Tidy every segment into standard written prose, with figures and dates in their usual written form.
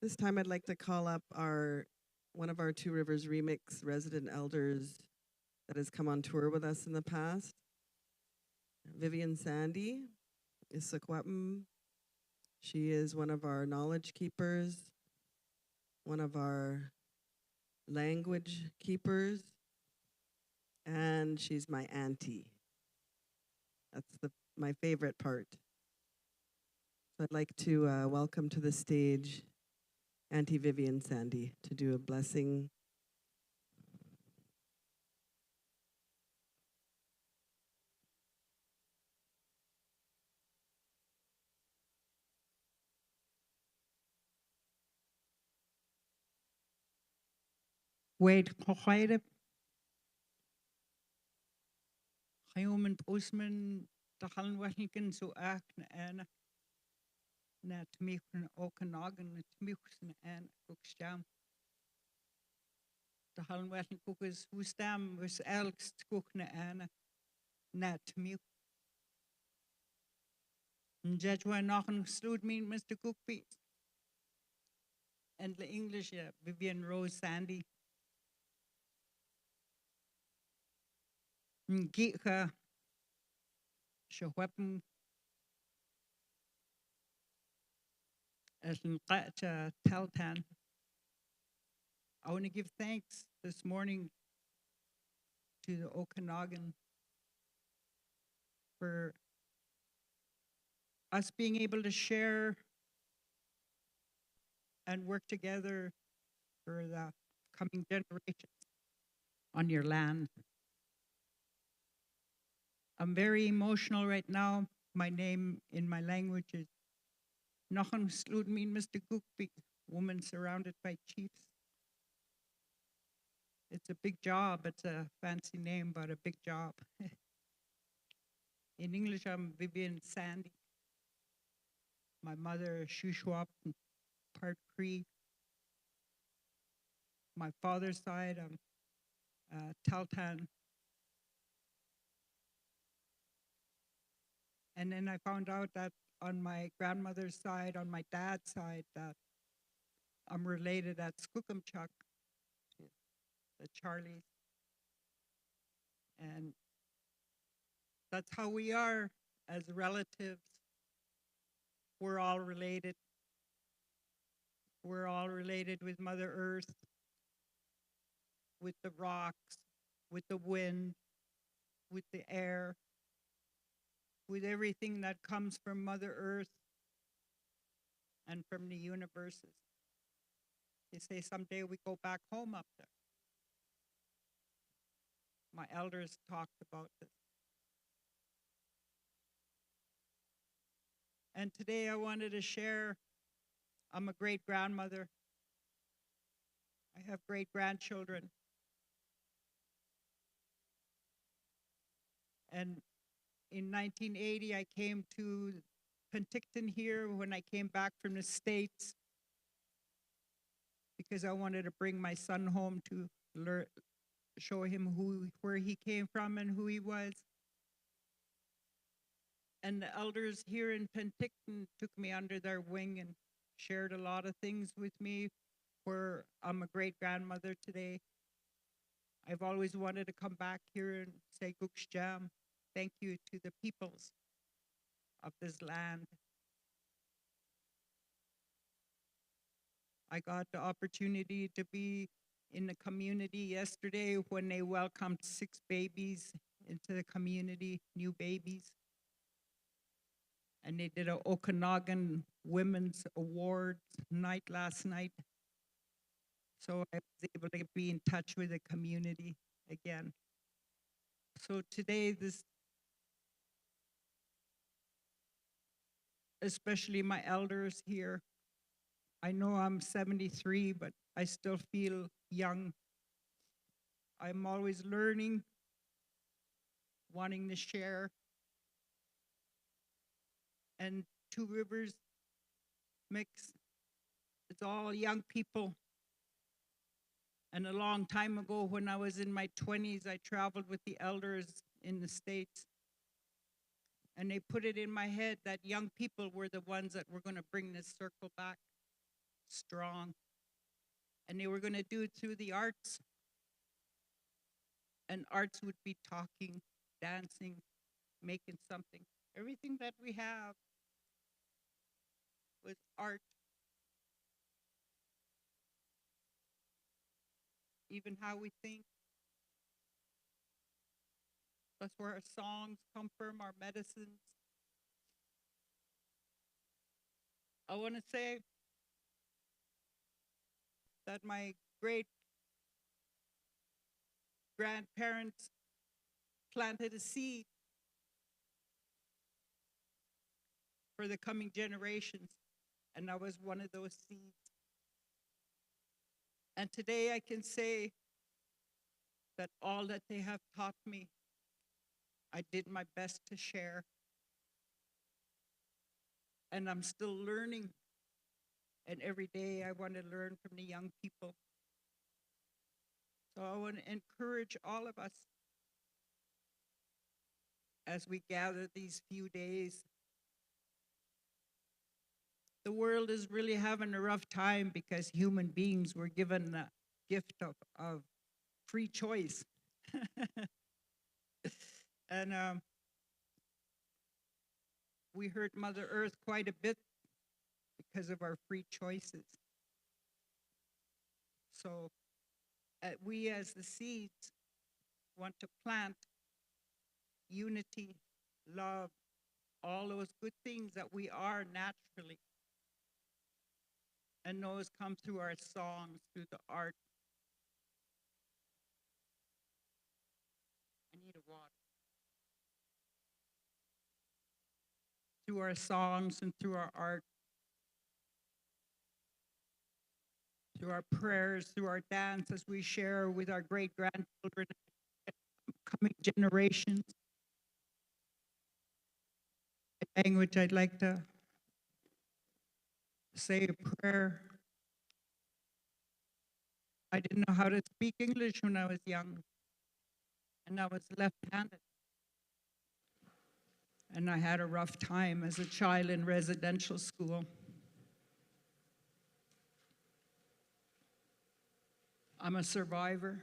This time I'd like to call up one of our Two Rivers Remix resident elders that has come on tour with us in the past. Vivian Sandy is Sequapam. She is one of our knowledge keepers, one of our language keepers, and she's my auntie. That's my favorite part. So I'd like to welcome to the stage Auntie Vivian Sandy to do a blessing. Wade Hochheide, Human Postman, the Hallenwelligen, so Achen and Nat Michon Okanagan, Michon and Cooksham. The Hallenwelling Cookers, who stam was Elks Cookna and Nat Mich. And Judge one Nachen slewed me, Mr. Cookby. And the English, Vivian Rose Sandy. Gika, Shawapum, as in Qacha Taltan. I want to give thanks this morning to the Okanagan for us being able to share and work together for the coming generations on your land. I'm very emotional right now. My name in my language is Nachan Sludmin Mr. Gukbi, woman surrounded by chiefs. It's a big job. It's a fancy name, but a big job. In English, I'm Vivian Sandy. My mother, Shuswap, part Cree. My father's side, I'm Taltan. And then I found out that on my grandmother's side, on my dad's side, that I'm related at Skookumchuck, the Charlies. And that's how we are as relatives. We're all related. We're all related with Mother Earth, with the rocks, with the wind, with the air, with everything that comes from Mother Earth and from the universes. They say someday we go back home up there. My elders talked about this. And today I wanted to share, I'm a great grandmother. I have great grandchildren. And in 1980, I came to Penticton here when I came back from the States because I wanted to bring my son home to show him where he came from and who he was. And the elders here in Penticton took me under their wing and shared a lot of things with me where I'm a great grandmother today. I've always wanted to come back here and say Gukshjam. Thank you to the peoples of this land. I got the opportunity to be in the community yesterday when they welcomed 6 babies into the community, new babies. And they did an Okanagan Women's Awards night last night. So I was able to be in touch with the community again. So today, especially my elders here, I know I'm 73, but I still feel young. I'm always learning, wanting to share. And Two Rivers mix, it's all young people. And a long time ago, when I was in my 20s, I traveled with the elders in the States. And they put it in my head that young people were the ones that were going to bring this circle back. strong. And they were going to do it through the arts. And arts would be talking, dancing, making something. Everything that we have was art. Even how we think. That's where our songs come from, our medicines. I want to say that my great grandparents planted a seed for the coming generations, and I was one of those seeds. And today I can say that all that they have taught me, I did my best to share. And I'm still learning. And every day I want to learn from the young people. So I want to encourage all of us as we gather these few days. The world is really having a rough time because human beings were given the gift of free choice. And we hurt Mother Earth quite a bit because of our free choices. So we as the seeds want to plant unity, love, all those good things that we are naturally. And those come through our songs, through the art. I need a water. Through our songs and through our art. Through our prayers, through our dance as we share with our great-grandchildren and coming generations. In language, I'd like to say a prayer. I didn't know how to speak English when I was young, and I was left-handed. And I had a rough time as a child in residential school. I'm a survivor.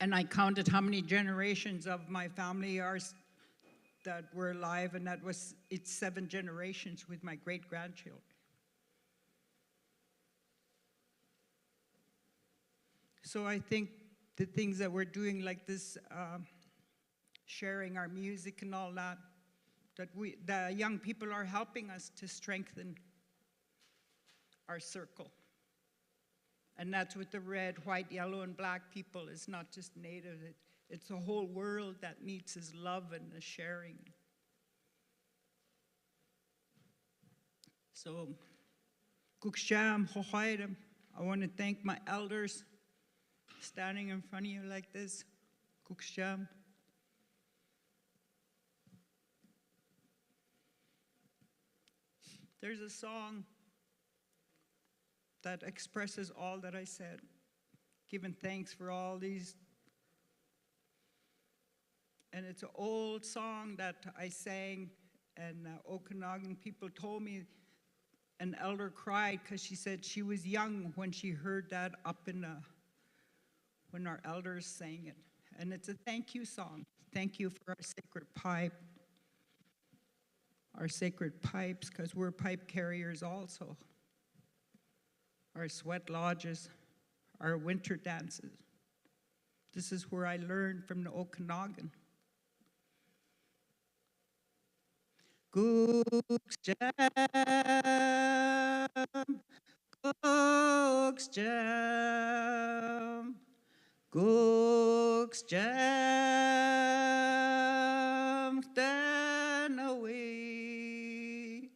And I counted how many generations of my family are that were alive, and it's 7 generations with my great-grandchildren. So I think the things that we're doing like this, sharing our music and all that, the young people are helping us to strengthen our circle. And that's with the red, white, yellow, and black people. It's not just Native. It's a whole world that needs his love and the sharing. So, Kuksham, Hohairam, I want to thank my elders standing in front of you like this. Kuksham. There's a song that expresses all that I said, giving thanks for all these. And it's an old song that I sang, and Okanagan people told me an elder cried because she said she was young when she heard that up in when our elders sang it. And it's a thank you song. Thank you for our sacred pipe. Our sacred pipes, because we're pipe carriers also. Our sweat lodges, our winter dances. This is where I learned from the Okanagan. Gooks jam, gooks jam, gooks jam, stand away.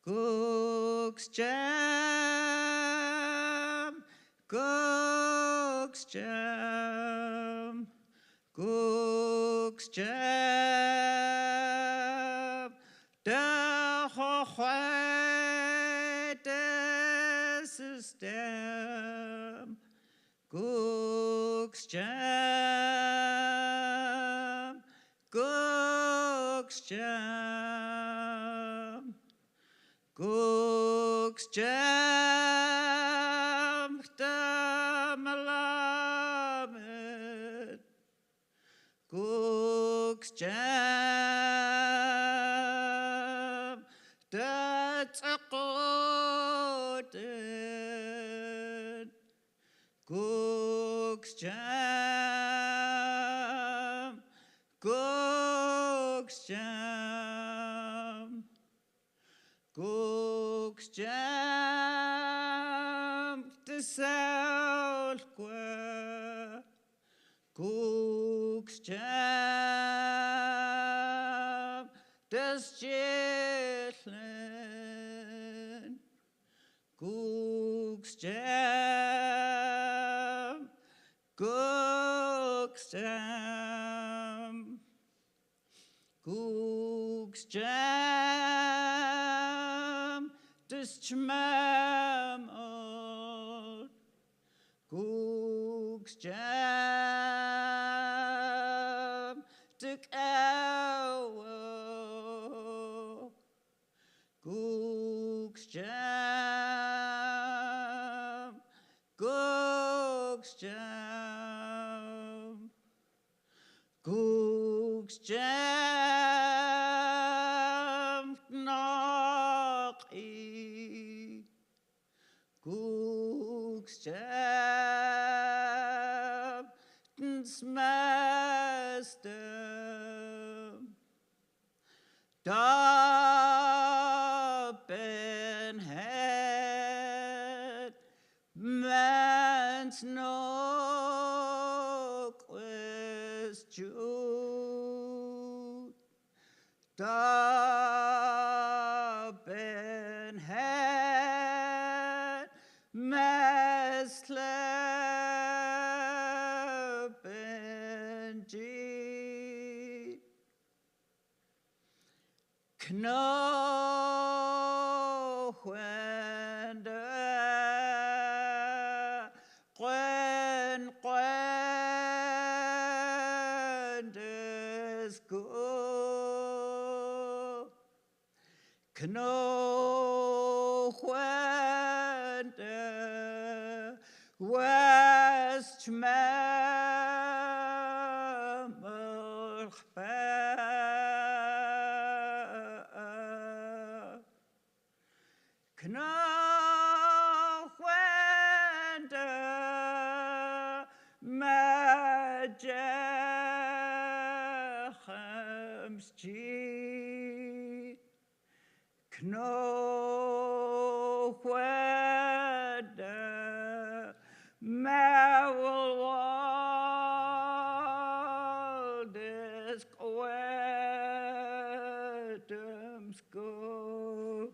Gooks jam, gooks jam, gooks jam, da ho white system, Gooks jam, Gooks jam, Gooks jam, da malamed, Gooks jam, da taqoden, Gooks jam, Gooks jam, Gooks jam, the soul qua, Gooks jam, the children, Gooks jam, Gooks jam, Gooks jam, dus jam all, Gooks jam, tuk owl, Gooks jam, Gooks jam, Gooks jam, naqi, Gooks jam, smastem, da ben het, mens no question, da ben het, mes slepen jeet. Know when is good. Know when West Mammal Know when Majahams Jeet Know when Mawal Waldes Quedams go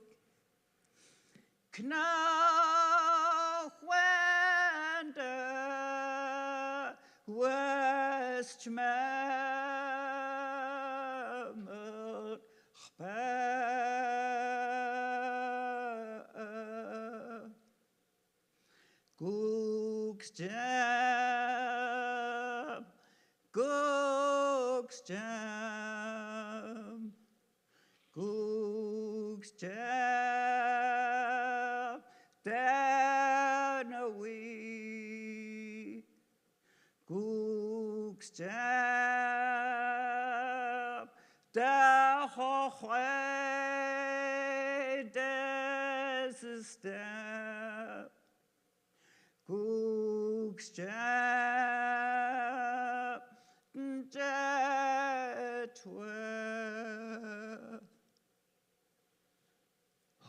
Know when West Mammal Gooks jam, Gooks jam, Gooks jam, down a wee, Gooks jam, da hochway des stamp. Gooks jam, jetwe.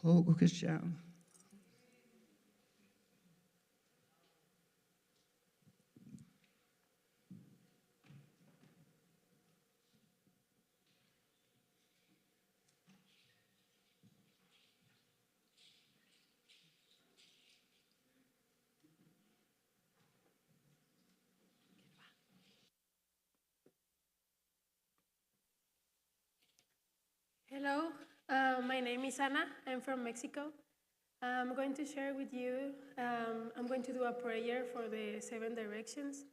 Gooks jam. Hello, my name is Ana. I'm from Mexico. I'm going to share with you, I'm going to do a prayer for the 7 directions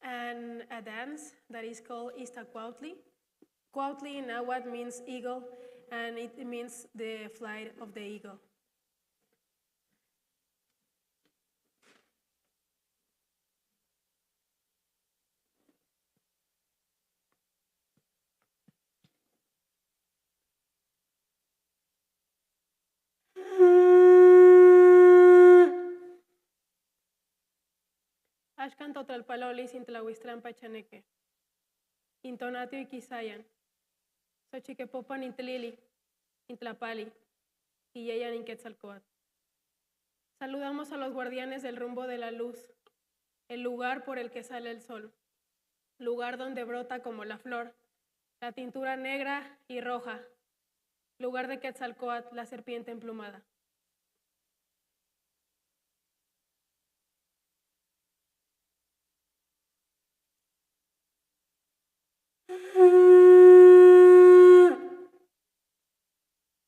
and a dance that is called Iztacuautli. Cuautli in Nahuatl means eagle, and it means the flight of the eagle. Ashkan totalpalolis intlahuistlan pachaneque. Intonatio y quisayan. Xochiquepopan intlili, intlapali, y yeyan inquetzalcoatl. Saludamos a los guardianes del rumbo de la luz, el lugar por el que sale el sol, lugar donde brota como la flor, la tintura negra y roja, lugar de Quetzalcóatl, la serpiente emplumada.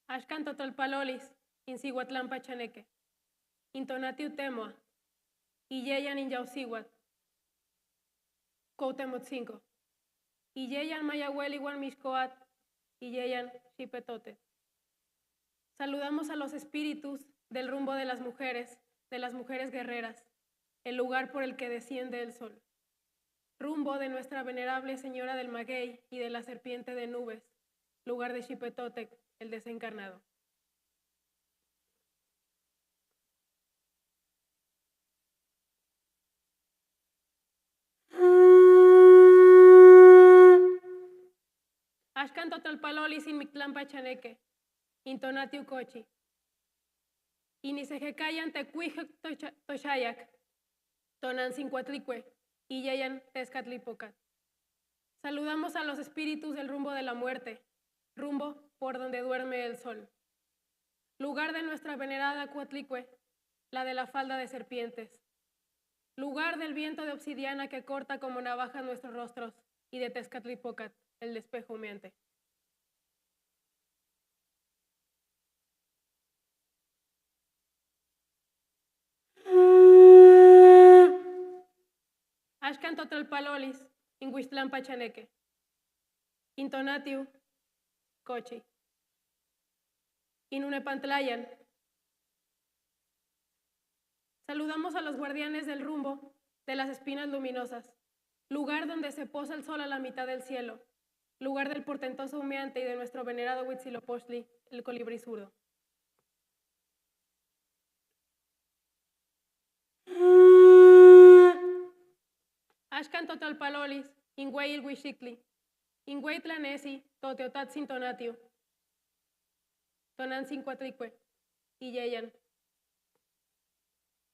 Axcan totolpalolis, insihuatlán pachaneque, intonatiu temoa, iyeyan inyausihuat, coutemotzinco, iyeyan mayahuelihuan mixcoat, iyeyan xipetote. Saludamos a los espíritus del rumbo de las mujeres guerreras, el lugar por el que desciende el sol. Rumbo de nuestra venerable Señora del Maguey y de la serpiente de nubes, lugar de Xipetotec, el desencarnado. Axcan totalpalolis in mictlán pachaneque, intonatiu cochi. Inisejecayan tecuijec tochayac, tonan cincuatlicue, y yeyan tezcatlipocat. Saludamos a los espíritus del rumbo de la muerte, rumbo por donde duerme el sol. Lugar de nuestra venerada Cuatlicue, la de la falda de serpientes. Lugar del viento de obsidiana que corta como navaja nuestros rostros, y de Tezcatlipocat, el despejo humeante. Axcan totalpalolis, inguistlán pachaneque. Intonatiu, cochi. Inunepantlayan. Saludamos a los guardianes del rumbo de las espinas luminosas, lugar donde se posa el sol a la mitad del cielo, lugar del portentoso humeante y de nuestro venerado Huitzilopochtli, el colibrí zurdo. Axcan totalpalolis, ingüey ilhuixictli, ingüey tlanesi, toteotat sintonatiu, tonan cincuatlicue, y yeyan.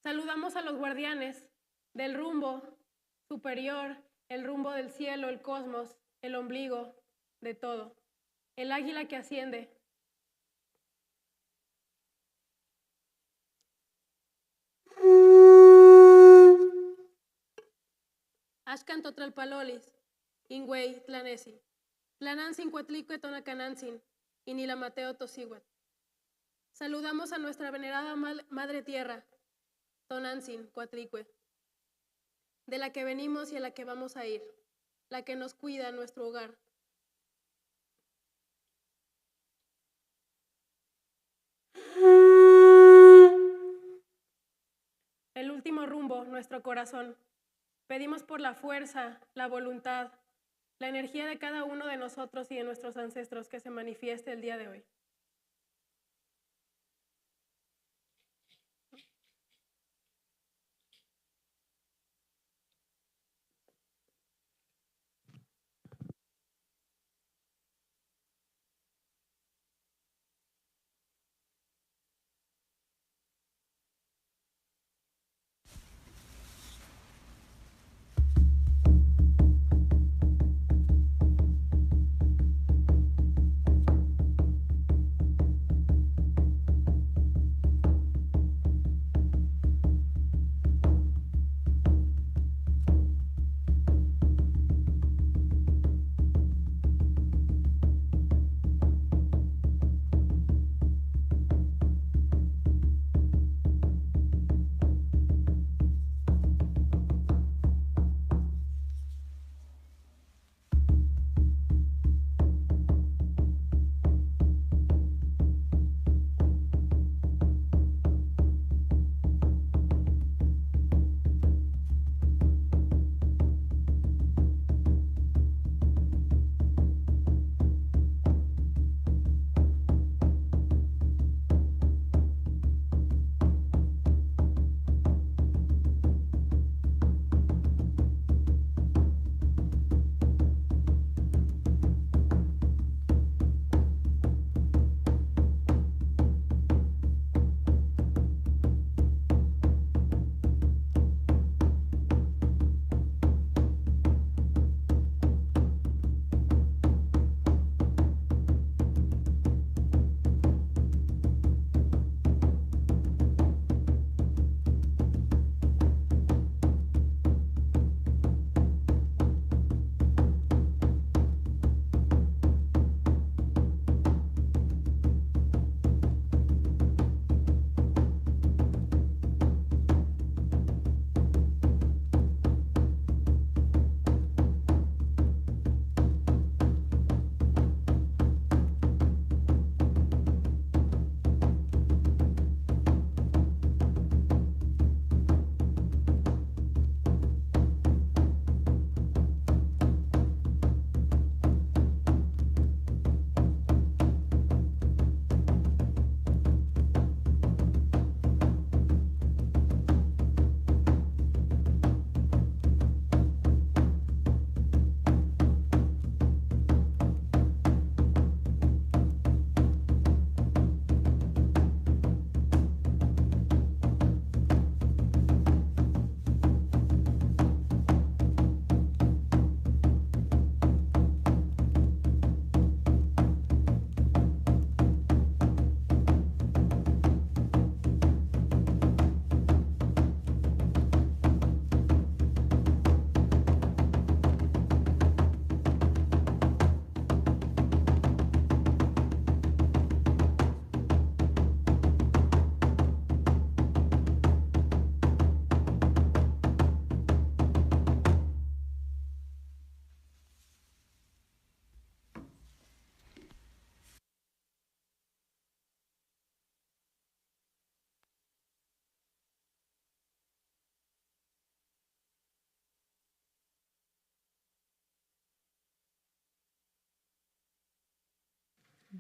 Saludamos a los guardianes del rumbo superior, el rumbo del cielo, el cosmos, el ombligo de todo, el águila que asciende. Axcan totalpalolis, ingüey tlanesi, tlanantzin cuatlicue tonacanantzin, y nilamateo tosihuat. Saludamos a nuestra venerada Madre Tierra, Tonantzin Cuatlicue, de la que venimos y a la que vamos a ir, la que nos cuida en nuestro hogar. El último rumbo, nuestro corazón. Pedimos por la fuerza, la voluntad, la energía de cada uno de nosotros y de nuestros ancestros que se manifieste el día de hoy.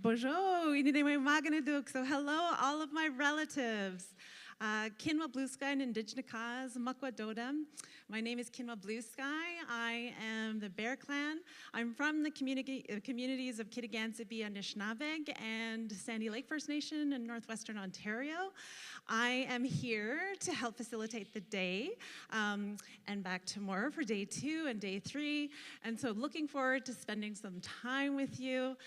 Bonjour, inidemay maganaduk. So hello, all of my relatives. Kinwa Blue Sky and Indigenous Cause, Makwa Dodam. My name is Kinwa Blue Sky. I am the Bear Clan. I'm from the communities of Kitigansibee and Nishnabeg and Sandy Lake First Nation in Northwestern Ontario. I am here to help facilitate the day and back tomorrow for day 2 and day 3. And so looking forward to spending some time with you.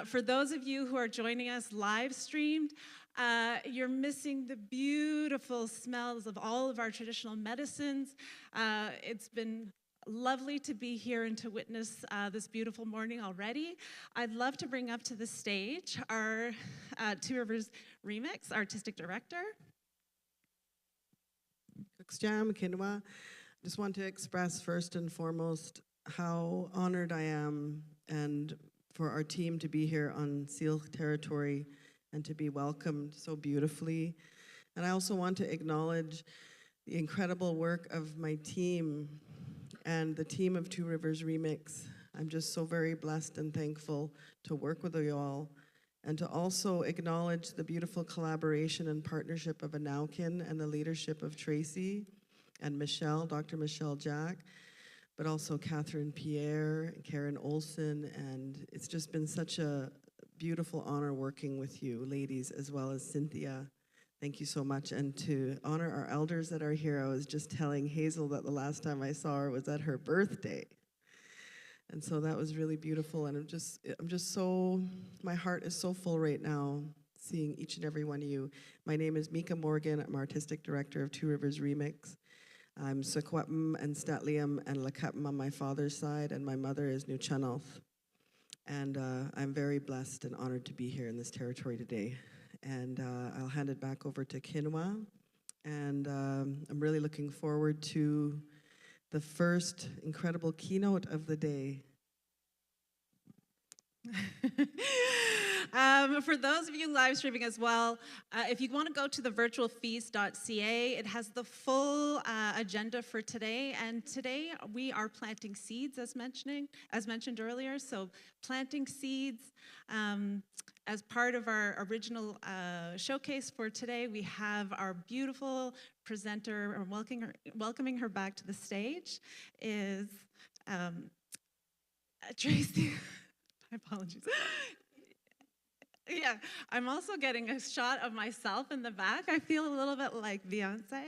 For those of you who are joining us live streamed, you're missing the beautiful smells of all of our traditional medicines. It's been lovely to be here and to witness this beautiful morning already. I'd love to bring up to the stage our Two Rivers Remix Artistic Director. Kuksjam, Kinwa. Just want to express first and foremost how honored I am and for our team to be here on Seal territory and to be welcomed so beautifully. And I also want to acknowledge the incredible work of my team and the team of Two Rivers Remix. I'm just so very blessed and thankful to work with you all and to also acknowledge the beautiful collaboration and partnership of Anaukin and the leadership of Tracy and Michelle, Dr. Michelle Jack, but also Catherine Pierre, Karen Olson, and it's just been such a beautiful honor working with you, ladies, as well as Cynthia. Thank you so much. And to honor our elders that are here, I was just telling Hazel that the last time I saw her was at her birthday. And so that was really beautiful. And I'm just so, my heart is so full right now, seeing each and every one of you. My name is Mika Morgan. I'm Artistic Director of Two Rivers Remix. I'm Sequatm and Statliam and Lakatm on my father's side, and my mother is Nuchanoth. And I'm very blessed and honored to be here in this territory today. And I'll hand it back over to Kinwa. And I'm really looking forward to the first incredible keynote of the day. For those of you live streaming as well, if you want to go to the virtualfeast.ca, it has the full agenda for today. And today we are planting seeds, as mentioned earlier. So planting seeds as part of our original showcase for today. We have our beautiful presenter, or welcoming her back to the stage, is Tracy. My apologies. Yeah, I'm also getting a shot of myself in the back. I feel a little bit like Beyonce.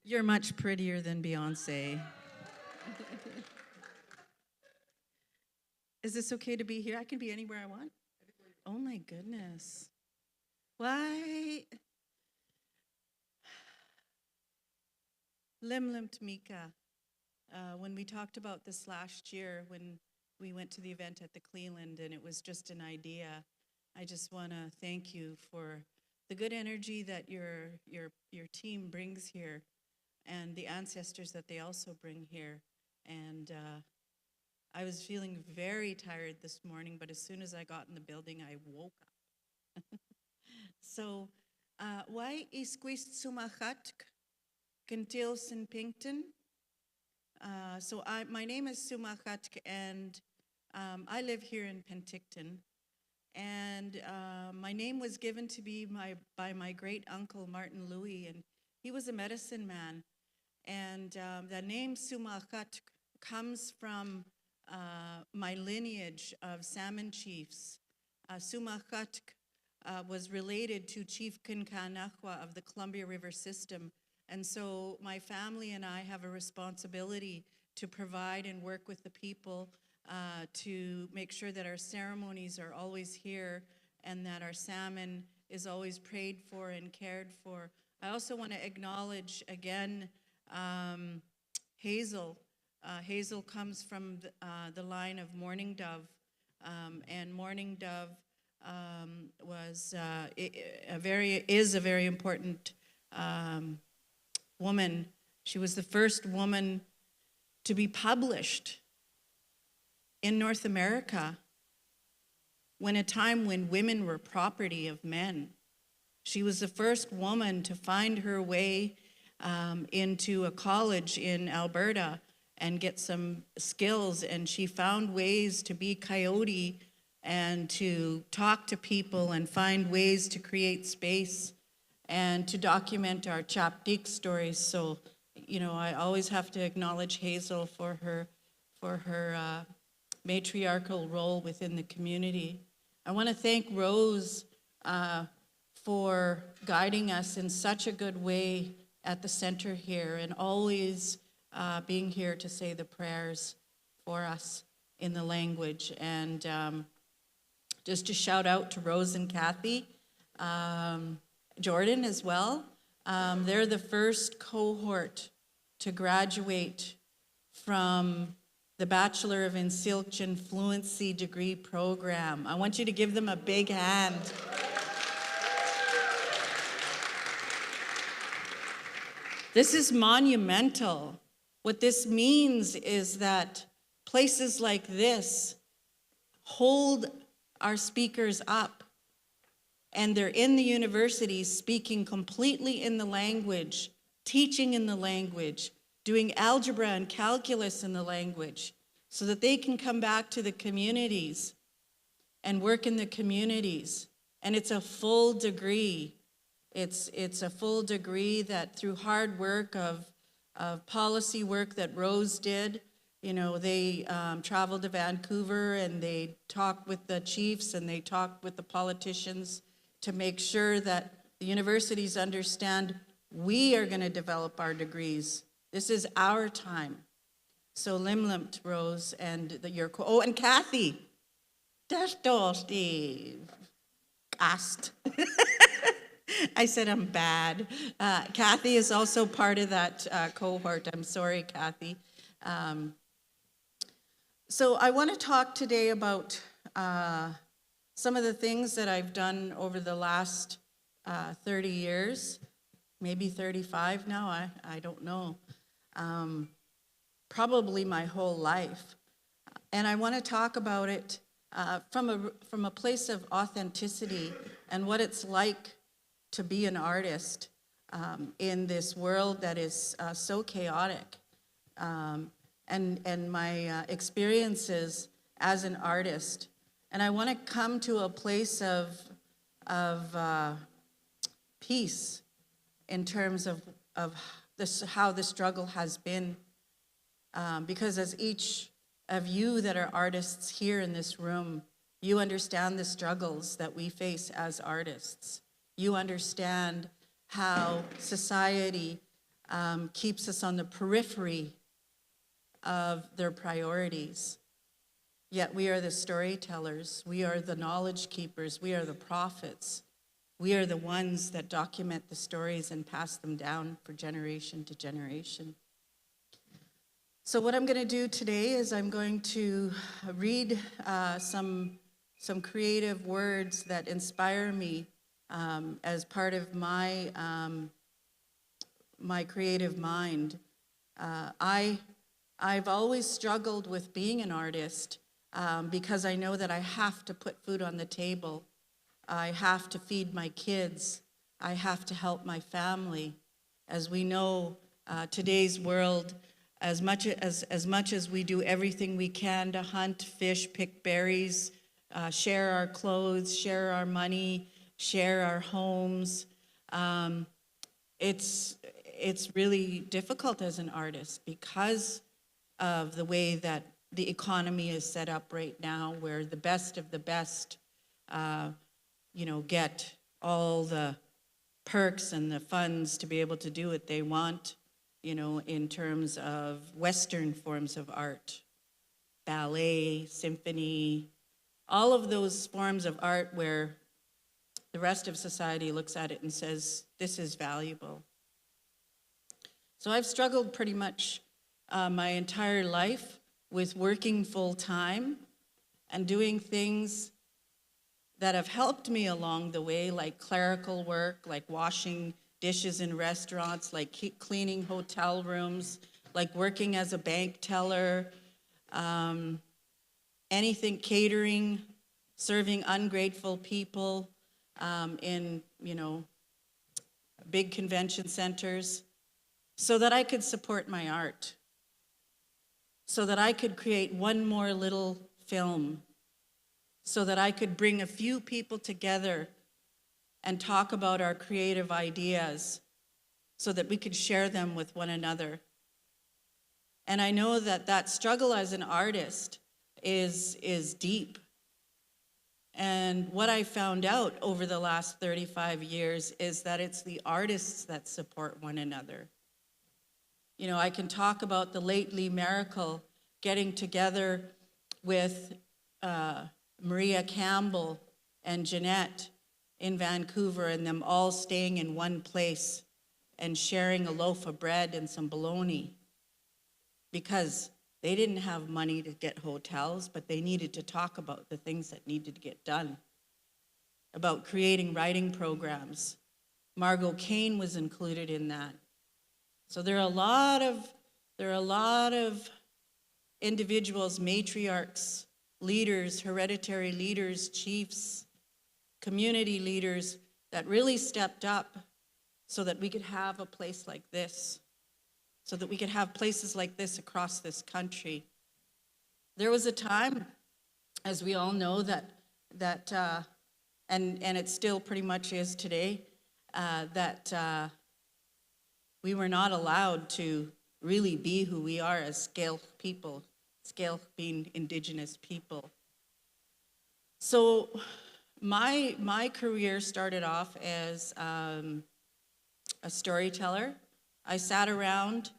You're much prettier than Beyonce. Is this okay to be here? I can be anywhere I want. Oh my goodness. Why? Lim Tamika. When we talked about this last year, when we went to the event at the Cleveland and it was just an idea, I just want to thank you for the good energy that your team brings here and the ancestors that they also bring here. And I was feeling very tired this morning, but as soon as I got in the building, I woke up. So, why isquist sumachat kentil sin Pinkton? So my name is Suma Khatk, and I live here in Penticton. And my name was given to me by my great uncle, Martin Louis, and he was a medicine man. And the name Suma Khatk comes from my lineage of salmon chiefs. Suma Khatk was related to Chief Kinkanahwa of the Columbia River system. And so my family and I have a responsibility to provide and work with the people to make sure that our ceremonies are always here and that our salmon is always prayed for and cared for. I also want to acknowledge again Hazel. Hazel comes from the line of Mourning Dove, and Mourning Dove is a very important woman. She was the first woman to be published in North America when a time when women were property of men. She was the first woman to find her way into a college in Alberta and get some skills. And she found ways to be coyote and to talk to people and find ways to create space and to document our Chaptik stories. So, you know, I always have to acknowledge Hazel for her matriarchal role within the community. I want to thank Rose for guiding us in such a good way at the center here, and always being here to say the prayers for us in the language. And just to shout out to Rose and Kathy, Jordan as well. They're the first cohort to graduate from the Bachelor of Insilchin Fluency degree program. I want you to give them a big hand. This is monumental. What this means is that places like this hold our speakers up, and they're in the universities speaking completely in the language, teaching in the language, doing algebra and calculus in the language, so that they can come back to the communities and work in the communities. And it's a full degree. It's a full degree that through hard work of policy work that Rose did, you know, they traveled to Vancouver and they talked with the chiefs and they talked with the politicians to make sure that the universities understand we are going to develop our degrees. This is our time. So limlimt, Rose, and oh, and Kathy. That's Steve. Cast. I said I'm bad. Kathy is also part of that cohort. I'm sorry, Kathy. So I want to talk today about some of the things that I've done over the last 30 years, maybe 35 now, I don't know. Probably my whole life. And I want to talk about it from a place of authenticity and what it's like to be an artist in this world that is so chaotic, and my experiences as an artist. And I want to come to a place of peace in terms of how the struggle has been, because as each of you that are artists here in this room, you understand the struggles that we face as artists. You understand how society keeps us on the periphery of their priorities. Yet we are the storytellers, we are the knowledge keepers, we are the prophets. We are the ones that document the stories and pass them down for generation to generation. So what I'm going to do today is I'm going to read some creative words that inspire me as part of my my creative mind. I've always struggled with being an artist because I know that I have to put food on the table. I have to feed my kids. I have to help my family. As we know, today's world, as much as we do everything we can to hunt, fish, pick berries, share our clothes, share our money, share our homes, it's really difficult as an artist because of the way that the economy is set up right now, where the best of the best get all the perks and the funds to be able to do what they want, in terms of Western forms of art, ballet, symphony, all of those forms of art where the rest of society looks at it and says, this is valuable. So I've struggled pretty much my entire life with working full time and doing things that have helped me along the way, like clerical work, like washing dishes in restaurants, like cleaning hotel rooms, like working as a bank teller, anything, catering, serving ungrateful people in, big convention centers, so that I could support my art. so that I could create one more little film, so that I could bring a few people together and talk about our creative ideas so that we could share them with one another. And I know that that struggle as an artist is deep. And what I found out over the last 35 years is that it's the artists that support one another. You know, I can talk about the late Lee Miracle getting together with Maria Campbell and Jeanette in Vancouver, and them all staying in one place and sharing a loaf of bread and some bologna, because they didn't have money to get hotels, but they needed to talk about the things that needed to get done, about creating writing programs. Margot Kane was included in that. So there are a lot of individuals, matriarchs, leaders, hereditary leaders, chiefs, community leaders that really stepped up so that we could have a place like this, so that we could have places like this across this country. There was a time, as we all know, and it still pretty much is today, that we were not allowed to really be who we are as Scale people, Scale being Indigenous people. So my career started off as a storyteller. I sat around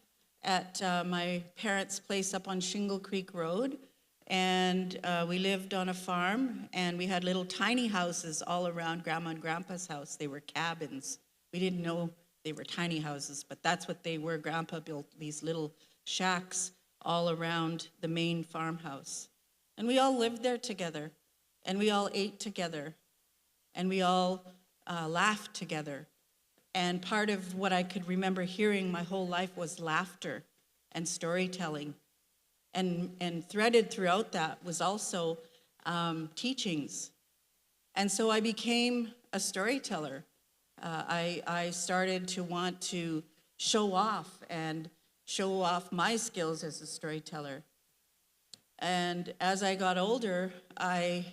at my parents' place up on Shingle Creek Road, and we lived on a farm, and we had little tiny houses all around Grandma and Grandpa's house. They were cabins. We didn't know they were tiny houses, but that's what they were. Grandpa built these little shacks all around the main farmhouse. And we all lived there together, and we all ate together, and we all laughed together. And part of what I could remember hearing my whole life was laughter and storytelling. And threaded throughout that was also teachings. And so I became a storyteller. I started to want to show off my skills as a storyteller. And as I got older, I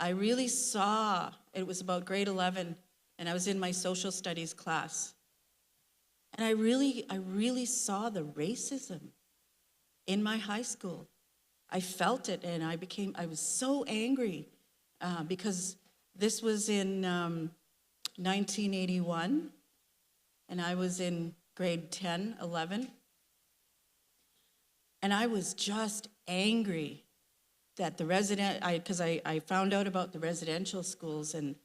really saw, it was about grade 11, and I was in my social studies class. And I really saw the racism in my high school. I felt it, and I was so angry because this was in 1981, and I was in grade 10, 11. And I was just angry that because I found out about the residential schools, and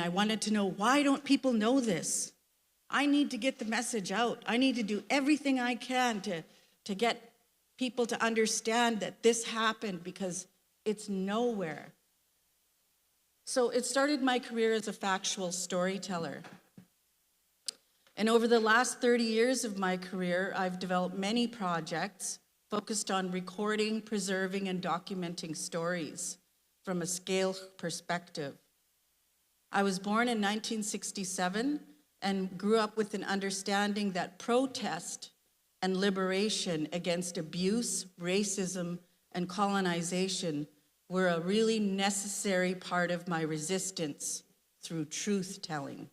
I wanted to know, why don't people know this? I need to get the message out. I need to do everything I can to get people to understand that this happened, because it's nowhere. So it started my career as a factual storyteller. And over the last 30 years of my career, I've developed many projects focused on recording, preserving, and documenting stories from a scale perspective. I was born in 1967 and grew up with an understanding that protest and liberation against abuse, racism, and colonization were a really necessary part of my resistance through truth-telling.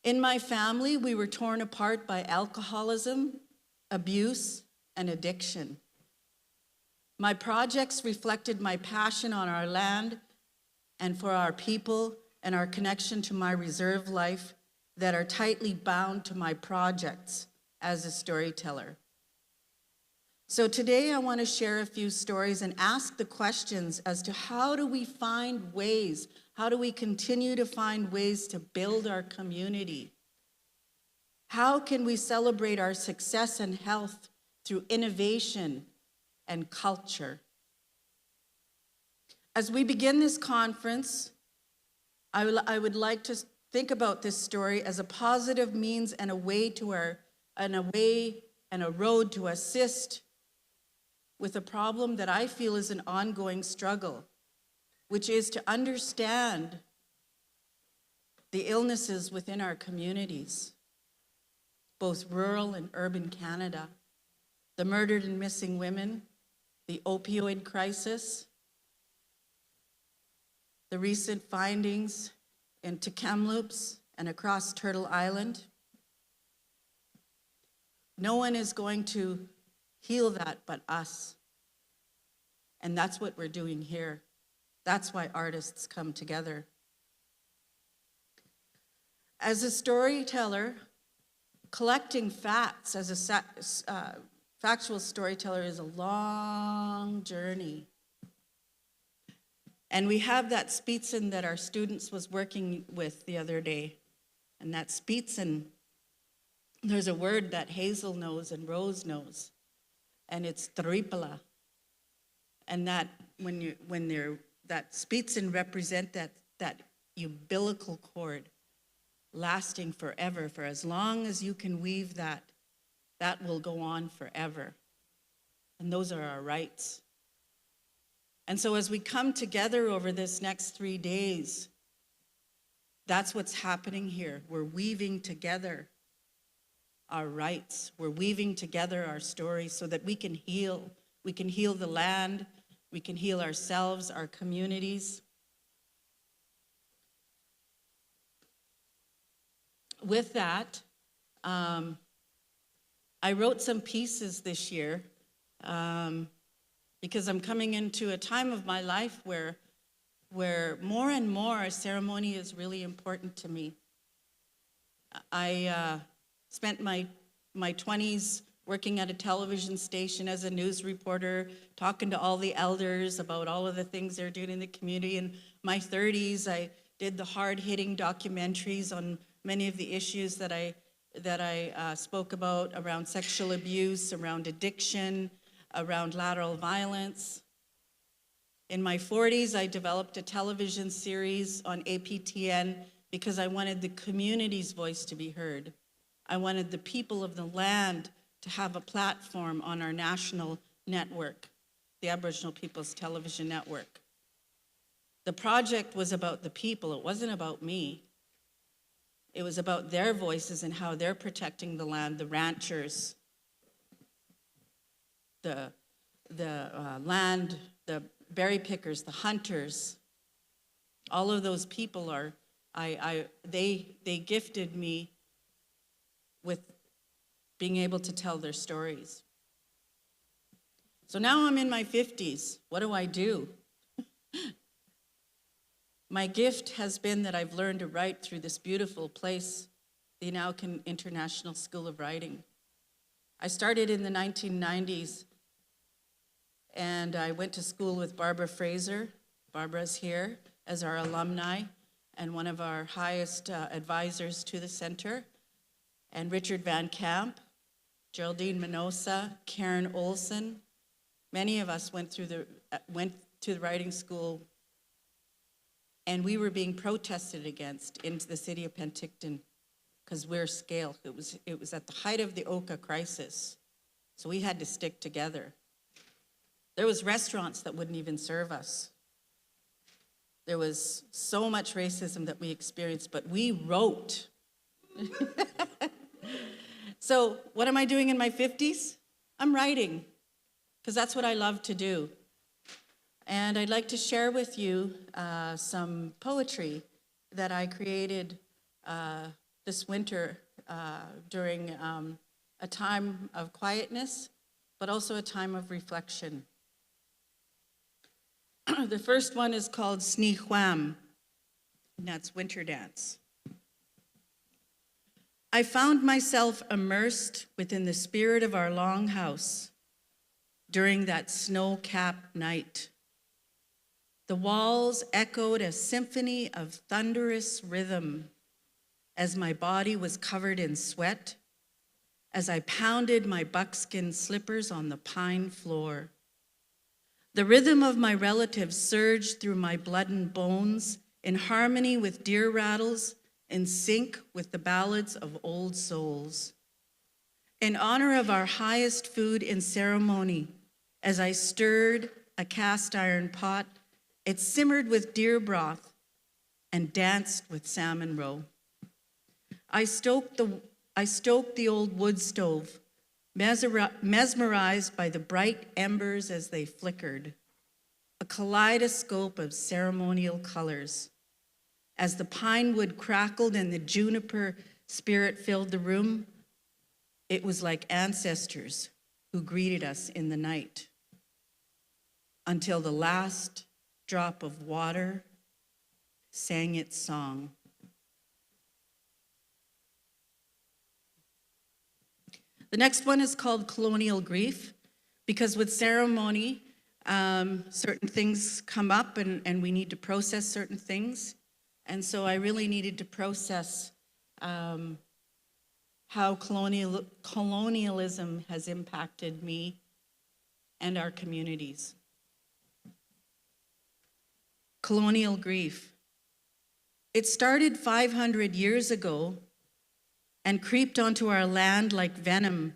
In my family, we were torn apart by alcoholism, abuse, and addiction. My projects reflected my passion on our land and for our people, and our connection to my reserve life that are tightly bound to my projects as a storyteller. So today I want to share a few stories and ask the questions as to how do we find ways, how do we continue to find ways to build our community? How can we celebrate our success and health through innovation and culture? As we begin this conference, I would like to think about this story as a positive means and a road to assist with a problem that I feel is an ongoing struggle, which is to understand the illnesses within our communities, both rural and urban Canada. the murdered and missing women, the opioid crisis, the recent findings in Kamloops and across Turtle Island. No one is going to heal that but us. And that's what we're doing here. That's why artists come together. As a storyteller, collecting facts as a factual storyteller is a long journey. And we have that Spitzen that our students was working with the other day. And that Spitzen, there's a word that Hazel knows and Rose knows, and it's tripala. And that that Spitzen represent that umbilical cord lasting forever, for as long as you can weave that will go on forever. And those are our rights. And so as we come together over this next 3 days, that's what's happening here. We're weaving together our rights. We're weaving together our stories so that we can heal. We can heal the land. We can heal ourselves, our communities. With that, I wrote some pieces this year because I'm coming into a time of my life where more and more ceremony is really important to me. I spent my 20s working at a television station as a news reporter, talking to all the elders about all of the things they're doing in the community. In my 30s, I did the hard-hitting documentaries on many of the issues that I spoke about around sexual abuse, around addiction, around lateral violence. In my 40s, I developed a television series on APTN because I wanted the community's voice to be heard. I wanted the people of the land to have a platform on our national network, the Aboriginal People's Television Network. The project was about the people. It wasn't about me. It was about their voices and how they're protecting the land, the ranchers, the land, the berry pickers, the hunters. All of those people they gifted me with being able to tell their stories. So now I'm in my 50s. What do I do? My gift has been that I've learned to write through this beautiful place, the Inaukan International School of Writing. I started in the 1990s, and I went to school with Barbara Fraser. Barbara's here as our alumni and one of our highest advisors to the center, and Richard Van Camp, Geraldine Minosa, Karen Olson. Many of us went to the writing school, and we were being protested against into the city of Penticton because we're scale. It was at the height of the Oka crisis, so we had to stick together. There was restaurants that wouldn't even serve us. There was so much racism that we experienced, but we wrote. So what am I doing in my 50s? I'm writing, because that's what I love to do. And I'd like to share with you some poetry that I created this winter during a time of quietness, but also a time of reflection. The first one is called Sneechwam, and that's winter dance. I found myself immersed within the spirit of our longhouse during that snow-capped night. The walls echoed a symphony of thunderous rhythm as my body was covered in sweat, as I pounded my buckskin slippers on the pine floor. The rhythm of my relatives surged through my blood and bones in harmony with deer rattles, in sync with the ballads of old souls. In honor of our highest food in ceremony, as I stirred a cast iron pot, it simmered with deer broth and danced with salmon roe. I stoked the old wood stove mesmerized by the bright embers as they flickered, a kaleidoscope of ceremonial colors. As the pine wood crackled and the juniper spirit filled the room, it was like ancestors who greeted us in the night until the last drop of water sang its song. The next one is called Colonial Grief, because with ceremony, certain things come up and we need to process certain things. And so I really needed to process how colonialism has impacted me and our communities. Colonial grief. It started 500 years ago and creeped onto our land like venom,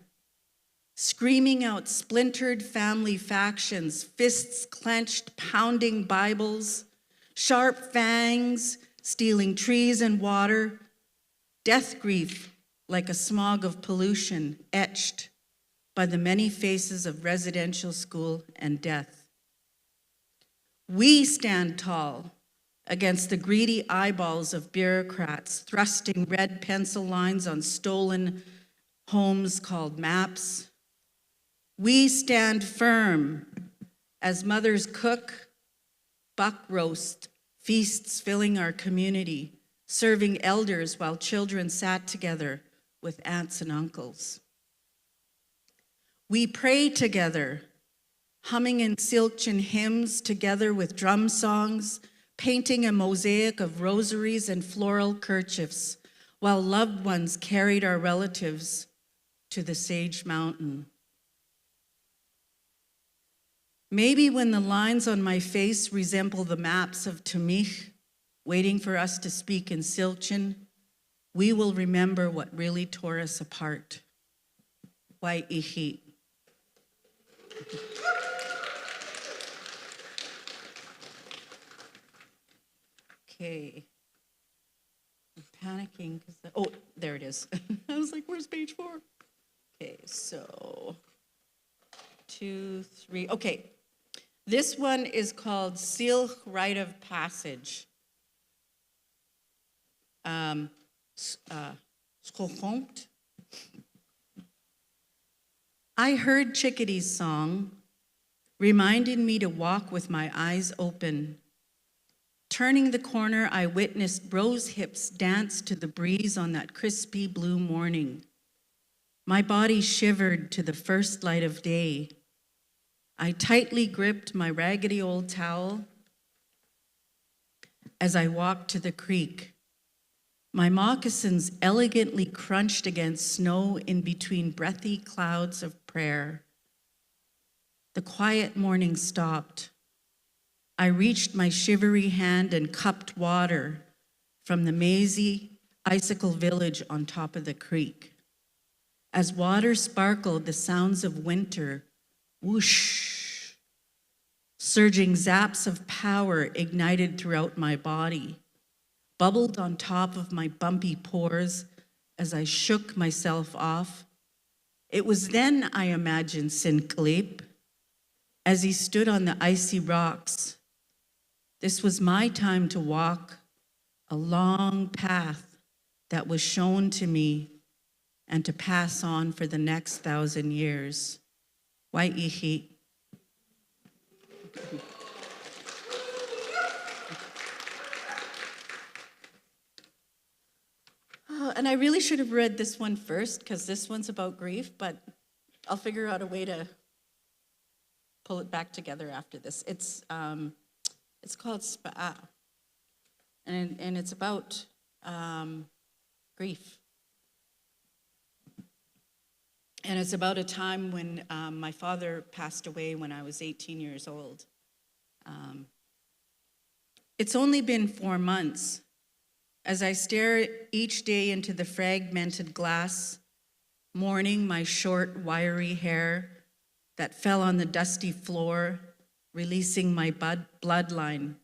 screaming out splintered family factions, fists clenched, pounding Bibles, sharp fangs, stealing trees and water, death grief like a smog of pollution etched by the many faces of residential school and death. We stand tall against the greedy eyeballs of bureaucrats thrusting red pencil lines on stolen homes called maps. We stand firm as mothers cook, buck roast, feasts filling our community, serving elders while children sat together with aunts and uncles. We pray together, humming in Silkchin hymns together with drum songs, painting a mosaic of rosaries and floral kerchiefs, while loved ones carried our relatives to the Sage Mountain. Maybe when the lines on my face resemble the maps of Tamich, waiting for us to speak in Silkchin, we will remember what really tore us apart. Wai'ihi. Okay. I'm panicking because, oh, there it is. I was like, where's page 4? Okay, so 2, 3, okay. This one is called Silch Rite of Passage. Schochongt. I heard Chickadee's song, reminding me to walk with my eyes open. Turning the corner, I witnessed rose hips dance to the breeze on that crispy blue morning. My body shivered to the first light of day. I tightly gripped my raggedy old towel as I walked to the creek. My moccasins elegantly crunched against snow in between breathy clouds of prayer. The quiet morning stopped. I reached my shivery hand and cupped water from the mazy icicle village on top of the creek. As water sparkled, the sounds of winter, whoosh, surging zaps of power ignited throughout my body, bubbled on top of my bumpy pores as I shook myself off. It was then I imagined Sinclair as he stood on the icy rocks. This was my time to walk a long path that was shown to me and to pass on for the next 1,000 years. Wai'ihi. Oh, and I really should have read this one first because this one's about grief, but I'll figure out a way to pull it back together after this. It's called Spa'a, and it's about grief. And it's about a time when my father passed away when I was 18 years old. It's only been 4 months. As I stare each day into the fragmented glass, mourning my short, wiry hair that fell on the dusty floor, releasing my bloodline.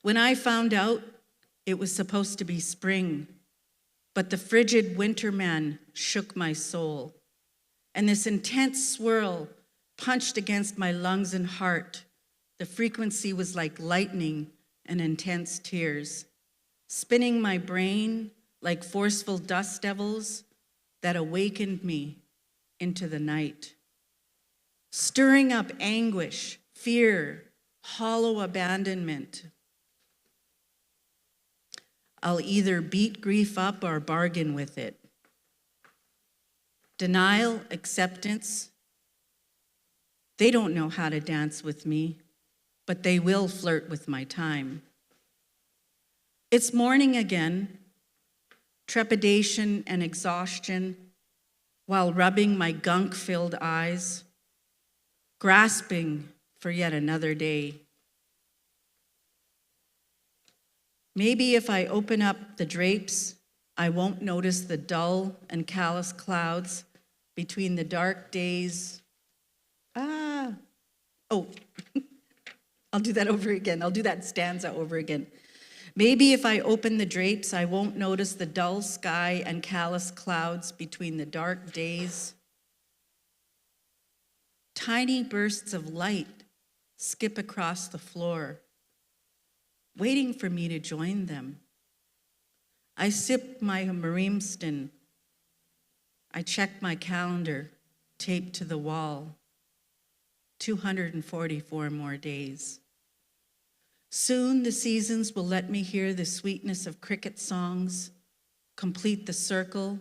When I found out it was supposed to be spring, but the frigid winter man shook my soul. And this intense swirl punched against my lungs and heart. The frequency was like lightning and intense tears, spinning my brain like forceful dust devils that awakened me into the night, stirring up anguish, fear, hollow abandonment. I'll either beat grief up or bargain with it. Denial, acceptance, they don't know how to dance with me, but they will flirt with my time. It's morning again, trepidation and exhaustion, while rubbing my gunk-filled eyes, grasping for yet another day. Maybe if I open up the drapes, I won't notice the dull and callous clouds between the dark days. I'll do that over again. I'll do that stanza over again. Maybe if I open the drapes, I won't notice the dull sky and callous clouds between the dark days. Tiny bursts of light skip across the floor, waiting for me to join them. I sip my Marimston. I check my calendar, taped to the wall. 244 more days. Soon the seasons will let me hear the sweetness of cricket songs, complete the circle.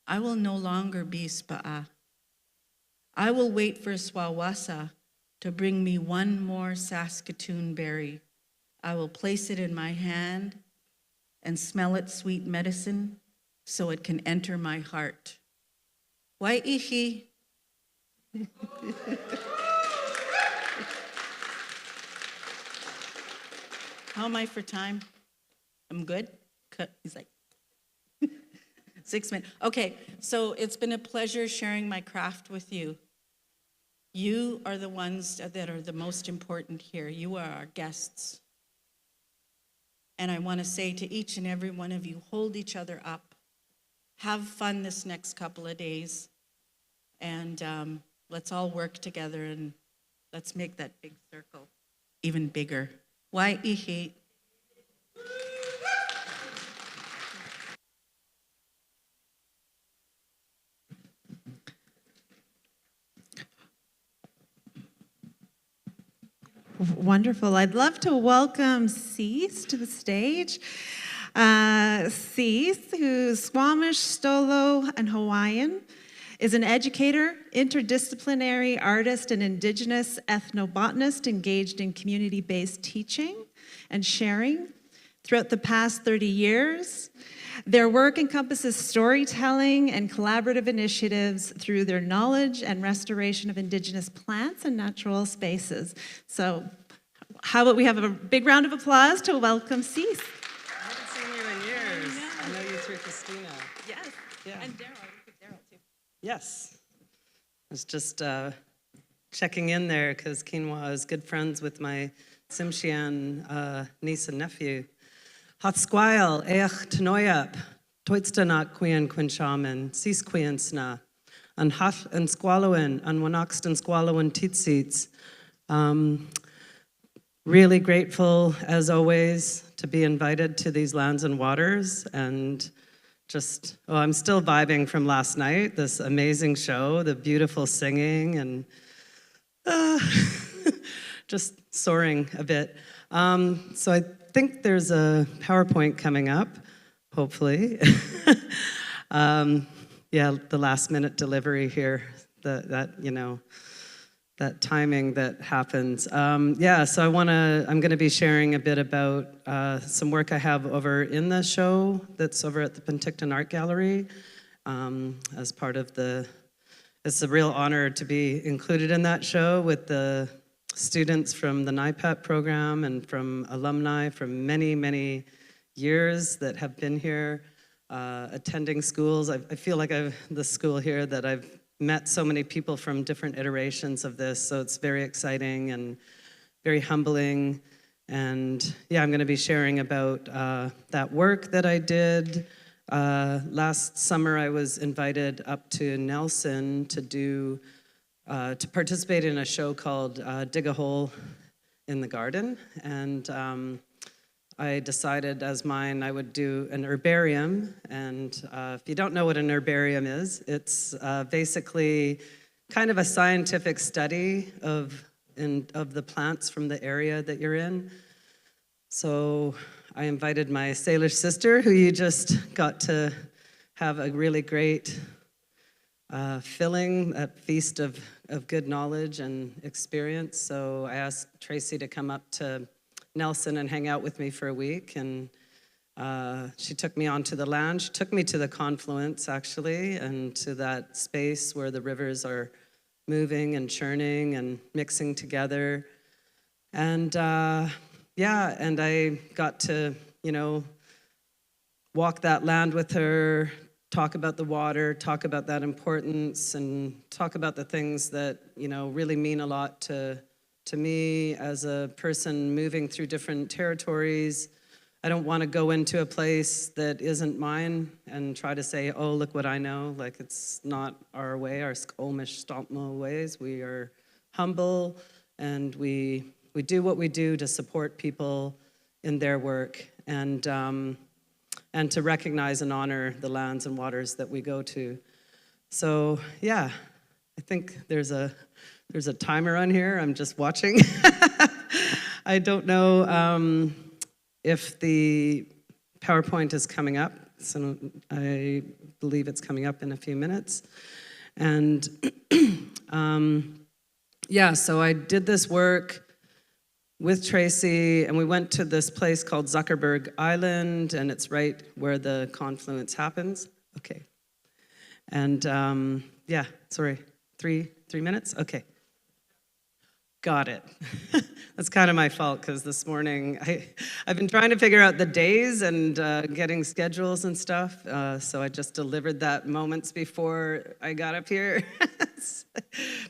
I will no longer be Spa'a. I will wait for Swawasa to bring me one more Saskatoon berry. I will place it in my hand and smell its sweet medicine so it can enter my heart. Wai'ihi. How am I for time? I'm good? He's like, 6 minutes. Okay, so it's been a pleasure sharing my craft with you. You are the ones that are the most important here. You are our guests. And I want to say to each and every one of you, hold each other up. Have fun this next couple of days. And let's all work together and let's make that big circle even bigger. Wai'ihi. Wonderful. I'd love to welcome Cease to the stage. Cease, who's Squamish, Stolo, and Hawaiian, is an educator, interdisciplinary artist, and Indigenous ethnobotanist engaged in community-based teaching and sharing throughout the past 30 years. Their work encompasses storytelling and collaborative initiatives through their knowledge and restoration of Indigenous plants and natural spaces. So how about we have a big round of applause to welcome Cease. I haven't seen you in years. I know you through Christina. Yes, Yeah. and Daryl too. Yes. I was just checking in there because quinoa is good friends with my Tsimshian niece and nephew. Hatsquile, eich tnoyap, toitstanak quien quinshaman, sis quinsna, and hat and squallowin, and wanaxton squallowin titsits. Really grateful, as always, to be invited to these lands and waters, and just, I'm still vibing from last night, this amazing show, the beautiful singing, and just soaring a bit. So I think there's a PowerPoint coming up, hopefully. Yeah, the last minute delivery here, that timing that happens. Yeah, so I'm gonna be sharing a bit about some work I have over in the show that's over at the Penticton Art Gallery as part of it's a real honor to be included in that show with the students from the NIPEP program and from alumni from many, many years that have been here attending schools. I feel like the school here that I've met so many people from different iterations of this, so it's very exciting and very humbling. And yeah, I'm gonna be sharing about that work that I did Last summer, I was invited up to Nelson to participate in a show called Dig a Hole in the Garden. And I decided as mine I would do an herbarium. And if you don't know what an herbarium is, it's basically kind of a scientific study of the plants from the area that you're in. So I invited my Salish sister, who you just got to have a really great filling, a feast of good knowledge and experience. So I asked Tracy to come up to Nelson and hang out with me for a week, and she took me onto the land. She took me to the Confluence, actually, and to that space where the rivers are moving and churning and mixing together. And yeah, and I got to, walk that land with her, talk about the water, talk about that importance, and talk about the things that, really mean a lot to me as a person moving through different territories. I don't want to go into a place that isn't mine and try to say, oh, look what I know. Like, it's not our way, our Skolmish Stompmo ways. We are humble, and we do what we do to support people in their work, and to recognize and honor the lands and waters that we go to. So yeah, I think there's a timer on here. I'm just watching. I don't know if the PowerPoint is coming up. So I believe it's coming up in a few minutes. And yeah, so I did this work with Tracy, and we went to this place called Zuckerberg Island, and it's right where the confluence happens. Okay. And yeah, sorry, three minutes? Okay. Got it. That's kind of my fault, because this morning I've been trying to figure out the days and getting schedules and stuff, so I just delivered that moments before I got up here.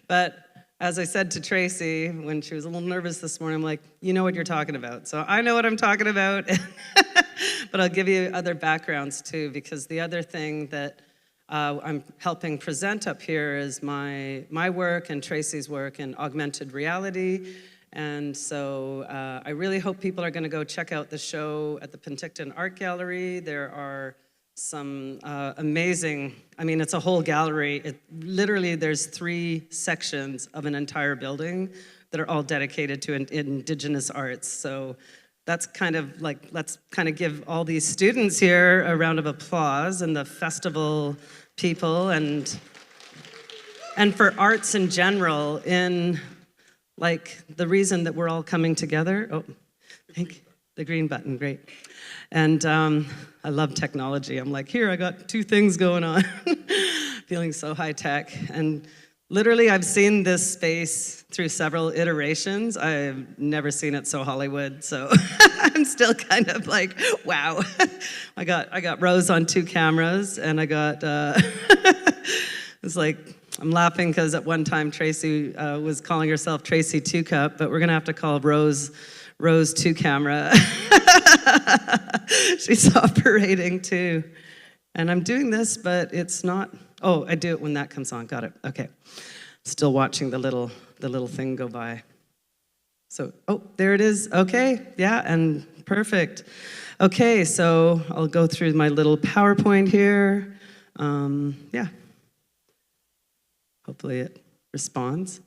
But as I said to Tracy when she was a little nervous this morning, I'm like, you know what you're talking about. So I know what I'm talking about, but I'll give you other backgrounds too, because the other thing that I'm helping present up here is my work and Tracy's work in augmented reality. And so I really hope people are going to go check out the show at the Penticton Art Gallery. There are some amazing, it's a whole gallery. Literally, there's 3 sections of an entire building that are all dedicated to Indigenous arts. So that's kind of like, let's kind of give all these students here a round of applause, and the festival people, and for arts in general, in like the reason that we're all coming together. Oh, thank you. The green button, great. And I love technology. I'm like, here, I got 2 things going on. Feeling so high tech. And literally, I've seen this space through several iterations. I've never seen it so Hollywood, so I'm still kind of like, wow. I got Rose on 2 cameras, and I got, it's like, I'm laughing because at one time Tracy was calling herself Tracy 2 Cup, but we're gonna have to call Rose 2 Camera. She's operating too. And I'm doing this, but it's not, oh, I do it when that comes on, got it, okay. Still watching the little thing go by. So, oh, there it is, okay, yeah, and perfect. Okay, so I'll go through my little PowerPoint here. Yeah. Hopefully it responds.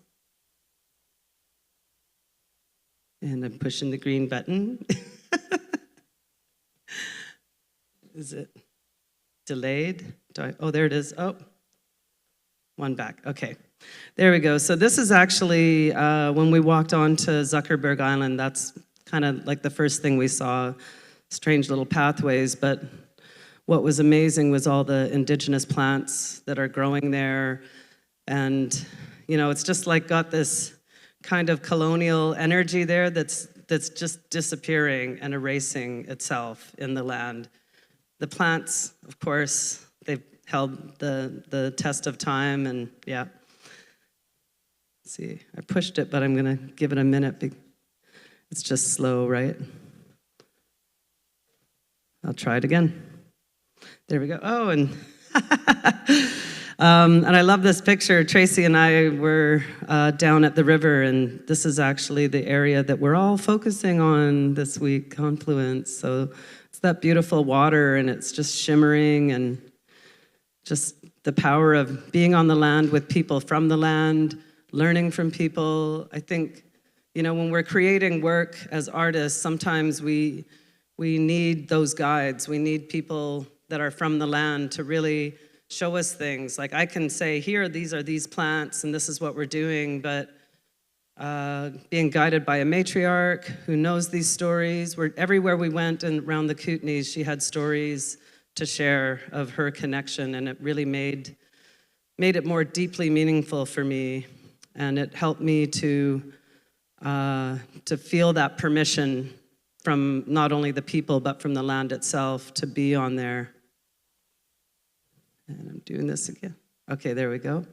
And I'm pushing the green button. Is it delayed? Oh, there it is. Oh, one back. Okay, there we go. So this is actually when we walked on to Zuckerberg Island. That's kind of like the first thing we saw, strange little pathways. But what was amazing was all the indigenous plants that are growing there. And, it's just like got this kind of colonial energy there that's just disappearing and erasing itself in the land. The plants, of course, they've held the test of time, and yeah. Let's see, I pushed it, but I'm gonna give it a minute. It's just slow, right? I'll try it again. There we go. Oh, and and I love this picture. Tracy and I were down at the river, and this is actually the area that we're all focusing on this week, Confluence. So it's that beautiful water, and it's just shimmering, and just the power of being on the land with people from the land, learning from people. I think, when we're creating work as artists, sometimes we need those guides. We need people that are from the land to really show us things. Like I can say, here, these are these plants, and this is what we're doing, but being guided by a matriarch who knows these stories. Everywhere we went and around the Kootenays, she had stories to share of her connection, and it really made it more deeply meaningful for me, and it helped me to feel that permission from not only the people, but from the land itself to be on there. And I'm doing this again. Okay, there we go.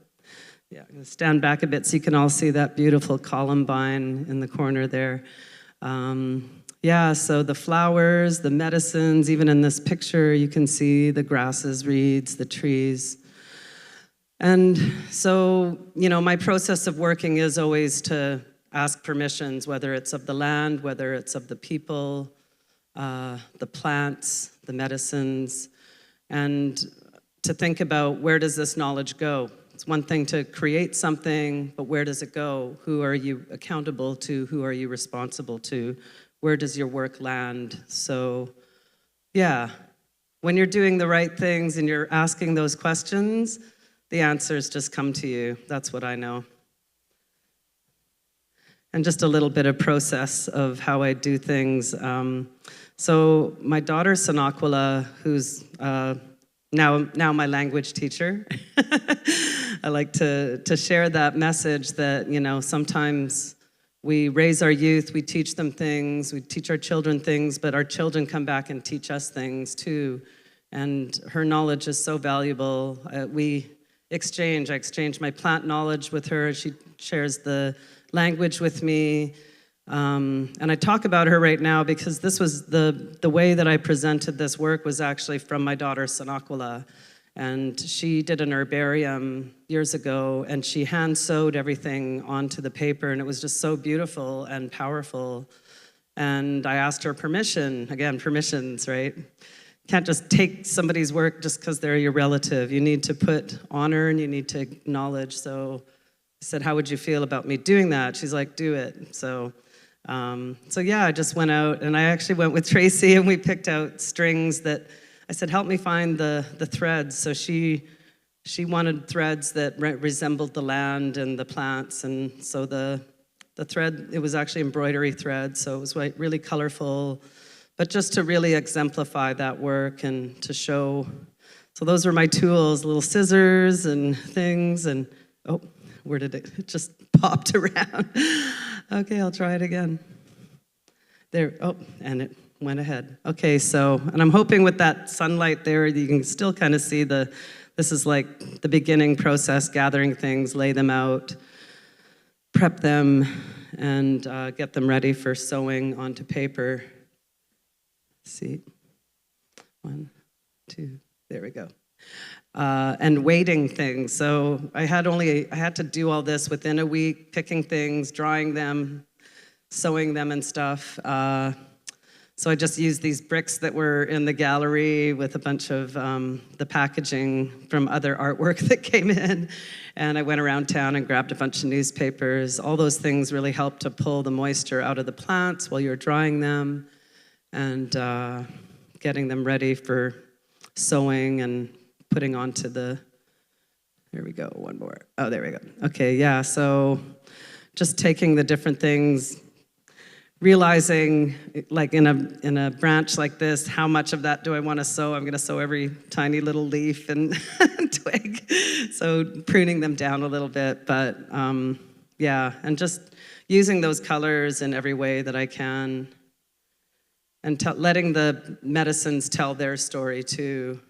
Yeah, I'm gonna stand back a bit so you can all see that beautiful columbine in the corner there. Yeah, so the flowers, the medicines, even in this picture, you can see the grasses, reeds, the trees. And so, my process of working is always to ask permissions, whether it's of the land, whether it's of the people, the plants, the medicines, and to think about where does this knowledge go? It's one thing to create something, but where does it go? Who are you accountable to? Who are you responsible to? Where does your work land? So, yeah, when you're doing the right things and you're asking those questions, the answers just come to you. That's what I know. And just a little bit of process of how I do things. So my daughter, Sonaquila, who's now my language teacher, I like to share that message that, sometimes we raise our youth, we teach them things, we teach our children things, but our children come back and teach us things too. And her knowledge is so valuable. I exchange my plant knowledge with her. She shares the language with me. And I talk about her right now because this was the way that I presented this work was actually from my daughter, Sonaquila. And she did an herbarium years ago, and she hand sewed everything onto the paper, and it was just so beautiful and powerful. And I asked her permission, again, permissions, right? Can't just take somebody's work just because they're your relative. You need to put honor and you need to acknowledge. So I said, how would you feel about me doing that? She's like, do it. So yeah, I just went out, and I actually went with Tracy, and we picked out strings that I said, help me find the threads. So she wanted threads that resembled the land and the plants, and so the thread, it was actually embroidery thread, so it was really colorful, but just to really exemplify that work and to show. So those were my tools, little scissors and things, and oh, where did it just popped around. Okay, I'll try it again. There, oh, and it went ahead. Okay, so, and I'm hoping with that sunlight there, you can still kind of see this is like the beginning process, gathering things, lay them out, prep them, and get them ready for sewing onto paper. See, 1, 2, there we go. And weighting things. So I had to do all this within a week, picking things, drying them, sewing them and stuff. So I just used these bricks that were in the gallery with a bunch of the packaging from other artwork that came in. And I went around town and grabbed a bunch of newspapers. All those things really helped to pull the moisture out of the plants while you're drying them and getting them ready for sewing and putting onto the, here we go, one more. Oh, there we go. Okay, yeah, so just taking the different things, realizing, like in a branch like this, how much of that do I want to sew? I'm going to sew every tiny little leaf and twig. So pruning them down a little bit, but yeah, and just using those colors in every way that I can, and letting the medicines tell their story too,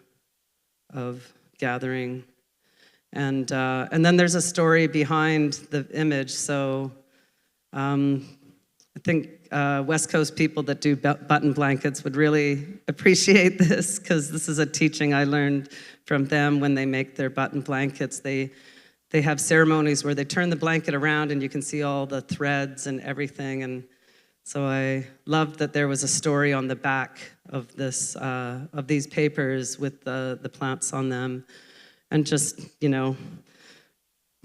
of gathering. And then there's a story behind the image. So I think West Coast people that do button blankets would really appreciate this, because this is a teaching I learned from them when they make their button blankets. They have ceremonies where they turn the blanket around and you can see all the threads and everything. And so I loved that there was a story on the back of this of these papers with the plants on them. And just, you know,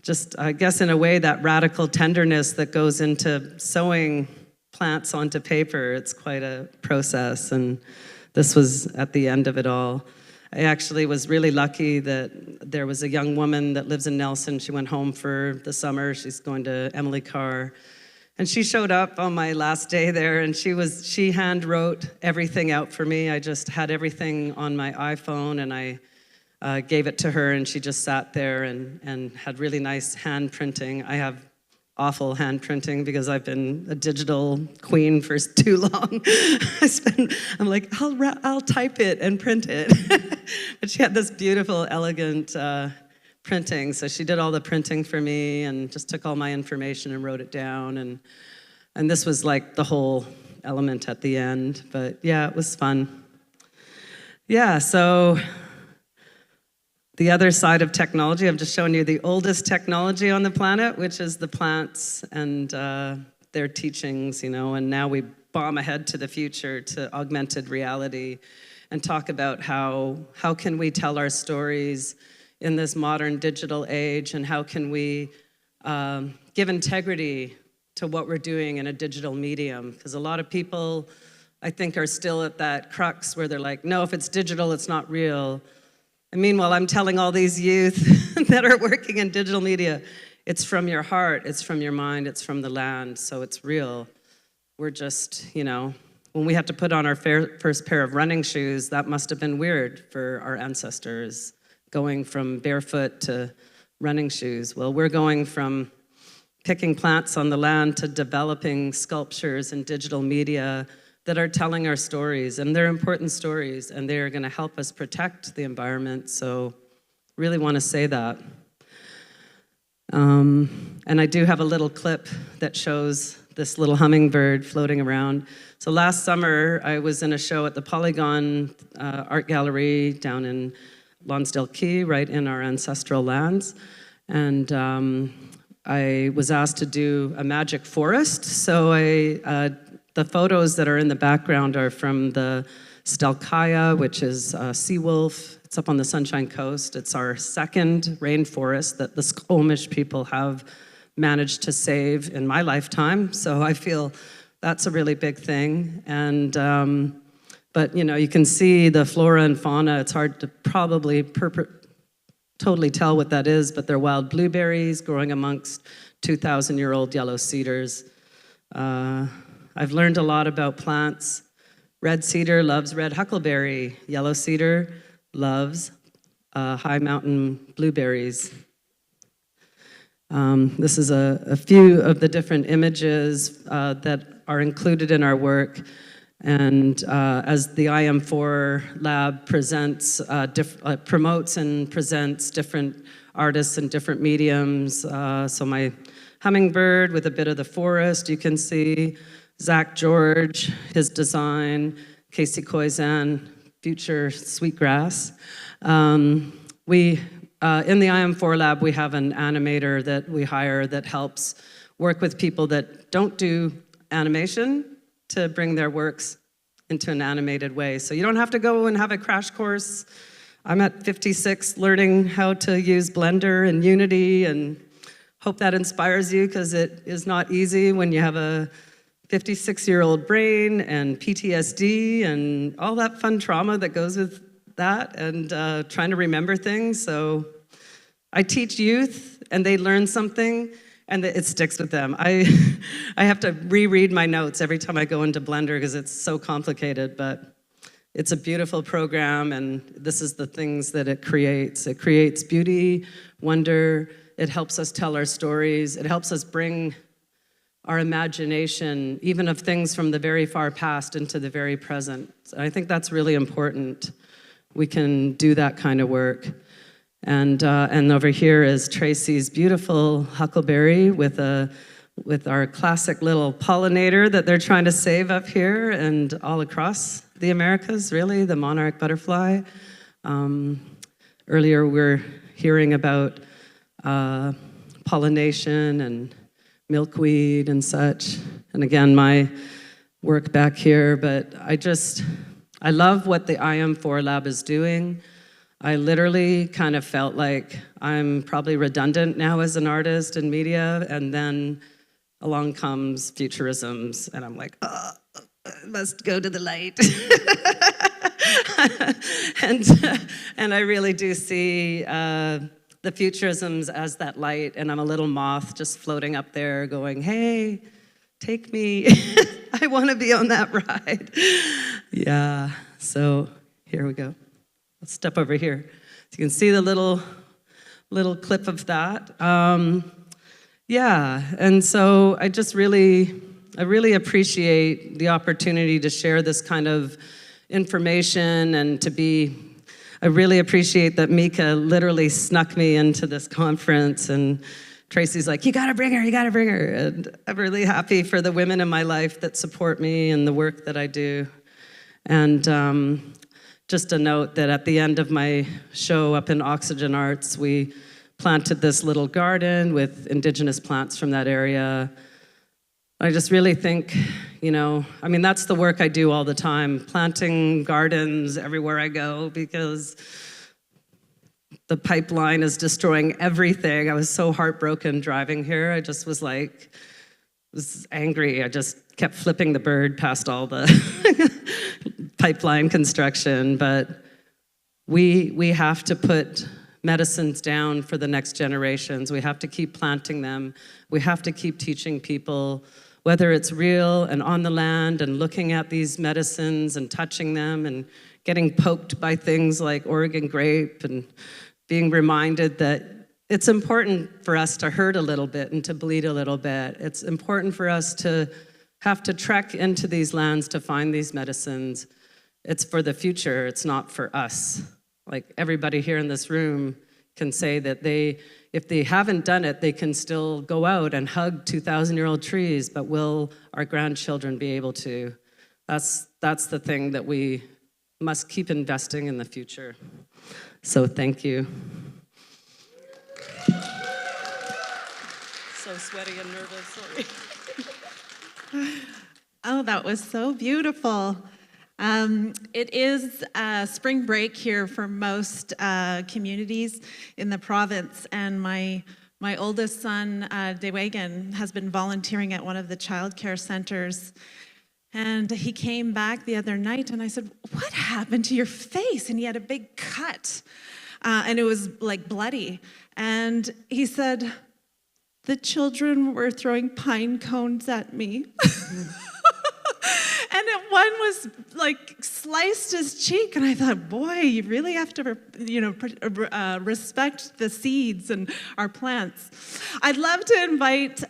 just I guess in a way that radical tenderness that goes into sewing plants onto paper. It's quite a process, and this was at the end of it all. I actually was really lucky that there was a young woman that lives in Nelson. She went home for the summer. She's going to Emily Carr. And she showed up on my last day there, and she hand wrote everything out for me. I just had everything on my iPhone, and I gave it to her, and she just sat there and had really nice hand printing. I have awful hand printing because I've been a digital queen for too long. I'm like, I'll type it and print it. But she had this beautiful, elegant printing. So she did all the printing for me and just took all my information and wrote it down. And this was like the whole element at the end. But yeah, it was fun. Yeah, so the other side of technology, I've just shown you the oldest technology on the planet, which is the plants and their teachings, you know, and now we bomb ahead to the future, to augmented reality, and talk about how can we tell our stories in this modern digital age, and how can we give integrity to what we're doing in a digital medium. Because a lot of people, I think, are still at that crux where they're like, no, if it's digital, it's not real. And meanwhile, I'm telling all these youth that are working in digital media, it's from your heart, it's from your mind, it's from the land, so it's real. We're just, you know, when we had to put on our first pair of running shoes, that must have been weird for our ancestors, going from barefoot to running shoes. Well, we're going from picking plants on the land to developing sculptures and digital media that are telling our stories, and they're important stories, and they're gonna help us protect the environment, so really wanna say that. And I do have a little clip that shows this little hummingbird floating around. So last summer, I was in a show at the Polygon Art Gallery down in Lonsdale Key, right in our ancestral lands, and I was asked to do a magic forest, so the photos that are in the background are from the Stelkaya, which is a sea wolf. It's up on the Sunshine Coast. It's our second rainforest that the Squamish people have managed to save in my lifetime. So I feel that's a really big thing. And but you know, you can see the flora and fauna. It's hard to probably totally tell what that is, but they're wild blueberries growing amongst 2,000-year-old yellow cedars. I've learned a lot about plants. Red cedar loves red huckleberry. Yellow cedar loves high mountain blueberries. This is a few of the different images that are included in our work. And as the IM4 lab presents, promotes and presents different artists and different mediums. So my hummingbird with a bit of the forest, you can see. Zach George, his design, Casey Koizan, future sweetgrass. We, in the IM4 lab, we have an animator that we hire that helps work with people that don't do animation to bring their works into an animated way. So you don't have to go and have a crash course. I'm at 56 learning how to use Blender and Unity, and hope that inspires you, because it is not easy when you have a 56-year-old brain and PTSD and all that fun trauma that goes with that, and trying to remember things. So I teach youth, and they learn something, and it sticks with them. I have to reread my notes every time I go into Blender because it's so complicated, but it's a beautiful program, and this is the things that it creates. It creates beauty, wonder. It helps us tell our stories. It helps us bring our imagination, even of things from the very far past, into the very present. So I think that's really important. We can do that kind of work. And over here is Tracy's beautiful huckleberry with a with our classic little pollinator that they're trying to save up here and all across the Americas, really, the monarch butterfly. Earlier, we're hearing about pollination and milkweed and such. And again, my work back here, but I love what the IM4 lab is doing. I literally kind of felt like I'm probably redundant now as an artist in media, and then along comes futurisms, and I'm like, oh, I must go to the light. and I really do see the futurisms as that light, and I'm a little moth just floating up there going, hey, take me. I want to be on that ride. Yeah, so here we go. Let's step over here. So you can see the little clip of that. Yeah, and so I really appreciate the opportunity to share this kind of information and I really appreciate that Mika literally snuck me into this conference, and Tracy's like, you gotta bring her. And I'm really happy for the women in my life that support me and the work that I do. And just a note that at the end of my show up in Oxygen Arts, we planted this little garden with indigenous plants from that area. I just really think, that's the work I do all the time, planting gardens everywhere I go, because the pipeline is destroying everything. I was so heartbroken driving here. I just was angry. I just kept flipping the bird past all the pipeline construction. But we have to put medicines down for the next generations. We have to keep planting them. We have to keep teaching people, whether it's real and on the land and looking at these medicines and touching them and getting poked by things like Oregon grape and being reminded that it's important for us to hurt a little bit and to bleed a little bit. It's important for us to have to trek into these lands to find these medicines. It's for the future, it's not for us. Like everybody here in this room can say that if they haven't done it, they can still go out and hug 2,000-year-old trees, but will our grandchildren be able to? That's the thing that we must keep investing in the future. So thank you. So sweaty and nervous, sorry. Oh, that was so beautiful. It is spring break here for most communities in the province, and my oldest son, Dewagan, has been volunteering at one of the childcare centers. And he came back the other night, and I said, what happened to your face? And he had a big cut, and it was like bloody. And he said, the children were throwing pine cones at me. And one was like sliced his cheek, and I thought, boy, you really have to, respect the seeds and our plants. I'd love to invite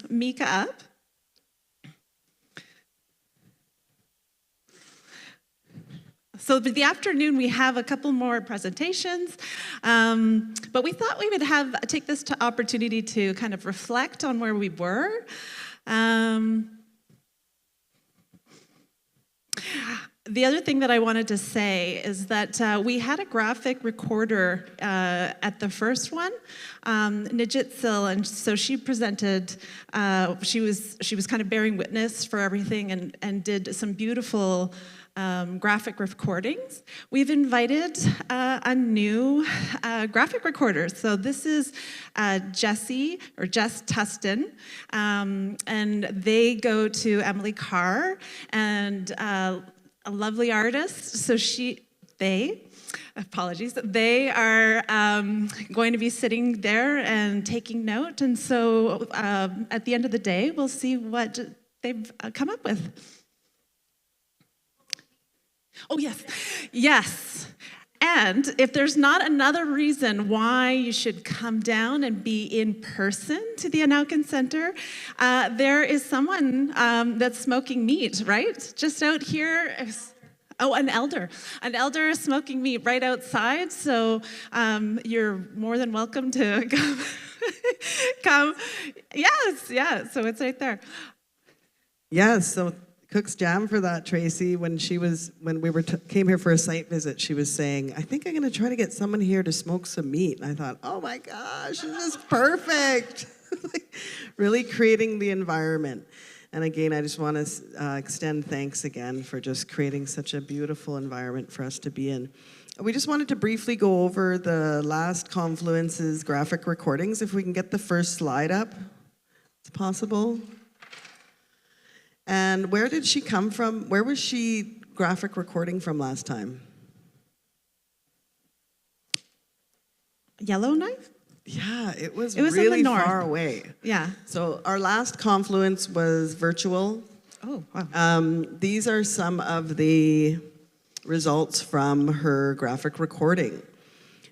Mika up. So for the afternoon, we have a couple more presentations, but we thought we would take this opportunity to kind of reflect on where we were. The other thing that I wanted to say is that we had a graphic recorder at the first one, Nijitsil, and so she presented. She was kind of bearing witness for everything and did some beautiful graphic recordings. We've invited a new graphic recorder. So this is Jess Tustin, and they go to Emily Carr, and a lovely artist. So they are going to be sitting there and taking note. And so at the end of the day, we'll see what they've come up with. Oh, yes. And if there's not another reason why you should come down and be in person to the Anaukin Center, there is someone that's smoking meat, right? Just out here. Oh, an elder. An elder is smoking meat right outside, so you're more than welcome to come. Come. Yes, yeah, so it's right there. Yes, so Cook's Jam for that, Tracy. When we came here for a site visit, she was saying, "I think I'm going to try to get someone here to smoke some meat." And I thought, "Oh my gosh, this is perfect!" Really creating the environment. And again, I just want to extend thanks again for just creating such a beautiful environment for us to be in. We just wanted to briefly go over the last Confluence's graphic recordings. If we can get the first slide up, it's possible. And where did she come from? Where was she graphic recording from last time? Yellowknife? Yeah, it was in the really north. far away. Yeah. So our last Confluence was virtual. Oh, wow. These are some of the results from her graphic recording.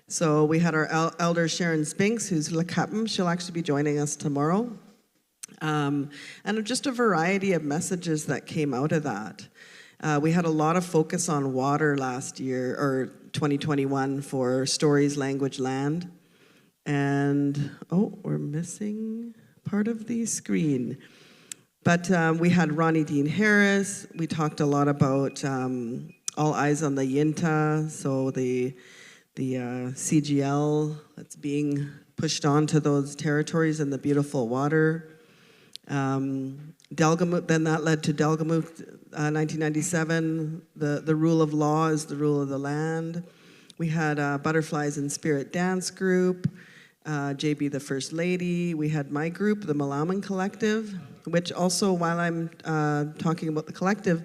So we had our elder Sharon Spinks, who's Lakapam. She'll actually be joining us tomorrow. And just a variety of messages that came out of that. We had a lot of focus on water last year, or 2021, for Stories, Language, Land. And, oh, we're missing part of the screen. But we had Ronnie Dean Harris. We talked a lot about All Eyes on the Yinta, so the CGL that's being pushed onto those territories and the beautiful water. Delgamuth, then that led to Delgamuth, 1997. The rule of law is the rule of the land. We had Butterflies in Spirit Dance Group, JB the First Lady. We had my group, the Malaman Collective, which also, while I'm talking about the collective,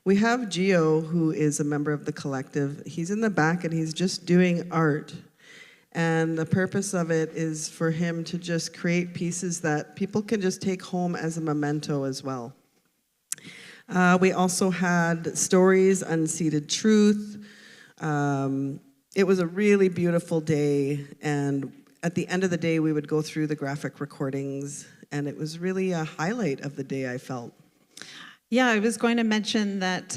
we have Gio, who is a member of the collective. He's in the back and he's just doing art. And the purpose of it is for him to just create pieces that people can just take home as a memento as well. We also had Stories, Unseated Truth. It was a really beautiful day, and at the end of the day, we would go through the graphic recordings, and it was really a highlight of the day, I felt. Yeah, I was going to mention that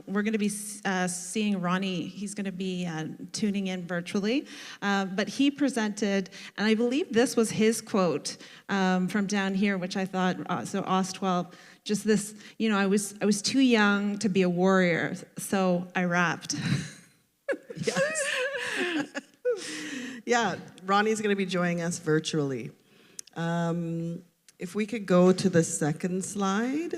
we're going to be seeing Ronnie. He's going to be tuning in virtually. But he presented, and I believe this was his quote from down here, which I thought, so OS12, just this, you know, I was too young to be a warrior, so I rapped. Yes. Yeah, Ronnie's going to be joining us virtually. If we could go to the second slide.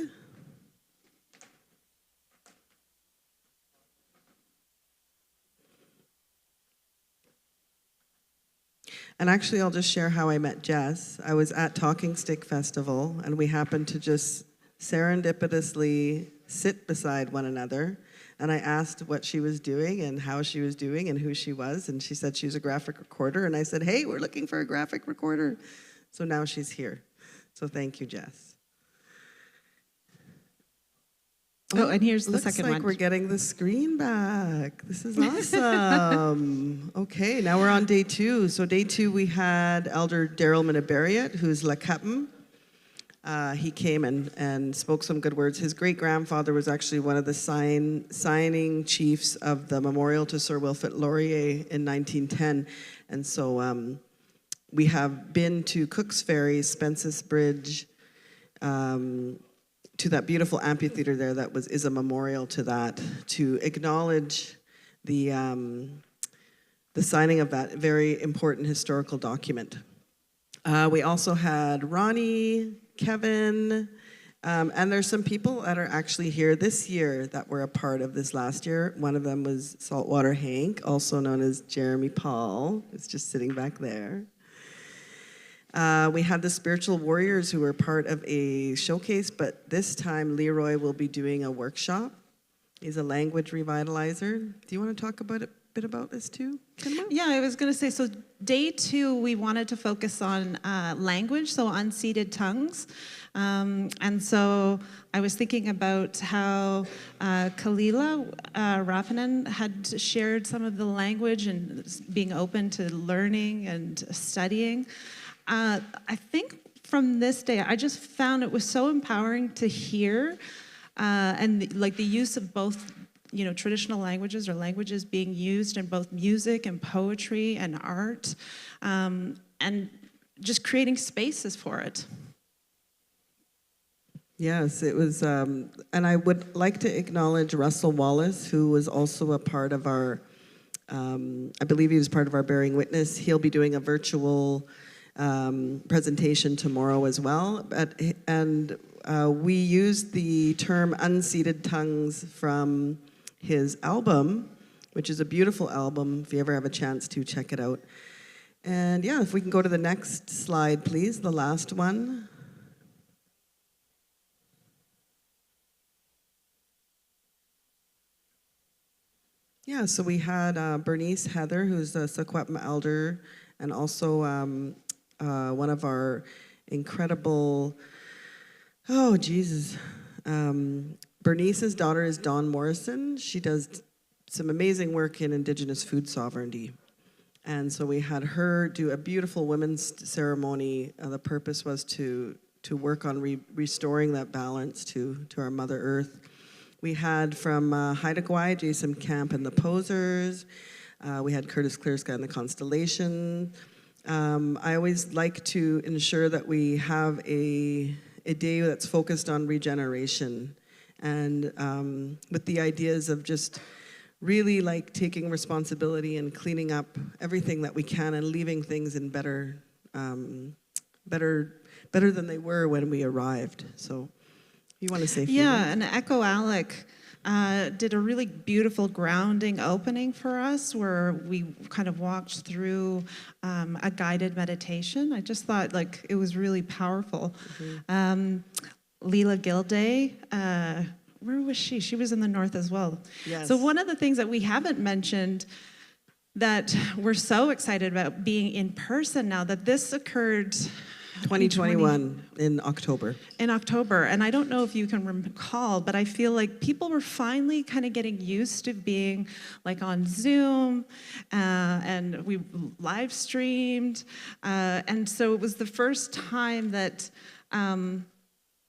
And actually, I'll just share how I met Jess. I was at Talking Stick Festival, and we happened to just serendipitously sit beside one another. And I asked what she was doing and how she was doing and who she was. And she said she was a graphic recorder. And I said, hey, we're looking for a graphic recorder. So now she's here. So thank you, Jess. Oh, and here's the Looks second like one. we're getting the screen back. This is awesome. Okay, now we're on day 2. So day 2, we had Elder Daryl Minabariat, who's Lakapam. He came and spoke some good words. His great-grandfather was actually one of the signing chiefs of the memorial to Sir Wilfrid Laurier in 1910. And so we have been to Cook's Ferry, Spence's Bridge, to that beautiful amphitheater there that is a memorial to that, to acknowledge the signing of that very important historical document. We also had Ronnie, Kevin, and there's some people that are actually here this year that were a part of this last year. One of them was Saltwater Hank, also known as Jeremy Paul, who's just sitting back there. We had the Spiritual Warriors who were part of a showcase, but this time Leroy will be doing a workshop. He's a language revitalizer. Do you want to talk about a bit about this too, Kinma? Yeah, I was going to say, so day 2, we wanted to focus on language, so unseated tongues. And so I was thinking about how Kalila Rafanen had shared some of the language and being open to learning and studying. I think from this day, I just found it was so empowering to hear and like the use of both traditional languages or languages being used in both music and poetry and art, and just creating spaces for it. Yes, it was, and I would like to acknowledge Russell Wallace, who was also a part of our, I believe he was part of our Bearing Witness. He'll be doing a virtual presentation tomorrow as well. We used the term unseated tongues from his album, which is a beautiful album, if you ever have a chance to check it out. And yeah, if we can go to the next slide, please, the last one. Yeah, so we had Bernice Heather, who's a Secwepemc elder, and also one of our incredible, oh, Jesus. Bernice's daughter is Dawn Morrison. She does some amazing work in Indigenous food sovereignty. And so we had her do a beautiful women's ceremony. The purpose was to work on restoring that balance to our Mother Earth. We had from Haida Gwaii, Jason Camp and the Posers. We had Curtis Clearsky and the Constellation. I always like to ensure that we have a day that's focused on regeneration, and with the ideas of just really like taking responsibility and cleaning up everything that we can and leaving things in better than they were when we arrived. So you want to say a few words? And Echo Alec did a really beautiful grounding opening for us where we kind of walked through a guided meditation. I just thought like it was really powerful. Leela Gilday, where was she? She was in the north as well. Yes. So one of the things that we haven't mentioned that we're so excited about being in person now, that this occurred 2021 in October. In October, and I don't know if you can recall, but I feel like people were finally kind of getting used to being like on Zoom, and we live streamed, and so it was the first time that, I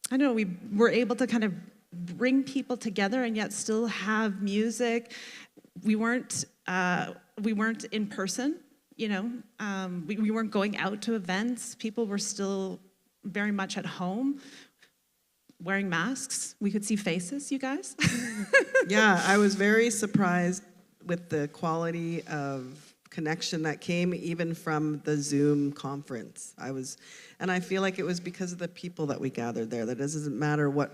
don't know, we were able to kind of bring people together and yet still have music. We weren't in person. We weren't going out to events. People were still very much at home, wearing masks. We could see faces, you guys. Yeah, I was very surprised with the quality of connection that came even from the Zoom conference. And I feel like it was because of the people that we gathered there. That doesn't matter what,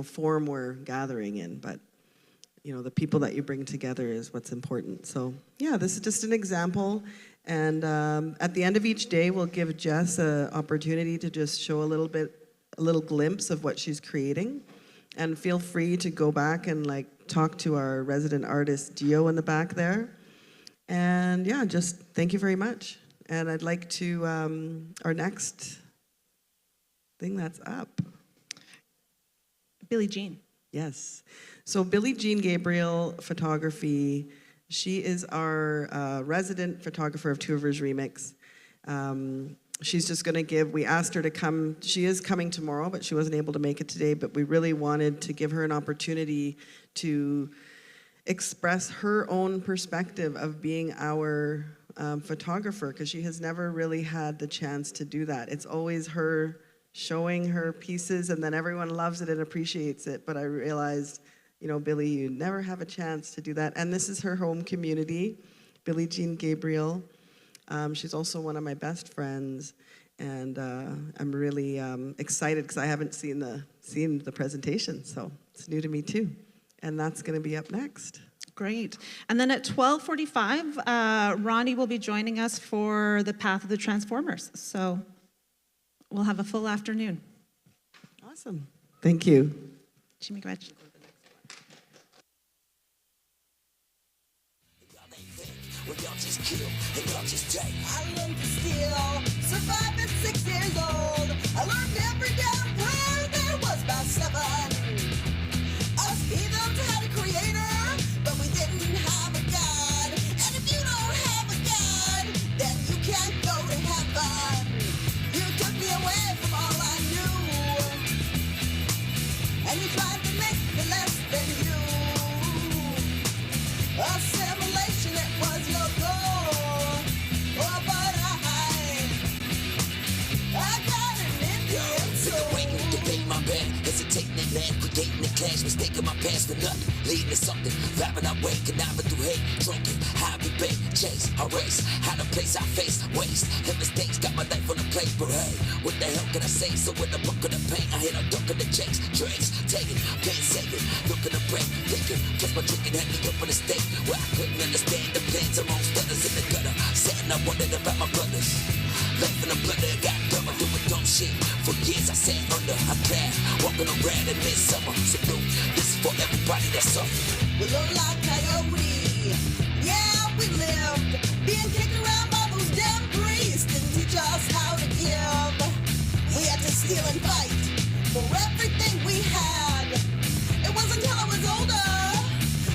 form we're gathering in, but the people that you bring together is what's important. So yeah, this is just an example. And at the end of each day, we'll give Jess an opportunity to just show a little glimpse of what she's creating. And feel free to go back and talk to our resident artist, Gio, in the back there. And yeah, just thank you very much. And I'd like to, our next thing that's up. Billie Jean. Yes. So Billie Jean Gabriel Photography, she is our resident photographer of Two Rivers Remix. She's just going to we asked her to come. She is coming tomorrow, but she wasn't able to make it today. But we really wanted to give her an opportunity to express her own perspective of being our photographer, because she has never really had the chance to do that. It's always her showing her pieces, and then everyone loves it and appreciates it. But I realized, Billie, you never have a chance to do that. And this is her home community, Billie Jean Gabriel. She's also one of my best friends, and I'm really excited because I haven't seen the presentation, so it's new to me too. And that's going to be up next. Great. And then at 12:45, Ronnie will be joining us for the Path of the Transformers. So we'll have a full afternoon. Awesome. Thank you. Chimiigwech. Well, y'all just kill and y'all just take. I learned to steal, survive at 6 years old. I learned every damn word there was about 7. Us heathens had a creator, but we didn't have a God. And if you don't have a God, then you can't go to heaven. You took me away from all I knew, and you tried to make me less than you. cash, mistaking my past for nothing. Leading to something, vibing I wake, conniving through hate. Drunken, how we bait, chase, I race. How the place I face, waste. And mistakes, got my life on the plate. But hey, what the hell can I say? So with the book of the pain, I hit a dunk of the checks. Drinks, taking, can't save it. Looking to break, thinking. Just my drinking had me up on the state. Where I couldn't understand the plans amongst others in the gutter. Saying I wondered about my brothers. Life in the blood, got dumb, I doing dumb shit. For years I sat under a cloud, walking around in midsummer. So no, this is for everybody that's suffering. We look like coyote, yeah, we lived. Being kicked around by those damn priests didn't teach us how to give. We had to steal and fight for everything we had. It wasn't until I was older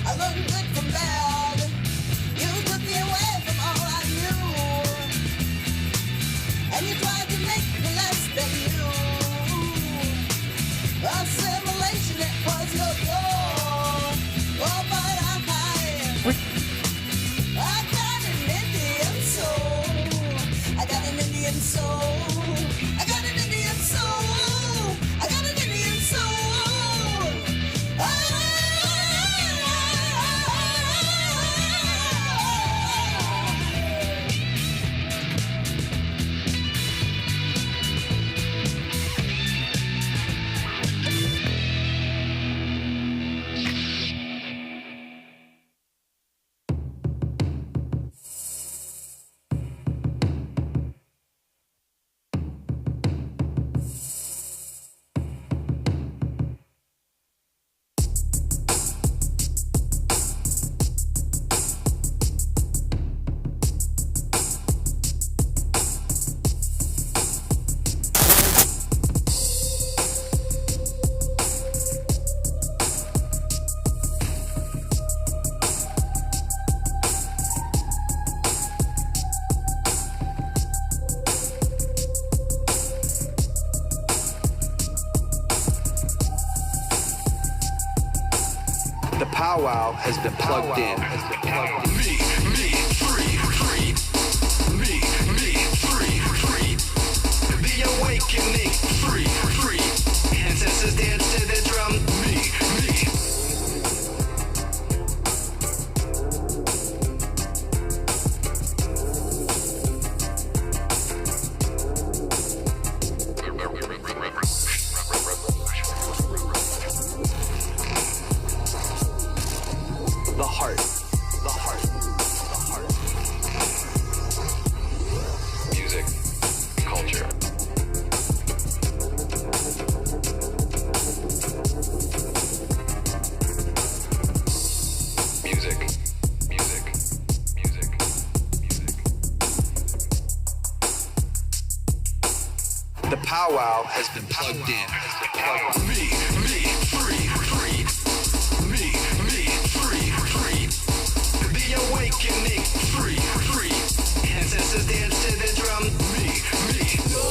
I learned good from bad. You took me away from all I knew, and you tried to make me less than you. Assimilation, it was your goal. Oh, but I got an Indian soul. I got an Indian soul. I got an Indian soul. I got an Indian soul. The powwow has been plugged in. Me, free. Me, free. The awakening, free. Ancestors dance to the drum. Me. The heart. Music, culture. Music. The powwow has been plugged in. Me, free. Me, free. The awakening, free. Ancestors dance to the drum. Me. No,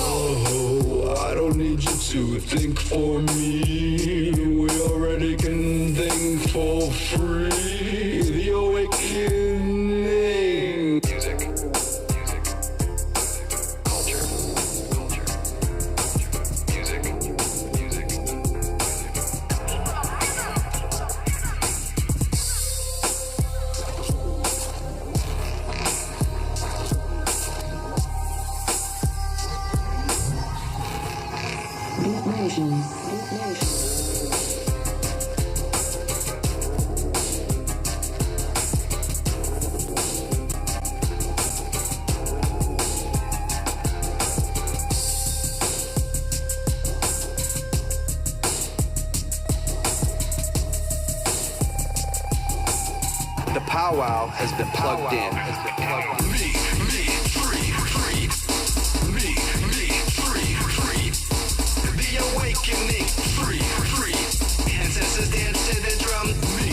I don't need you to think for me. We already can think for free. The awakening. Music, culture. Music. The powwow has been plugged in. Me, free. Me, free. The awakening, free. Ancestors dance to the drum. Me.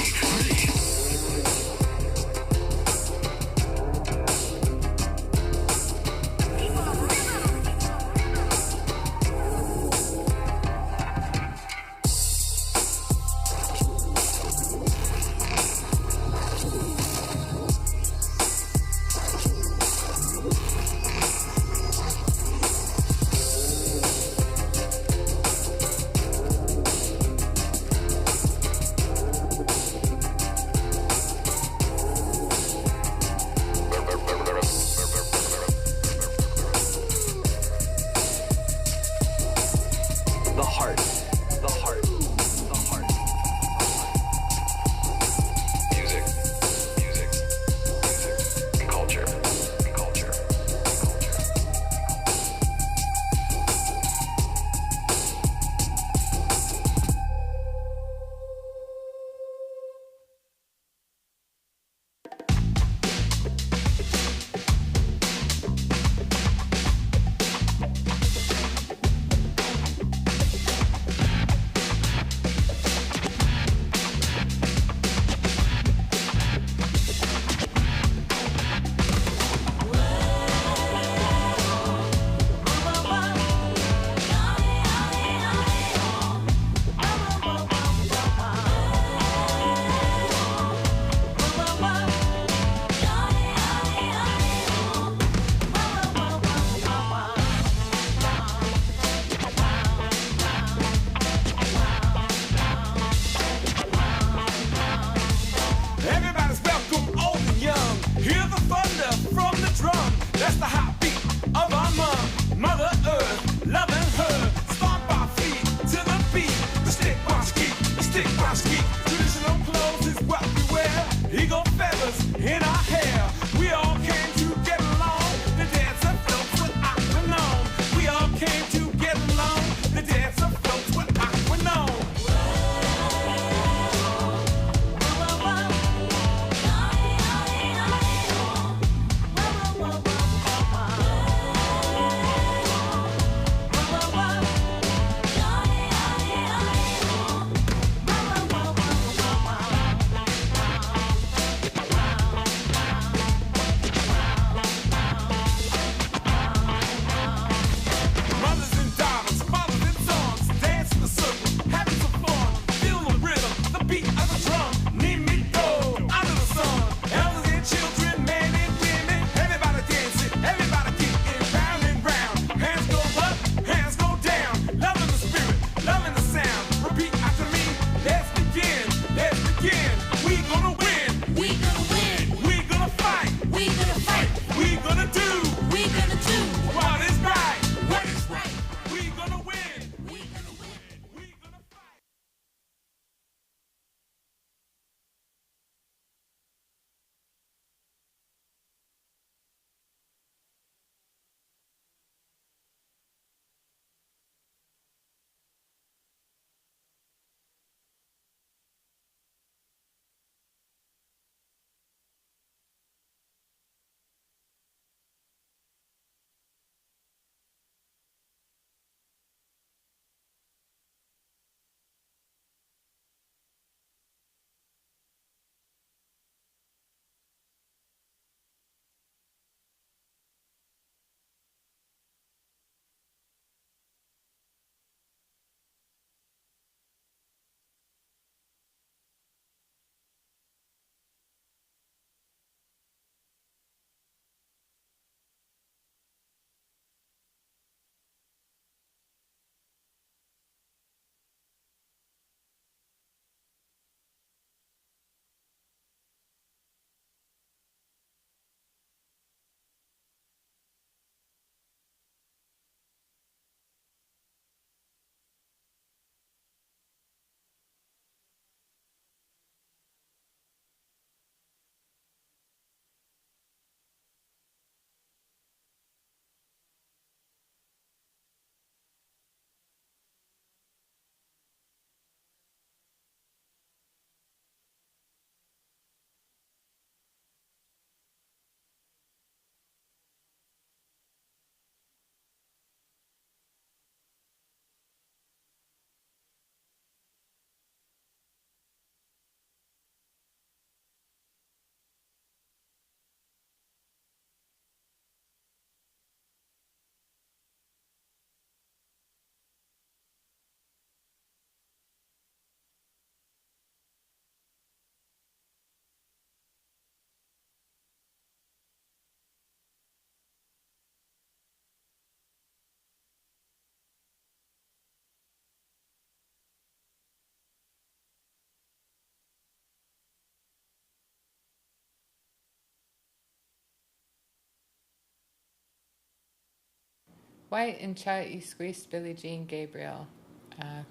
Why incha isquis Billie Jean Gabriel,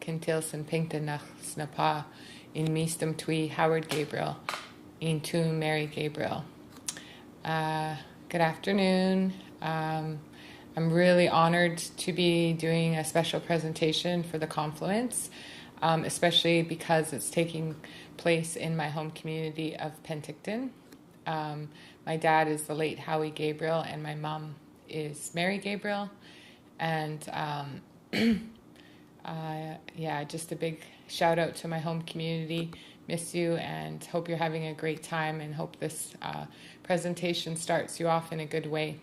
Kintilson Pinkton nach Snapa, in Meestum Twee Howard Gabriel, in Toon Mary Gabriel. Good afternoon. I'm really honored to be doing a special presentation for the Confluence, especially because it's taking place in my home community of Penticton. My dad is the late Howie Gabriel, and my mom is Mary Gabriel. And just a big shout out to my home community. Miss you and hope you're having a great time, and hope this presentation starts you off in a good way.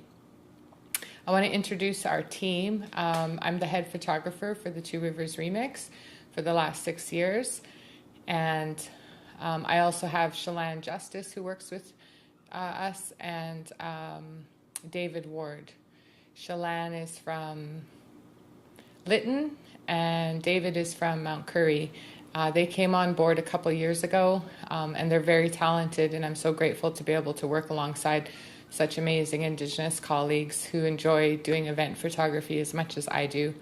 I want to introduce our team. I'm the head photographer for the Two Rivers Remix for the last 6 years. And I also have Shalane Justice, who works with us, and David Ward. Shalane is from Lytton, and David is from Mount Currie. They came on board a couple years ago, and they're very talented, and I'm so grateful to be able to work alongside such amazing Indigenous colleagues who enjoy doing event photography as much as I do.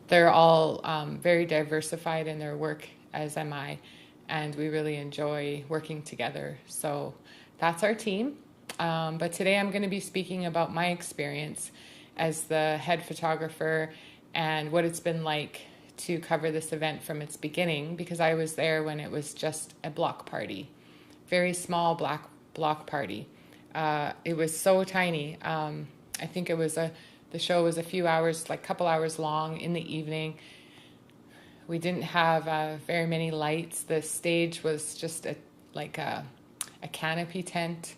They're all very diversified in their work, as am I, and we really enjoy working together. So that's our team. But today I'm going to be speaking about my experience as the head photographer and what it's been like to cover this event from its beginning, because I was there when it was just a block party, very small block party. It was so tiny. I think it was the show was a few hours, like a couple hours long in the evening. We didn't have very many lights. The stage was just a canopy tent,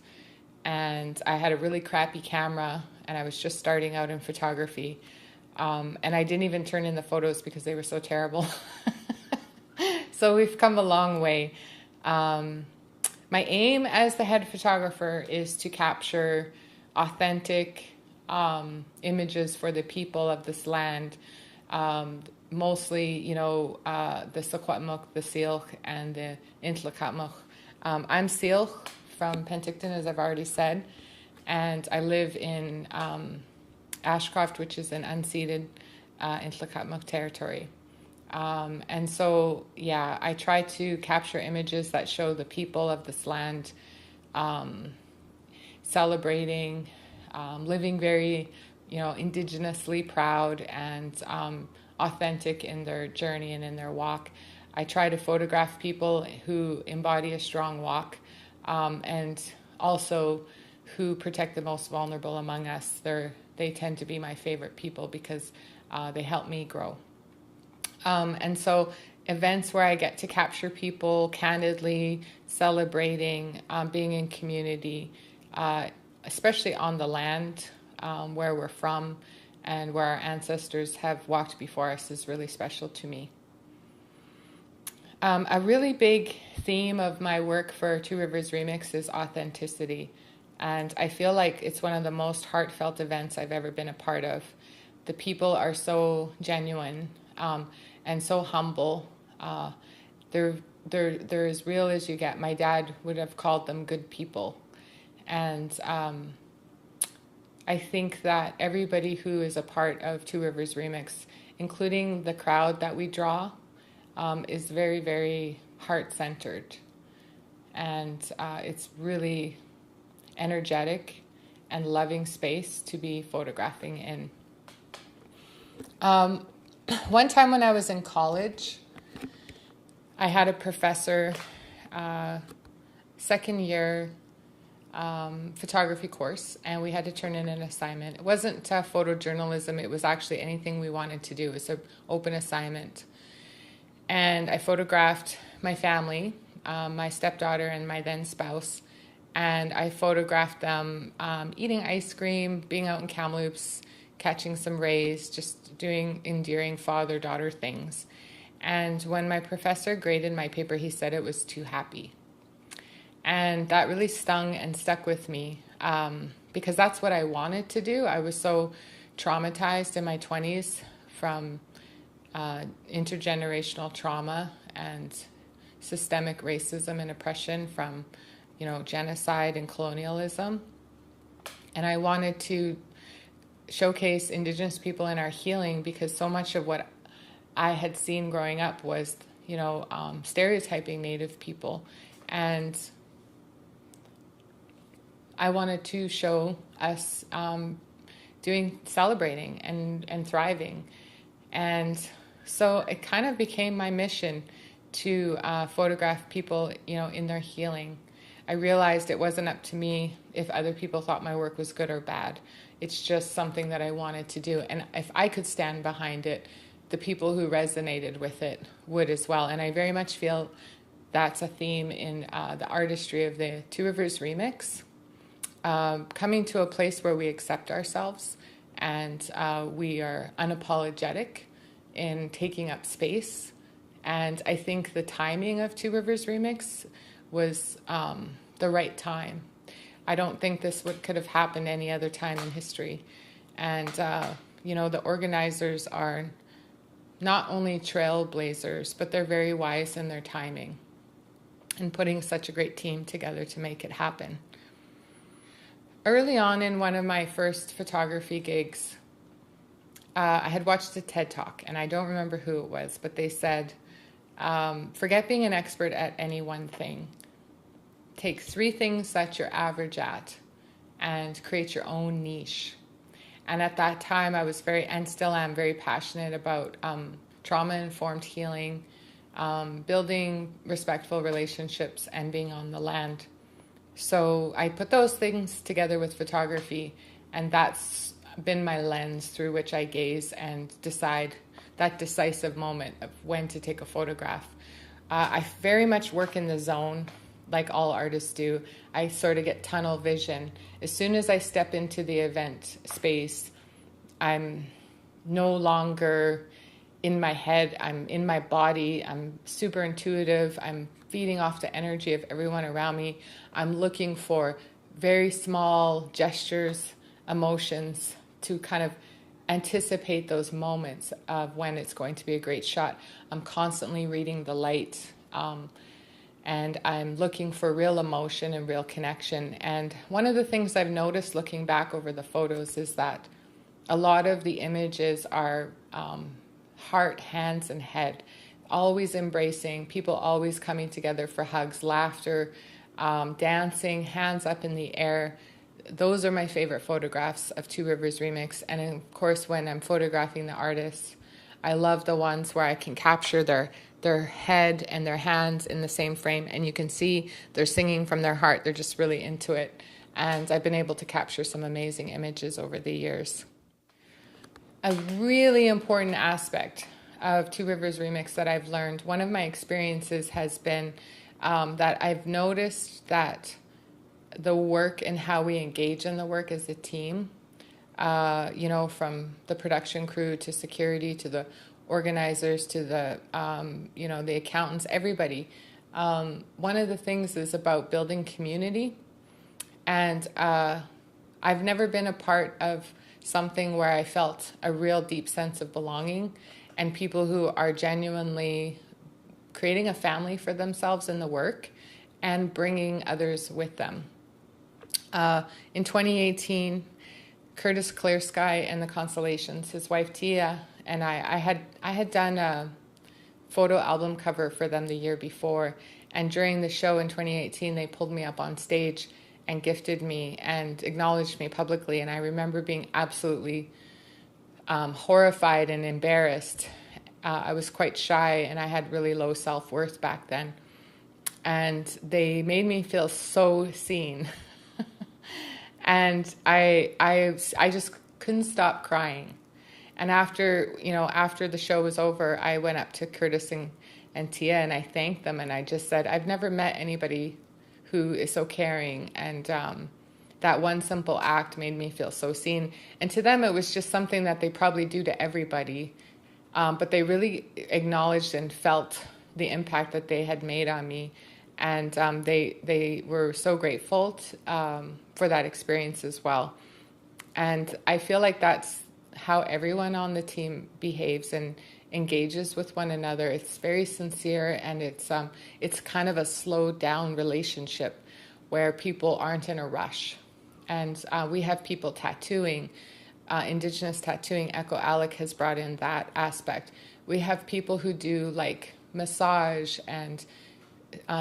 and I had a really crappy camera, and I was just starting out in photography. And I didn't even turn in the photos because they were so terrible. So we've come a long way. My aim as the head photographer is to capture authentic images for the people of this land. Mostly, the Secwepemc, the Syilx, and the Intlakatmuk. I'm Syilx from Penticton, as I've already said, and I live in Ashcroft, which is an unceded Intlakatmuk territory. And so, I try to capture images that show the people of this land celebrating, living very, indigenously proud and authentic in their journey and in their walk. I try to photograph people who embody a strong walk, and also who protect the most vulnerable among us. They tend to be my favorite people because they help me grow. And so events where I get to capture people candidly, celebrating, being in community, especially on the land where we're from and where our ancestors have walked before us, is really special to me. A really big theme of my work for Two Rivers Remix is authenticity. And I feel like it's one of the most heartfelt events I've ever been a part of. The people are so genuine and so humble. They're as real as you get. My dad would have called them good people. And I think that everybody who is a part of Two Rivers Remix, including the crowd that we draw, is very, very heart-centered. And it's really energetic and loving space to be photographing in. One time when I was in college, I had a professor, second year photography course, and we had to turn in an assignment. It wasn't photojournalism, it was actually anything we wanted to do. It was an open assignment. And I photographed my family, my stepdaughter and my then spouse, and I photographed them eating ice cream, being out in Kamloops, catching some rays, just doing endearing father-daughter things. And when my professor graded my paper, he said it was too happy. And that really stung and stuck with me because that's what I wanted to do. I was so traumatized in my 20s from intergenerational trauma and systemic racism and oppression from, genocide and colonialism. And I wanted to showcase Indigenous people in our healing, because so much of what I had seen growing up was, stereotyping Native people. And I wanted to show us celebrating and thriving. And so it kind of became my mission to photograph people, in their healing. I realized it wasn't up to me if other people thought my work was good or bad. It's just something that I wanted to do. And if I could stand behind it, the people who resonated with it would as well. And I very much feel that's a theme in the artistry of the Two Rivers remix. Coming to a place where we accept ourselves and we are unapologetic in taking up space. And I think the timing of Two Rivers remix was the right time. I don't think this could have happened any other time in history. And, the organizers are not only trailblazers, but they're very wise in their timing and putting such a great team together to make it happen. Early on in one of my first photography gigs, I had watched a TED Talk, and I don't remember who it was, but they said, forget being an expert at any one thing. Take 3 things that you're average at and create your own niche. And at that time, I was and still am very passionate about trauma-informed healing, building respectful relationships, and being on the land. So I put those things together with photography, and that's been my lens through which I gaze and decide that decisive moment of when to take a photograph. I very much work in the zone, like all artists do. I sort of get tunnel vision. As soon as I step into the event space, I'm no longer in my head, I'm in my body, I'm super intuitive, I'm feeding off the energy of everyone around me. I'm looking for very small gestures, emotions to kind of anticipate those moments of when it's going to be a great shot. I'm constantly reading the light, and I'm looking for real emotion and real connection. And one of the things I've noticed looking back over the photos is that a lot of the images are heart, hands, and head, always embracing, people always coming together for hugs, laughter, dancing, hands up in the air. Those are my favorite photographs of Two Rivers Remix. And of course, when I'm photographing the artists, I love the ones where I can capture their head and their hands in the same frame, and you can see they're singing from their heart. They're just really into it. And I've been able to capture some amazing images over the years. A really important aspect of Two Rivers Remix that I've learned, one of my experiences has been that I've noticed that the work and how we engage in the work as a team, from the production crew to security to the organizers to the, the accountants, everybody. One of the things is about building community. And I've never been a part of something where I felt a real deep sense of belonging and people who are genuinely creating a family for themselves in the work and bringing others with them. In 2018, Curtis Clearsky and the Constellations, his wife Tia, and I had done a photo album cover for them the year before. And during the show in 2018, they pulled me up on stage and gifted me and acknowledged me publicly. And I remember being absolutely horrified and embarrassed. I was quite shy and I had really low self-worth back then. And they made me feel so seen. And I just couldn't stop crying. And after the show was over, I went up to Curtis and Tia and I thanked them. And I just said, I've never met anybody who is so caring. And that one simple act made me feel so seen. And to them, it was just something that they probably do to everybody. But they really acknowledged and felt the impact that they had made on me. And they were so grateful for that experience as well. And I feel like that's how everyone on the team behaves and engages with one another. It's very sincere, and it's kind of a slowed down relationship where people aren't in a rush. And we have people tattooing Indigenous tattooing, Echo Alec has brought in that aspect. We have people who do like massage and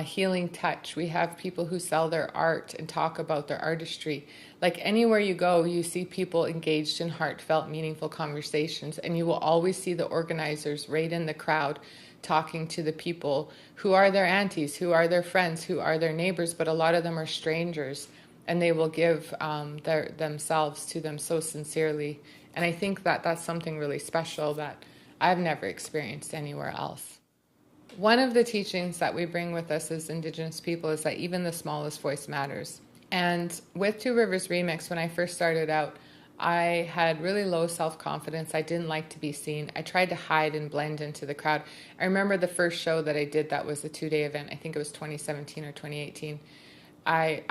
healing touch. We have people who sell their art and talk about their artistry. Like anywhere you go, you see people engaged in heartfelt, meaningful conversations, and you will always see the organizers right in the crowd talking to the people who are their aunties, who are their friends, who are their neighbors, but a lot of them are strangers, and they will give themselves to them so sincerely. And I think that that's something really special that I've never experienced anywhere else. One of the teachings that we bring with us as Indigenous people is that even the smallest voice matters. And with Two Rivers Remix, when I first started out, I had really low self-confidence. I didn't like to be seen. I tried to hide and blend into the crowd. I remember the first show that I did that was a 2-day event. I think it was 2017 or 2018. I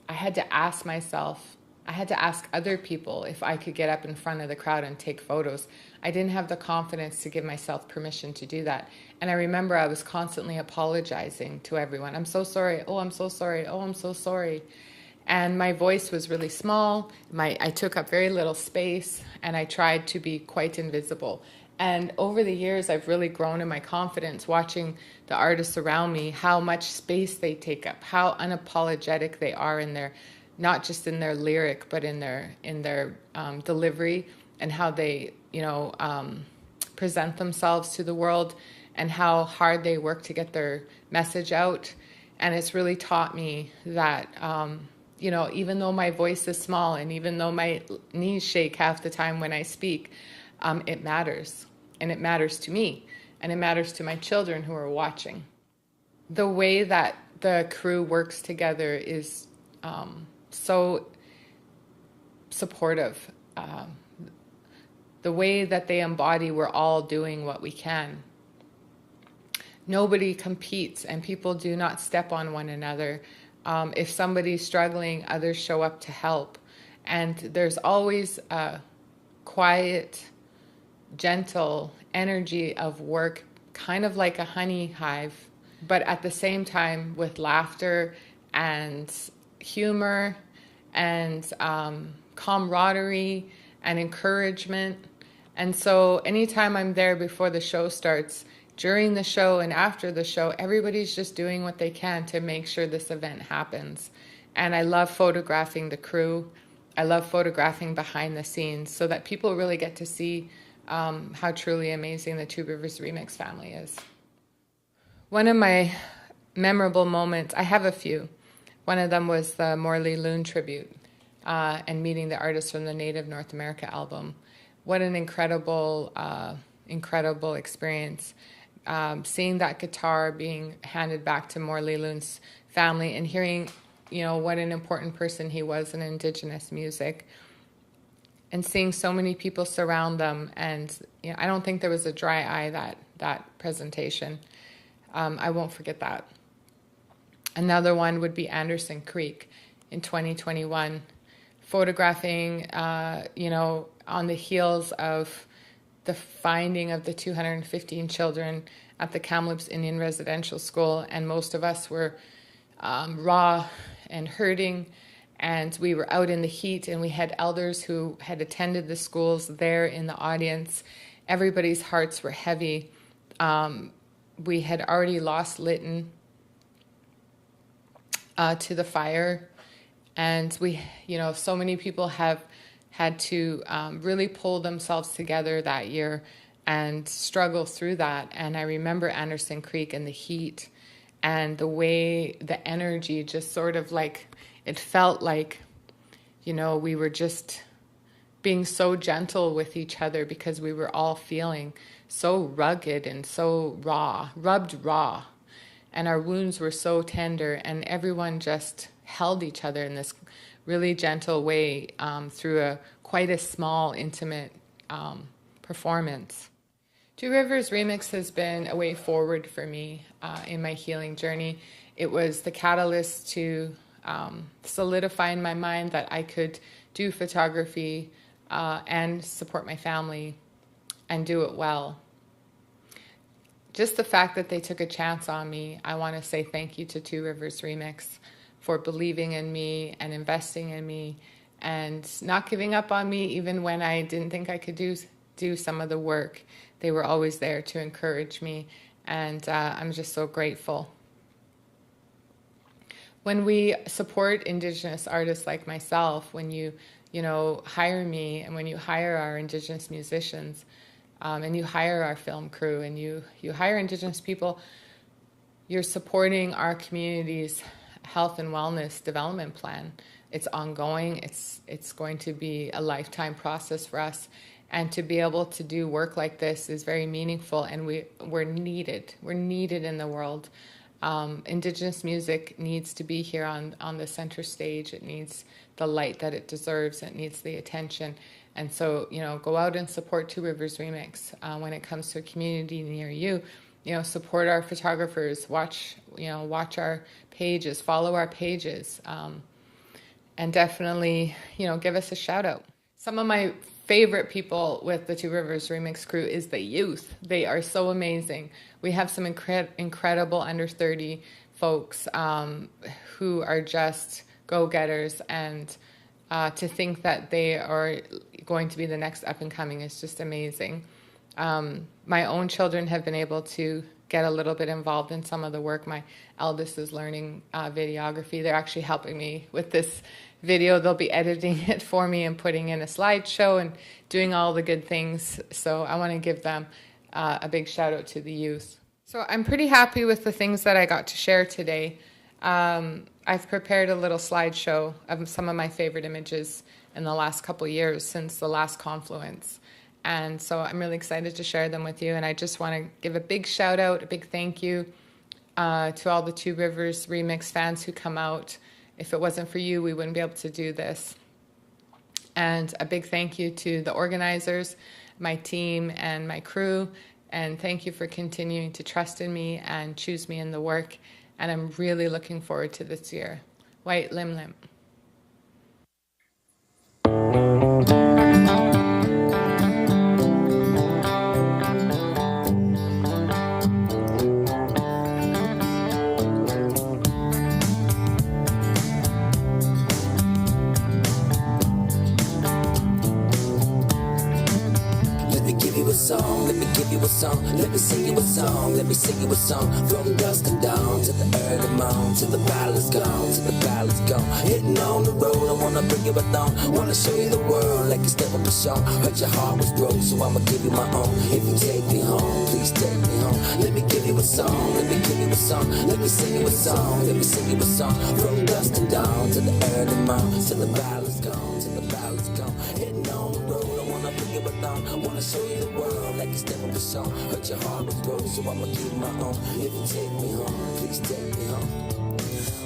had to ask myself, I had to ask other people if I could get up in front of the crowd and take photos. I didn't have the confidence to give myself permission to do that. And I remember I was constantly apologizing to everyone. I'm so sorry. Oh, I'm so sorry. Oh, I'm so sorry. And my voice was really small. I took up very little space, and I tried to be quite invisible. And over the years, I've really grown in my confidence watching the artists around me, how much space they take up, how unapologetic they are in their, not just in their lyric, but in their delivery, and how they, present themselves to the world, and how hard they work to get their message out. And it's really taught me that, even though my voice is small, and even though my knees shake half the time when I speak, it matters. And it matters to me, and it matters to my children who are watching. The way that the crew works together is so supportive. The way that they embody, we're all doing what we can. Nobody competes, and people do not step on one another. If somebody's struggling, others show up to help. And there's always a quiet, gentle energy of work, kind of like a honey hive, but at the same time with laughter and humor and camaraderie and encouragement. And so anytime I'm there before the show starts, during the show and after the show, everybody's just doing what they can to make sure this event happens. And I love photographing the crew. I love photographing behind the scenes so that people really get to see how truly amazing the Two Rivers Remix family is. One of my memorable moments, I have a few. One of them was the Morley Loon tribute and meeting the artist from the Native North America album. What an incredible, incredible experience. Seeing that guitar being handed back to Morley Loon's family and hearing, what an important person he was in Indigenous music, and seeing so many people surround them. And I don't think there was a dry eye that presentation. I won't forget that. Another one would be Anderson Creek in 2021, photographing, on the heels of the finding of the 215 children at the Kamloops Indian Residential School, and most of us were raw and hurting, and we were out in the heat, and we had elders who had attended the schools there in the audience. Everybody's hearts were heavy. We had already lost Lytton to the fire, and we, so many people have had to really pull themselves together that year and struggle through that. And I remember Anderson Creek and the heat and the way the energy just sort of like, it felt like, we were just being so gentle with each other because we were all feeling so rugged and so rubbed raw. And our wounds were so tender, and everyone just held each other in this really gentle way through quite a small, intimate performance. Two Rivers Remix has been a way forward for me in my healing journey. It was the catalyst to solidify in my mind that I could do photography and support my family and do it well. Just the fact that they took a chance on me, I want to say thank you to Two Rivers Remix for believing in me and investing in me and not giving up on me even when I didn't think I could do some of the work. They were always there to encourage me, and I'm just so grateful. When we support Indigenous artists like myself, when you hire me, and when you hire our Indigenous musicians, and you hire our film crew, and you hire Indigenous people, you're supporting our community's health and wellness development plan. It's ongoing. It's going to be a lifetime process for us. And to be able to do work like this is very meaningful, and we're needed. We're needed in the world. Indigenous music needs to be here on the center stage. It needs the light that it deserves. It needs the attention. And so, go out and support Two Rivers Remix when it comes to a community near you. Support our photographers. Watch our pages. Follow our pages. And definitely, give us a shout out. Some of my favorite people with the Two Rivers Remix crew is the youth. They are so amazing. We have some incredible under 30 folks who are just go-getters, and to think that they are going to be the next up and coming is just amazing. My own children have been able to get a little bit involved in some of the work. My eldest is learning videography. They're actually helping me with this video. They'll be editing it for me and putting in a slideshow and doing all the good things. So I want to give them a big shout out to the youth. So I'm pretty happy with the things that I got to share today. I've prepared a little slideshow of some of my favorite images in the last couple years since the last Confluence. And so I'm really excited to share them with you. And I just want to give a big shout out, a big thank you to all the Two Rivers Remix fans who come out. If it wasn't for you, we wouldn't be able to do this. And a big thank you to the organizers, my team, and my crew. And thank you for continuing to trust in me and choose me in the work. And I'm really looking forward to this year. White Lim Lim. Song, let me give you a song, let me sing you a song, let me sing you a song. From dusk and dawn to the early morn, till the battle is gone, till the battle is gone. Hitting on the road, I wanna bring you along, wanna show you the world like it's never been shown. Heard your heart was broke, so I'ma give you my own. If you take me home, please take me home. Let me give you a song, let me give you a song, let me sing you a song, let me sing you a song. From dusk and dawn to the early morn, till the battle is gone, till the battle is gone. Hitting on the road, I wanna bring you along, wanna show you the world like it's never been shown. Hurt your heart was broke, so I'ma give you my own. If you take me home, please take me home.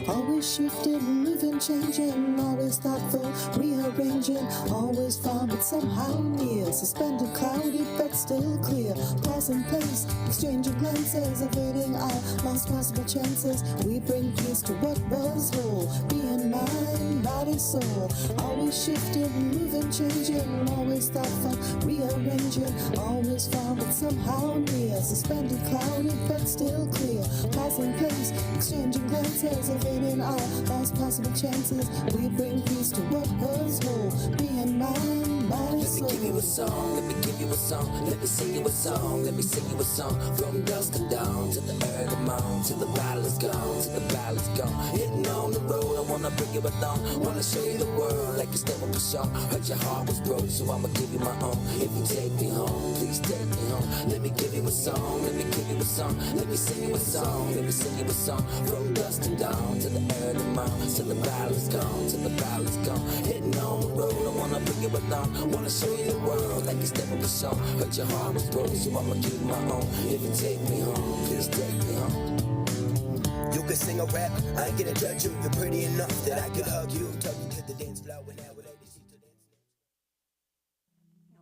Always shifting, moving, changing, always thoughtful, rearranging, always far but somehow near, suspended, cloudy but still clear, passing place, exchanging glances, evading our lost possible chances. We bring peace to what was whole, being mind, body, soul. Always shifting, moving, changing, always thoughtful, rearranging, always far but somehow near, suspended, cloudy but still clear, passing place, exchanging glances, evading our last possible chances. We bring peace to what was whole, being mind, body, soul. Let me give you a song, let me give you a song, let me sing you a song, let me sing you a song. From dusk and dawn to the early morn, till the battle is gone, till the battle is gone. Hitting on the road, I wanna bring you along, wanna show you the world like it's never been shown. Heard your heart was broke, so I'ma give you my own. If you take me home, please take me home. Let me give you a song, let me give you a song, let me sing you a song, let me sing you a song. From dusk and dawn to the early morn, till the battle is gone, till the battle is gone. Hitting on the road, I wanna bring you along, wanna show you the world like it's never been shown. Hurt your heart was broke, so I'ma give you my own. If you take me home, please take me home. You can sing a rap, I ain't gonna judge you. You're pretty enough that I could hug you, tuck you to the dance floor when I would let you see the dance.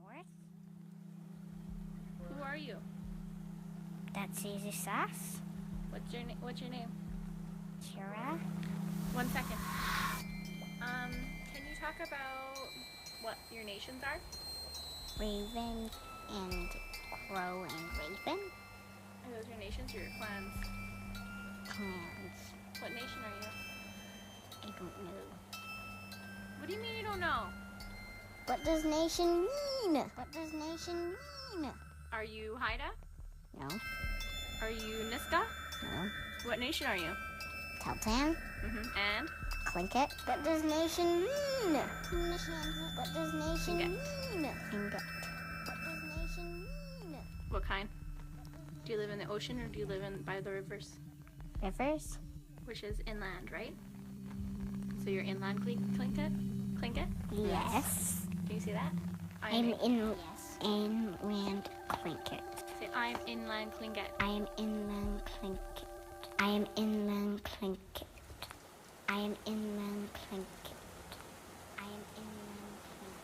North? Who are you? That's Easy Sass. What's your name? Chira. 1 second. Can you talk about what your nations are? Raven and Crow and Raven. Are those your nations or your clans? Clans. What nation are you? I don't know. What do you mean you don't know? What does nation mean? What does nation mean? Are you Haida? No. Are you Niska? No. What nation are you? Teltan. And? Tlingit. What does nation mean? What does nation mean? Tlingit. What does nation mean? What kind? Do you live in the ocean or do you live by the rivers? Rivers. Which is inland, right? So you're inland Tlingit? Tlingit? Yes. Can you see that? I'm inland Tlingit. Say, I'm inland Tlingit. I am inland Tlingit. I am inland Tlingit. I am inland Tlingit. I am inland Tlingit.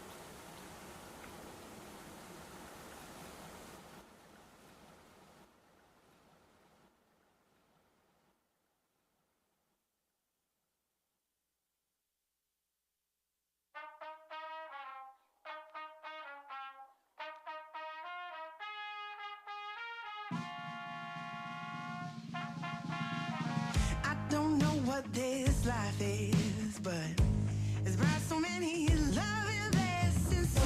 I don't know what this life is, but it's brought so many loving blessings. So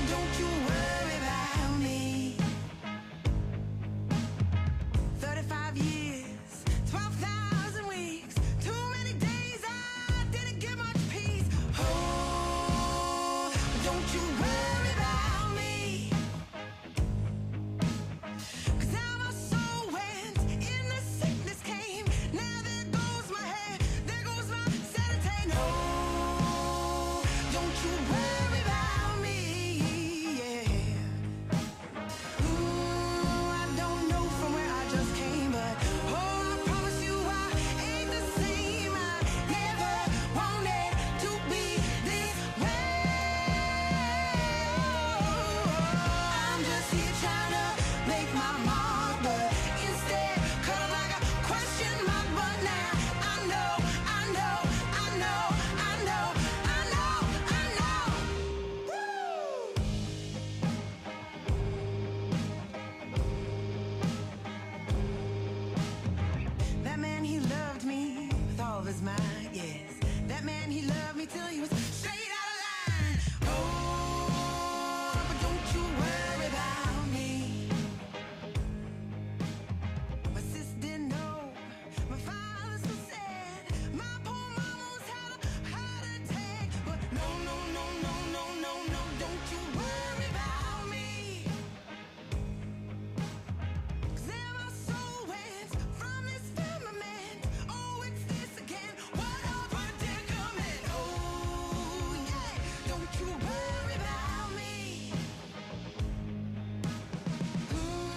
don't you worry about me. 35 years, 12,000 weeks, too many days I didn't get much peace. Oh, don't you worry about me. 'Cause now my soul went in the sickness came. Now there goes my hair, there goes my sanity. No, don't you worry about me. Yeah. Ooh, I don't know from where I just came, but oh, I promise you I ain't the same. I never wanted to be this way. I'm just here trying to make my mark, but instead cut like a question mark. But now I know, I know, I know, I know, I know, I know. Woo! That man, he loved me with all of his might, yes. That man, he loved me till he was straight out of line. Oh, but don't you worry about me. My sis didn't know, my father so sad. My poor mama's had a heart attack. But no, no, no, no, no, no, no, don't you worry about me. 'Cause now my soul went from this firmament. Oh, it's this again. What a predicament. Oh, yeah. Don't you worry about me. Ooh,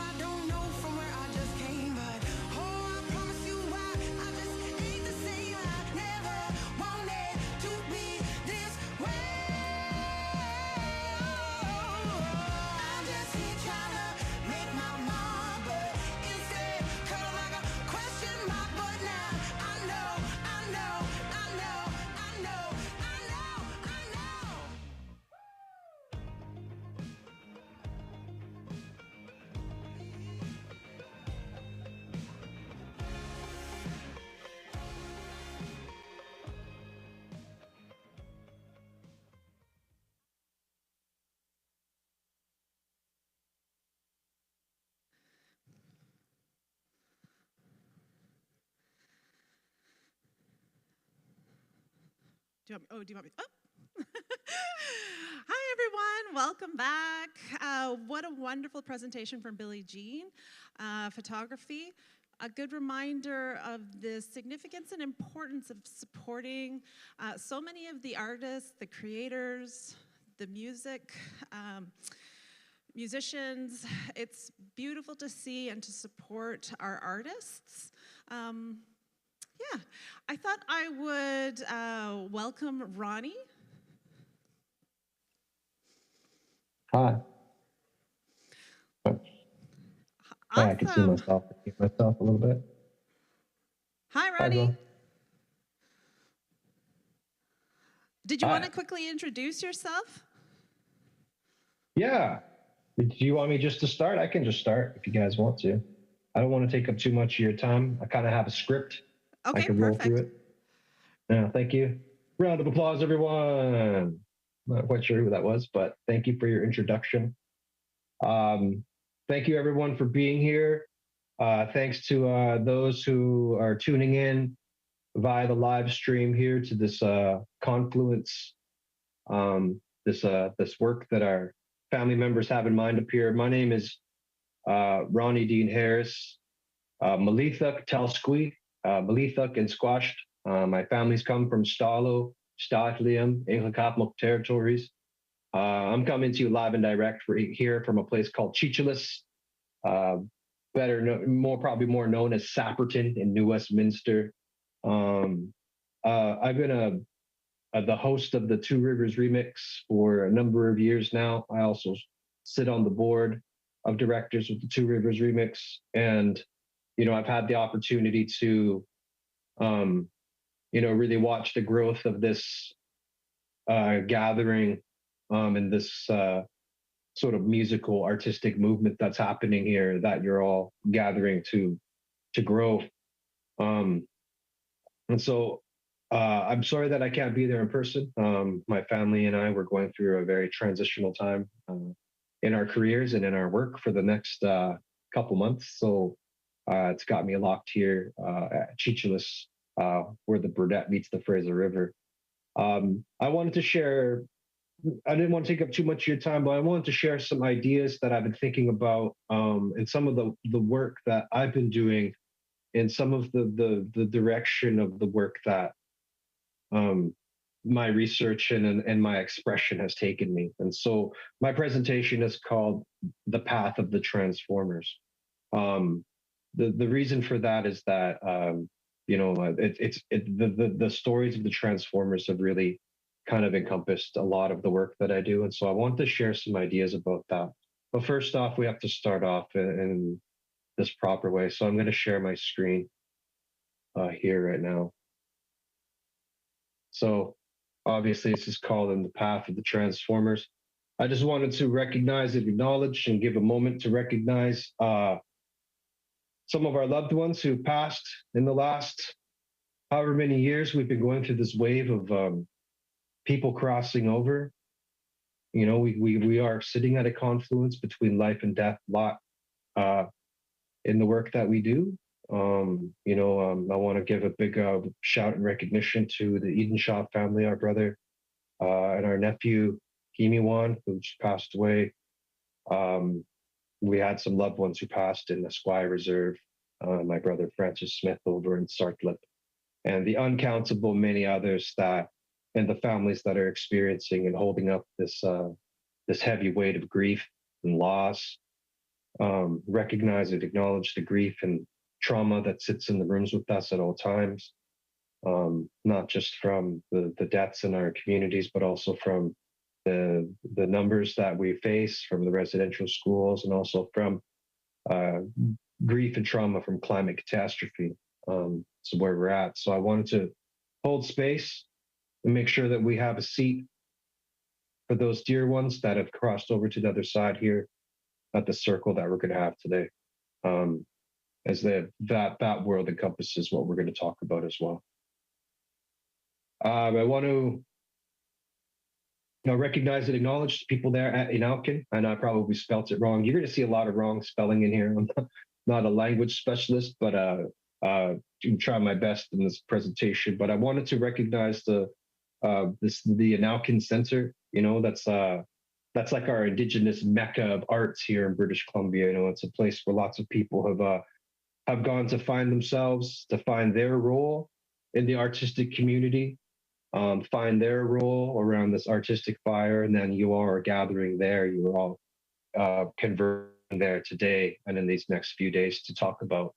I don't know from where I just came, but oh, I promise you I just ain't the same. I never wanted to be this way. I'm just here trying to make my mark, but instead cut like a question mark. But now I know, I know, I know, I know, I know, I know. Do you want me? Oh. Hi, everyone. Welcome back. What a wonderful presentation from Billie Jean. Photography. A good reminder of the significance and importance of supporting so many of the artists, the creators, the musicians. It's beautiful to see and to support our artists. Yeah, I thought I would welcome Ronnie. Hi. Awesome. I can see myself a little bit. Hi, Hi, Ronnie. everyone. Did you Hi. want to quickly introduce yourself? Yeah. Do you want me just to start? I can just start if you guys want to. I don't want to take up too much of your time. I kind of have a script. Okay, I can roll through it. Yeah, thank you. Round of applause, everyone. Not quite sure who that was, but thank you for your introduction. Thank you, everyone, for being here. Thanks to those who are tuning in via the live stream here to this Confluence, this work that our family members have in mind up here. My name is Ronnie Dean Harris, Malithuk Telsqui, Malithuk and Squashed. My family's come from Stalo, Statlium, Inglakapmuk territories. I'm coming to you live and direct here from a place called Chichelis, probably more known as Sapperton in New Westminster. I've been the host of the Two Rivers Remix for a number of years now. I also sit on the board of directors with the Two Rivers Remix, and I've had the opportunity to, really watch the growth of this gathering and this sort of musical artistic movement that's happening here that you're all gathering to grow. And so I'm sorry that I can't be there in person. My family and I were going through a very transitional time in our careers and in our work for the next couple months. So it's got me locked here at Chichelis, where the Burdett meets the Fraser River. I wanted to share, I didn't want to take up too much of your time, but I wanted to share some ideas that I've been thinking about and some of the work that I've been doing and some of the direction of the work that my research and my expression has taken me. And so my presentation is called The Path of the Transformers. The reason for that is that the stories of the Transformers have really kind of encompassed a lot of the work that I do, and so I want to share some ideas about that. But first off, we have to start off in this proper way. So I'm going to share my screen here right now. So obviously, this is called In the Path of the Transformers. I just wanted to recognize and acknowledge and give a moment to recognize some of our loved ones who passed in the last however many years. We've been going through this wave of people crossing over. We are sitting at a confluence between life and death a lot in the work that we do. I want to give a big shout and recognition to the Edenshaw family, our brother and our nephew, Kimiwan, who just passed away. We had some loved ones who passed in the Squire Reserve, my brother Francis Smith over in Sartlip, and the uncountable many others and the families that are experiencing and holding up this heavy weight of grief and loss. Recognize and acknowledge the grief and trauma that sits in the rooms with us at all times, not just from the deaths in our communities, but also from the numbers that we face from the residential schools, and also from grief and trauma from climate catastrophe. So where we're at. So I wanted to hold space and make sure that we have a seat for those dear ones that have crossed over to the other side here at the circle that we're going to have today, as that world encompasses what we're going to talk about as well. I want to recognize and acknowledge the people there at Inalkin, and I probably spelt it wrong. You're going to see a lot of wrong spelling in here. I'm not a language specialist, but I'm trying my best in this presentation. But I wanted to recognize the Inalkin Center. That's like our indigenous mecca of arts here in British Columbia. It's a place where lots of people have gone to find themselves, to find their role in the artistic community, find their role around this artistic fire, and then you all are gathering there. You are all converging there today and in these next few days to talk about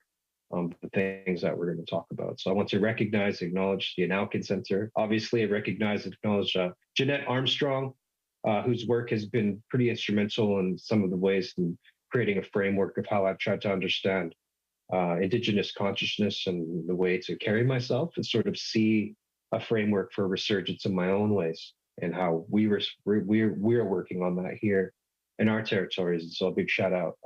the things that we're going to talk about. So I want to recognize, acknowledge the Inalkin Center. Obviously, I recognize and acknowledge Jeanette Armstrong, whose work has been pretty instrumental in some of the ways in creating a framework of how I've tried to understand Indigenous consciousness and the way to carry myself and sort of see a framework for resurgence in my own ways and how we're working on that here in our territories. And so a big shout out,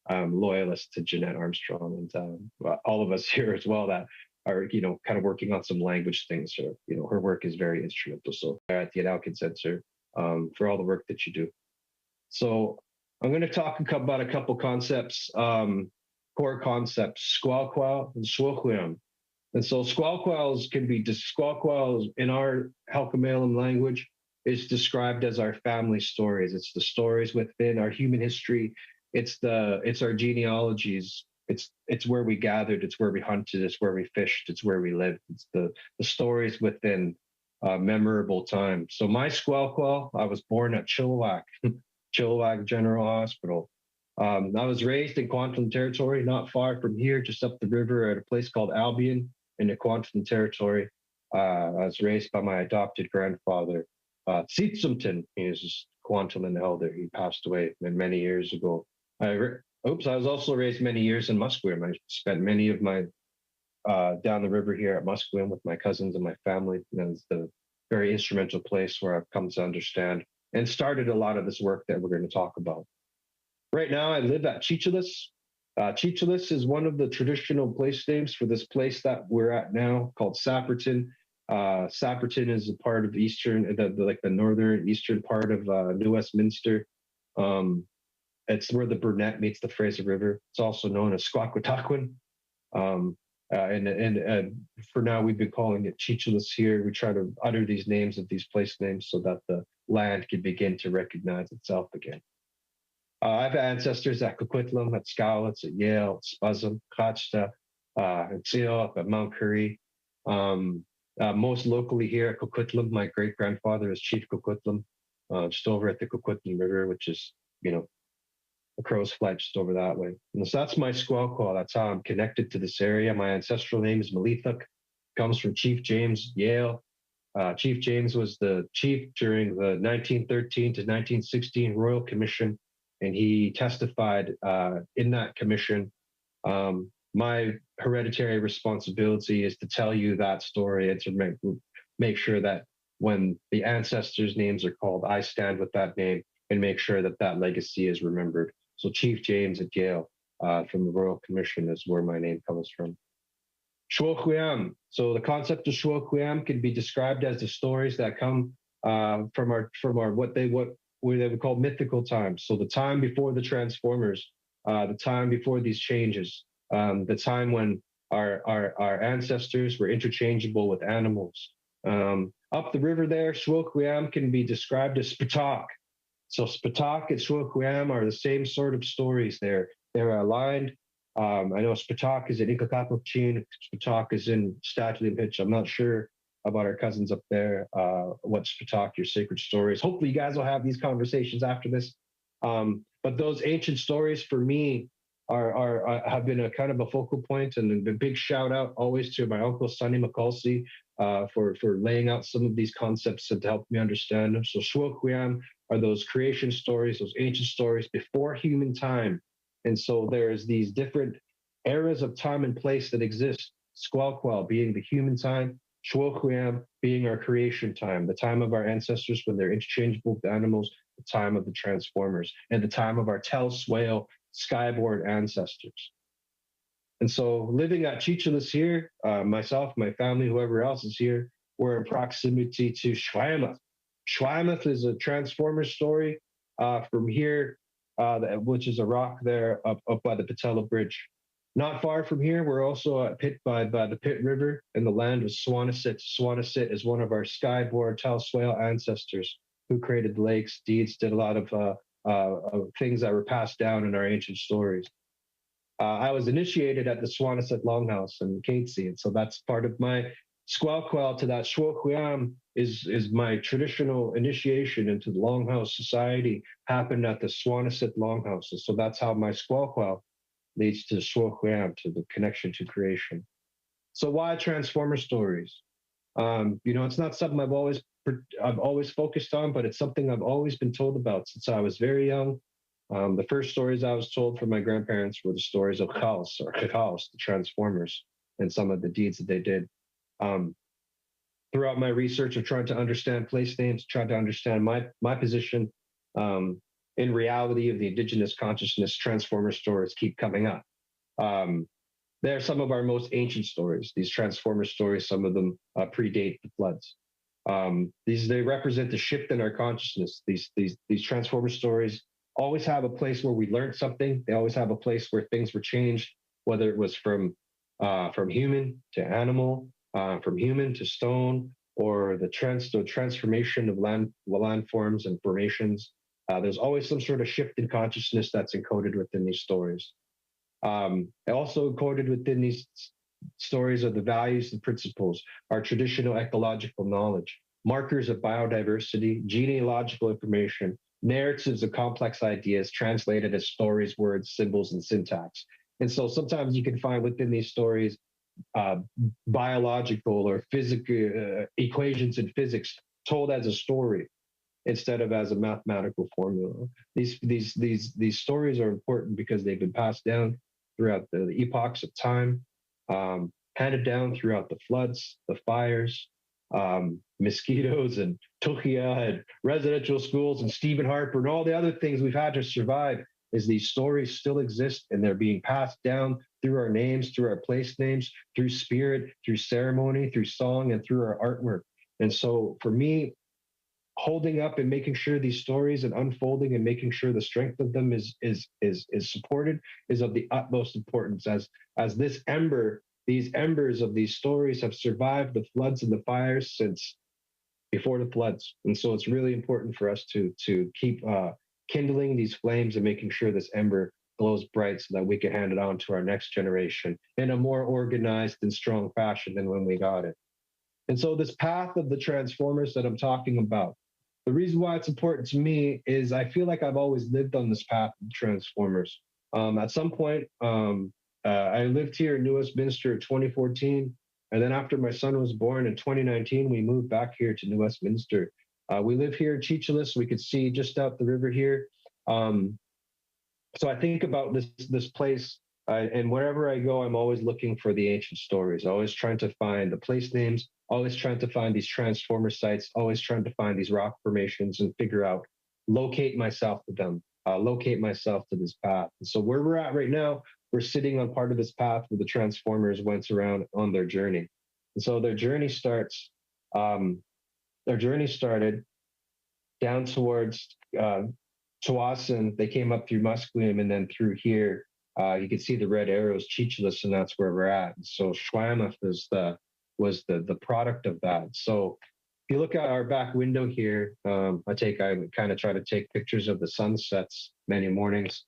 loyalist to Jeanette Armstrong and all of us here as well that are, kind of working on some language things. Or, her work is very instrumental. So at the Alkin Center, for all the work that you do. So I'm going to talk about a couple concepts, core concepts, squalqual and squalquam. And so squalquals squalquals in our Halkomelem language is described as our family stories. It's the stories within our human history. It's our genealogies. It's where we gathered. It's where we hunted. It's where we fished. It's where we lived. It's the stories within memorable time. So my squalqual, I was born at Chilliwack, Chilliwack General Hospital. I was raised in Kwantlen Territory, not far from here, just up the river at a place called Albion in the Kwantlen Territory. I was raised by my adopted grandfather, Tsitsumton. He was a Kwantlen elder. He passed away many years ago. I was also raised many years in Musqueam. I spent many of my down the river here at Musqueam with my cousins and my family. And it's the very instrumental place where I've come to understand and started a lot of this work that we're going to talk about. Right now, I live at Chichilis. Chichilis is one of the traditional place names for this place that we're at now, called Sapperton. Sapperton is a part of the northern eastern part of New Westminster. It's where the Burnett meets the Fraser River. It's also known as Squaquetaquin. And for now, we've been calling it Chichilis here. We try to utter these names of these place names so that the land can begin to recognize itself again. I have ancestors at Coquitlam, at Scowlitz, at Yale, at Spuzzum, Kachta, at Seal, at Mount Currie. Most locally here at Coquitlam, my great-grandfather is Chief Coquitlam, just over at the Coquitlam River, which is, a crow's flight just over that way. And so that's my squalqual. That's how I'm connected to this area. My ancestral name is Malithuk, comes from Chief James Yale. Chief James was the chief during the 1913 to 1916 Royal Commission, and he testified in that commission. My hereditary responsibility is to tell you that story and to make sure that when the ancestors' names are called, I stand with that name and make sure that that legacy is remembered. So Chief James at Yale from the Royal Commission is where my name comes from. Shuoquiam. So the concept of Shuoquiam can be described as the stories that come from our what they would call mythical times. So the time before the Transformers, the time before these changes, the time when our ancestors were interchangeable with animals. Up the river there, Shuoquiam can be described as Spatak. So Spatak and Shuoquiam are the same sort of stories. They're aligned. I know Spatak is in Inkakapukchin, Spatak is in Statlimpitch. I'm not sure about our cousins up there, what Spatak, your sacred stories. Hopefully you guys will have these conversations after this. But those ancient stories for me have been a kind of a focal point, and a big shout out always to my uncle Sonny McCulsey for laying out some of these concepts and to help me understand them. So Shuoquiam are those creation stories, those ancient stories before human time. And so there's these different eras of time and place that exist. Squalqual being the human time, Shuoquiam being our creation time, the time of our ancestors when they're interchangeable with animals, the time of the Transformers, and the time of our Telswale skyborn ancestors. And so living at Chichilis here, myself, my family, whoever else is here, we're in proximity to Schweimouth. Schweimouth is a Transformer story from here, which is a rock there up by the Patella Bridge. Not far from here, we're also at by the Pitt River in the land of Swanissit. Swanissit is one of our skyborn Telswale ancestors who created the lakes, deeds, did a lot of things that were passed down in our ancient stories. I was initiated at the Swanissit Longhouse in Catesy, and so that's part of my squalqual to that. Shuoquiam is my traditional initiation into the Longhouse Society happened at the Swanissit Longhouse. So that's how my squalqual leads to Shuoquiam, to the connection to creation. So why Transformer stories? It's not something I've always focused on, but it's something I've always been told about since I was very young. The first stories I was told from my grandparents were the stories of Chaos, the Transformers, and some of the deeds that they did. Throughout my research of trying to understand place names, trying to understand my position in reality of the indigenous consciousness, Transformer stories keep coming up. they're some of our most ancient stories. These transformer stories, some of them predate the floods. They represent the shift in our consciousness. These transformer stories always have a place where we learned something. They always have a place where things were changed, whether it was from human to animal, from human to stone, or the transformation of landforms and formations. There's always some sort of shift in consciousness that's encoded within these stories. Also encoded within these stories are the values and principles, our traditional ecological knowledge, markers of biodiversity, genealogical information, narratives of complex ideas translated as stories, words, symbols, and syntax. And so sometimes you can find within these stories biological or physical equations in physics told as a story instead of as a mathematical formula. These stories are important because they've been passed down throughout the epochs of time, handed down throughout the floods, the fires, mosquitoes and tuchia and residential schools and Stephen Harper and all the other things we've had to survive. Is these stories still exist and they're being passed down through our names, through our place names, through spirit, through ceremony, through song, and through our artwork. And so for me, holding up and making sure these stories and unfolding and making sure the strength of them is supported is of the utmost importance. As these embers of these stories have survived the floods and the fires since before the floods. And so it's really important for us to keep kindling these flames and making sure this ember glows bright so that we can hand it on to our next generation in a more organized and strong fashion than when we got it. And so this path of the transformers that I'm talking about, the reason why it's important to me is I feel like I've always lived on this path of transformers. At some point, I lived here in New Westminster in 2014. And then after my son was born in 2019, we moved back here to New Westminster. We live here in Cheechelis. We could see just out the river here. So I think about this place, and wherever I go, I'm always looking for the ancient stories, always trying to find the place names, always trying to find these transformer sites, always trying to find these rock formations and figure out, locate myself to them, locate myself to this path. And so where we're at right now, we're sitting on part of this path where the transformers went around on their journey. And so their journey started down towards Tawasin. They came up through Musqueam and then through here. You can see the red arrows, Cheechelis, and that's where we're at. And so Schwameth was the product of that. So if you look at our back window here, I kind of try to take pictures of the sunsets many mornings,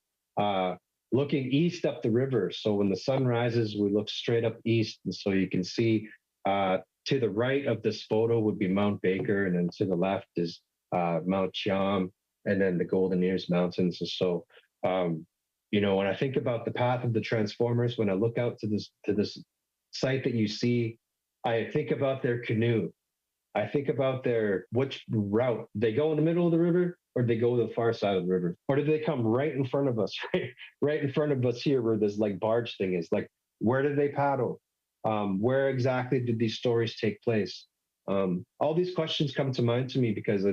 looking east up the river. So when the sun rises, we look straight up east. And so you can see to the right of this photo would be Mount Baker, and then to the left is Mount Chiam, and then the Golden Ears Mountains. And so, when I think about the path of the transformers, when I look out to this site that you see, I think about their canoe. I think about which route they go in the middle of the river, or they go to the far side of the river, or do they come right in front of us, right in front of us here, where this like barge thing is. Like, where did they paddle? Where exactly did these stories take place? All these questions come to mind to me because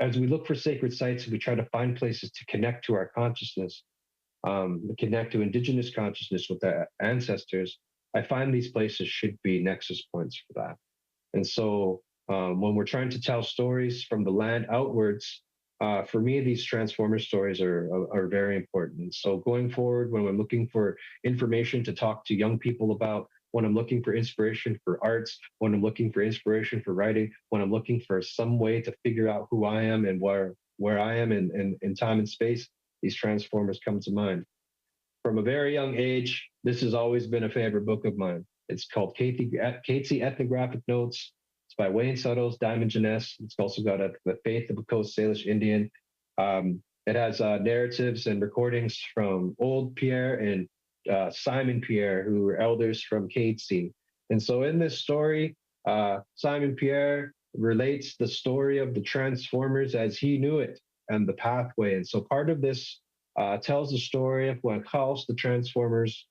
as we look for sacred sites, we try to find places to connect to our consciousness, connect to indigenous consciousness with our ancestors. I find these places should be nexus points for that. And so when we're trying to tell stories from the land outwards, for me, these transformer stories are very important. So going forward, when I'm looking for information to talk to young people about, when I'm looking for inspiration for arts, when I'm looking for inspiration for writing, when I'm looking for some way to figure out who I am and where I am in time and space, these transformers come to mind. From a very young age, this has always been a favorite book of mine. It's called Catesy Ethnographic Notes. It's by Wayne Suttles, Diamond Jeunesse. It's also got The Faith of a Coast Salish Indian. It has narratives and recordings from Old Pierre and Simon Pierre, who were elders from Catesy. And so in this story, Simon Pierre relates the story of the transformers as he knew it and the pathway. And so part of this tells the story of when Chaos, the transformers,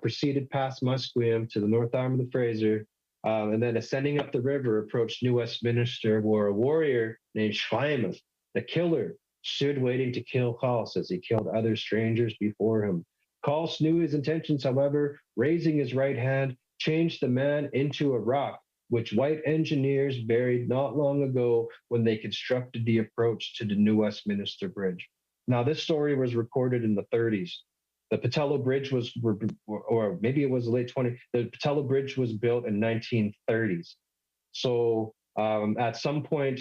proceeded past Musqueam to the north arm of the Fraser, and then ascending up the river, approached New Westminster, where a warrior named Schwameth, the killer, stood waiting to kill Chaos as he killed other strangers before him. Kals knew his intentions, however, raising his right hand, changed the man into a rock, which white engineers buried not long ago when they constructed the approach to the New Westminster Bridge. Now, this story was recorded in the 30s. The Patello Bridge was, or maybe it was the late 20s, the Patello Bridge was built in 1930s. So at some point,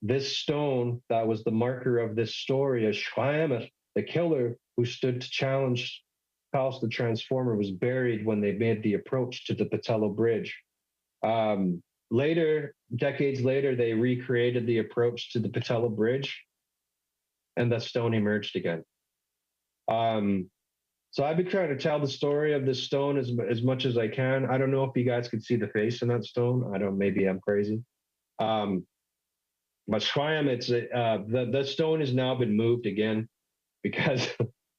this stone that was the marker of this story, as Schweimer, the killer who stood to challenge Kals the Transformer, was buried when they made the approach to the Patello Bridge. Later, decades later, they recreated the approach to the Patello Bridge, and that stone emerged again. So I've been trying to tell the story of this stone as much as I can. I don't know if you guys could see the face in that stone. I don't. Maybe I'm crazy. But Schwayam, it's the stone has now been moved again because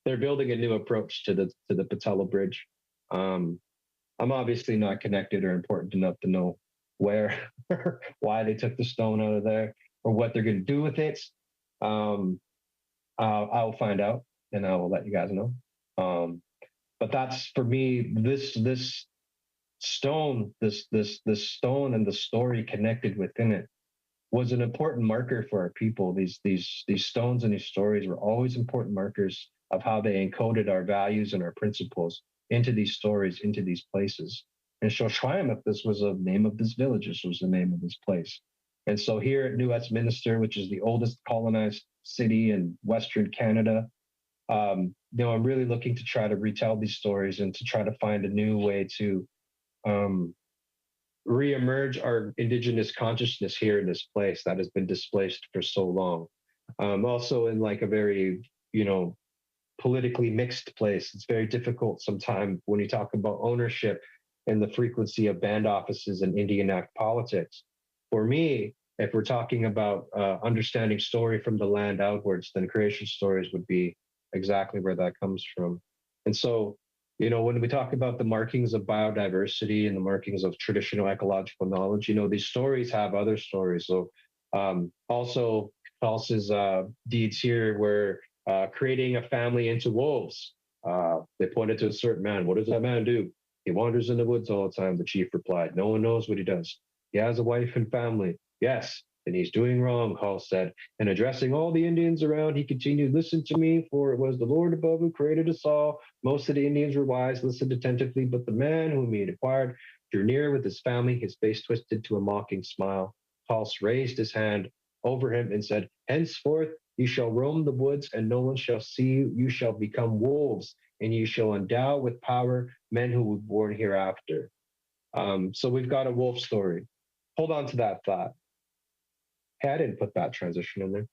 they're building a new approach to the Patello Bridge. I'm obviously not connected or important enough to know where, why they took the stone out of there, or what they're going to do with it. I'll find out, and I will let you guys know. But that's, for me, this stone, this stone and the story connected within it was an important marker for our people. These stones and these stories were always important markers of how they encoded our values and our principles into these stories, into these places. And so Schweimuth, this was the name of this village, this was the name of this place. And so here at New Westminster, which is the oldest colonized city in Western Canada, I'm really looking to try to retell these stories and to try to find a new way to reemerge our Indigenous consciousness here in this place that has been displaced for so long. Also in like a very, politically mixed place. It's very difficult sometimes when you talk about ownership and the frequency of band offices and Indian Act politics. For me, if we're talking about understanding story from the land outwards, then creation stories would be exactly where that comes from. And so, when we talk about the markings of biodiversity and the markings of traditional ecological knowledge, these stories have other stories. So also Khals's deeds here were creating a family into wolves. They pointed to a certain man. What does that man do? He wanders in the woods all the time, the chief replied. No one knows what he does. He has a wife and family. Yes, and he's doing wrong, Hall said. And addressing all the Indians around, he continued, listen to me, for it was the Lord above who created us all. Most of the Indians were wise, listened attentively, but the man whom he had acquired drew near with his family, his face twisted to a mocking smile. Halls raised his hand over him and said, henceforth you shall roam the woods, and no one shall see you. You shall become wolves, and you shall endow with power men who were born hereafter. So we've got a wolf story. Hold on to that thought. Hey, I didn't put that transition in there.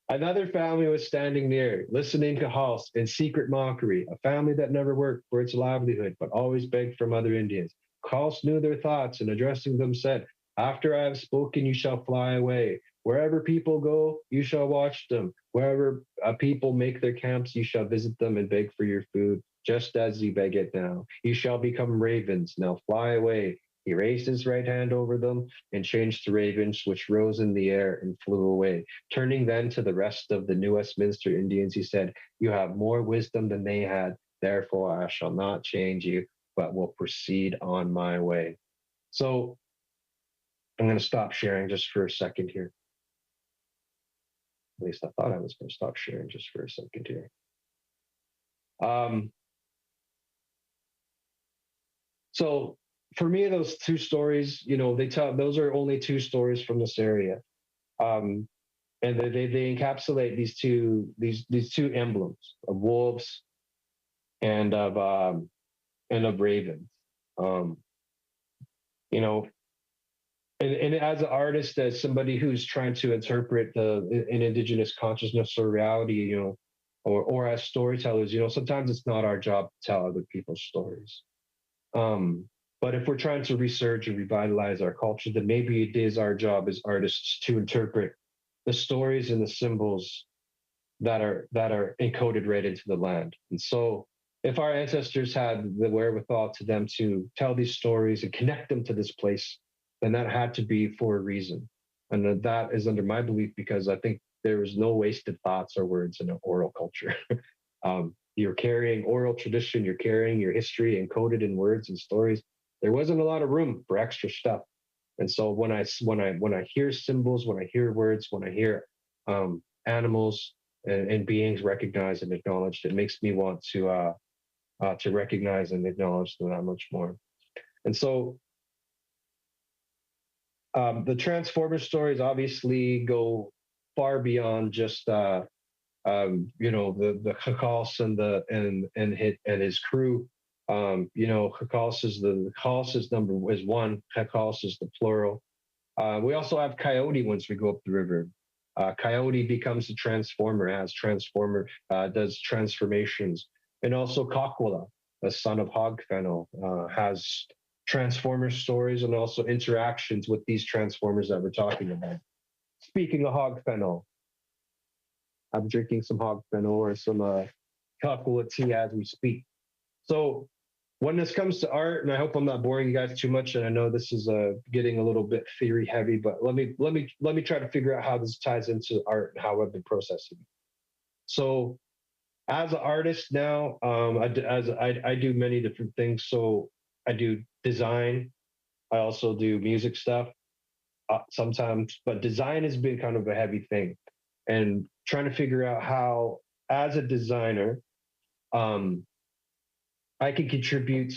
Another family was standing near, listening to Hals in secret mockery, a family that never worked for its livelihood, but always begged from other Indians. Hals knew their thoughts and addressing them said, after I have spoken, you shall fly away. Wherever people go, you shall watch them. Wherever people make their camps, you shall visit them and beg for your food, just as you beg it now. You shall become ravens. Now fly away. He raised his right hand over them and changed to ravens, which rose in the air and flew away. Turning then to the rest of the New Westminster Indians, he said, you have more wisdom than they had. Therefore, I shall not change you, but will proceed on my way. So I'm going to stop sharing just for a second here. At least I thought I was going to stop sharing just for a second here. So for me, those two stories, those are only two stories from this area. And they encapsulate these two emblems of wolves and of ravens. And as an artist, as somebody who's trying to interpret an Indigenous consciousness or reality, or as storytellers, sometimes it's not our job to tell other people's stories. But if we're trying to research and revitalize our culture, then maybe it is our job as artists to interpret the stories and the symbols that are encoded right into the land. And so if our ancestors had the wherewithal to them to tell these stories and connect them to this place, then that had to be for a reason. And that is under my belief because I think there is no wasted thoughts or words in an oral culture. you're carrying oral tradition, you're carrying your history encoded in words and stories. There wasn't a lot of room for extra stuff. And so when I hear symbols, when I hear words, when I hear animals and beings recognized and acknowledged, it makes me want to recognize and acknowledge them that much more. And so the Transformer stories obviously go far beyond just the Hakals and his crew. Hakals is number is one. Hakals is the plural. We also have Coyote once we go up the river. Coyote becomes a transformer, does transformations, and also Kakwala, the son of Hogfennel, has transformer stories and also interactions with these transformers that we're talking about. Speaking of Hogfennel, I'm drinking some Hogfennel or some Kakwala tea as we speak. So when this comes to art, and I hope I'm not boring you guys too much, and I know this is getting a little bit theory heavy, but let me try to figure out how this ties into art and how I've been processing it. So as an artist now, I do many different things. So I do design. I also do music stuff sometimes, but design has been kind of a heavy thing, and trying to figure out how, as a designer, I can contribute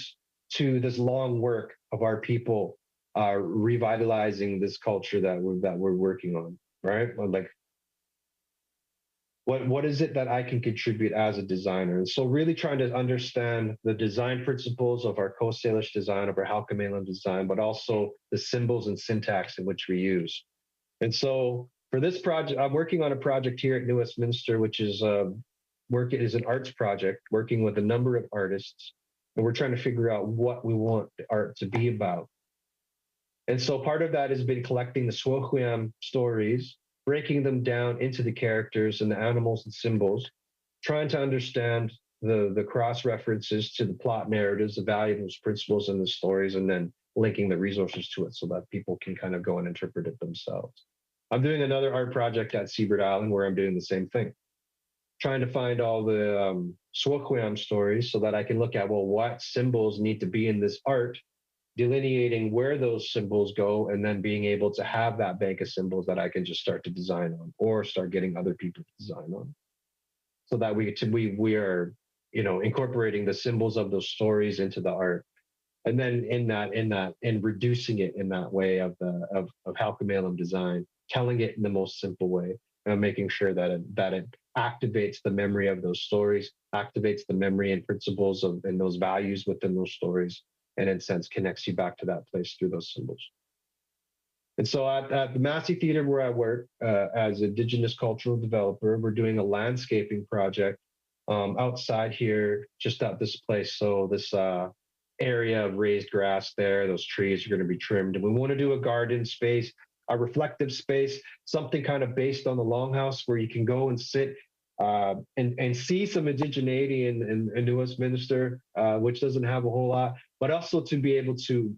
to this long work of our people revitalizing this culture that we're working on, right? Like, what is it that I can contribute as a designer? And so really trying to understand the design principles of our Coast Salish design, of our Halkomelem design, but also the symbols and syntax in which we use. And so for this project, I'm working on a project here at New Westminster, which is an arts project, working with a number of artists. And we're trying to figure out what we want the art to be about. And so part of that has been collecting the Swohuam stories, breaking them down into the characters and the animals and symbols, trying to understand the cross references to the plot narratives, the values, principles in the stories, and then linking the resources to it so that people can kind of go and interpret it themselves. I'm doing another art project at Seabird Island where I'm doing the same thing, trying to find all the Swohuam stories so that I can look at, well, what symbols need to be in this art, delineating where those symbols go, and then being able to have that bank of symbols that I can just start to design on or start getting other people to design on. So that we are, incorporating the symbols of those stories into the art. And then in reducing it in that way of Halkomelem design, telling it in the most simple way, and making sure that it activates the memory of those stories, activates the memory and principles and those values within those stories, and in a sense connects you back to that place through those symbols. And so at the Massey Theater where I work as Indigenous cultural developer, we're doing a landscaping project outside here, just at this place. So this area of raised grass there, those trees are going to be trimmed. And we want to do a garden space, a reflective space, something kind of based on the Longhouse where you can go and sit and see some indigeneity in New Westminster, which doesn't have a whole lot, but also to be able to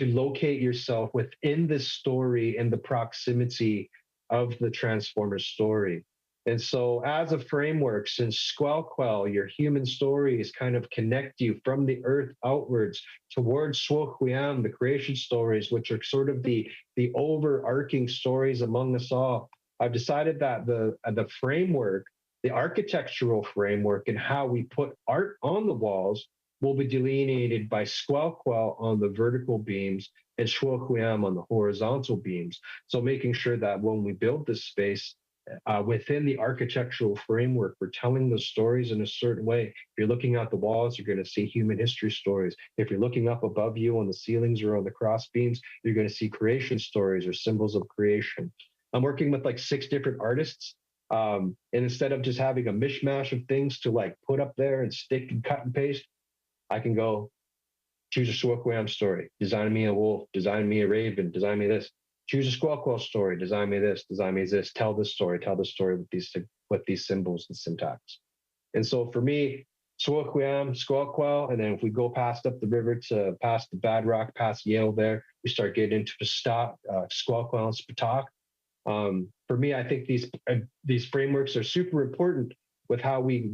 locate yourself within this story and the proximity of the Transformer story. And so as a framework, since Squelquel, your human stories kind of connect you from the earth outwards towards Swohuam, the creation stories, which are sort of the overarching stories among us all, I've decided that the framework, the architectural framework, and how we put art on the walls will be delineated by Squelquel on the vertical beams and Swohuam on the horizontal beams. So making sure that when we build this space, within the architectural framework, we're telling the stories in a certain way. If you're looking at the walls, you're going to see human history stories. If you're looking up above you on the ceilings or on the cross beams, you're going to see creation stories or symbols of creation. I'm working with like 6 different artists. And instead of just having a mishmash of things to like put up there and stick and cut and paste, I can go choose a Swohuam story, design me a wolf, design me a raven, design me this. Choose a Squelquel story, design me this, tell this story with these symbols and syntax. And so for me, Swohuam, Squelquel, and then if we go past up the river to past the Bad Rock, past Yale there, we start getting into Squelquel and Spatak. For me, I think these frameworks are super important with how we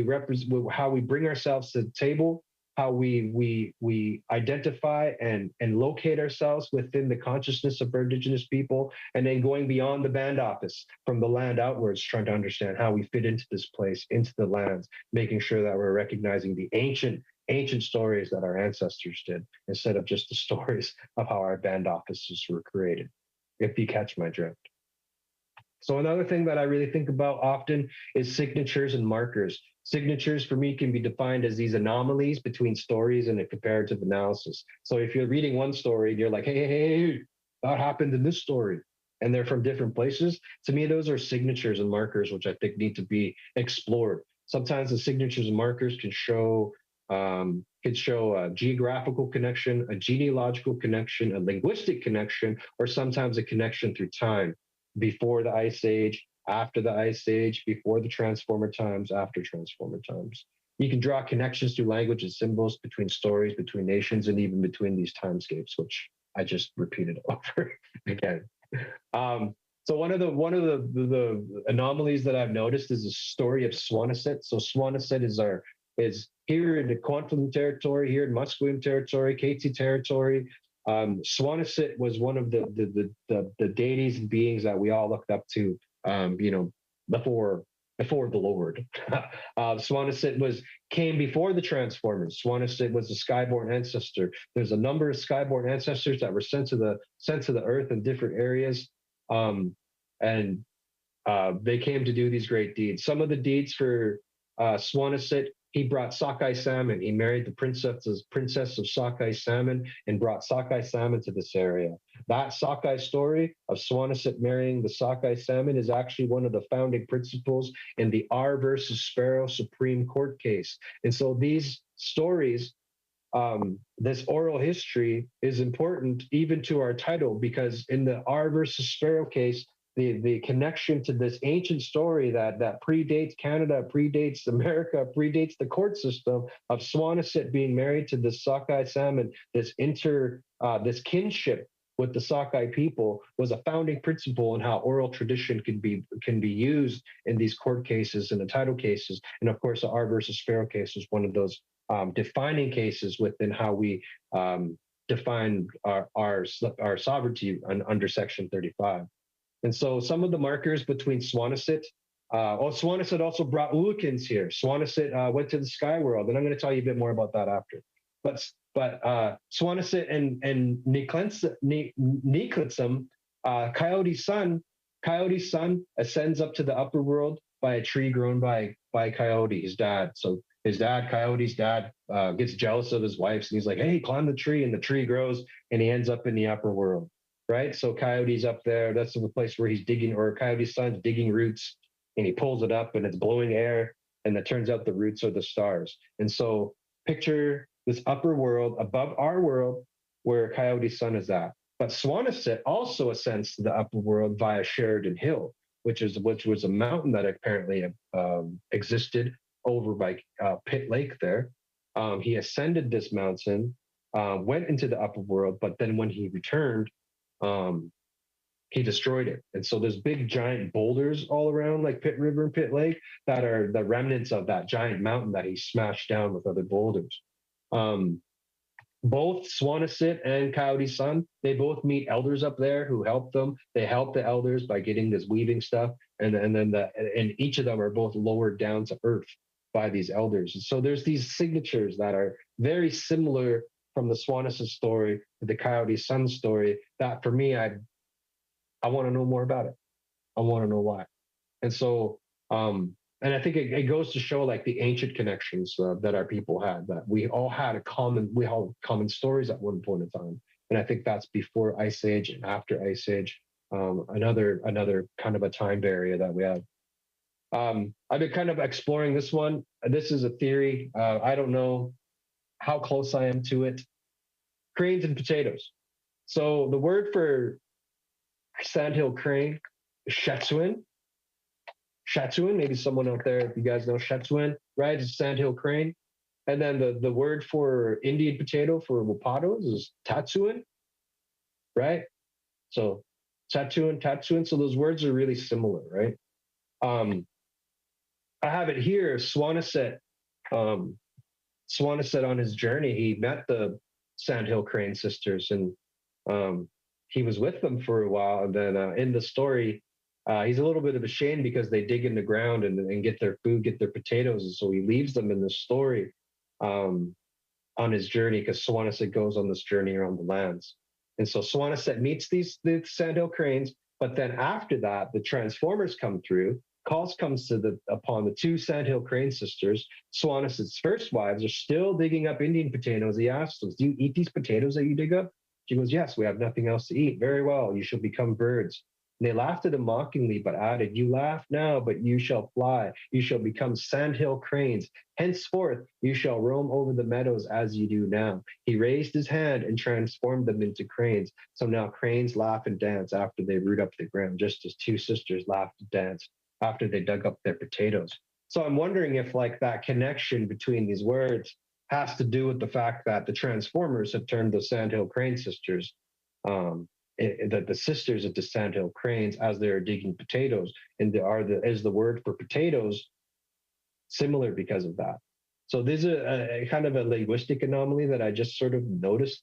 represent, how we bring ourselves to the table, how we identify and locate ourselves within the consciousness of our Indigenous people, and then going beyond the band office, from the land outwards, trying to understand how we fit into this place, into the lands, making sure that we're recognizing the ancient stories that our ancestors did, instead of just the stories of how our band offices were created, if you catch my drift. So another thing that I really think about often is signatures and markers. Signatures for me can be defined as these anomalies between stories and a comparative analysis. So if you're reading one story and you're like, hey, that happened in this story, and they're from different places, to me, those are signatures and markers, which I think need to be explored. Sometimes the signatures and markers can show a geographical connection, a genealogical connection, a linguistic connection, or sometimes a connection through time, before the Ice Age, after the Ice Age, before the Transformer times, after Transformer times. You can draw connections through language and symbols, between stories, between nations, and even between these timescapes, which I just repeated over again. So one of the anomalies that I've noticed is the story of Swanisset. So Swanisset is here in the Confluence territory, here in Musqueam territory, Katy territory. Swanisset was one of the deities and beings that we all looked up to, before the Lord. Swanisset came before the Transformers. Swanisset was a skyborn ancestor. There's a number of skyborn ancestors that were sent to the earth in different areas, and they came to do these great deeds. Some of the deeds for Swanisset: he brought sockeye salmon. He married the princess of sockeye salmon and brought sockeye salmon to this area. That sockeye story of Swanisset marrying the sockeye salmon is actually one of the founding principles in the R versus Sparrow Supreme Court case. And so these stories, this oral history, is important even to our title, because in the R versus Sparrow case, the connection to this ancient story that predates Canada, predates America, predates the court system, of Swanisset being married to the sockeye salmon, this kinship with the Sockeye people, was a founding principle in how oral tradition can be used in these court cases and the title cases. And of course, the R versus Sparrow case is one of those defining cases within how we define our sovereignty under Section 35. And so some of the markers between Swanisset, Swanisset also brought Uakins here. Swanisset went to the sky world, and I'm going to tell you a bit more about that after. But Swanisset and Niklitsum, Coyote's son ascends up to the upper world by a tree grown by Coyote, his dad. So Coyote's dad, gets jealous of his wife's, and he's like, hey, climb the tree, and the tree grows, and he ends up in the upper world. Right, so Coyote's up there. That's the place where he's digging, or Coyote's son's digging roots, and he pulls it up, and it's blowing air, and it turns out the roots are the stars. And so picture this upper world above our world, where Coyote's son is at. But Swanisset also ascends to the upper world via Sheridan Hill, which was a mountain that apparently existed over by Pitt Lake there. He ascended this mountain, went into the upper world, but then when he returned, he destroyed it. And so there's big giant boulders all around, like Pitt River and Pitt Lake, that are the remnants of that giant mountain that he smashed down with other boulders. Both Swanisset and Coyote's son, they both meet elders up there who help them. They help the elders by getting this weaving stuff, and each of them are both lowered down to earth by these elders. And so there's these signatures that are very similar from the Swanisset story to the Coyote's son story, that for me, I want to know more about it. I want to know why. And so, and I think it goes to show like the ancient connections that our people had, that we all had common stories at one point in time. And I think that's before Ice Age and after Ice Age, another kind of a time barrier that we have. I've been kind of exploring this one. This is a theory. I don't know how close I am to it. Cranes and potatoes. So the word for sandhill crane is Shetsuin. Shetsuin, maybe someone out there, if you guys know Shetsuin, right? It's sandhill crane. And then the word for Indian potato for wapatos is Tatsuin, right? So Tatsuin. So those words are really similar, right? I have it here. Swanaset on his journey, he met the Sandhill Crane sisters, and he was with them for a while. And then in the story, he's a little bit of a shame because they dig in the ground and get their food, get their potatoes, and so he leaves them in the story on his journey, because Swanaset goes on this journey around the lands. And so Swanaset meets the Sandhill Cranes, but then after that, the Transformers come through. Calls comes upon the two Sandhill Crane sisters. Swanaset's first wives are still digging up Indian potatoes. He asks them, "Do you eat these potatoes that you dig up?" She goes, "Yes, we have nothing else to eat." "Very well, you shall become birds." And they laughed at him mockingly, but added, "You laugh now, but you shall fly. You shall become Sandhill Cranes. Henceforth, you shall roam over the meadows as you do now." He raised his hand and transformed them into cranes. So now cranes laugh and dance after they root up the ground, just as two sisters laughed and danced after they dug up their potatoes. So I'm wondering if like that connection between these words has to do with the fact that the Transformers have turned the Sandhill Crane sisters, the sisters of the Sandhill Cranes, as they're digging potatoes, and is the word for potatoes similar because of that. So there's a kind of a linguistic anomaly that I just sort of noticed,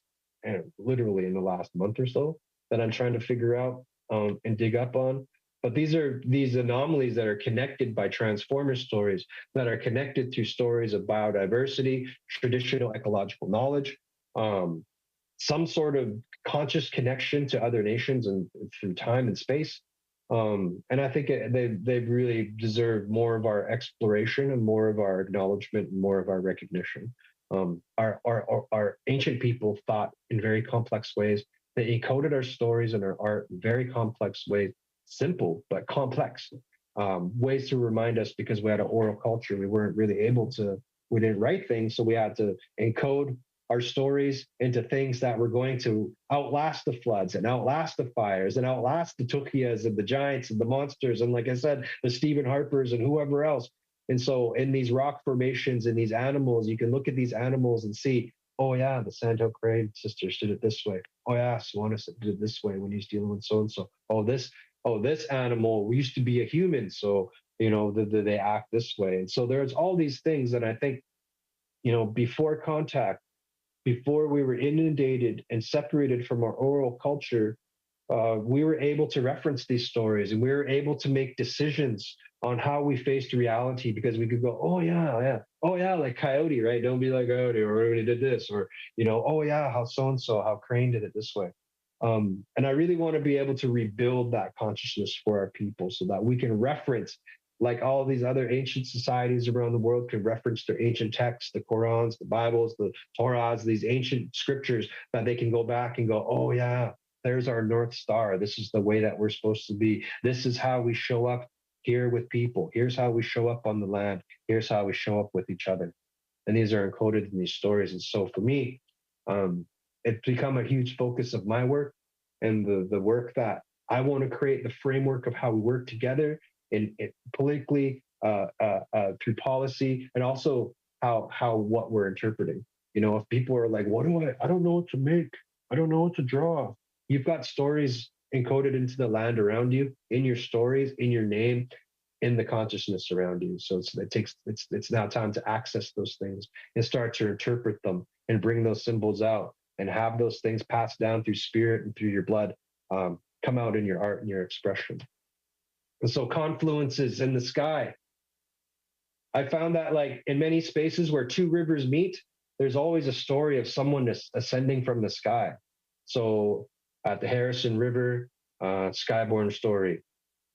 literally in the last month or so, that I'm trying to figure out and dig up on. But these are these anomalies that are connected by Transformer stories, that are connected through stories of biodiversity, traditional ecological knowledge, some sort of conscious connection to other nations and through time and space. And I think they really deserve more of our exploration and more of our acknowledgement and more of our recognition. Our ancient people thought in very complex ways. They encoded our stories and our art in very complex ways. Simple but complex ways to remind us, because we had an oral culture. We weren't really able to, we didn't write things, so we had to encode our stories into things that were going to outlast the floods and outlast the fires and outlast the Tukias and the giants and the monsters. And like I said, the Stephen Harpers and whoever else. And so in these rock formations and these animals, you can look at these animals and see, oh yeah, the Sandhill Crane sisters did it this way. Oh yeah, Swanaset did it this way when he's dealing with so-and-so. This animal used to be a human, so they act this way. And so there's all these things that I think, before contact, before we were inundated and separated from our oral culture, we were able to reference these stories, and we were able to make decisions on how we faced reality, because we could go, oh yeah, like Coyote, right? Don't be like Coyote, or already did this, or oh yeah, how so-and-so, how Crane did it this way. And I really want to be able to rebuild that consciousness for our people, so that we can reference, like all these other ancient societies around the world can reference their ancient texts, the Qurans, the Bibles, the Torahs, these ancient scriptures, that they can go back and go, oh yeah, there's our North Star. This is the way that we're supposed to be. This is how we show up here with people. Here's how we show up on the land. Here's how we show up with each other. And these are encoded in these stories. And so for me, it's become a huge focus of my work, and the work that I want to create, the framework of how we work together in politically, through policy, and also how what we're interpreting. If people are like, I don't know what to make, I don't know what to draw. You've got stories encoded into the land around you, in your stories, in your name, in the consciousness around you. So it's now time to access those things and start to interpret them and bring those symbols out and have those things passed down through spirit and through your blood, come out in your art and your expression. And so confluences in the sky. I found that like in many spaces where two rivers meet, there's always a story of someone ascending from the sky. So at the Harrison River, skyborn story.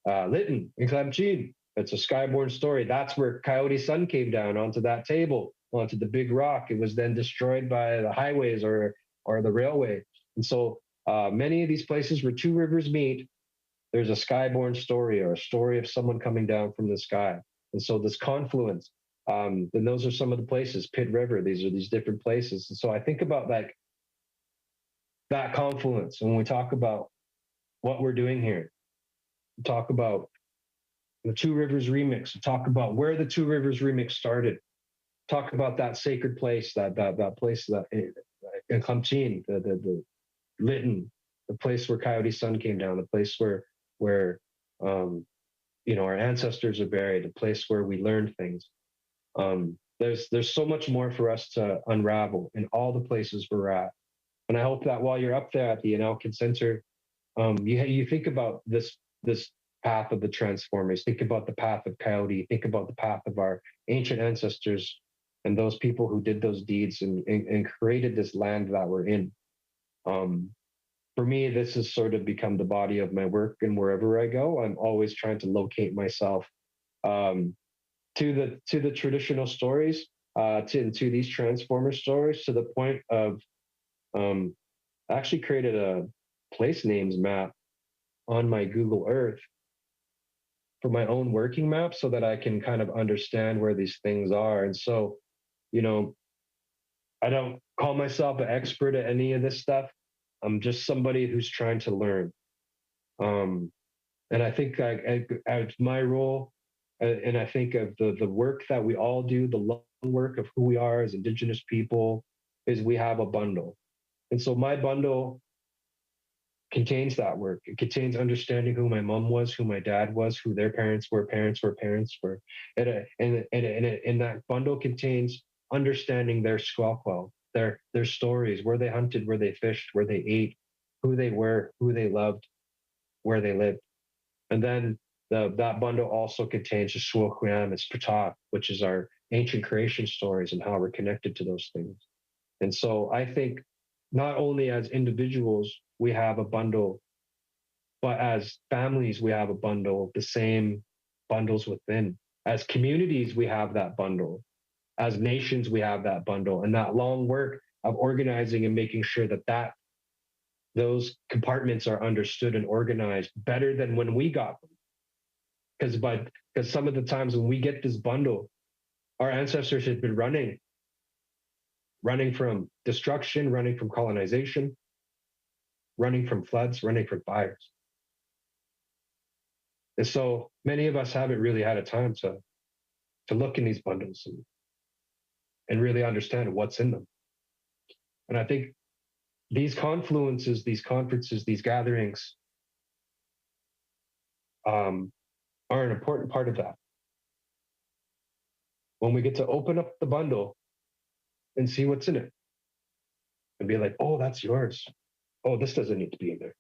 Lytton in Clemchin, it's a skyborn story. That's where Coyote's son came down onto that table, onto the big rock. It was then destroyed by the highways or the railway. And so many of these places where two rivers meet, there's a skyborn story, or a story of someone coming down from the sky. And so this confluence, then those are some of the places. Pitt River, these are these different places. And so I think about like that confluence when we talk about what we're doing here. We talk about the Two Rivers remix. We talk about where the Two Rivers remix started. Talk about that sacred place, that place that in Clemchin, the Lytton, the place where Coyote's son came down, the place where our ancestors are buried, a place where we learned things. There's so much more for us to unravel in all the places we're at. And I hope that while you're up there at the Inalkin Center, you think about this path of the transformers, think about the path of Coyote, think about the path of our ancient ancestors and those people who did those deeds and created this land that we're in. For me, this has sort of become the body of my work, and wherever I go, I'm always trying to locate myself to the traditional stories, to these transformer stories, to the point of I actually created a place names map on my Google Earth for my own working map so that I can kind of understand where these things are. And so, I don't call myself an expert at any of this stuff. I'm just somebody who's trying to learn. And I think my role, and I think of the work that we all do, the long work of who we are as Indigenous people, is we have a bundle. And so my bundle contains that work. It contains understanding who my mom was, who my dad was, who their parents were. And that bundle contains understanding their squawquel, their stories, where they hunted, where they fished, where they ate, who they were, who they loved, where they lived. And then that bundle also contains the Shuokuam and Spatak, which is our ancient creation stories and how we're connected to those things. And so I think not only as individuals, we have a bundle, but as families, we have a bundle, the same bundles within. As communities, we have that bundle. As nations, we have that bundle. And that long work of organizing and making sure that those compartments are understood and organized better than when we got them. Because some of the times when we get this bundle, our ancestors had been running from destruction, running from colonization, running from floods, running from fires. And so many of us haven't really had a time to look in these bundles and really understand what's in them. And I think these confluences, these conferences, these gatherings are an important part of that. When we get to open up the bundle and see what's in it and be like, oh, that's yours. Oh, this doesn't need to be in there.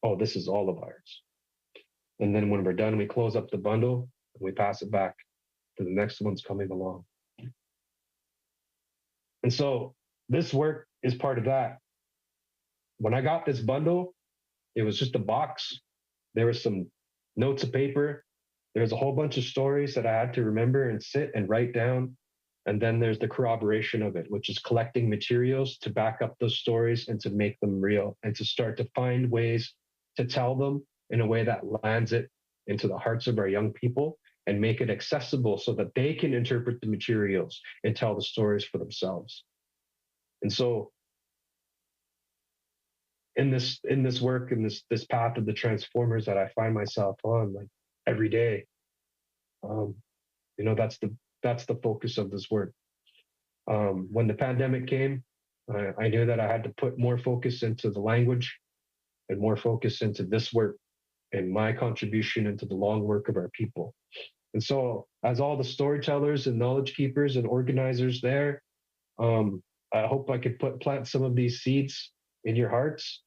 Oh, this is all of ours. And then when we're done, we close up the bundle and we pass it back to the next one's coming along. And so this work is part of that. When I got this bundle, it was just a box. There were some notes of paper. There's a whole bunch of stories that I had to remember and sit and write down. And then there's the corroboration of it, which is collecting materials to back up those stories and to make them real and to start to find ways to tell them in a way that lands it into the hearts of our young people and make it accessible so that they can interpret the materials and tell the stories for themselves. And so in this work, in this path of the transformers that I find myself on like every day, that's the focus of this work. When the pandemic came, I knew that I had to put more focus into the language and more focus into this work and my contribution into the long work of our people. And so as all the storytellers and knowledge keepers and organizers there, I hope I could plant some of these seeds in your hearts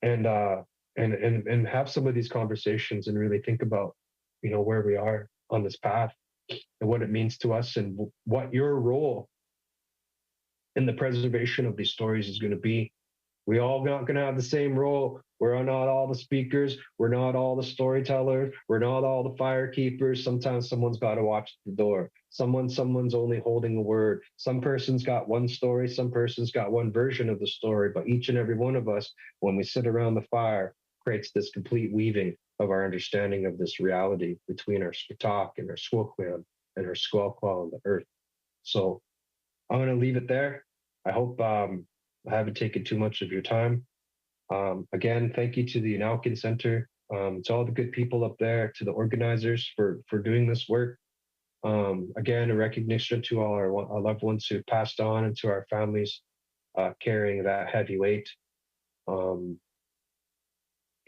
and have some of these conversations and really think about, where we are on this path and what it means to us and what your role in the preservation of these stories is going to be. We all not going to have the same role. We're not all the speakers. We're not all the storytellers. We're not all the fire keepers. Sometimes someone's got to watch the door. Someone's only holding a word. Some person's got one story. Some person's got one version of the story. But each and every one of us, when we sit around the fire, creates this complete weaving of our understanding of this reality between our Spatak and our Squoquam and our Squawqual and the earth. So I'm going to leave it there. I hope I haven't taken too much of your time. Again, thank you to the Inalkin Center, to all the good people up there, to the organizers for doing this work. Again, a recognition to all our loved ones who passed on and to our families carrying that heavy weight.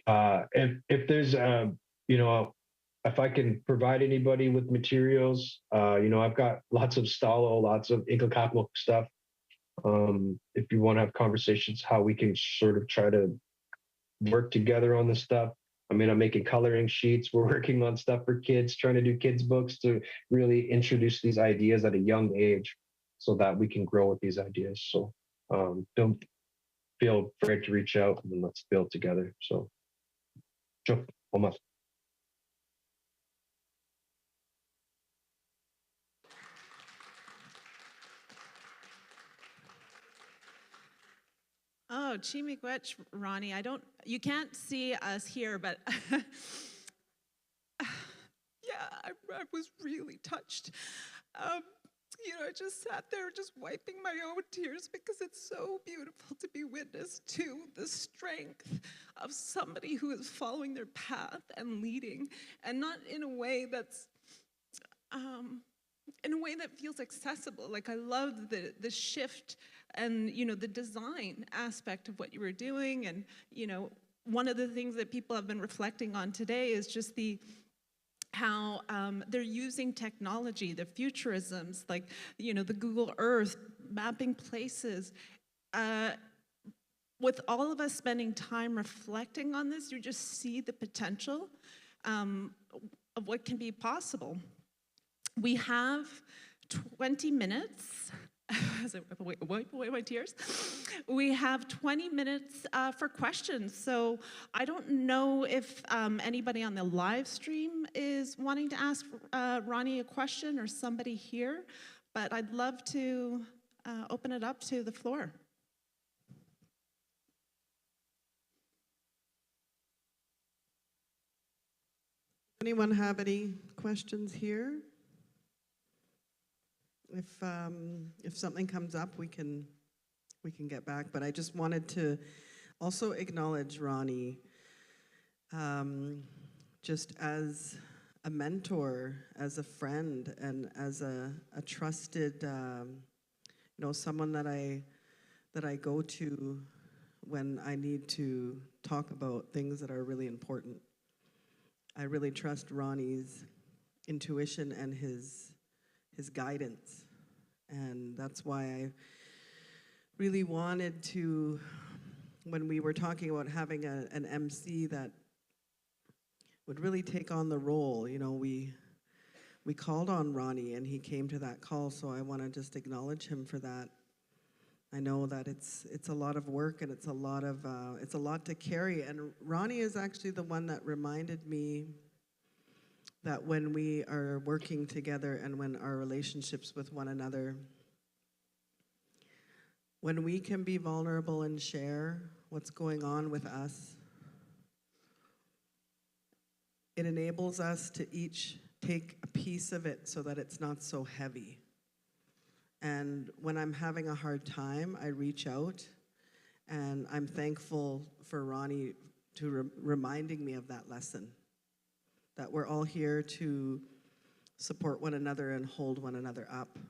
If there's, if I can provide anybody with materials, I've got lots of Stalo, lots of Incocapital stuff. If you want to have conversations, how we can sort of try to work together on this stuff. I mean, I'm making coloring sheets. We're working on stuff for kids, trying to do kids' books to really introduce these ideas at a young age so that we can grow with these ideas. So don't feel afraid to reach out and let's build together. So, sure, almost. Oh, Chimiquech, Ronnie, you can't see us here, but yeah, I was really touched. I just sat there just wiping my own tears because it's so beautiful to be witness to the strength of somebody who is following their path and leading, and not in a way that's in a way that feels accessible. Like, I love the shift and, the design aspect of what you were doing. And, one of the things that people have been reflecting on today is just how they're using technology, the futurisms, like, the Google Earth, mapping places. With all of us spending time reflecting on this, you just see the potential of what can be possible. We have 20 minutes. Wipe away my tears. We have 20 minutes for questions. So I don't know if anybody on the live stream is wanting to ask Ronnie a question, or somebody here, but I'd love to open it up to the floor. Anyone have any questions here? If something comes up, we can get back. But I just wanted to also acknowledge Ronnie, just as a mentor, as a friend, and as a trusted, someone that I go to when I need to talk about things that are really important. I really trust Ronnie's intuition and his guidance. And that's why I really wanted to, when we were talking about having an MC that would really take on the role, we called on Ronnie and he came to that call, so I want to just acknowledge him for that. I know that it's a lot of work and it's a lot to carry, and Ronnie is actually the one that reminded me that when we are working together and when our relationships with one another, when we can be vulnerable and share what's going on with us, it enables us to each take a piece of it so that it's not so heavy. And when I'm having a hard time, I reach out, and I'm thankful for Ronnie to reminding me of that lesson, that we're all here to support one another and hold one another up.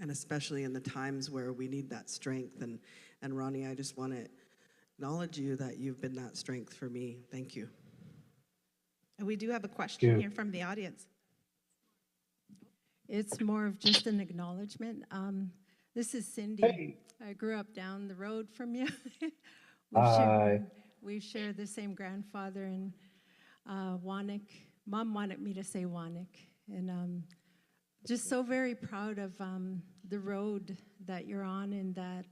And especially in the times where we need that strength. And Ronnie, I just want to acknowledge you that you've been that strength for me. Thank you. And we do have a question here from the audience. It's more of just an acknowledgement. This is Cindy. Hey. I grew up down the road from you. we share the same grandfather, and Wanik. Mom wanted me to say Wanik. And just so very proud of the road that you're on, and that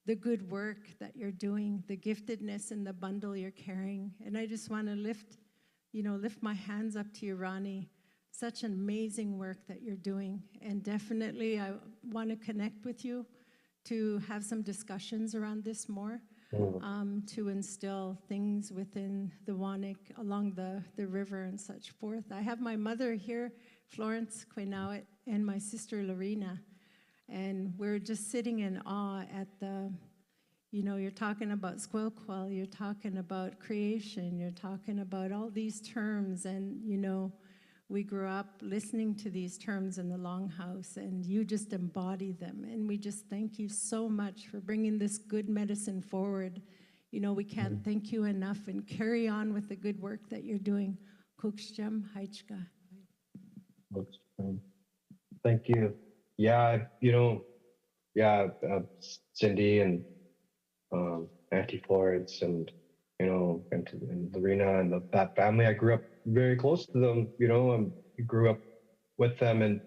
the good work that you're doing, the giftedness and the bundle you're carrying. And I just want to lift my hands up to you, Ronnie. Such an amazing work that you're doing. And definitely I want to connect with you to have some discussions around this more, to instill things within the Wanik along the river and such forth. I have my mother here, Florence Quenawet, and my sister Lorena. And we're just sitting in awe at you're talking about Squilqual, you're talking about creation, you're talking about all these terms, and we grew up listening to these terms in the Longhouse, and you just embody them. And we just thank you so much for bringing this good medicine forward. We can't thank you enough, and carry on with the good work that you're doing. Hookstjam Heichka. Thank you. Yeah, Cindy and Auntie Florence and and Lorena and that family. I grew up very close to them. I grew up with them and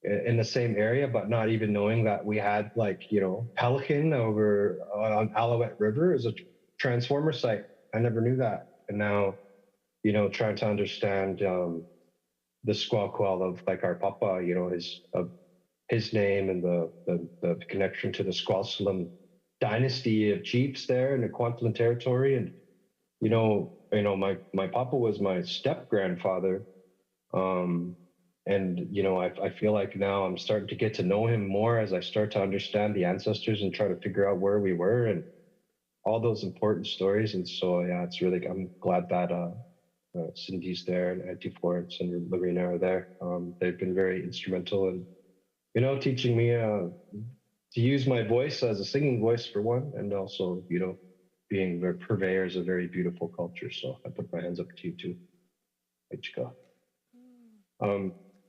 in the same area, but not even knowing that we had Pelican over on Alouette River is a transformer site. I never knew that, and now trying to understand the squawk-quell of our papa, his name and the connection to the Squalsalam dynasty of chiefs there in the Kwantlen territory. And, my papa was my step-grandfather. And, I feel like now I'm starting to get to know him more as I start to understand the ancestors and try to figure out where we were and all those important stories. And so, yeah, it's really, I'm glad that Cindy's there and Auntie Florence and Lorena are there. They've been very instrumental in, teaching me to use my voice as a singing voice for one, and also, being the purveyors of very beautiful culture. So I put my hands up to you too.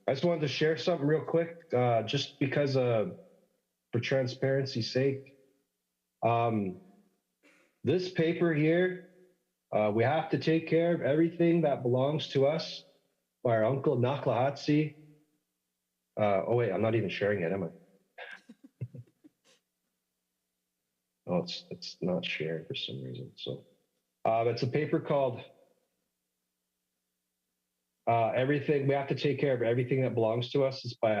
I just wanted to share something real quick, just because for transparency's sake. This paper here, we have to take care of everything that belongs to us by our uncle Naklahatsi. Oh wait, I'm not even sharing it, am I? Oh, it's not shared for some reason. So it's a paper called Everything We Have to Take Care of Everything That Belongs to Us. It's by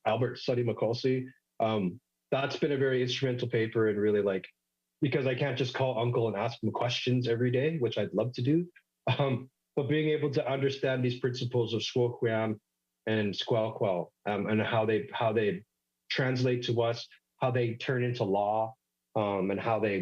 Albert Suddy McCulsey. That's been a very instrumental paper and really because I can't just call uncle and ask him questions every day, which I'd love to do. But being able to understand these principles of Squawkwam and Squawkwell and how they translate to us, how they turn into law, and how they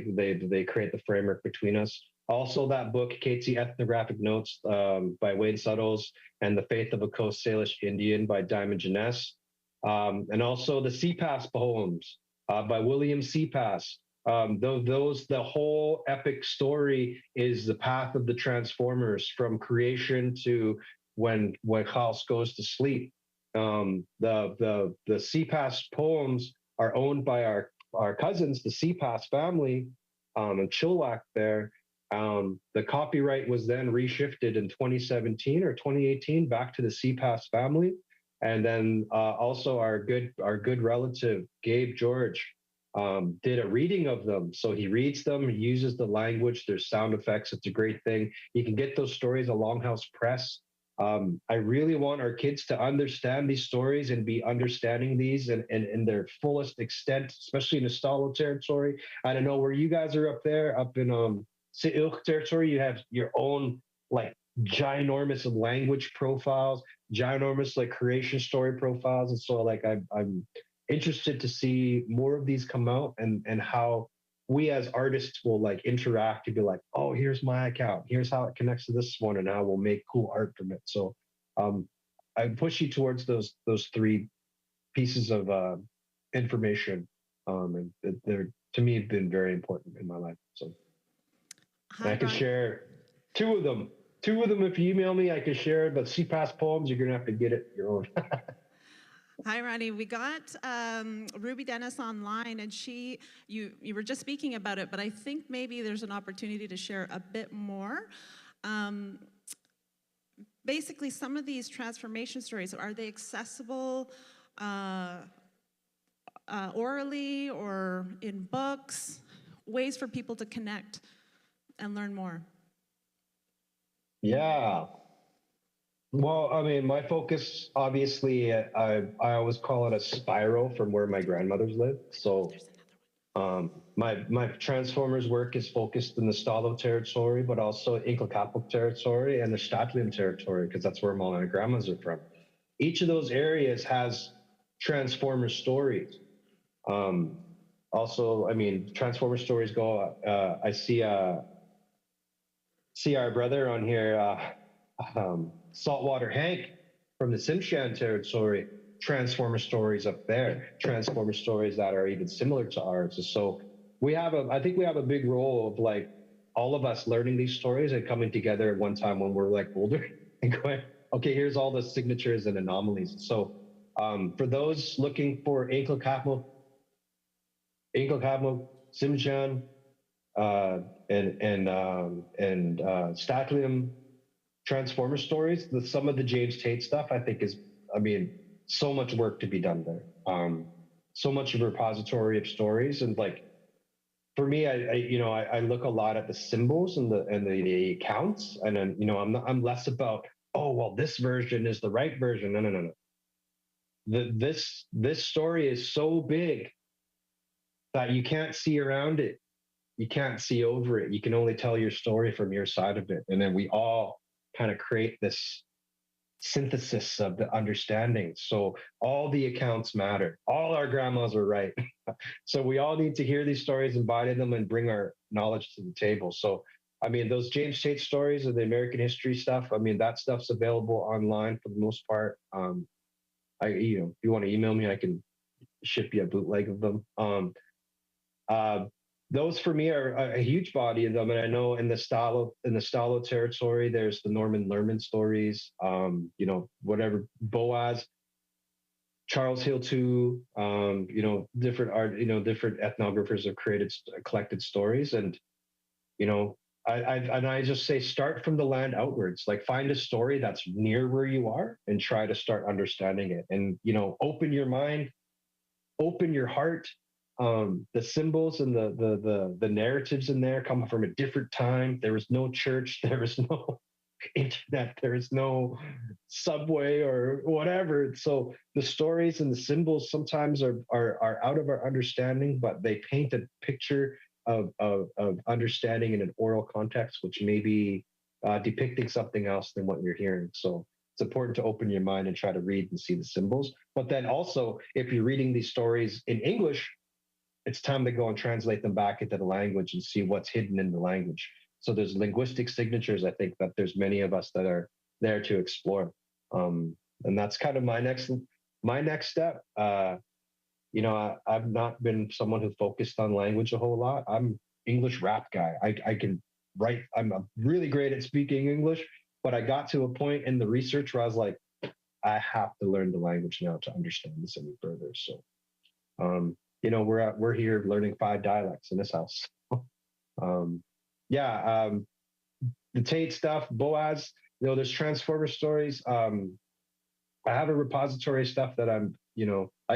create the framework between us. Also, that book, Katie Ethnographic Notes by Wayne Suttles, and The Faith of a Coast Salish Indian by Diamond Jeunesse, and also the Seapass poems by William Seapass. The whole epic story is the path of the Transformers from creation to when Chaos goes to sleep. The Seapass poems are owned by our cousins, the Seapass family, in Chilliwack there. The copyright was then reshifted in 2017 or 2018 back to the Seapass family. And then also our good relative, Gabe George, did a reading of them. So he reads them, he uses the language, there's sound effects. It's a great thing. You can get those stories at Longhouse Press. I really want our kids to understand these stories and be understanding these in their fullest extent, especially in the Stalo territory. I don't know where you guys are up there, up in Si'ilk territory, you have your own ginormous language profiles, ginormous creation story profiles. And so I'm interested to see more of these come out and how we as artists will interact and be like, oh, here's my account, here's how it connects to this one, and how we'll make cool art from it. So I push you towards those three pieces of information, and they're to me have been very important in my life. So I can share two of them. If you email me, I can share it. But Seapass poems, you're gonna have to get it your own. Hi, Ronnie. We got Ruby Dennis online, and you were just speaking about it, but I think maybe there's an opportunity to share a bit more. Basically, some of these transformation stories, are they accessible orally or in books? Ways for people to connect and learn more. Yeah. Well, I mean, my focus, obviously, I always call it a spiral from where my grandmothers lived. So my Transformers work is focused in the Stalo territory, but also Inklakapuk territory and the Stadtlium territory, because that's where my grandmas are from. Each of those areas has Transformer stories. Also, I mean, Transformer stories go, I see our brother on here, Saltwater Hank from the Simshan territory, Transformer stories up there, Transformer stories that are even similar to ours. So I think we have a big role of all of us learning these stories and coming together at one time when we're like older and going, okay, here's all the signatures and anomalies. So for those looking for Inklakamo, Simjan, and Statlium Transformer stories, some of the James Tate stuff, I think is, I mean, so much work to be done there. So much of a repository of stories, and like, for me, I look a lot at the symbols and the accounts, and then, I'm less about, oh, well, this version is the right version. No. This story is so big that you can't see around it. You can't see over it. You can only tell your story from your side of it. And then we all kind of create this synthesis of the understanding. So all the accounts matter. All our grandmas are right. So we all need to hear these stories, embody them, and bring our knowledge to the table. So, I mean, those James Tate stories and the American history stuff, I mean, that stuff's available online for the most part. If you want to email me, I can ship you a bootleg of them. Those for me are a huge body of them, and I know in the Stalo territory, there's the Norman Lerman stories. Whatever, Boaz, Charles Hill too. Different ethnographers have collected stories, and I just say start from the land outwards. Like, find a story that's near where you are and try to start understanding it. And open your mind, open your heart. The symbols and the narratives in there come from a different time. There was no church, there was no internet, there is no subway or whatever. So the stories and the symbols sometimes are out of our understanding, but they paint a picture of understanding in an oral context, which may be depicting something else than what you're hearing. So it's important to open your mind and try to read and see the symbols. But then also, if you're reading these stories in English, it's time to go and translate them back into the language and see what's hidden in the language. So there's linguistic signatures, I think, that there's many of us that are there to explore. And that's kind of my next step. I've not been someone who focused on language a whole lot. I'm English rap guy. I can write, I'm really great at speaking English, but I got to a point in the research where I was like, I have to learn the language now to understand this any further. So, we're here learning 5 dialects in this house. The Tate stuff, Boaz, there's Transformer stories. I have a repository of stuff that I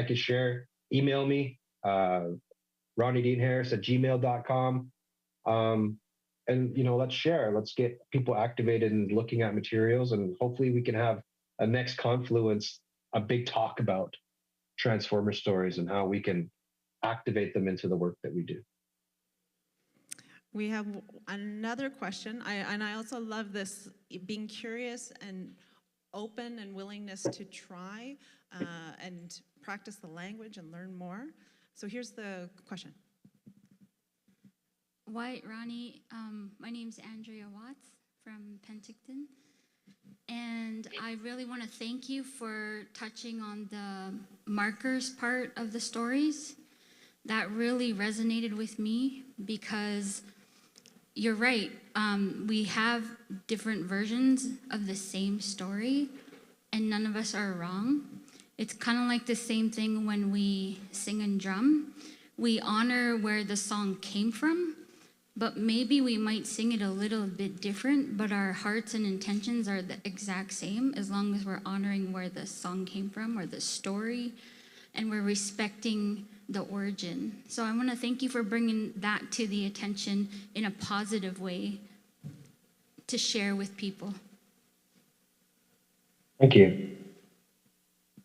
can share. Email me, ronniedeanharris@gmail.com. Let's share. Let's get people activated and looking at materials, and hopefully we can have a next Confluence, a big talk about Transformer stories and how we can activate them into the work that we do. We have another question, and I also love this, being curious and open and willingness to try and practice the language and learn more. So here's the question. White Ronnie, my name's Andrea Watts from Penticton, and I really want to thank you for touching on the markers part of the stories. That really resonated with me because you're right. We have different versions of the same story, and none of us are wrong. It's kind of like the same thing when we sing and drum. We honor where the song came from, but maybe we might sing it a little bit different, but our hearts and intentions are the exact same as long as we're honoring where the song came from or the story, and we're respecting the origin. So I want to thank you for bringing that to the attention in a positive way to share with people. Thank you.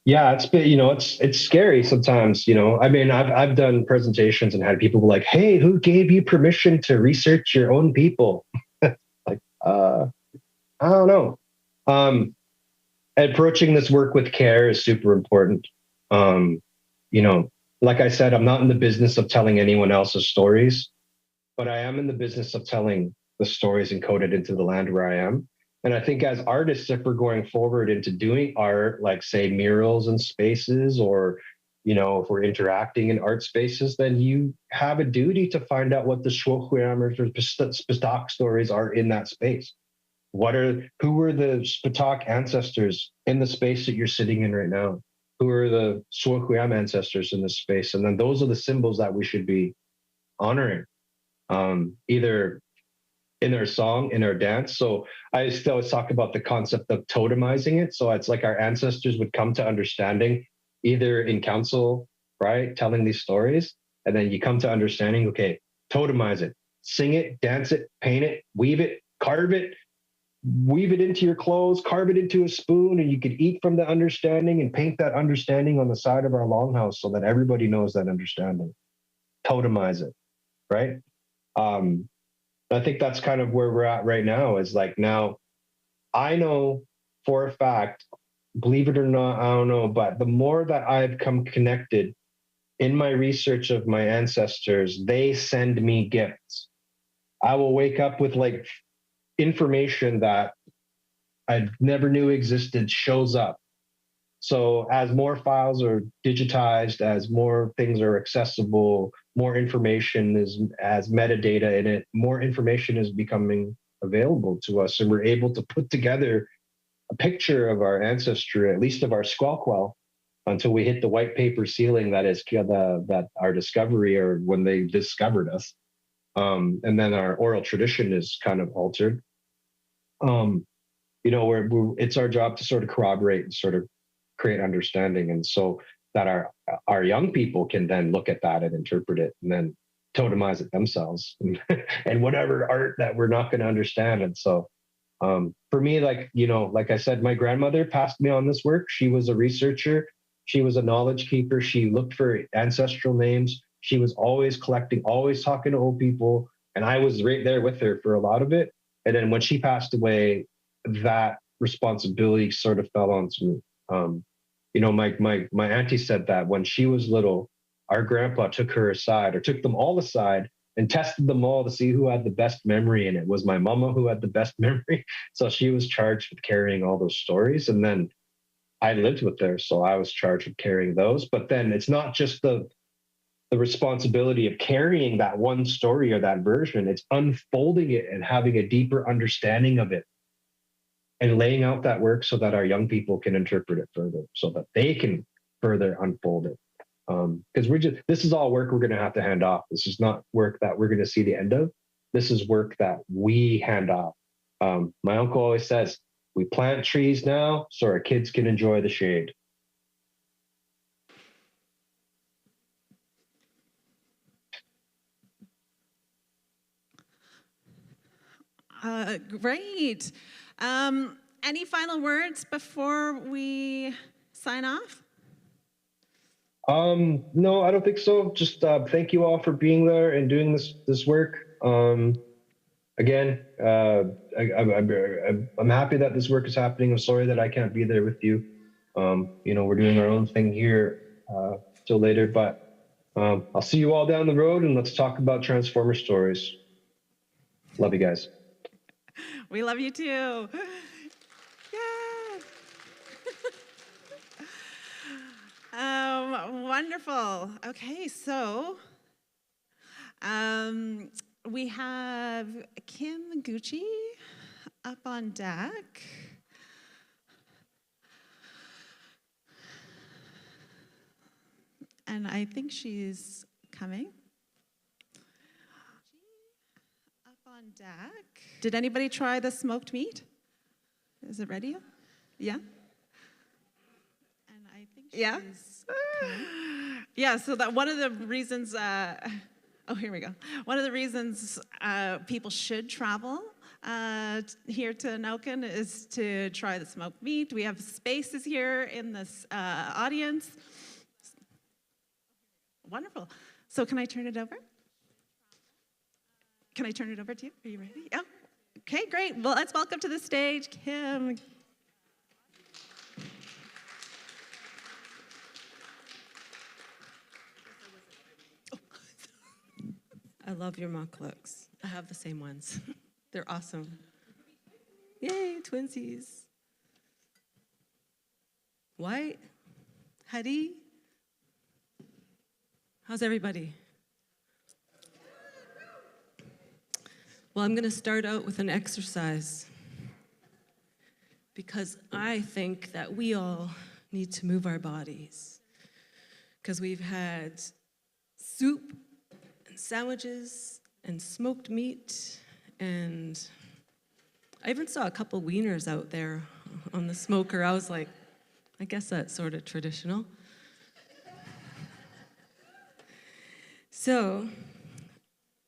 Yeah, it's been, it's scary sometimes, I mean, I've done presentations and had people be like, hey, who gave you permission to research your own people? Like, I don't know. Approaching this work with care is super important. Like I said, I'm not in the business of telling anyone else's stories, but I am in the business of telling the stories encoded into the land where I am. And I think as artists, if we're going forward into doing art, like say murals and spaces or if we're interacting in art spaces, then you have a duty to find out what the Shwokwamers or Spatak stories are in that space. Who were the Spatak ancestors in the space that you're sitting in right now? Who are the Shwokwam ancestors in this space? And then those are the symbols that we should be honoring, either in their song, in our dance. So I still always talk about the concept of totemizing it. So it's like our ancestors would come to understanding either in council, right, telling these stories, and then you come to understanding, okay, totemize it, sing it, dance it, paint it, weave it, carve it, weave it into your clothes, carve it into a spoon, and you could eat from the understanding and paint that understanding on the side of our longhouse so that everybody knows that understanding. Totemize it, right? I think that's kind of where we're at right now, is like, now I know for a fact, believe it or not, I don't know, but the more that I've come connected in my research of my ancestors, they send me gifts. I will wake up with like information that I never knew existed shows up. So as more files are digitized, as more things are accessible, more information is as metadata in it, more information is becoming available to us. And we're able to put together a picture of our ancestry, at least of our Squelquel, until we hit the white paper ceiling that is that our discovery, or when they discovered us. And then our oral tradition is kind of altered. It's our job to sort of corroborate and sort of create understanding, and so that our young people can then look at that and interpret it and then totemize it themselves and whatever art that we're not going to understand. And so for me, like I said, my grandmother passed me on this work. She was a researcher, she was a knowledge keeper, she looked for ancestral names, she was always collecting, always talking to old people, and I was right there with her for a lot of it. And then when she passed away, that responsibility sort of fell onto me. My auntie said that when she was little, our grandpa took her aside, or took them all aside, and tested them all to see who had the best memory. And it was my mama who had the best memory. So she was charged with carrying all those stories. And then I lived with her, so I was charged with carrying those. But then it's not just the responsibility of carrying that one story or that version, it's unfolding it and having a deeper understanding of it, and laying out that work so that our young people can interpret it further, so that they can further unfold it. Because this is all work we're going to have to hand off. This is not work that we're going to see the end of. This is work that we hand off. My uncle always says, we plant trees now so our kids can enjoy the shade. Great. Any final words before we sign off? No, I don't think so. Just thank you all for being there and doing this work. Again, I'm happy that this work is happening. I'm sorry that I can't be there with you. We're doing our own thing here till later, but I'll see you all down the road, and let's talk about Transformer stories. Love you guys. We love you too. Yeah. Wonderful. Okay, so we have Kim Gucci up on deck. And I think she's coming. Up on deck. Did anybody try the smoked meat? Is it ready? Yeah? And I think she's coming. Yeah, so that one of the reasons, here we go. One of the reasons people should travel here to Naukin is to try the smoked meat. We have spaces here in this audience. Wonderful. So can I turn it over? Can I turn it over to you? Are you ready? Yeah. Okay, great. Well, let's welcome to the stage Kim. I love your mock looks. I have the same ones. They're awesome. Yay, twinsies. White, Hadi, How's everybody? Well, I'm going to start out with an exercise because I think that we all need to move our bodies because we've had soup and sandwiches and smoked meat, and I even saw a couple wieners out there on the smoker. I was like, I guess that's sort of traditional. So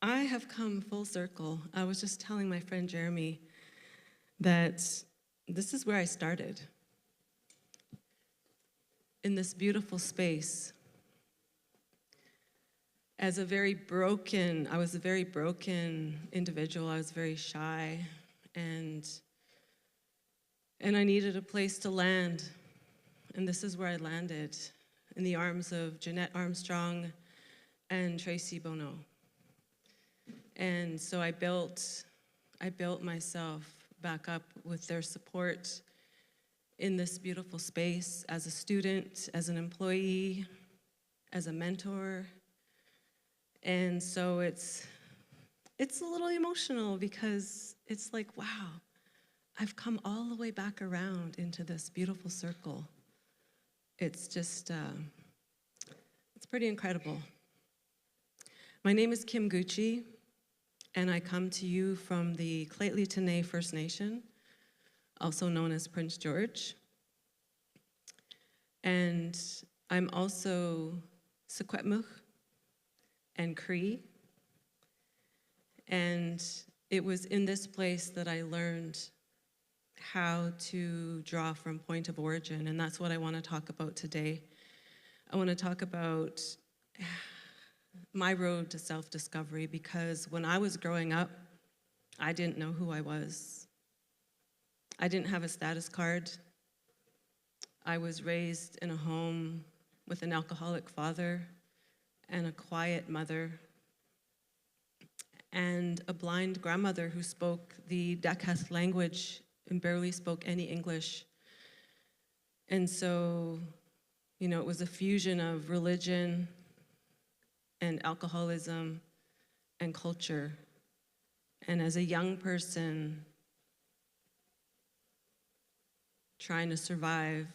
I have come full circle. I was just telling my friend Jeremy that this is where I started, in this beautiful space. I was a very broken individual. I was very shy, and I needed a place to land. And this is where I landed, in the arms of Jeanette Armstrong and Tracy Bono. And so I built myself back up with their support in this beautiful space as a student, as an employee, as a mentor. And so it's a little emotional because it's like, wow, I've come all the way back around into this beautiful circle. It's just, it's pretty incredible. My name is Kim Gucci, and I come to you from the Clayton First Nation, also known as Prince George. And I'm also Secwepemc and Cree. And it was in this place that I learned how to draw from point of origin, and that's what I want to talk about today. I want to talk about my road to self-discovery, because when I was growing up, I didn't know who I was. I didn't have a status card. I was raised in a home with an alcoholic father and a quiet mother and a blind grandmother who spoke the Dakheth language and barely spoke any English. And so, you know, it was a fusion of religion and alcoholism and culture. And as a young person trying to survive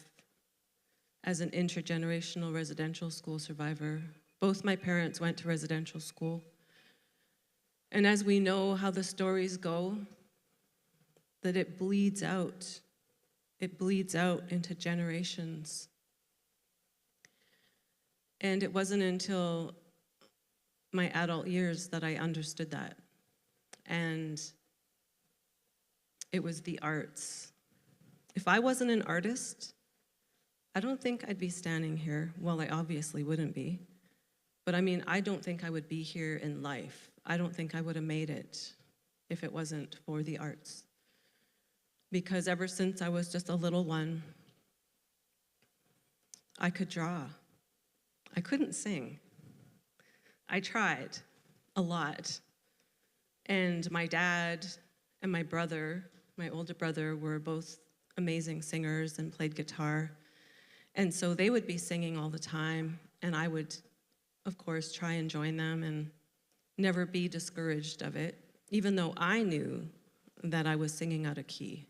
as an intergenerational residential school survivor, both my parents went to residential school. And as we know how the stories go, that it bleeds out into generations. And it wasn't until my adult years that I understood that. And it was the arts. If I wasn't an artist, I don't think I'd be standing here. Well, I obviously wouldn't be. But I mean, I don't think I would be here in life. I don't think I would have made it if it wasn't for the arts. Because ever since I was just a little one, I could draw. I couldn't sing. I tried a lot. And my dad and my brother, my older brother, were both amazing singers and played guitar. And so they would be singing all the time, and I would, of course, try and join them and never be discouraged of it, even though I knew that I was singing out of key.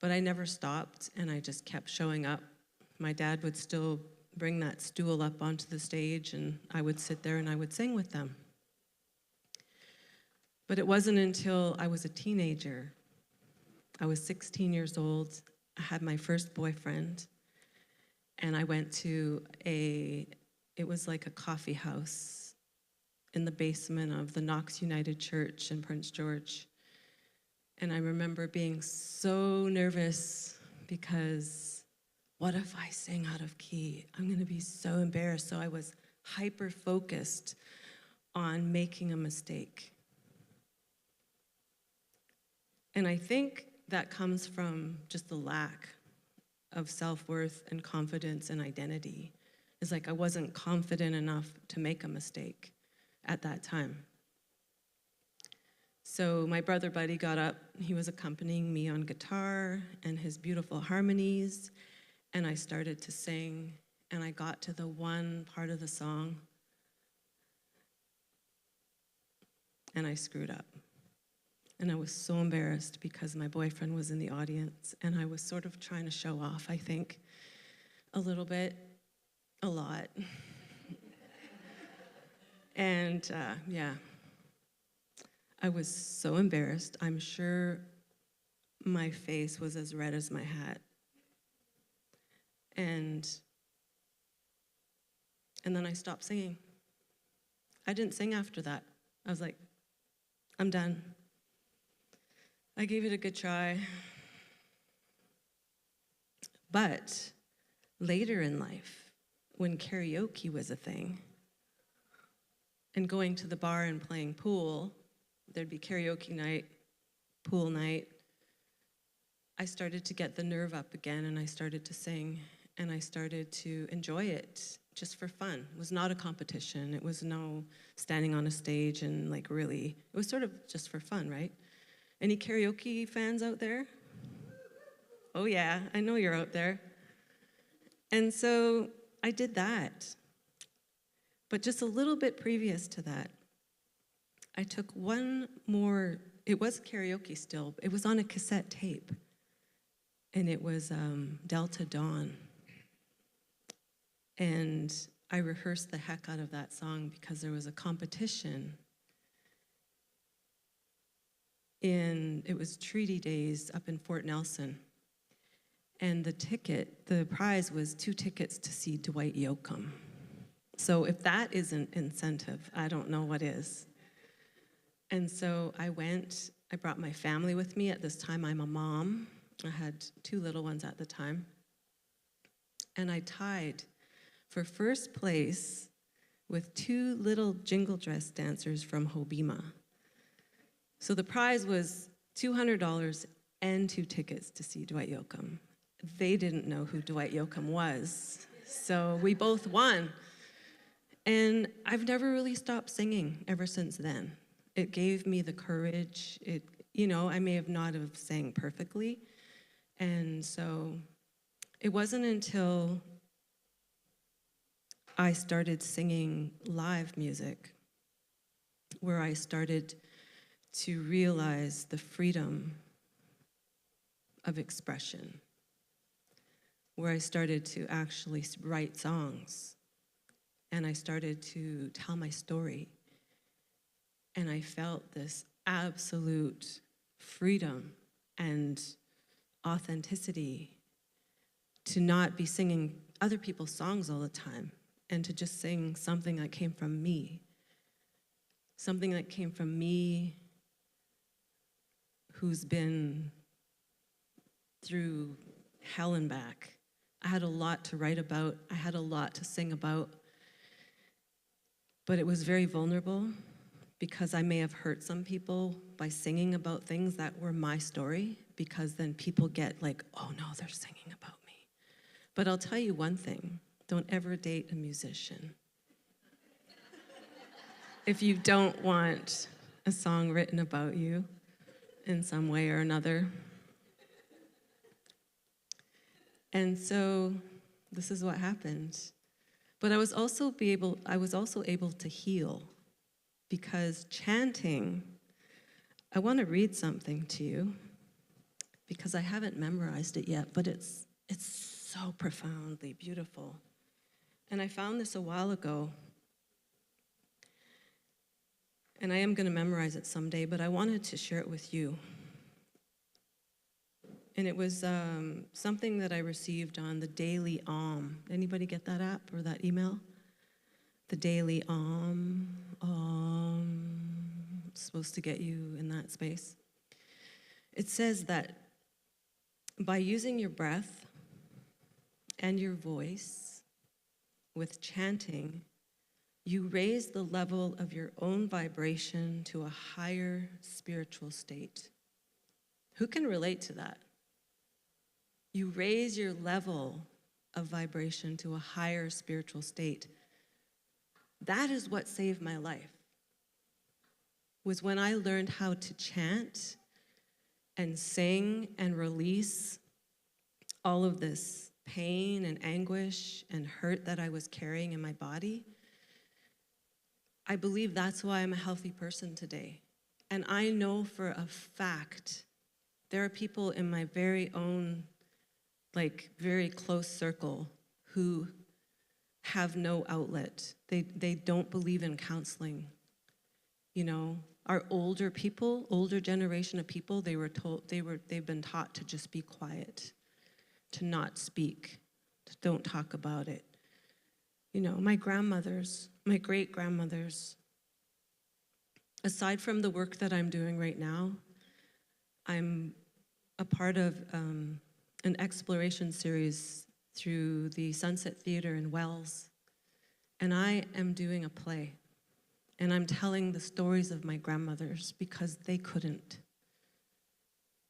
But I never stopped, and I just kept showing up. My dad would still bring that stool up onto the stage, and I would sit there and I would sing with them. But it wasn't until I was a teenager, I was 16 years old, I had my first boyfriend, and I went to it was like a coffee house in the basement of the Knox United Church in Prince George. And I remember being so nervous because what if I sing out of key? I'm gonna be so embarrassed. So I was hyper-focused on making a mistake. And I think that comes from just the lack of self-worth and confidence and identity. It's like I wasn't confident enough to make a mistake at that time. So my brother Buddy got up, he was accompanying me on guitar and his beautiful harmonies, and I started to sing, and I got to the one part of the song and I screwed up. And I was so embarrassed because my boyfriend was in the audience, and I was sort of trying to show off, I think, a little bit, a lot. And yeah, I was so embarrassed. I'm sure my face was as red as my hat. And then I stopped singing. I didn't sing after that. I was like, I'm done. I gave it a good try. But later in life, when karaoke was a thing, and going to the bar and playing pool, there'd be karaoke night, pool night. I started to get the nerve up again, and I started to sing, and I started to enjoy it just for fun. It was not a competition. It was no standing on a stage and like really, it was sort of just for fun, right? Any karaoke fans out there? Oh yeah, I know you're out there. And so I did that. But just a little bit previous to that, I took one more, it was karaoke still, it was on a cassette tape. And it was Delta Dawn. And I rehearsed the heck out of that song because there was a competition it was Treaty Days up in Fort Nelson. And the prize was 2 tickets to see Dwight Yoakam. So if that isn't incentive, I don't know what is. And so I brought my family with me. At this time, I'm a mom. I had 2 little ones at the time. And I tied for first place with 2 little jingle dress dancers from Hobima. So the prize was $200 and 2 tickets to see Dwight Yoakam. They didn't know who Dwight Yoakam was, so we both won. And I've never really stopped singing ever since then. It gave me the courage. I may have not have sang perfectly. And so it wasn't until I started singing live music where I started to realize the freedom of expression, where I started to actually write songs, and I started to tell my story. And I felt this absolute freedom and authenticity to not be singing other people's songs all the time and to just sing something that came from me. Something that came from me who's been through hell and back. I had a lot to write about. I had a lot to sing about. But it was very vulnerable because I may have hurt some people by singing about things that were my story, because then people get like, oh no, they're singing about me. But I'll tell you one thing, don't ever date a musician. If you don't want a song written about you in some way or another. And so this is what happened. But I was also able to heal, because chanting, I want to read something to you because I haven't memorized it yet, but it's so profoundly beautiful. And I found this a while ago. And I am going to memorize it someday, but I wanted to share it with you. And it was something that I received on the Daily Anybody get that app or that email? The Daily It's supposed to get you in that space. It says that by using your breath and your voice with chanting, you raise the level of your own vibration to a higher spiritual state. Who can relate to that? You raise your level of vibration to a higher spiritual state. That is what saved my life, was when I learned how to chant and sing and release all of this pain and anguish and hurt that I was carrying in my body. I believe that's why I'm a healthy person today, And I know for a fact, there are people in my very own, like very close circle who have no outlet. They don't believe in counseling. You know, our older people, older generation of people, they've been taught to just be quiet, to not speak, to don't talk about it. You know, my grandmothers, my great-grandmothers, aside from the work that I'm doing right now, I'm a part of an exploration series through the Sunset Theater in Wells, and I am doing a play, and I'm telling the stories of my grandmothers because they couldn't.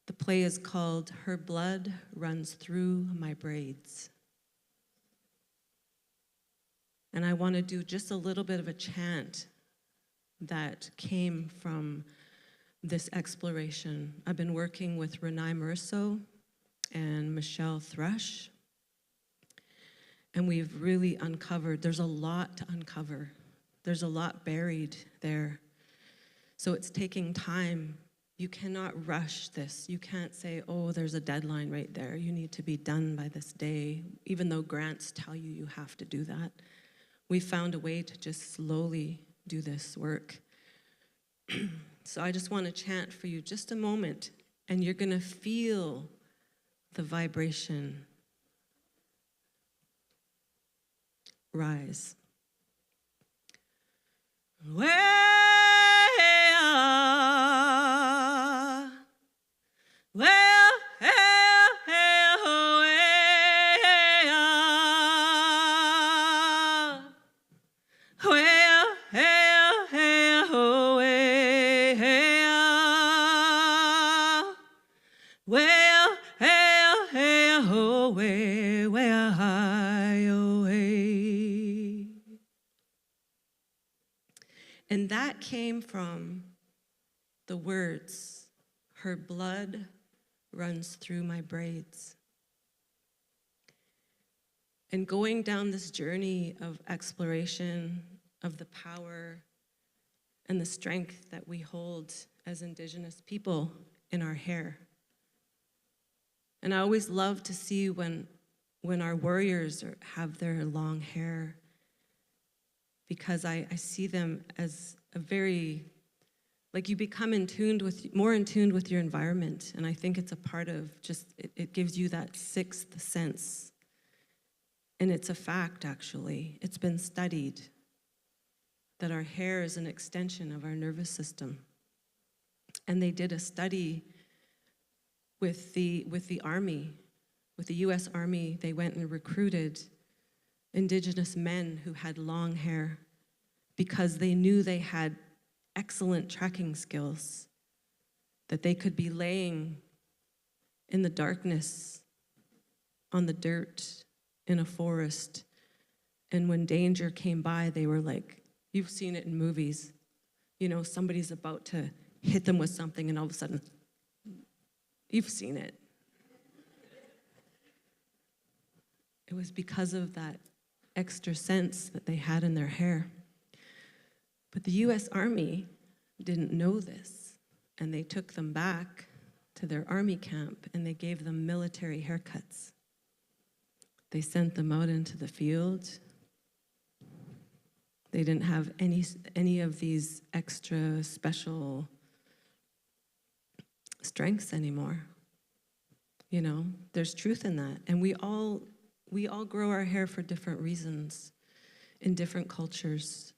The play is called Her Blood Runs Through My Braids. And I want to do just a little bit of a chant that came from this exploration. I've been working with Renai Merso and Michelle Thrush, and we've really uncovered, there's a lot to uncover. There's a lot buried there. So it's taking time. You cannot rush this. You can't say, oh, there's a deadline right there. You need to be done by this day, even though grants tell you you have to do that. We found a way to just slowly do this work. So I just want to chant for you just a moment, and you're going to feel the vibration rise. And that came from the words, her blood runs through my braids. And going down this journey of exploration of the power and the strength that we hold as Indigenous people in our hair. And I always love to see when our warriors have their long hair, because I see them as a very, like, you become more in tune with your environment. And I think it's a part of just, it gives you that sixth sense. And it's a fact, actually. It's been studied that our hair is an extension of our nervous system. And they did a study with the Army, with the US Army. They went and recruited Indigenous men who had long hair because they knew they had excellent tracking skills, that they could be laying in the darkness, on the dirt, in a forest, and when danger came by, they were like, you've seen it in movies, you know, somebody's about to hit them with something and all of a sudden, you've seen it. It was because of that extra sense that they had in their hair. But the US Army didn't know this, and they took them back to their army camp and they gave them military haircuts. They sent them out into the field. They didn't have any of these extra special strengths anymore. You know, there's truth in that. And we all grow our hair for different reasons in different cultures.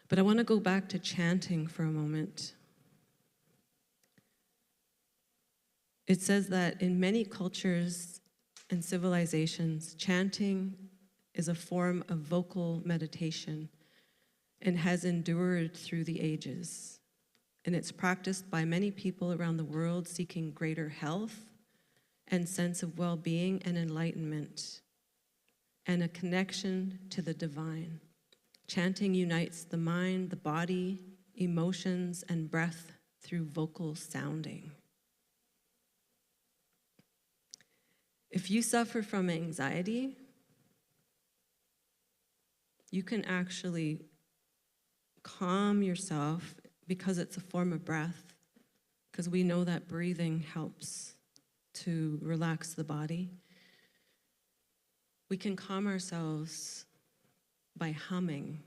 But I want to go back to chanting for a moment. It says that in many cultures and civilizations, chanting is a form of vocal meditation and has endured through the ages. And it's practiced by many people around the world seeking greater health and sense of well-being and enlightenment and a connection to the divine. Chanting unites the mind, the body, emotions, and breath through vocal sounding. If you suffer from anxiety, you can actually calm yourself because it's a form of breath, because we know that breathing helps to relax the body. We can calm ourselves by humming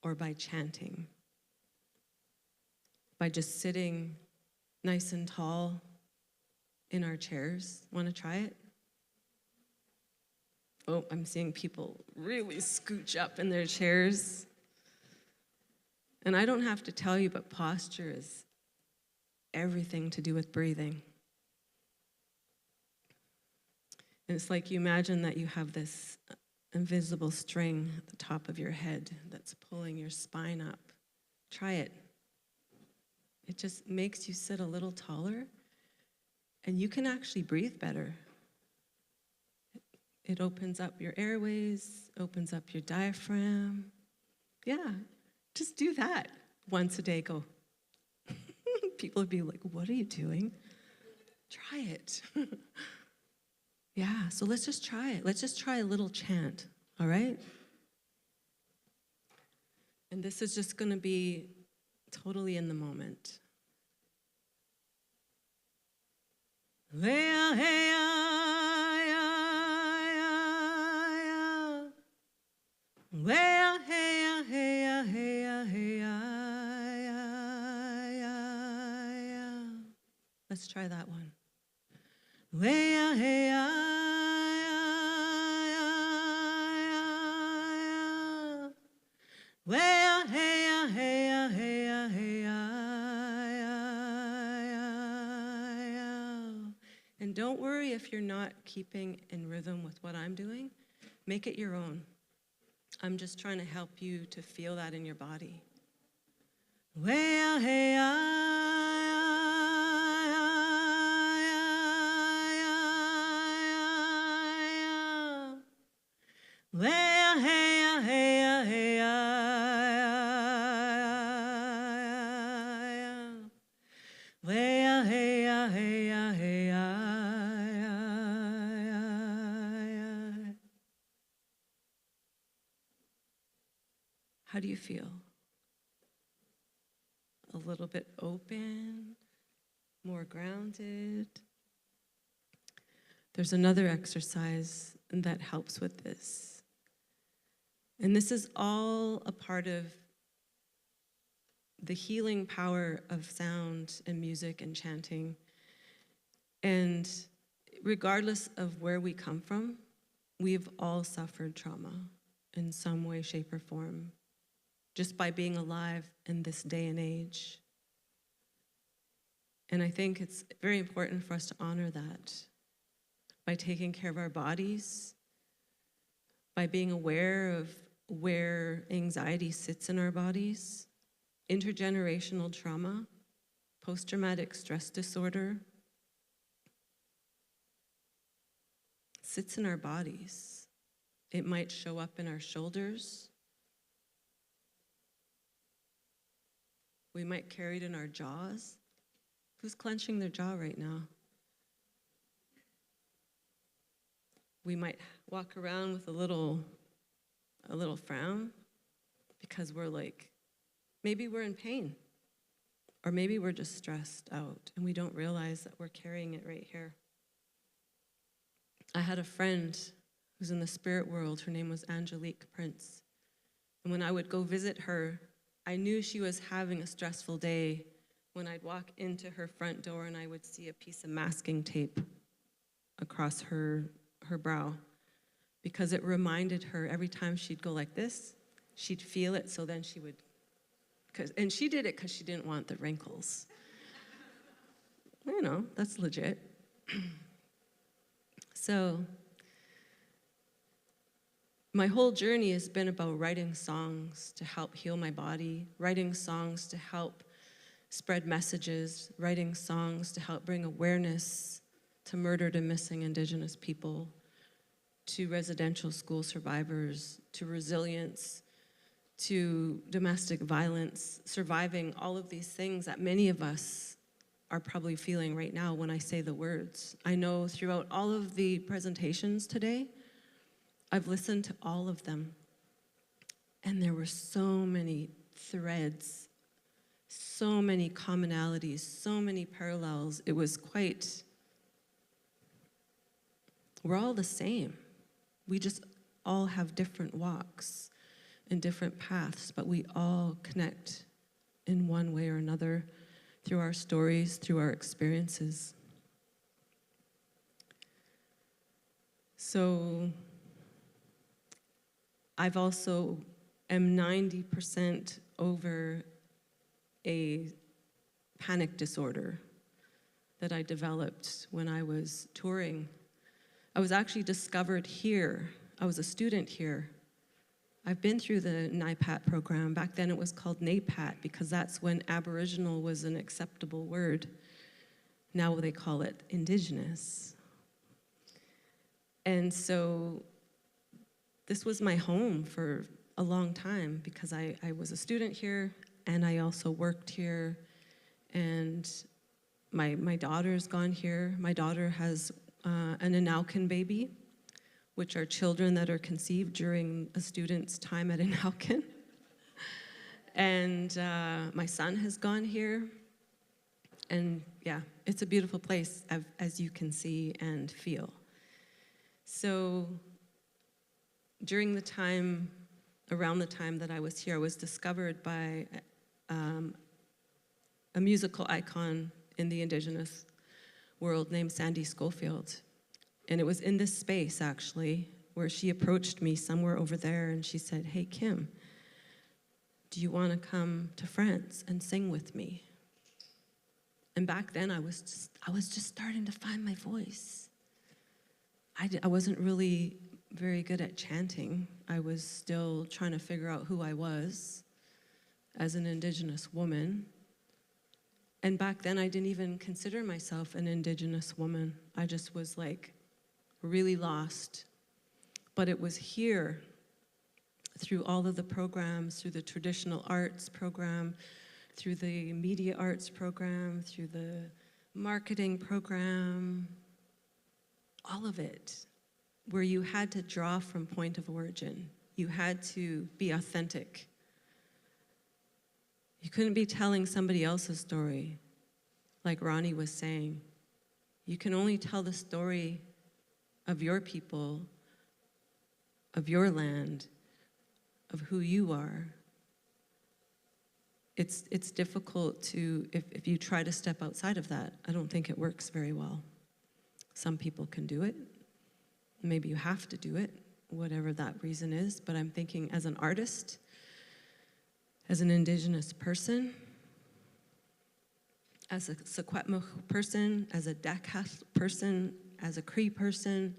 or by chanting, by just sitting nice and tall in our chairs. Want to try it? Oh, I'm seeing people really scooch up in their chairs. And I don't have to tell you, but posture is everything to do with breathing. And it's like you imagine that you have this invisible string at the top of your head that's pulling your spine up. Try it. It just makes you sit a little taller, and you can actually breathe better. It opens up your airways, opens up your diaphragm. Yeah, just do that once a day. Go. People would be like, what are you doing? Try it. Yeah, so let's just try it. Let's just try a little chant, all right? And this is just going to be totally in the moment. Well, hey, hey, hey, let's try that one. Well, hey, well, hey, hey, and don't worry if you're not keeping in rhythm with what I'm doing. Make it your own. I'm just trying to help you to feel that in your body. Well, hey, well, hey, hey, hey, well, hey, hey, hey, how do you feel? A little bit open, more grounded. There's another exercise that helps with this. And this is all a part of the healing power of sound and music and chanting. And regardless of where we come from, we've all suffered trauma in some way, shape, or form, just by being alive in this day and age. And I think it's very important for us to honor that by taking care of our bodies, by being aware of where anxiety sits in our bodies, intergenerational trauma, post-traumatic stress disorder, sits in our bodies. It might show up in our shoulders. We might carry it in our jaws. Who's clenching their jaw right now? We might walk around with a little frown because we're like, maybe we're in pain, or maybe we're just stressed out and we don't realize that we're carrying it right here. I had a friend who's in the spirit world. Her name was Angelique Prince. And when I would go visit her, I knew she was having a stressful day when I'd walk into her front door and I would see a piece of masking tape across her brow, because it reminded her every time she'd go like this, she'd feel it, so then she would, and she did it because she didn't want the wrinkles. You know, that's legit. So my whole journey has been about writing songs to help heal my body, writing songs to help spread messages, writing songs to help bring awareness to murdered and missing Indigenous people, to residential school survivors, to resilience, to domestic violence, surviving all of these things that many of us are probably feeling right now when I say the words. I know throughout all of the presentations today, I've listened to all of them, and there were so many threads so many commonalities, so many parallels. It was quite, we're all the same. We just all have different walks and different paths, but we all connect in one way or another through our stories, through our experiences. So I've also am 90% over a panic disorder that I developed when I was touring. I was actually discovered here. I was a student here. I've been through the NIPAT program. Back then it was called NAPAT because that's when Aboriginal was an acceptable word. Now they call it Indigenous. And so this was my home for a long time because I was a student here and I also worked here. And my daughter's gone here. My daughter has an Inalkin baby, which are children that are conceived during a student's time at Inalkin. And my son has gone here. And yeah, it's a beautiful place, as you can see and feel. So during the time, around the time that I was here, I was discovered by a musical icon in the Indigenous world named Sandy Schofield. And it was in this space, actually, where she approached me somewhere over there and she said, "Hey, Kim, do you want to come to France and sing with me?" And back then, I was just starting to find my voice. I wasn't really very good at chanting. I was still trying to figure out who I was as an Indigenous woman. And back then, I didn't even consider myself an Indigenous woman. I just was like really lost. But it was here, through all of the programs, through the traditional arts program, through the media arts program, through the marketing program, all of it, where you had to draw from point of origin. You had to be authentic. You couldn't be telling somebody else's story, like Ronnie was saying. You can only tell the story of your people, of your land, of who you are. It's difficult to, if you try to step outside of that, I don't think it works very well. Some people can do it. Maybe you have to do it, whatever that reason is. But I'm thinking as an artist, as an Indigenous person, as a Secwepemc person, as a Dakas person, as a Cree person,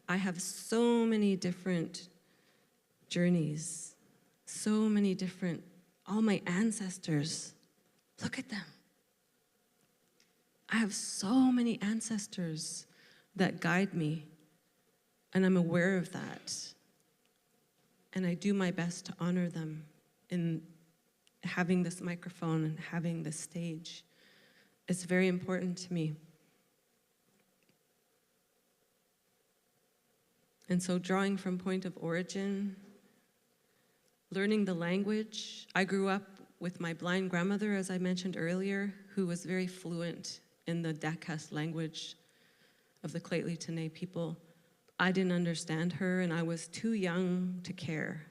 I have so many different journeys, so many different, all my ancestors, look at them. I have so many ancestors that guide me, and I'm aware of that. And I do my best to honor them in having this microphone and having this stage. It's very important to me. And so drawing from point of origin, learning the language. I grew up with my blind grandmother, as I mentioned earlier, who was very fluent in the Dakas language of the Lheidli people. I didn't understand her, and I was too young to care.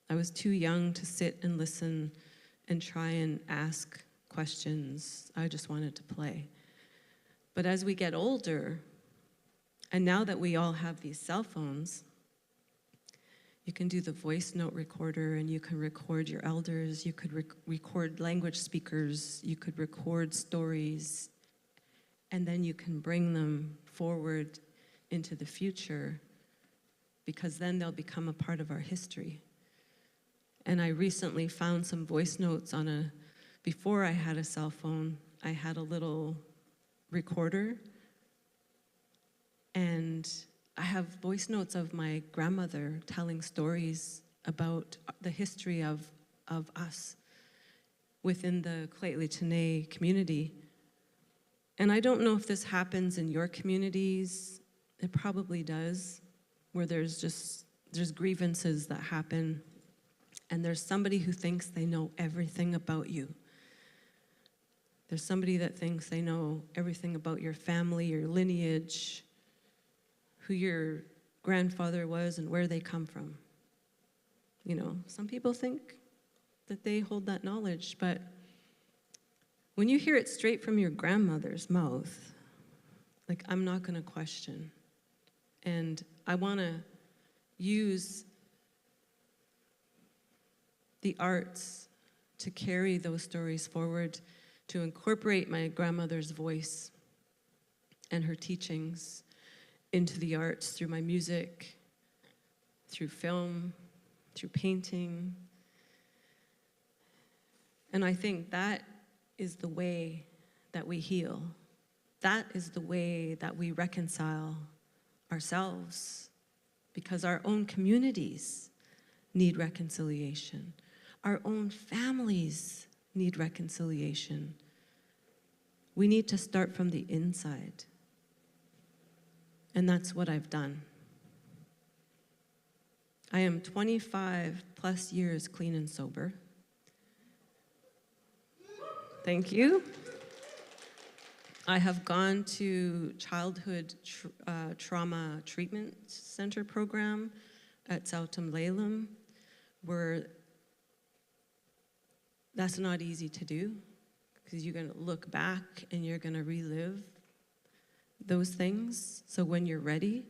I was too young to sit and listen and try and ask questions. I just wanted to play. But as we get older, and now that we all have these cell phones, you can do the voice note recorder, and you can record your elders, you could record language speakers, you could record stories, and then you can bring them forward into the future, because then they'll become a part of our history. And I recently found some voice notes on before I had a cell phone, I had a little recorder, and I have voice notes of my grandmother telling stories about the history of us within the Lheidli community. And I don't know if this happens in your communities. It probably does, where there's grievances that happen, And there's somebody who thinks they know everything about you. There's somebody that thinks they know everything about your family, your lineage, who your grandfather was and where they come from. You know, some people think that they hold that knowledge, but when you hear it straight from your grandmother's mouth, like, I'm not going to question. And I want to use the arts to carry those stories forward, to incorporate my grandmother's voice and her teachings into the arts through my music, through film, through painting. And I think that is the way that we heal. That is the way that we reconcile ourselves, because our own communities need reconciliation. Our own families need reconciliation. We need to start from the inside. And that's what I've done. I am 25 plus years clean and sober. Thank you. I have gone to childhood trauma treatment center program at Sautum Lalem, where that's not easy to do, because you're going to look back and you're going to relive those things. So when you're ready,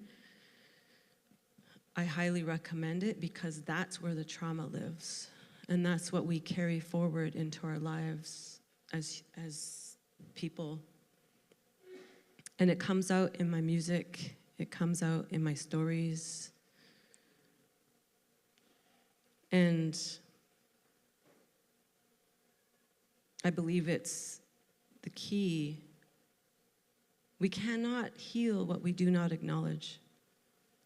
I highly recommend it, because that's where the trauma lives. And that's what we carry forward into our lives as people. And it comes out in my music, it comes out in my stories. And I believe it's the key. We cannot heal what we do not acknowledge.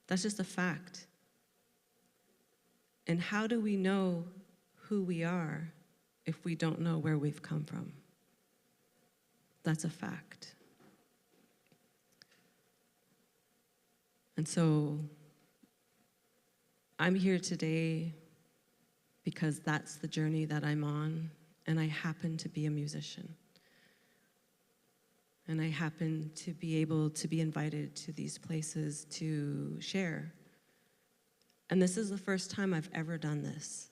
That's just a fact. And how do we know who we are if we don't know where we've come from? That's a fact. And so I'm here today because that's the journey that I'm on, and I happen to be a musician. And I happen to be able to be invited to these places to share. And this is the first time I've ever done this.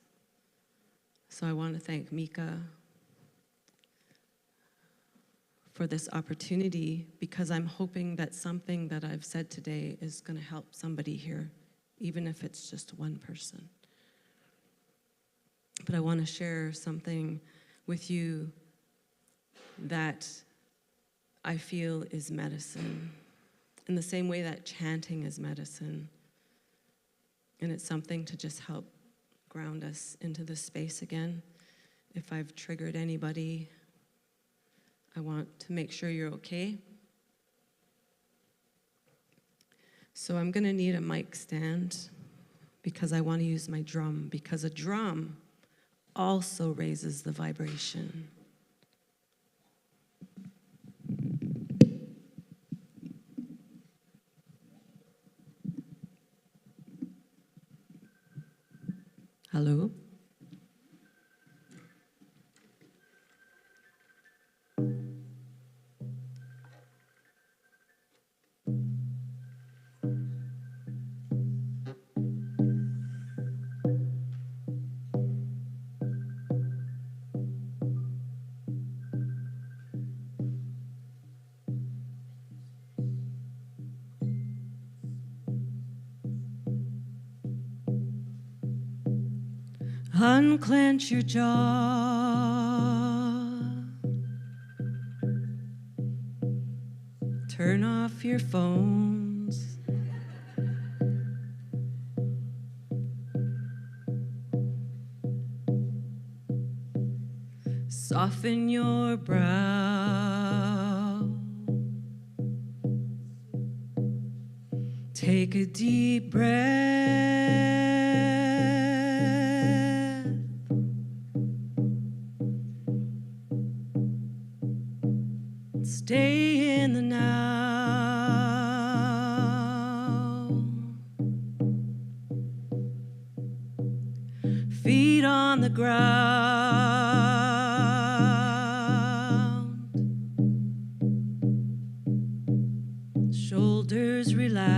So I want to thank Mika for this opportunity, because I'm hoping that something that I've said today is going to help somebody here, even if it's just one person. But I want to share something with you that I feel is medicine, in the same way that chanting is medicine. And it's something to just help ground us into this space again. If I've triggered anybody, I want to make sure you're okay. So I'm going to need a mic stand, because I want to use my drum, because a drum also raises the vibration. Hello? Unclench your jaw. Turn off your phones. Soften your brow. Take a deep breath. Stay in the now. Feet on on the ground, shoulders relaxed.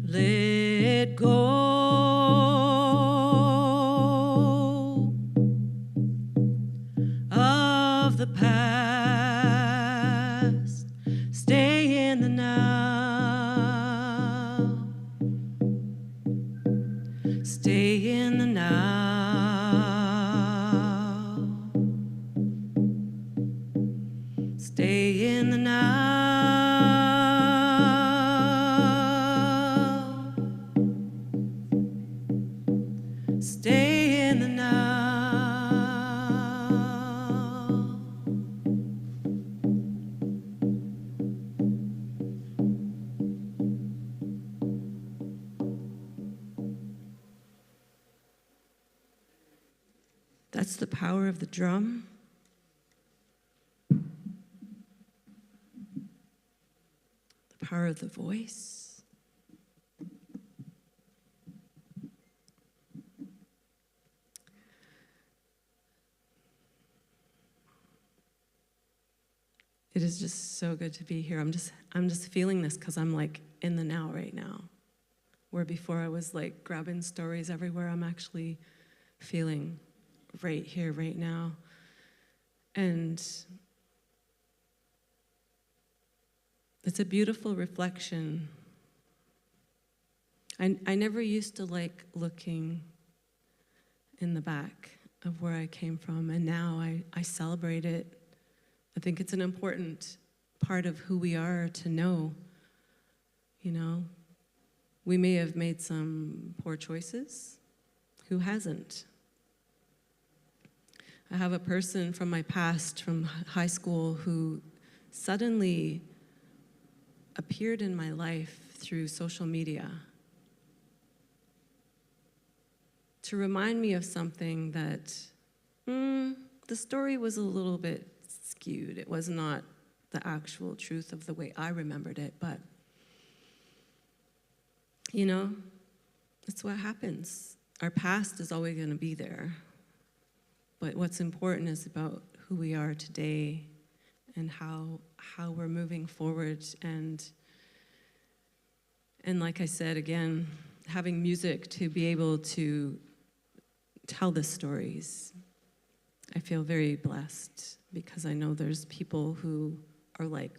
Let go of the past. Stay in the now. Stay in the now. Stay in the now. Stay in the now. That's the power of the drum. The power of the voice. It is just so good to be here. I'm just feeling this because I'm like in the now right now. Where before I was like grabbing stories everywhere, I'm actually feeling right here, right now. And it's a beautiful reflection. I never used to like looking in the back of where I came from, and now I celebrate it. I think it's an important part of who we are to know, you know. We may have made some poor choices. Who hasn't? I have a person from my past, from high school, who suddenly appeared in my life through social media to remind me of something that the story was a little bit skewed. It was not the actual truth of the way I remembered it, but you know, it's what happens. Our past is always going to be there, but what's important is about who we are today and how we're moving forward. And like I said again, having music to be able to tell the stories, I feel very blessed because I know there's people who are like,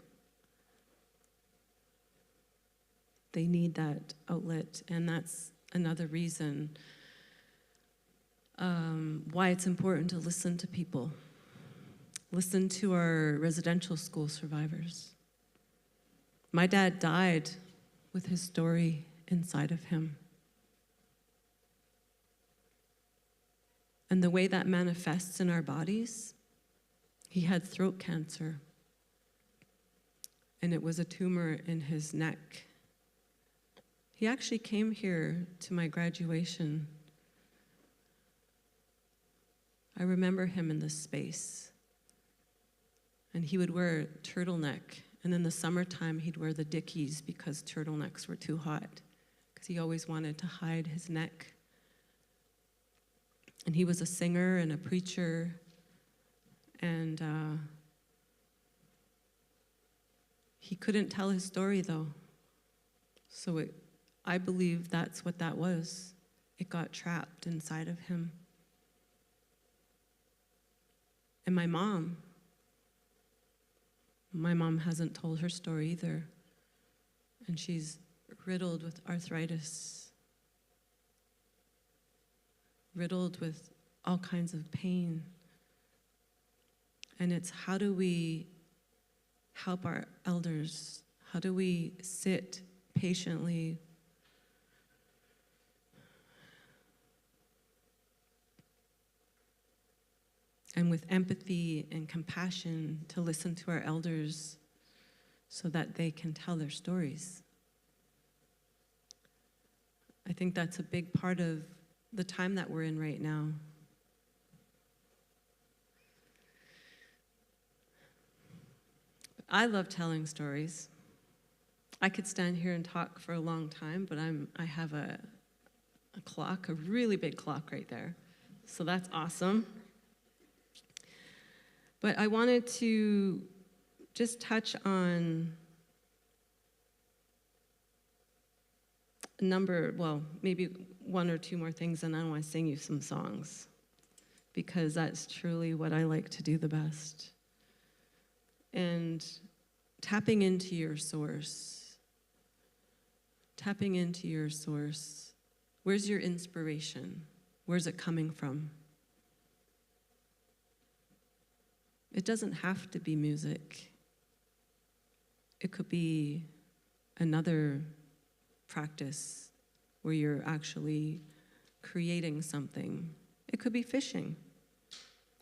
they need that outlet, and that's another reason why it's important to listen to people. Listen to our residential school survivors. My dad died with his story inside of him. And the way that manifests in our bodies, he had throat cancer, and it was a tumor in his neck. He actually came here to my graduation. I remember him in this space. And he would wear a turtleneck, and in the summertime he'd wear the Dickies because turtlenecks were too hot, because he always wanted to hide his neck. And he was a singer and a preacher, and he couldn't tell his story though. So I believe that's what that was. It got trapped inside of him. And my mom hasn't told her story either. And she's riddled with arthritis, riddled with all kinds of pain. And it's, how do we help our elders? How do we sit patiently and with empathy and compassion to listen to our elders so that they can tell their stories? I think that's a big part of the time that we're in right now. I love telling stories. I could stand here and talk for a long time, but I have a clock, a really big clock right there. So that's awesome. But I wanted to just touch on a number, well, maybe one or two more things, and I want to sing you some songs, because that's truly what I like to do the best. And tapping into your source. Tapping into your source. Where's your inspiration? Where's it coming from? It doesn't have to be music. It could be another practice where you're actually creating something. It could be fishing.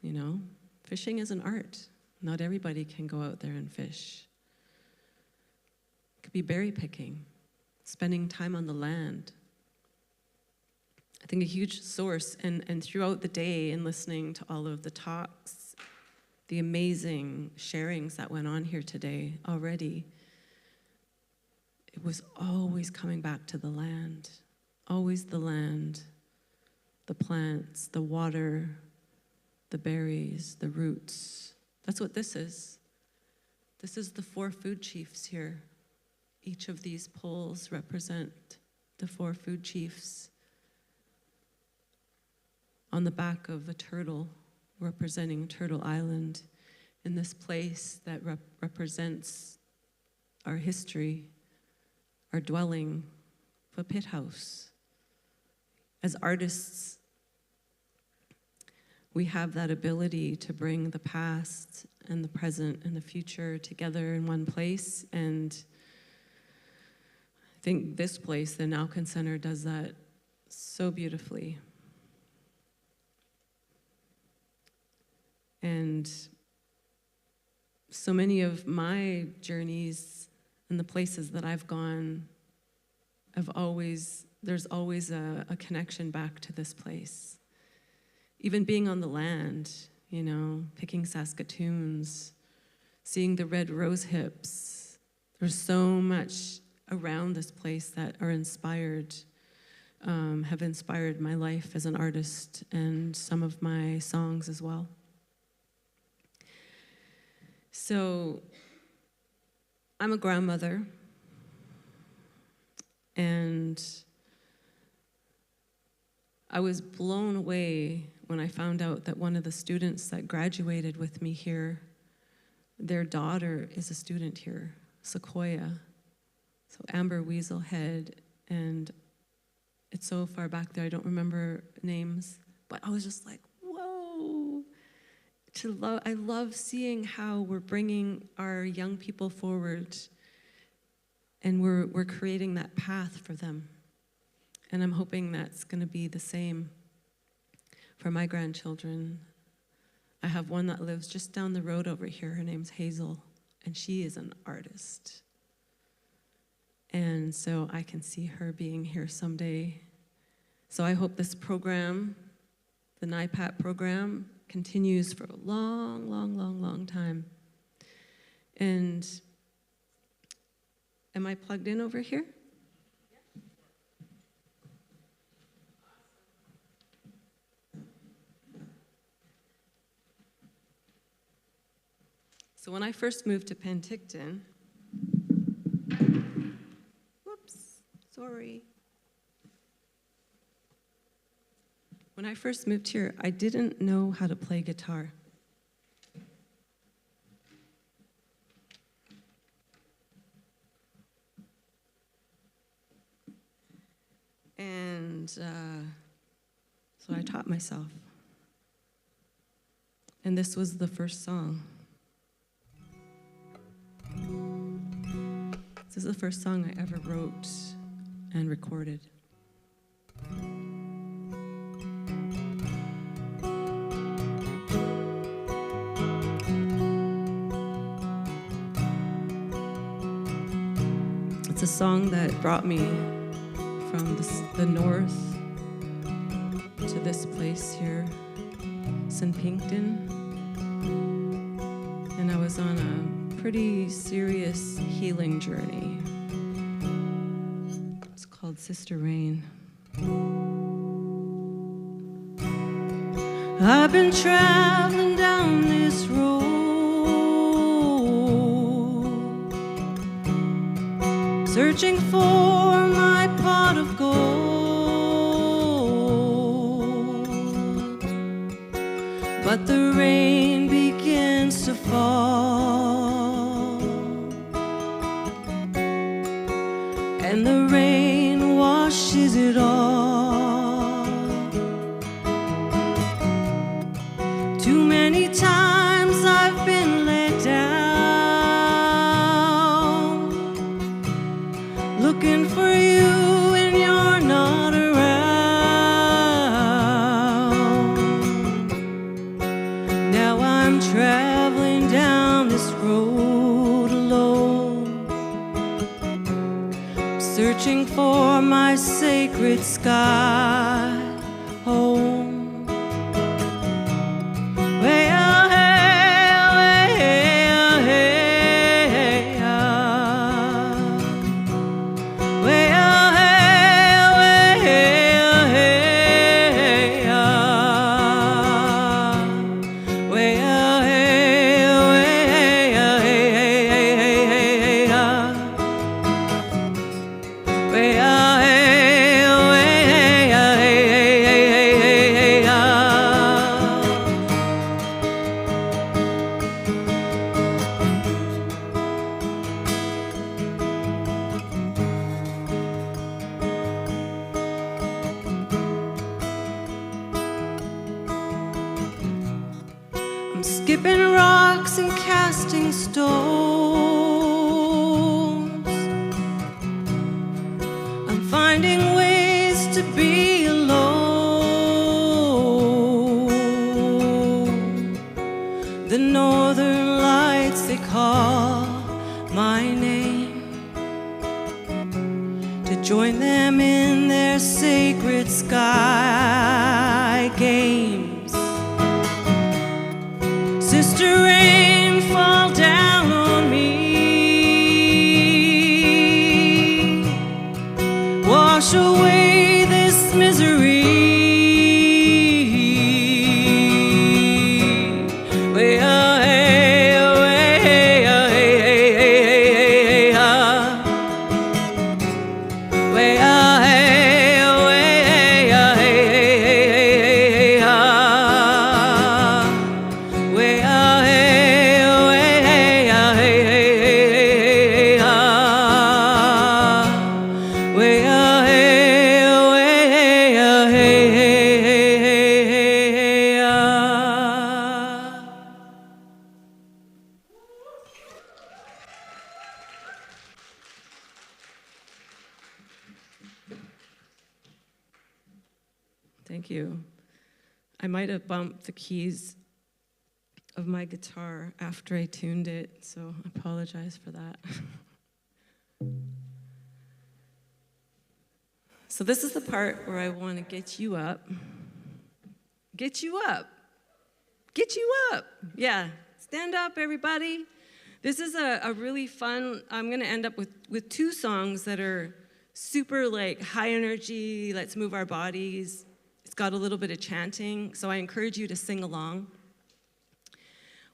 You know, fishing is an art. Not everybody can go out there and fish. It could be berry picking, spending time on the land. I think a huge source, and throughout the day and listening to all of the talks, the amazing sharings that went on here today already, it was always coming back to the land. Always the land, the plants, the water, the berries, the roots. That's what this is. This is the 4 food chiefs here. Each of these poles represent the 4 food chiefs. On the back of a turtle, representing Turtle Island, in this place that represents our history, our dwelling, the pit house. As artists, we have that ability to bring the past and the present and the future together in one place, and I think this place, the Naukin Center, does that so beautifully. And so many of my journeys and the places that I've gone there's always a connection back to this place. Even being on the land, you know, picking Saskatoons, seeing the red rose hips. There's so much around this place that are inspired, have inspired my life as an artist and some of my songs as well. So I'm a grandmother, and I was blown away when I found out that one of the students that graduated with me here, their daughter is a student here, Sequoia. So Amber Weaselhead, and it's so far back there, I don't remember names, but I was just like, whoa. I love seeing how we're bringing our young people forward, and we're creating that path for them. And I'm hoping that's going to be the same for my grandchildren. I have one that lives just down the road over here. Her name's Hazel, and she is an artist. And so I can see her being here someday. So I hope this program, the NIPAT program, continues for a long, long, long, long time. And am I plugged in over here? So when I first moved to Penticton, sorry. When I first moved here, I didn't know how to play guitar. And so I taught myself. And this was the first song. This is the first song I ever wrote and recorded. It's a song that brought me from the north to this place here, St. Pinkton. And I was on a pretty serious healing journey. Sister Rain. I've been traveling down this road, searching for my pot of gold, but the rain begins to fall, and the rain washes it all. Too many times I've been let down, looking for you and you're not around. Now I'm traveling down this road alone, searching for my sacred sky home. Well, hey, well, hey, well, I'm skipping rocks and casting stones. I'm finding ways to be alone. The northern lights, they call my name to join them in their sacred sky games. Sister Rain, fall down on me, wash away this misery. Well, hey, hey, hey, hey, well, hey, Thank you. I might have bumped the keys of my guitar after I tuned it, so I apologize for that. So this is the part where I want to get you up. Get you up. Get you up. Yeah. Stand up, everybody. This is a really fun, I'm going to end up with two songs that are super like high energy, let's move our bodies. It's got a little bit of chanting, so I encourage you to sing along.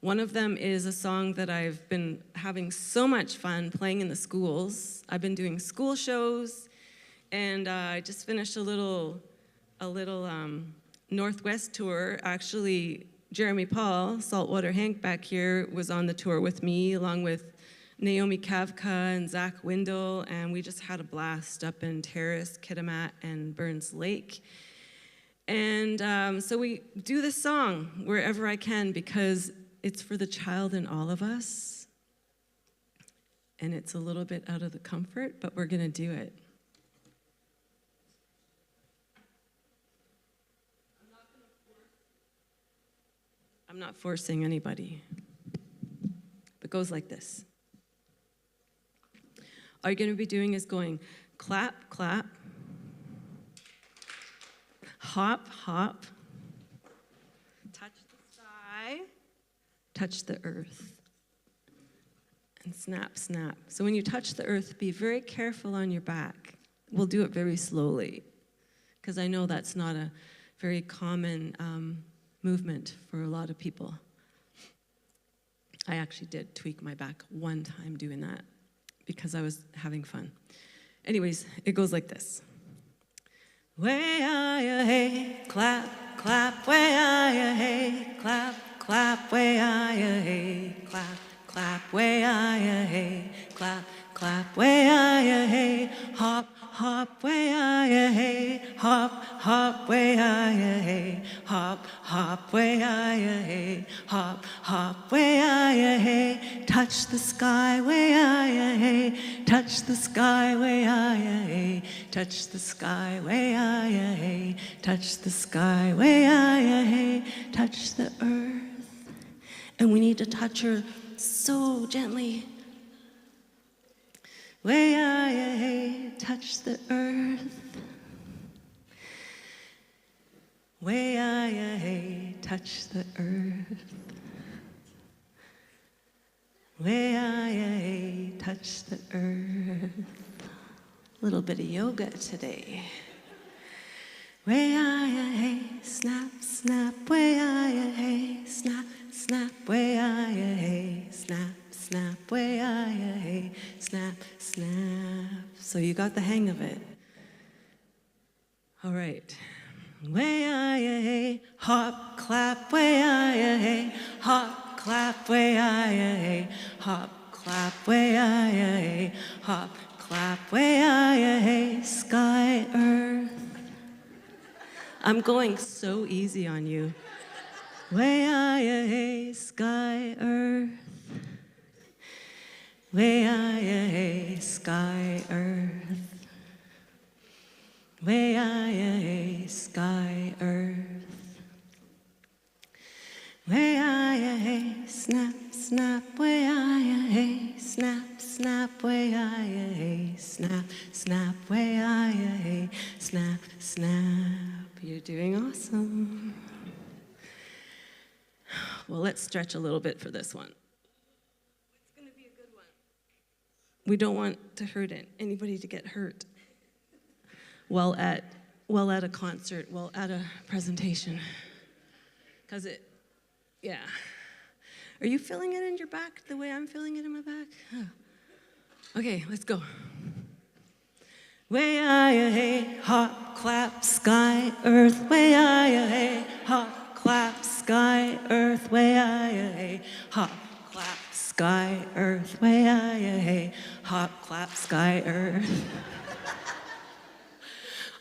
One of them is a song that I've been having so much fun playing in the schools. I've been doing school shows, and I just finished a little Northwest tour. Actually, Jeremy Paul, Saltwater Hank back here, was on the tour with me, along with Naomi Kavka and Zach Windle, and we just had a blast up in Terrace, Kitimat, and Burns Lake. And so we do this song wherever I can because it's for the child in all of us. And it's a little bit out of the comfort, but we're going to do it. I'm not forcing anybody. It goes like this. All you're going to be doing is going clap, clap, hop, hop, touch the sky, touch the earth, and snap, snap. So when you touch the earth, be very careful on your back. we'll do it very slowly, because I know that's not a very common movement for a lot of people. I actually did tweak my back one time doing that because I was having fun. Anyways, it goes like this. Way-ah-ya, hey, clap, clap, way-ah-ya, hey, clap, clap, way-ah-ya, hey, clap, clap, way-ah-ya, hey, clap, clap, way-ah-ya, hey, hop, hop, way-ah-ya, hey, hop, hop, way-ah-ya, hey, hop, hop, way-ah-ya, hey, hop, hop, way-ah-ya, hey, touch the sky, way-ah-ya, hey, touch the sky, way-ah-ya, hey, touch the sky, way-ah-ya, hey, touch the sky, way-ah-ya, hey, touch the earth. And we need to touch her so gently. Way-ah-ya, hey, touch the earth. Way-ah-ya, hey, touch the earth. Way-ah-ya, hey, touch the earth. A little bit of yoga today. Way-ah-ya, hey, snap, snap, way-ah-ya, hey, snap, snap, way-ah-ya, hey, snap, snap, way-ah-ya, hey, snap, snap. So you got the hang of it. All right. Way-ah-ya, hey, hop, clap, way-ah-ya, hey, hop, clap, way-ah-ya, hey, hop, clap, way-ah-ya, hey, hop, clap, way-ah-ya, hey, sky, earth. I'm going so easy on you. Way-ah-ya, hey, sky, earth. Way-ah-ya, hey, sky, earth. Way-ah-ya, hey, sky, earth. Way-ah-ya, hey, snap, snap, way-ah-ya, hey, snap, snap, way-ah-ya, hey, snap, snap, way-ah-ya, hey, snap, snap. You're doing awesome. Well, let's stretch a little bit for this one. It's going to be a good one. We don't want to hurt anybody to get hurt while at a concert, while at a presentation. Because yeah. Are you feeling it in your back the way I'm feeling it in my back? Huh. Okay, let's go. Way-ah-ya, hey, hop, clap, sky, earth, way-ah-ya, hey, hop, clap, sky, earth, way-ah-ya, hey, hop, clap, sky, earth, way-ah-ya, hey, hop, clap, sky, earth.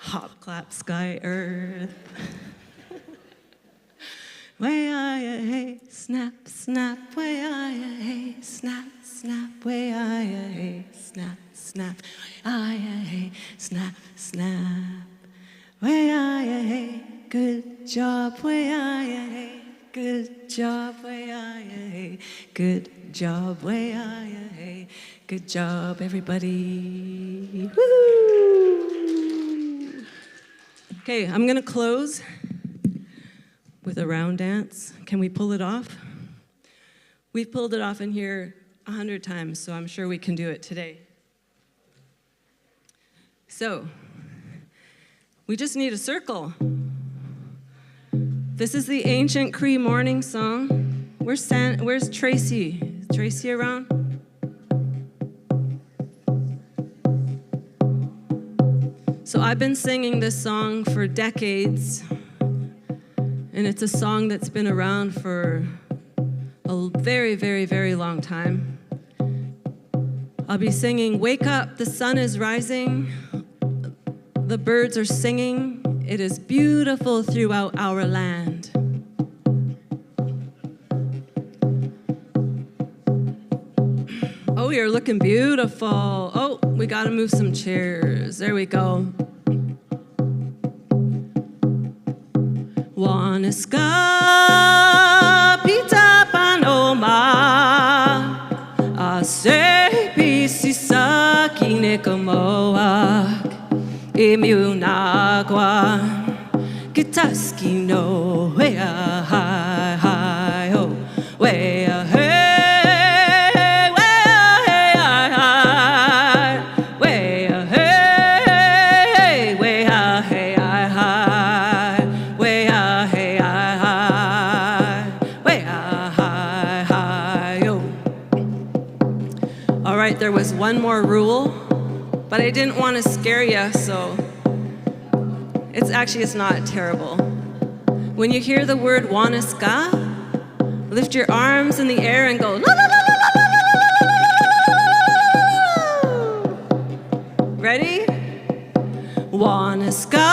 Hop, clap, sky, earth. Way-ah-ya, hey, snap, snap, way-ah-ya, hey, snap, snap, way-ah-ya, hey, snap, snap, way-ah-ya, hey, snap, snap. Way-ah-ya, hey, good job, way-ah-ya, hey, good job, way-ah-ya, hey, good job, way-ah-ya, hey, good job, everybody. Woo! Okay, I'm gonna close with a round dance. Can we pull it off? We've pulled it off in here 100 times, so I'm sure we can do it today. So, we just need a circle. This is the ancient Cree morning song. Where's Tracy? Is Tracy around? So I've been singing this song for decades. And it's a song that's been around for a very, very, very long time. I'll be singing, wake up, the sun is rising, the birds are singing, it is beautiful throughout our land. Oh, you're looking beautiful. Oh, we gotta move some chairs. There we go. Waniska pita panoma ase pisisa kinekomoak imunagwa kitaski no wea hi hi ho wea hey wea hey hi hi wea hey right, there was one more rule, but I didn't want to scare you, so it's not terrible. When you hear the word Wanaska, lift your arms in the air and go, la la la la la la la la la. Ready? Wanaska,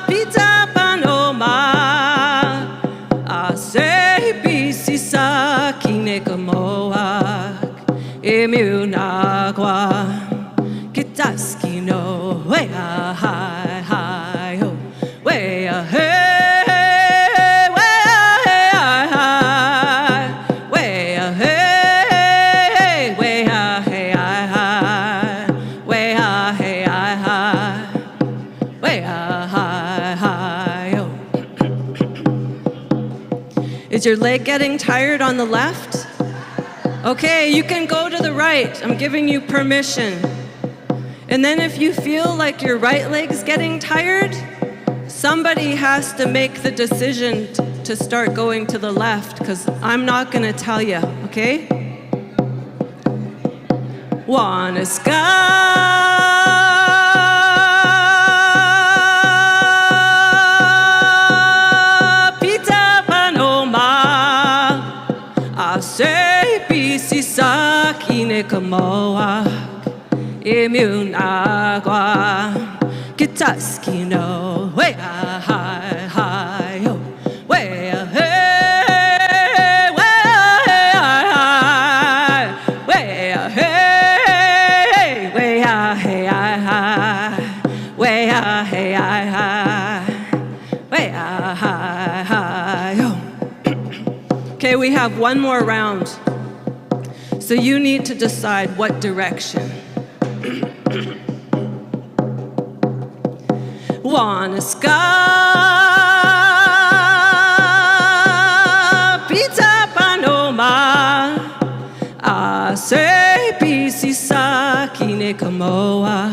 pita panoma, ase pisisa kinekamoak, emunagua, kitaski no, wea hi hi ho, wea hey. Is your leg getting tired on the left? Okay, you can go to the right. I'm giving you permission. And then if you feel like your right leg's getting tired, somebody has to make the decision to start going to the left, because I'm not going to tell you, okay? Wanaska. Se pisisa kinekamoa imunagua kitaski no wea hi hi ho wea hey wea hey wea hey hi wea hey hi wea hi hi ho. Okay, we have one more round. So you need to decide what direction. Wanaska, pita panoma, ase pisisa kinekamoa,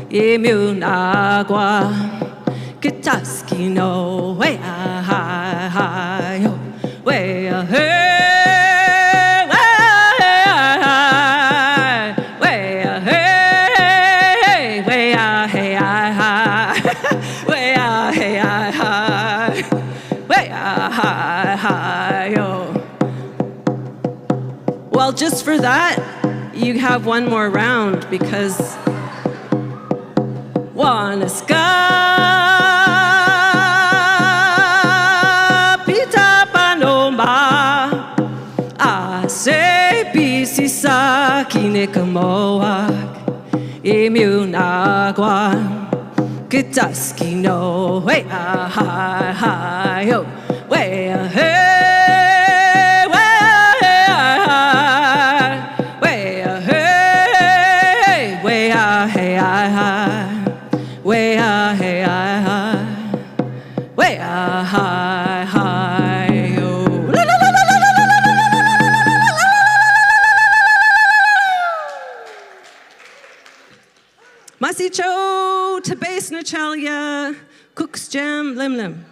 imunagua, kitaski no, wea hi hi ho. Way ahead, way ahead, way ahead, way ahead, way ahead, yo. Well, just for that, you have one more round because Wanaska. Se pisisa kinekamoak imunagua kitaski no way hi hi ho way hey way hey way hey way hey way hi hi ho. Masicho, Tabase Nachalia, Cook's Jam, Lim Lim.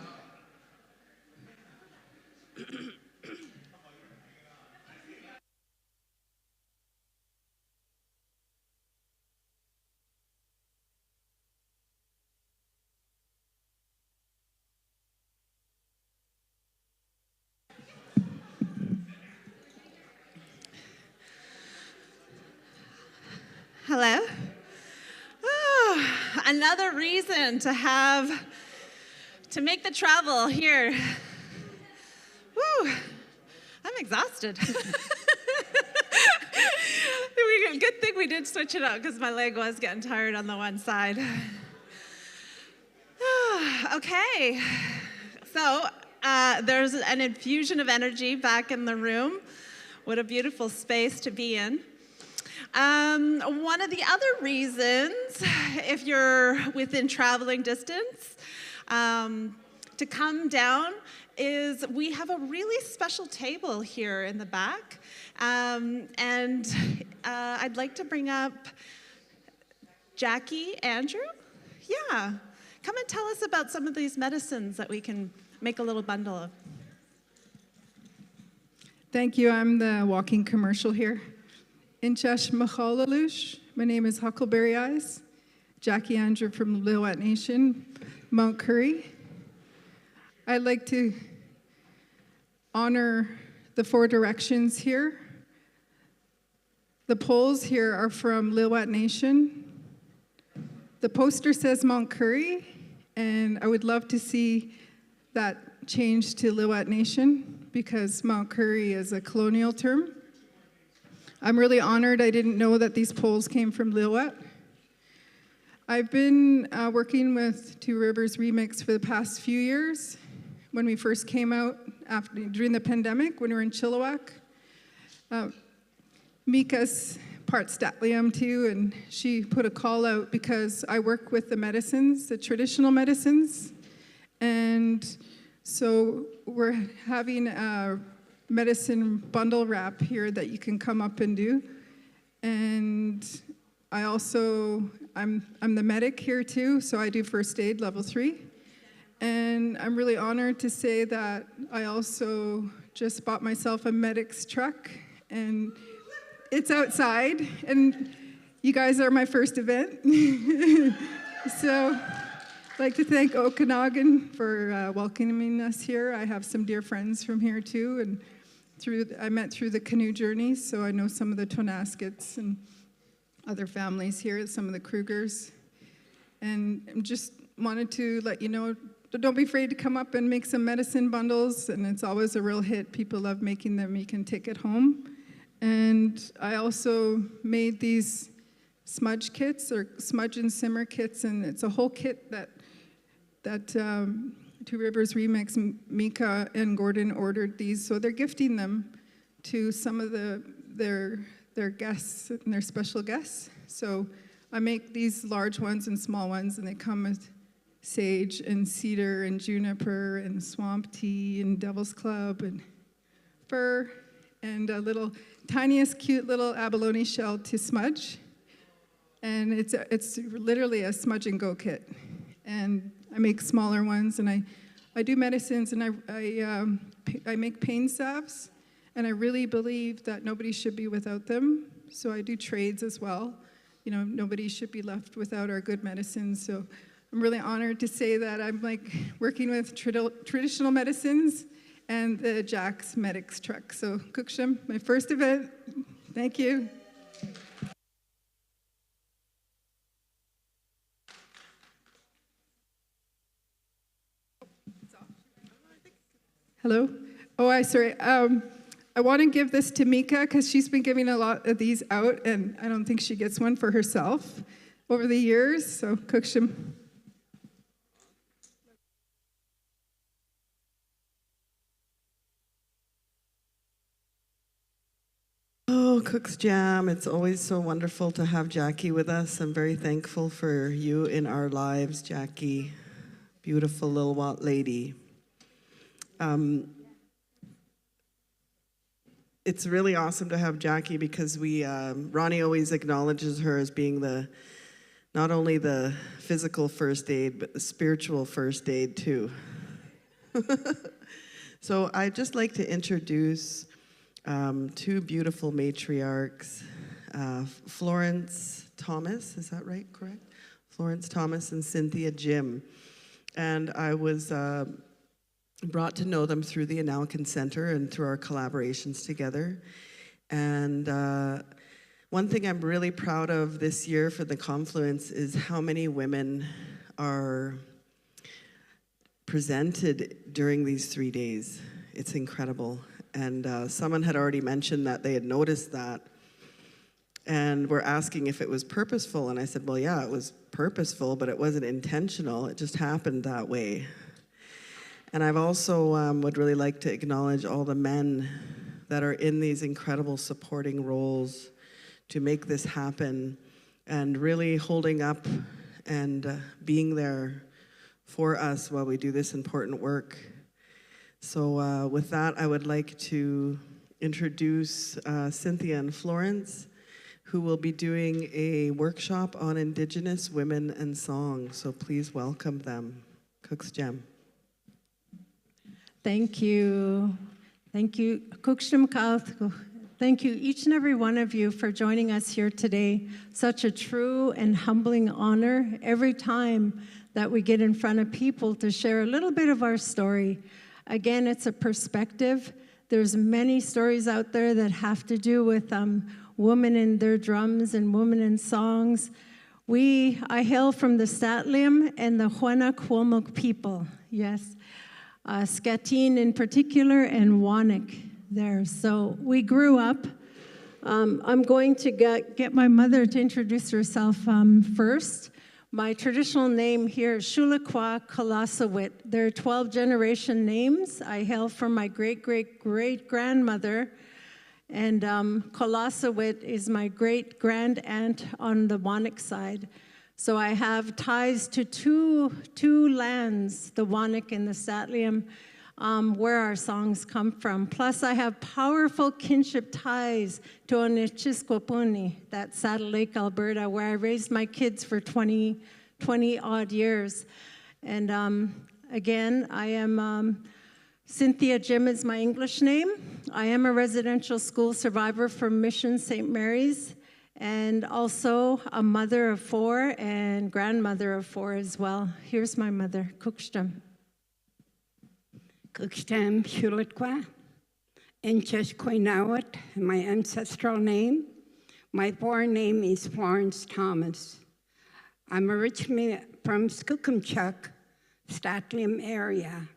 Hello. Oh, another reason to make the travel here. Woo, I'm exhausted. Good thing we did switch it up because my leg was getting tired on the one side. Okay, so there's an infusion of energy back in the room. What a beautiful space to be in. One of the other reasons, if you're within traveling distance, to come down is we have a really special table here in the back. And I'd like to bring up Jackie, Andrew. Yeah, come and tell us about some of these medicines that we can make a little bundle of. Thank you. I'm the walking commercial here. Inchesh Machalalush. My name is Huckleberry Eyes. Jackie Andrew from Lilwat Nation, Mount Currie. I'd like to honor the 4 directions here. The poles here are from Lilwat Nation. The poster says Mount Currie, and I would love to see that changed to Lilwat Nation because Mount Currie is a colonial term. I'm really honored. I didn't know that these poles came from Lilwat. I've been working with Two Rivers Remix for the past few years. When we first came out during the pandemic, when we were in Chilliwack, Mika's part Statlium too, and she put a call out because I work with the medicines, the traditional medicines, and so we're having a medicine bundle wrap here that you can come up and do. And I also, I'm the medic here too, so I do first aid level 3. And I'm really honored to say that I also just bought myself a medic's truck, and it's outside, and you guys are my first event. So I'd like to thank Okanagan for welcoming us here. I have some dear friends from here too, and I met through the canoe journeys, so I know some of the Tonaskets and other families here, some of the Krugers. And just wanted to let you know, don't be afraid to come up and make some medicine bundles, and it's always a real hit. People love making them. You can take it home. And I also made these smudge kits, or smudge and simmer kits, and it's a whole kit that Two Rivers Remix, Mika and Gordon ordered these, so they're gifting them to some of their guests and their special guests. So I make these large ones and small ones, and they come with sage and cedar and juniper and swamp tea and devil's club and fir and a little tiniest cute little abalone shell to smudge. And it's literally a smudge and go kit. And I make smaller ones, and I do medicines, and I make pain salves, and I really believe that nobody should be without them. So I do trades as well. You know, nobody should be left without our good medicines. So I'm really honored to say that I'm like working with traditional medicines and the Jack's Medics truck. So Cooksham, my first event. Thank you. Hello? Oh, sorry. I want to give this to Mika because she's been giving a lot of these out, and I don't think she gets one for herself over the years. So, Cooksham. Oh, Cook's Jam. It's always so wonderful to have Jackie with us. I'm very thankful for you in our lives, Jackie. Beautiful Lilwat lady. It's really awesome to have Jackie because Ronnie always acknowledges her as being not only the physical first aid, but the spiritual first aid too. So I'd just like to introduce 2 beautiful matriarchs, Florence Thomas, is that right, correct? Florence Thomas and Cynthia Jim. And I was brought to know them through the Anaukin Center and through our collaborations together. And one thing I'm really proud of this year for the Confluence is how many women are presented during these 3 days. It's incredible. And someone had already mentioned that they had noticed that and were asking if it was purposeful. And I said, well, yeah, it was purposeful, but it wasn't intentional. It just happened that way. And I've also would really like to acknowledge all the men that are in these incredible supporting roles to make this happen and really holding up and being there for us while we do this important work. So with that, I would like to introduce Cynthia and Florence, who will be doing a workshop on Indigenous women and song. So please welcome them. Cook's Jam. Thank you. Thank you. Thank you, each and every one of you, for joining us here today. Such a true and humbling honor every time that we get in front of people to share a little bit of our story. Again, it's a perspective. There's many stories out there that have to do with women and their drums and women in songs. I hail from the Statliam and the Huanacuomoc people, yes. Skatine in particular and Wanik there. So we grew up. I'm going to get my mother to introduce herself first. My traditional name here is Shulakwa Kalasawit. There are 12 generation names. I hail from my great-great-great-grandmother, and Kalasawit is my great-grand-aunt on the Wanik side. So I have ties to two lands, the Wanik and the Statliam, where our songs come from. Plus, I have powerful kinship ties to Onechisquapuni, that's Saddle Lake, Alberta, where I raised my kids for 20 odd years. And again, I am Cynthia Jim is my English name. I am a residential school survivor from Mission St. Mary's, and also a mother of 4 and grandmother of 4 as well. Here's my mother, Kukstam. Kukstam Shulatqua, Encheshquinawat, my ancestral name. My foreign name is Florence Thomas. I'm originally from Skookumchuck, Statliam area.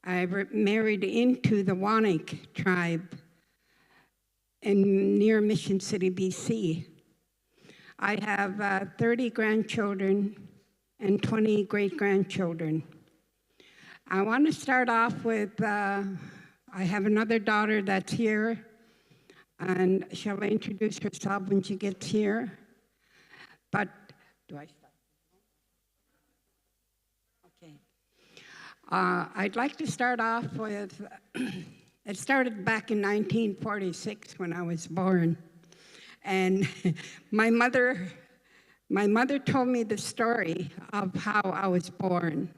I married into the Wanik tribe near Mission City, BC. I have 30 grandchildren and 20 great-grandchildren. I want to start off with, I have another daughter that's here, and she'll introduce herself when she gets here. But, do I start? Okay. I'd like to start off with, it started back in 1946 when I was born. And my mother told me the story of how I was born.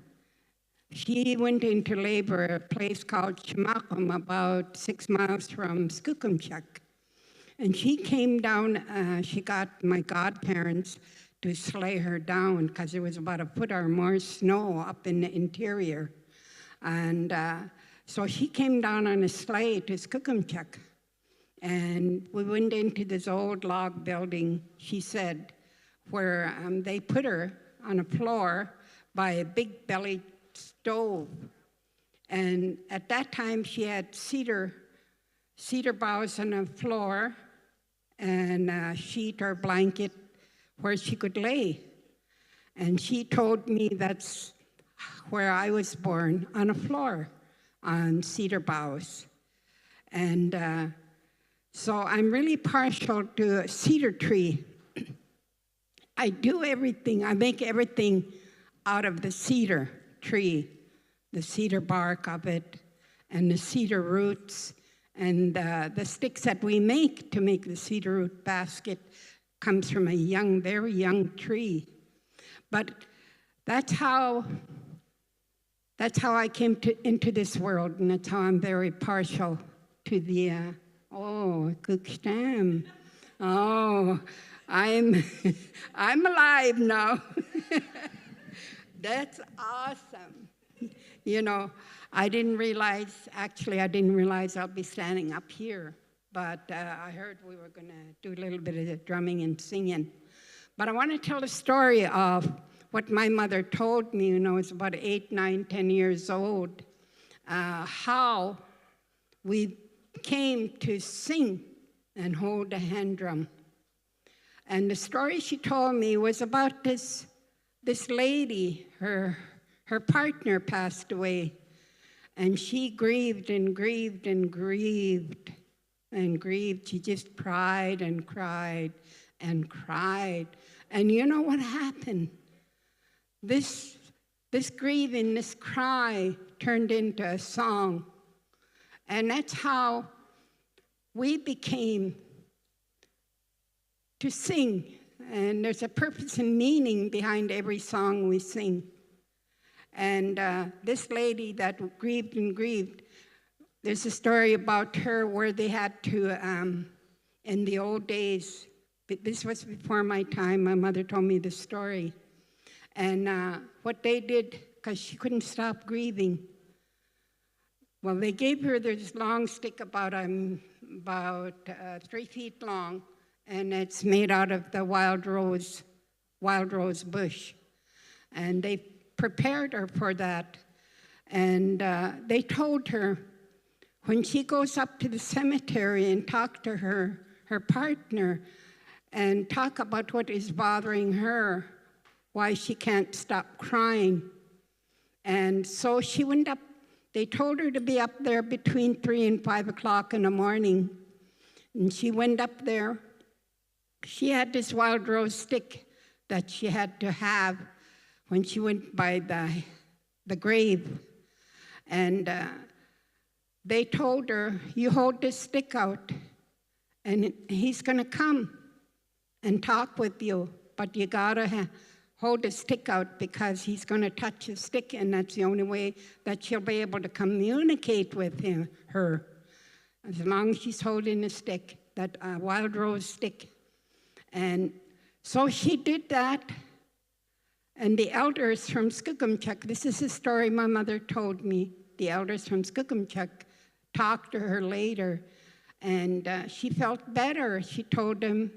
She went into labor at a place called Chemakum, about 6 miles from Skookumchuck. And she came down, she got my godparents to sleigh her down because there was about a foot or more snow up in the interior. And so she came down on a sleigh to Skookumchuck. And we went into this old log building, she said, where they put her on a floor by a big belly stove. And at that time, she had cedar boughs on the floor and a sheet or blanket where she could lay. And she told me that's where I was born, on a floor, on cedar boughs. And so I'm really partial to a cedar tree. I do everything, I make everything out of the cedar tree, the cedar bark of it, and the cedar roots, and the sticks that we make to make the cedar root basket comes from a very young tree. But that's how I came into this world, and that's how I'm very partial to the, Kukstam. Oh, I'm alive now. That's awesome. You know, I didn't realize I'll be standing up here, but I heard we were going to do a little bit of drumming and singing. But I want to tell a story of what my mother told me when I was about 8, 9, 10 years old, how we came to sing and hold a hand drum. And the story she told me was about this lady, her partner passed away, and she grieved and grieved and grieved and grieved. She just cried and cried and cried. And you know what happened? This grieving, this cry turned into a song. And that's how we became to sing. And there's a purpose and meaning behind every song we sing. And this lady that grieved and grieved, there's a story about her where they had to, in the old days, this was before my time, my mother told me this story. And what they did, because she couldn't stop grieving, well, they gave her this long stick about 3 feet long, and it's made out of the wild rose bush. And they prepared her for that. And they told her, when she goes up to the cemetery and talk to her partner and talk about what is bothering her, why she can't stop crying. And so she went up, they told her to be up there between 3 and 5 o'clock in the morning. And she went up there. She had this wild rose stick that she had to have when she went by the grave. And they told her, you hold this stick out, and he's going to come and talk with you, but you got to hold the stick out because he's going to touch the stick, and that's the only way that she'll be able to communicate with her, as long as she's holding the stick, that wild rose stick. And so she did that, and the elders from Skookumchuck, this is a story my mother told me, the elders from Skookumchuck talked to her later, and she felt better. She told them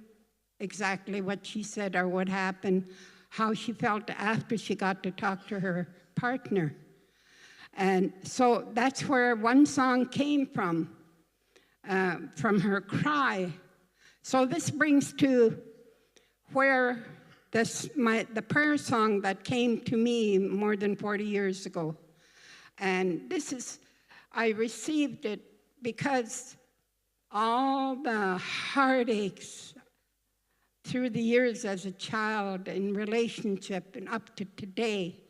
exactly what she said or what happened, how she felt after she got to talk to her partner. And so that's where one song came from her cry. So this brings to where the prayer song that came to me more than 40 years ago. And I received it because all the heartaches through the years as a child in relationship and up to today,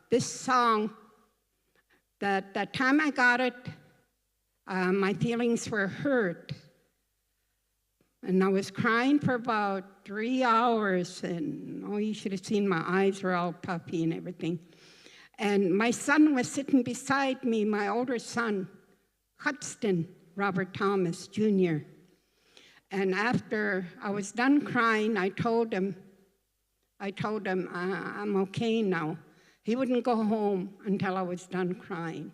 this song, that time I got it, my feelings were hurt. And I was crying for about 3 hours, and you should have seen my eyes were all puffy and everything. And my son was sitting beside me, my older son, Hudson Robert Thomas, Jr. And after I was done crying, I told him, I'm okay now. He wouldn't go home until I was done crying.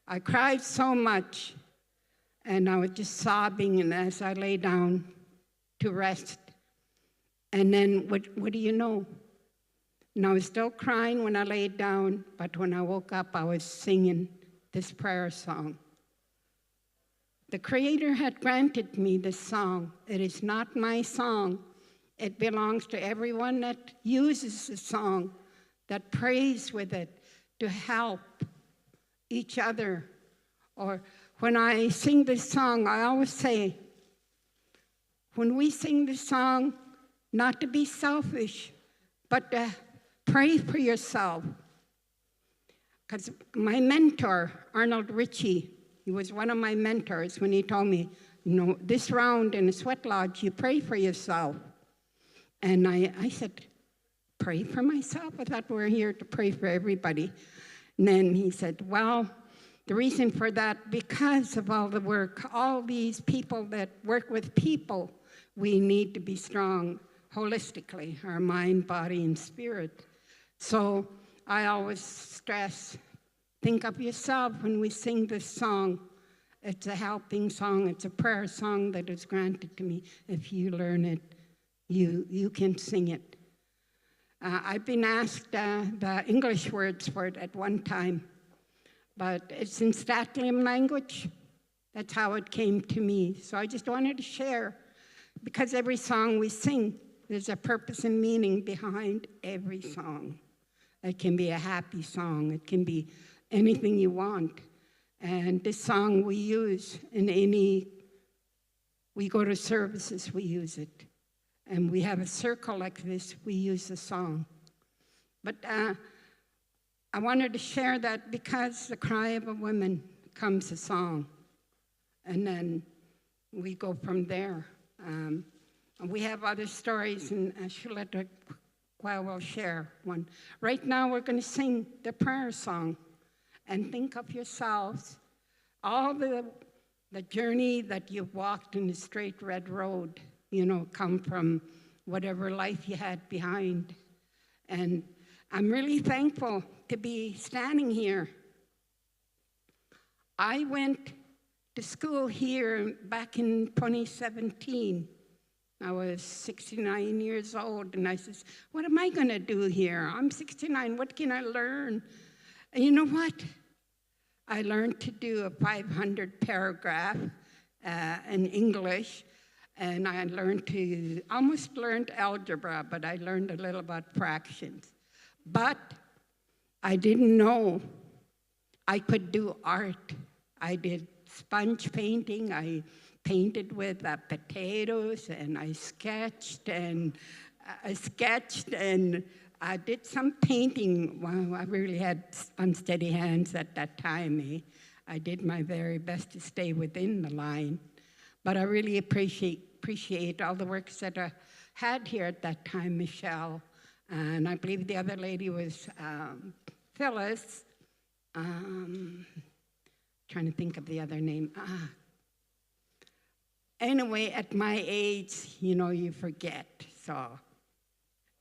I cried so much, and I was just sobbing, and as I lay down to rest. And then, what do you know? And I was still crying when I laid down, but when I woke up, I was singing this prayer song. The Creator had granted me this song. It is not my song. It belongs to everyone that uses the song, that prays with it to help each other. Or when I sing this song, I always say, when we sing this song, not to be selfish, but to pray for yourself. Because my mentor, Arnold Ritchie, he was one of my mentors when he told me, this round in the sweat lodge, you pray for yourself. And I said, pray for myself? I thought we were here to pray for everybody. And then he said, well, the reason for that, because of all the work, all these people that work with people, we need to be strong holistically, our mind, body, and spirit. So I always stress, think of yourself when we sing this song. It's a helping song. It's a prayer song that is granted to me. If you learn it, you can sing it. I've been asked the English words for it at one time, but it's in Statlium language. That's how it came to me. So I just wanted to share, because every song we sing, there's a purpose and meaning behind every song. It can be a happy song. It can be anything you want. And this song we use we go to services, we use it. And we have a circle like this, we use the song. But I wanted to share that because the cry of a woman becomes a song. And then we go from there. We have other stories, and Shuletta will share one. Right now, we're going to sing the prayer song. and think of yourselves, all the journey that you've walked in the straight red road, come from whatever life you had behind. And I'm really thankful to be standing here. I went to school here back in 2017. I was 69 years old, and I says, what am I going to do here? I'm 69, what can I learn? And you know what? I learned to do a 500 paragraph in English, and I almost learned algebra, but I learned a little about fractions. But I didn't know I could do art. I did sponge painting. I painted with potatoes, and I sketched, and I did some painting. Well, I really had unsteady hands at that time. I did my very best to stay within the line. But I really appreciate all the works that I had here at that time, Michelle. And I believe the other lady was Phyllis. Trying to think of the other name. Anyway, at my age, you forget, so.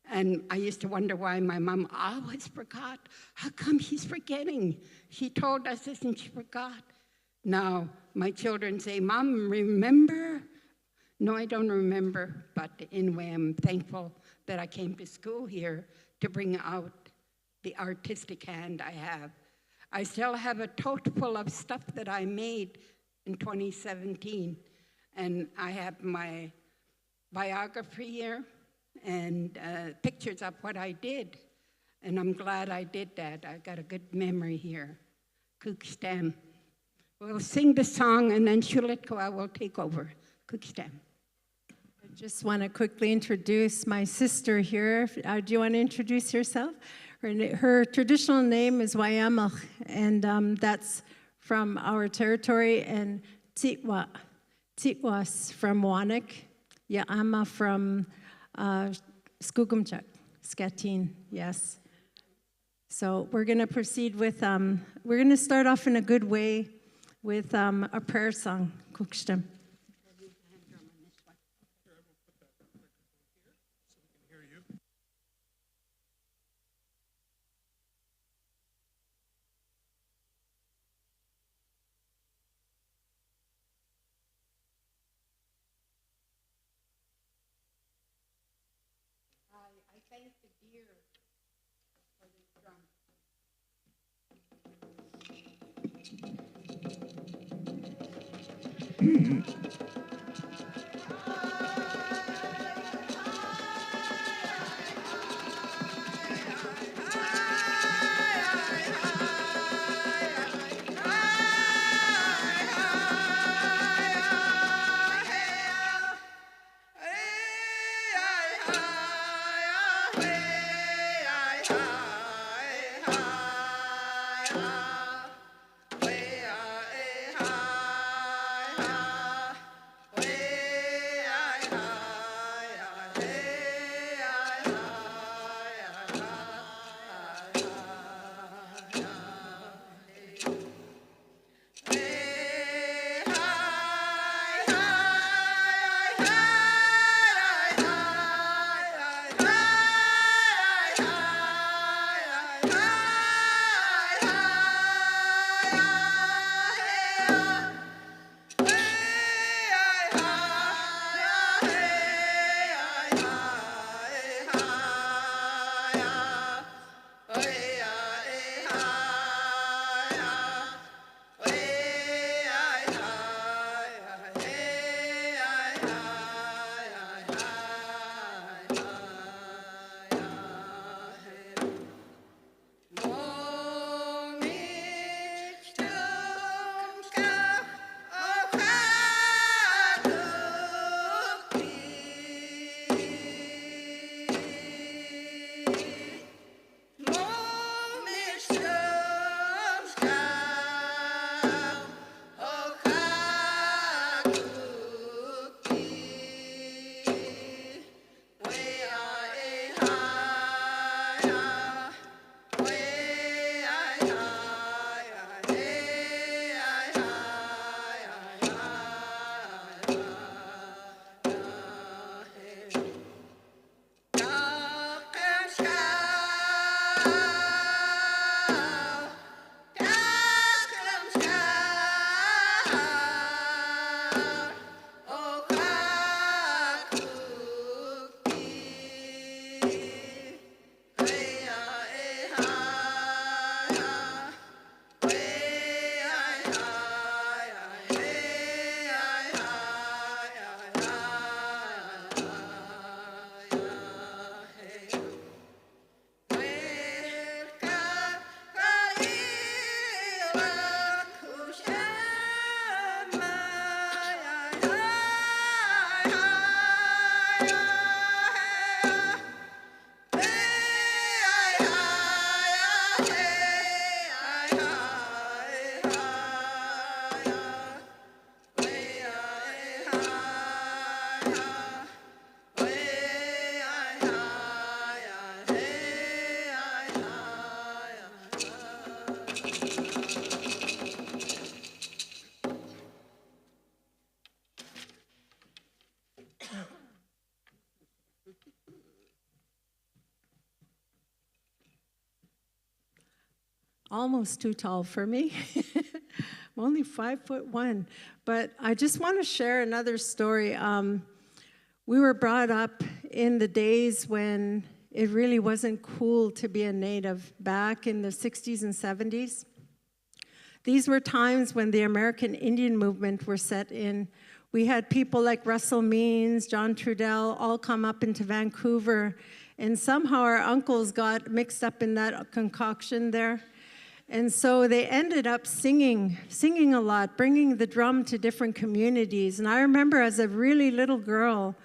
And I used to wonder why my mom always forgot. How come she's forgetting? She told us this and she forgot. Now, my children say, Mom, remember? No, I don't remember, but anyway, I'm thankful that I came to school here to bring out the artistic hand I have. I still have a tote full of stuff that I made in 2017, and I have my biography here and pictures of what I did, and I'm glad I did that. I got a good memory here. Kukstam. We'll sing the song, and then Shulitko, I will take over. Kukstam. I just want to quickly introduce my sister here. Do you want to introduce yourself? Her traditional name is Wayamach, and that's from our territory, and Titwas from Wanik, Yaama from Skugumchuk, Skatin, yes. So we're going to proceed with, we're going to start off in a good way with a prayer song, Kukstam. almost too tall for me. I'm only 5'1", but I just want to share another story. We were brought up in the days when it really wasn't cool to be a Native, back in the 60s and 70s. These were times when the American Indian movement were set in. We had people like Russell Means, John Trudell, all come up into Vancouver, and somehow our uncles got mixed up in that concoction there. And so they ended up singing a lot, bringing the drum to different communities. And I remember as a really little girl,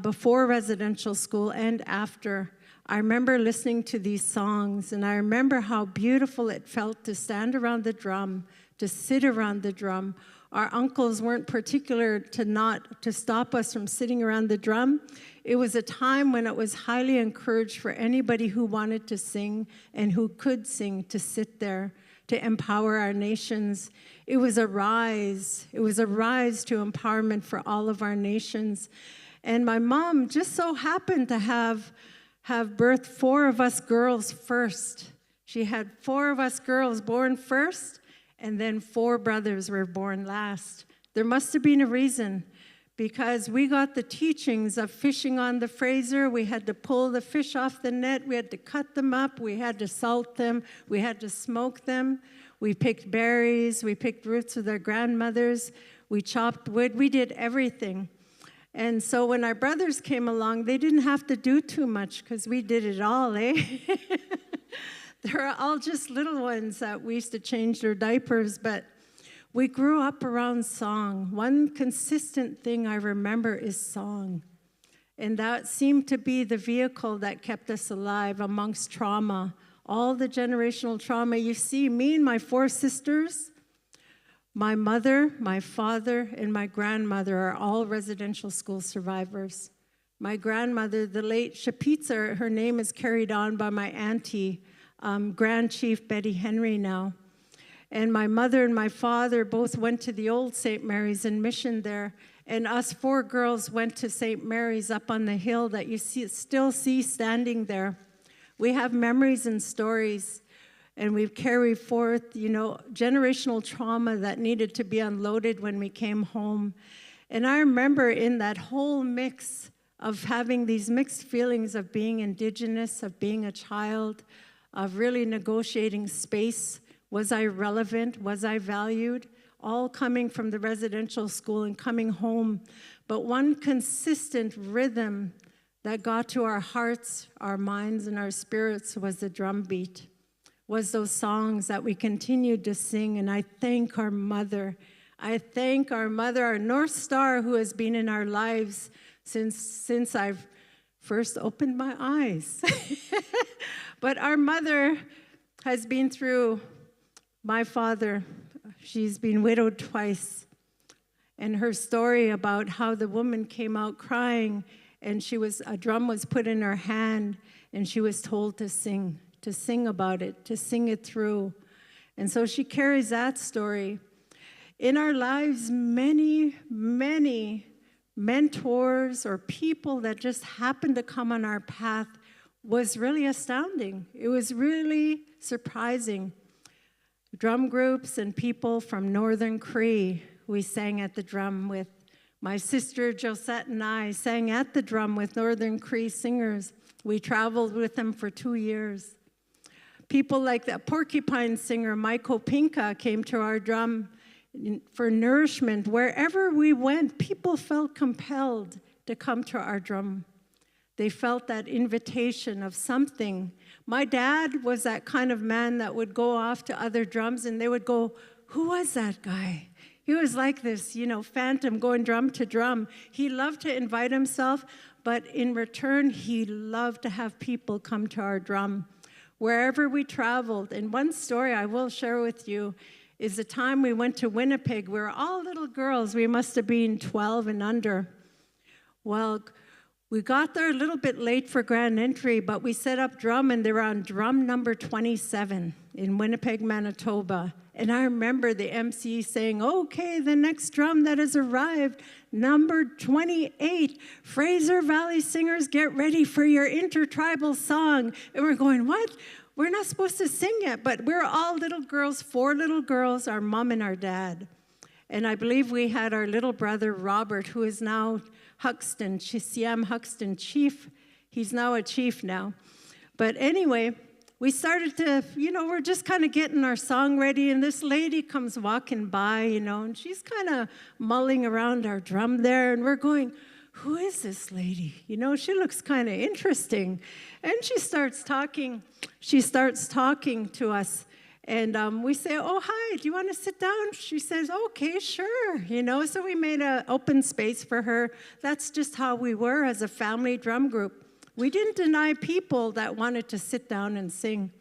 before residential school and after, I remember listening to these songs, and I remember how beautiful it felt to stand around the drum, to sit around the drum. Our uncles weren't particular to stop us from sitting around the drum. It was a time when it was highly encouraged for anybody who wanted to sing and who could sing to sit there, to empower our nations. It was a rise. It was a rise to empowerment for all of our nations. And my mom just so happened to have birthed 4 of us girls first. She had 4 of us girls born first, and then 4 brothers were born last. There must have been a reason, because we got the teachings of fishing on the Fraser. We had to pull the fish off the net. We had to cut them up. We had to salt them. We had to smoke them. We picked berries. We picked roots with our grandmothers. We chopped wood. We did everything. And so when our brothers came along, they didn't have to do too much because we did it all, eh? They were all just little ones that we used to change their diapers, but we grew up around song. One consistent thing I remember is song. And that seemed to be the vehicle that kept us alive amongst trauma, all the generational trauma. You see, me and my 4 sisters, my mother, my father, and my grandmother are all residential school survivors. My grandmother, the late Shapitza, her name is carried on by my auntie, Grand Chief Betty Henry now. And my mother and my father both went to the old St. Mary's and Mission there. And us 4 girls went to St. Mary's up on the hill that you still see standing there. We have memories and stories, and we've carried forth, generational trauma that needed to be unloaded when we came home. And I remember in that whole mix of having these mixed feelings of being Indigenous, of being a child, of really negotiating space. Was I relevant? Was I valued? All coming from the residential school and coming home. But one consistent rhythm that got to our hearts, our minds, and our spirits was the drum beat, was those songs that we continued to sing. And I thank our mother. I thank our mother, our North Star, who has been in our lives since I've first opened my eyes. But our mother has been through my father. She's been widowed twice. And her story about how the woman came out crying, and a drum was put in her hand, and she was told to sing about it, to sing it through. And so she carries that story. In our lives, many, many mentors or people that just happened to come on our path was really astounding. It was really surprising. Drum groups and people from Northern Cree, we sang at the drum with. My sister Josette and I sang at the drum with Northern Cree singers. We traveled with them for 2 years. People like the porcupine singer Michael Pinka came to our drum for nourishment. Wherever we went, people felt compelled to come to our drum. They felt that invitation of something. My dad was that kind of man that would go off to other drums and they would go, "Who was that guy?" He was like this, phantom going drum to drum. He loved to invite himself, but in return, he loved to have people come to our drum wherever we traveled. And one story I will share with you is the time we went to Winnipeg. We were all little girls. We must have been 12 and under. Well, we got there a little bit late for grand entry, but we set up drum, and they were on drum number 27 in Winnipeg, Manitoba. And I remember the MC saying, "Okay, the next drum that has arrived, number 28, Fraser Valley Singers, get ready for your intertribal song." And we're going, "What? we're not supposed to sing yet, but we're all little girls, 4 little girls, our mom and our dad. And I believe we had our little brother, Robert, who is now Huxton, Siam Huxton chief. He's now a chief now. But anyway, we started to, we're just kind of getting our song ready, and this lady comes walking by, and she's kind of mulling around our drum there, and we're going, who is this lady? She looks kind of interesting. And she starts talking to us. And we say, oh, hi, do you want to sit down? She says, okay, sure. So we made an open space for her. That's just how we were as a family drum group. We didn't deny people that wanted to sit down and sing.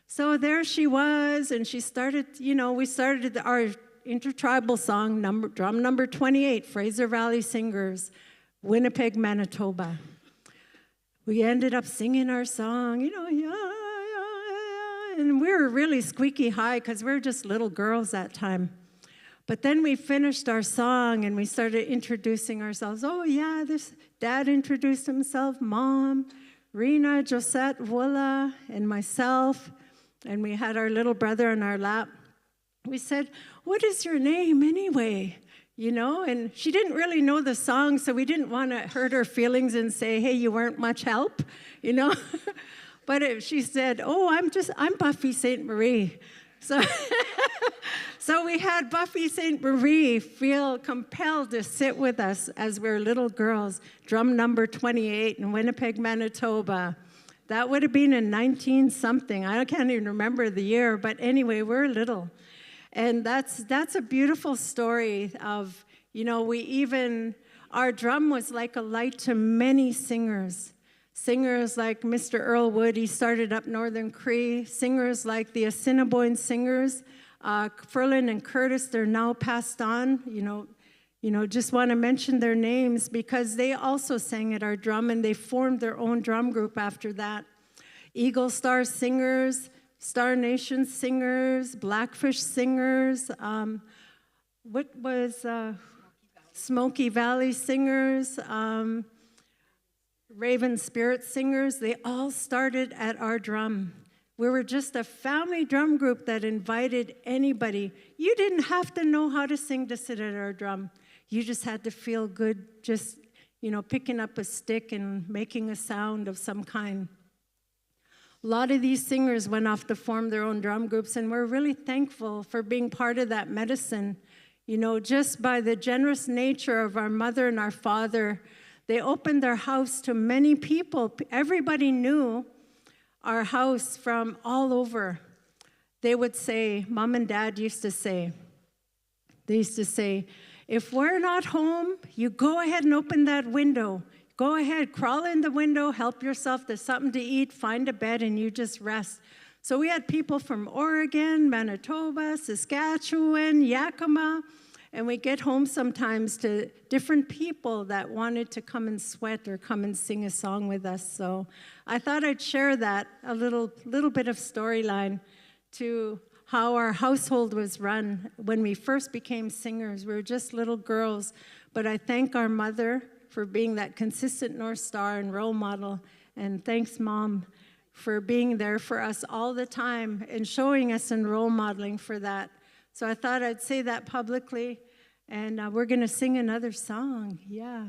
So there she was, and she started, we started our intertribal song, drum number 28, Fraser Valley Singers, Winnipeg, Manitoba. We ended up singing our song, and we were really squeaky high because we were just little girls that time. But then we finished our song and we started introducing ourselves. Oh yeah, this dad introduced himself, Mom, Rena, Josette, Willa, and myself. And we had our little brother on our lap. We said, what is your name anyway? And she didn't really know the song, so we didn't want to hurt her feelings and say, hey, you weren't much help, But she said, oh, I'm Buffy St. Marie. So we had Buffy St. Marie feel compelled to sit with us as we were little girls, drum number 28 in Winnipeg, Manitoba. That would have been in 19-something. I can't even remember the year, but anyway, we're little. And that's a beautiful story of, our drum was like a light to many singers. Singers like Mr. Earl Wood, he started up Northern Cree. Singers like the Assiniboine singers, Ferlin and Curtis, they're now passed on. Just want to mention their names because they also sang at our drum and they formed their own drum group after that. Eagle Star Singers, Star Nation Singers, Blackfish Singers, Smoky Valley Singers, Raven Spirit Singers, they all started at our drum. We were just a family drum group that invited anybody. You didn't have to know how to sing to sit at our drum. You just had to feel good just, picking up a stick and making a sound of some kind. A lot of these singers went off to form their own drum groups, and we're really thankful for being part of that medicine. Just by the generous nature of our mother and our father, they opened their house to many people. Everybody knew our house from all over. They would say, Mom and Dad used to say, if we're not home, you go ahead and open that window. Go ahead, crawl in the window, help yourself to something to eat, find a bed, and you just rest. So we had people from Oregon, Manitoba, Saskatchewan, Yakima, and we get home sometimes to different people that wanted to come and sweat or come and sing a song with us. So I thought I'd share that, a little bit of storyline to how our household was run. When we first became singers, we were just little girls. But I thank our mother for being that consistent North Star and role model. And thanks, Mom, for being there for us all the time and showing us and role modeling for that. So I thought I'd say that publicly, and we're going to sing another song. Yeah.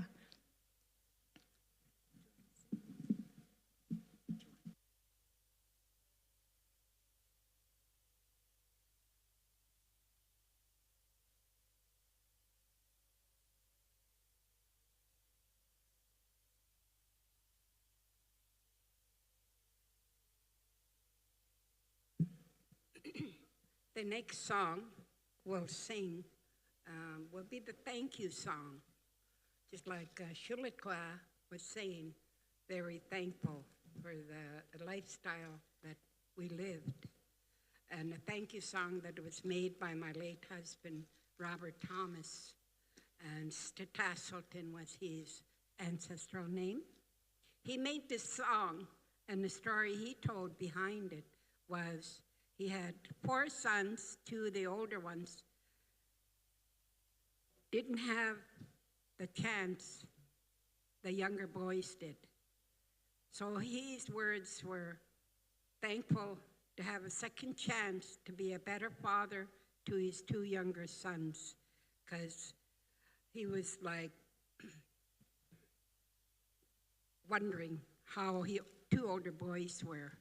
The next song we'll sing will be the thank you song. Just like Shulikwa was saying, very thankful for the lifestyle that we lived. And a thank you song that was made by my late husband, Robert Thomas, and Stataselton was his ancestral name. He made this song, and the story he told behind it was he had 4 sons. 2 of the older ones didn't have the chance the younger boys did. So his words were, thankful to have a second chance to be a better father to his two younger sons, because he was like wondering how two older boys were.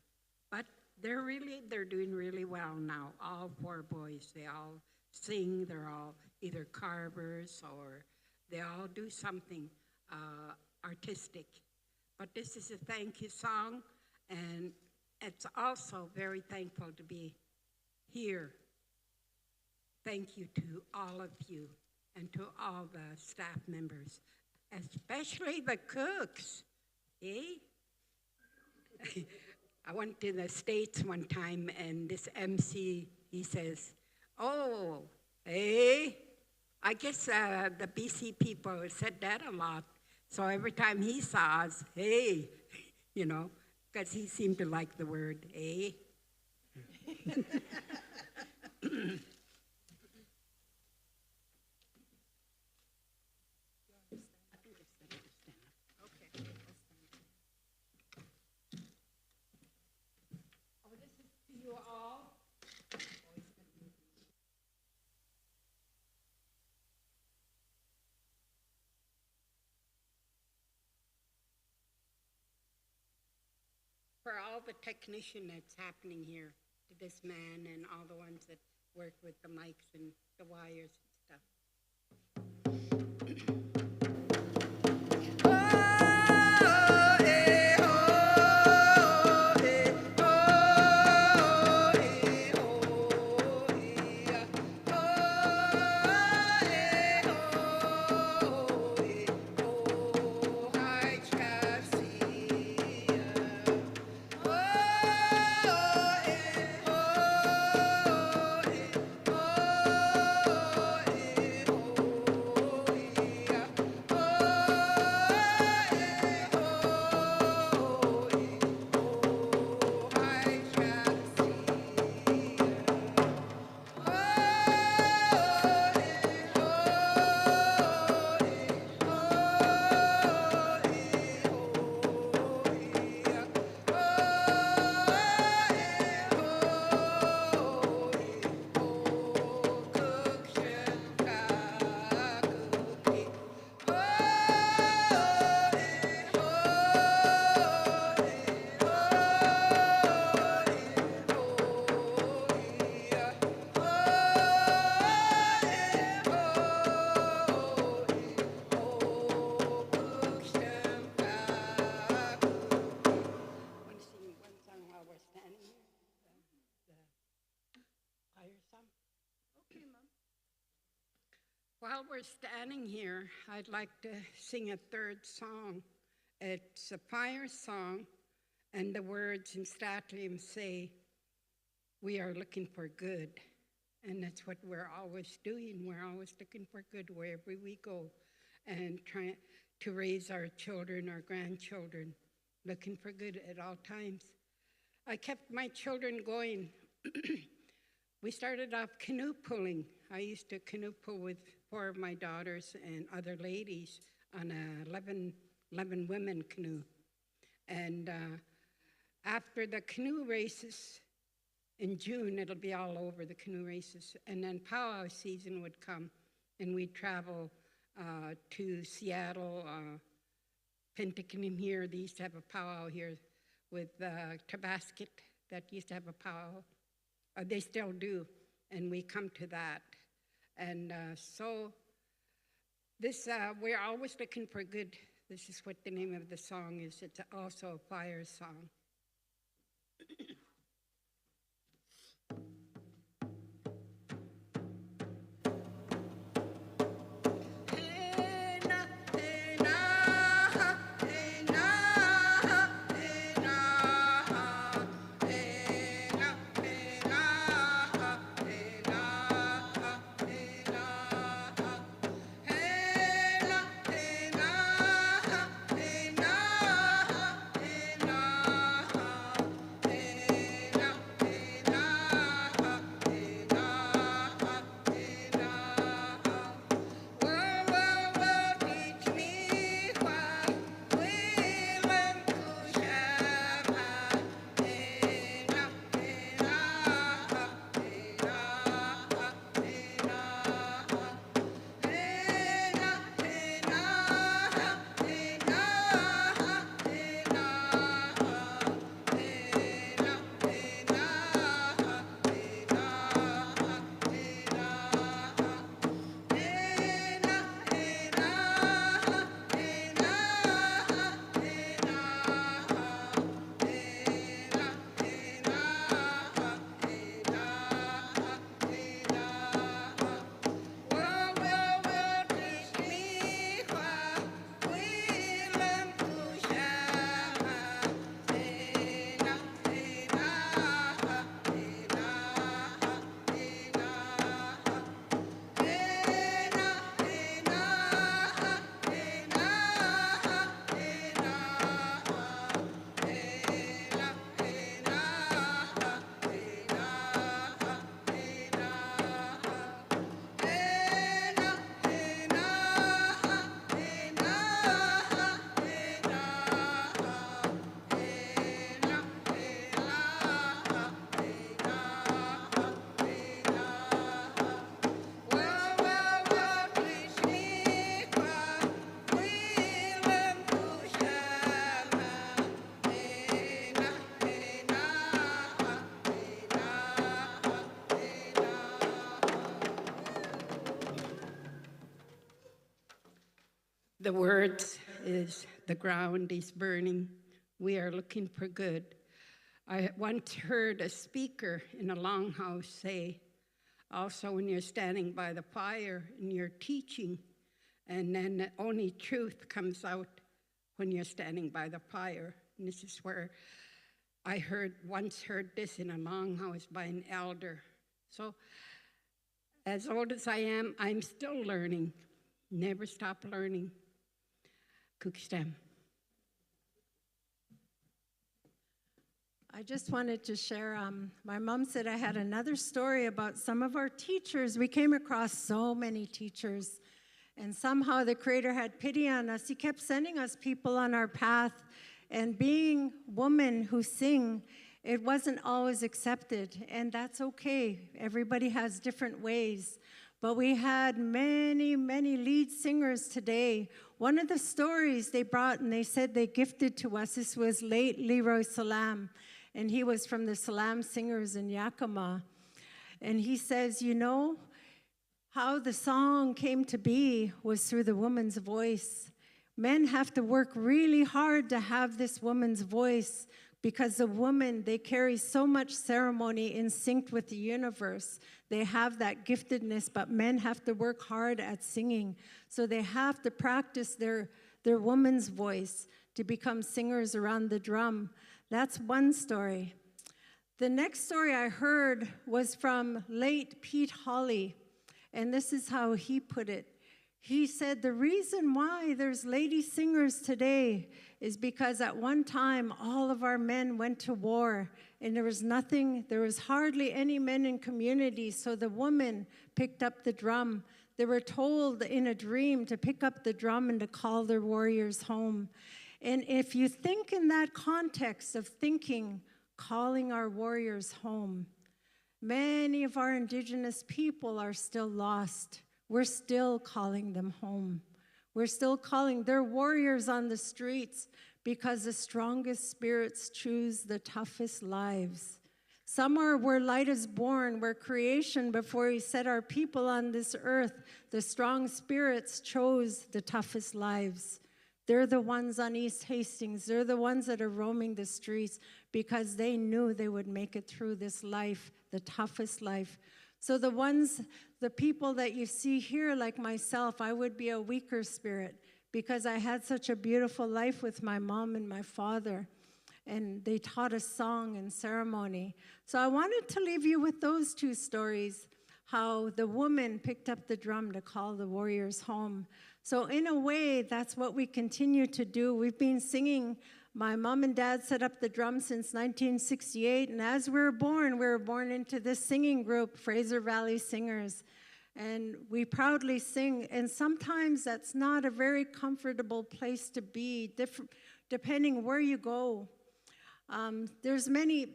But they're doing really well now, all four boys. They all sing, they're all either carvers or they all do something artistic. But this is a thank you song, and it's also very thankful to be here. Thank you to all of you and to all the staff members, especially the cooks. Eh? I went to the States one time, and this MC, he says, oh, eh? I guess the BC people said that a lot. So every time he saw us, hey, you know, because he seemed to like the word, eh? You all. For all the technician that's happening here, to this man and all the ones that work with the mics and the wires and stuff. While we're standing here, I'd like to sing a third song. It's a fire song, and the words in Statlium say, we are looking for good. And that's what we're always doing. We're always looking for good wherever we go and trying to raise our children, our grandchildren, looking for good at all times. I kept my children going. We started off canoe pulling. I used to canoe pull with 4 of my daughters and other ladies on a 11 women canoe. And after the canoe races, in June, it'll be all over, the canoe races. And then powwow season would come, and we'd travel to Seattle, Penticton here. They used to have a powwow here with Tabasket that used to have a powwow. They still do, and we come to that. And so this, we're always looking for good. This is what the name of the song is. It's also a fire song. The words is, the ground is burning. We are looking for good. I once heard a speaker in a longhouse say, also when you're standing by the fire and you're teaching, and then the only truth comes out when you're standing by the fire. And this is where I once heard this in a longhouse by an elder. So as old as I am, I'm still learning. Never stop learning. Kukstem. I just wanted to share, my mom said I had another story about some of our teachers. We came across so many teachers, and somehow the Creator had pity on us. He kept sending us people on our path, and being women who sing, it wasn't always accepted, and that's okay. Everybody has different ways. But we had many, many lead singers today. One of the stories they brought and they said they gifted to us, this was late Leroy Salam, and he was from the Salam Singers in Yakima. And he says, you know, how the song came to be was through the woman's voice. Men have to work really hard to have this woman's voice because the woman, they carry so much ceremony in sync with the universe. They have that giftedness, but men have to work hard at singing. So they have to practice their woman's voice to become singers around the drum. That's one story. The next story I heard was from late Pete Hawley, and this is how he put it. He said, the reason why there's lady singers today is because at one time, all of our men went to war, and there was hardly any men in communities, so the woman picked up the drum. They were told in a dream to pick up the drum and to call their warriors home. And if you think in that context of thinking, calling our warriors home, many of our Indigenous people are still lost. We're still calling them home. We're still calling their warriors on the streets because the strongest spirits choose the toughest lives. Somewhere where light is born, where creation, before he set our people on this earth, the strong spirits chose the toughest lives. They're the ones on East Hastings. They're the ones that are roaming the streets because they knew they would make it through this life, the toughest life. So the people that you see here, like myself, I would be a weaker spirit because I had such a beautiful life with my mom and my father, and they taught us song and ceremony. So I wanted to leave you with those two stories, how the woman picked up the drum to call the warriors home. So in a way, that's what we continue to do. We've been singing. My mom and dad set up the drum since 1968, and as we were born into this singing group, Fraser Valley Singers, and we proudly sing, and sometimes that's not a very comfortable place to be, depending where you go. There's many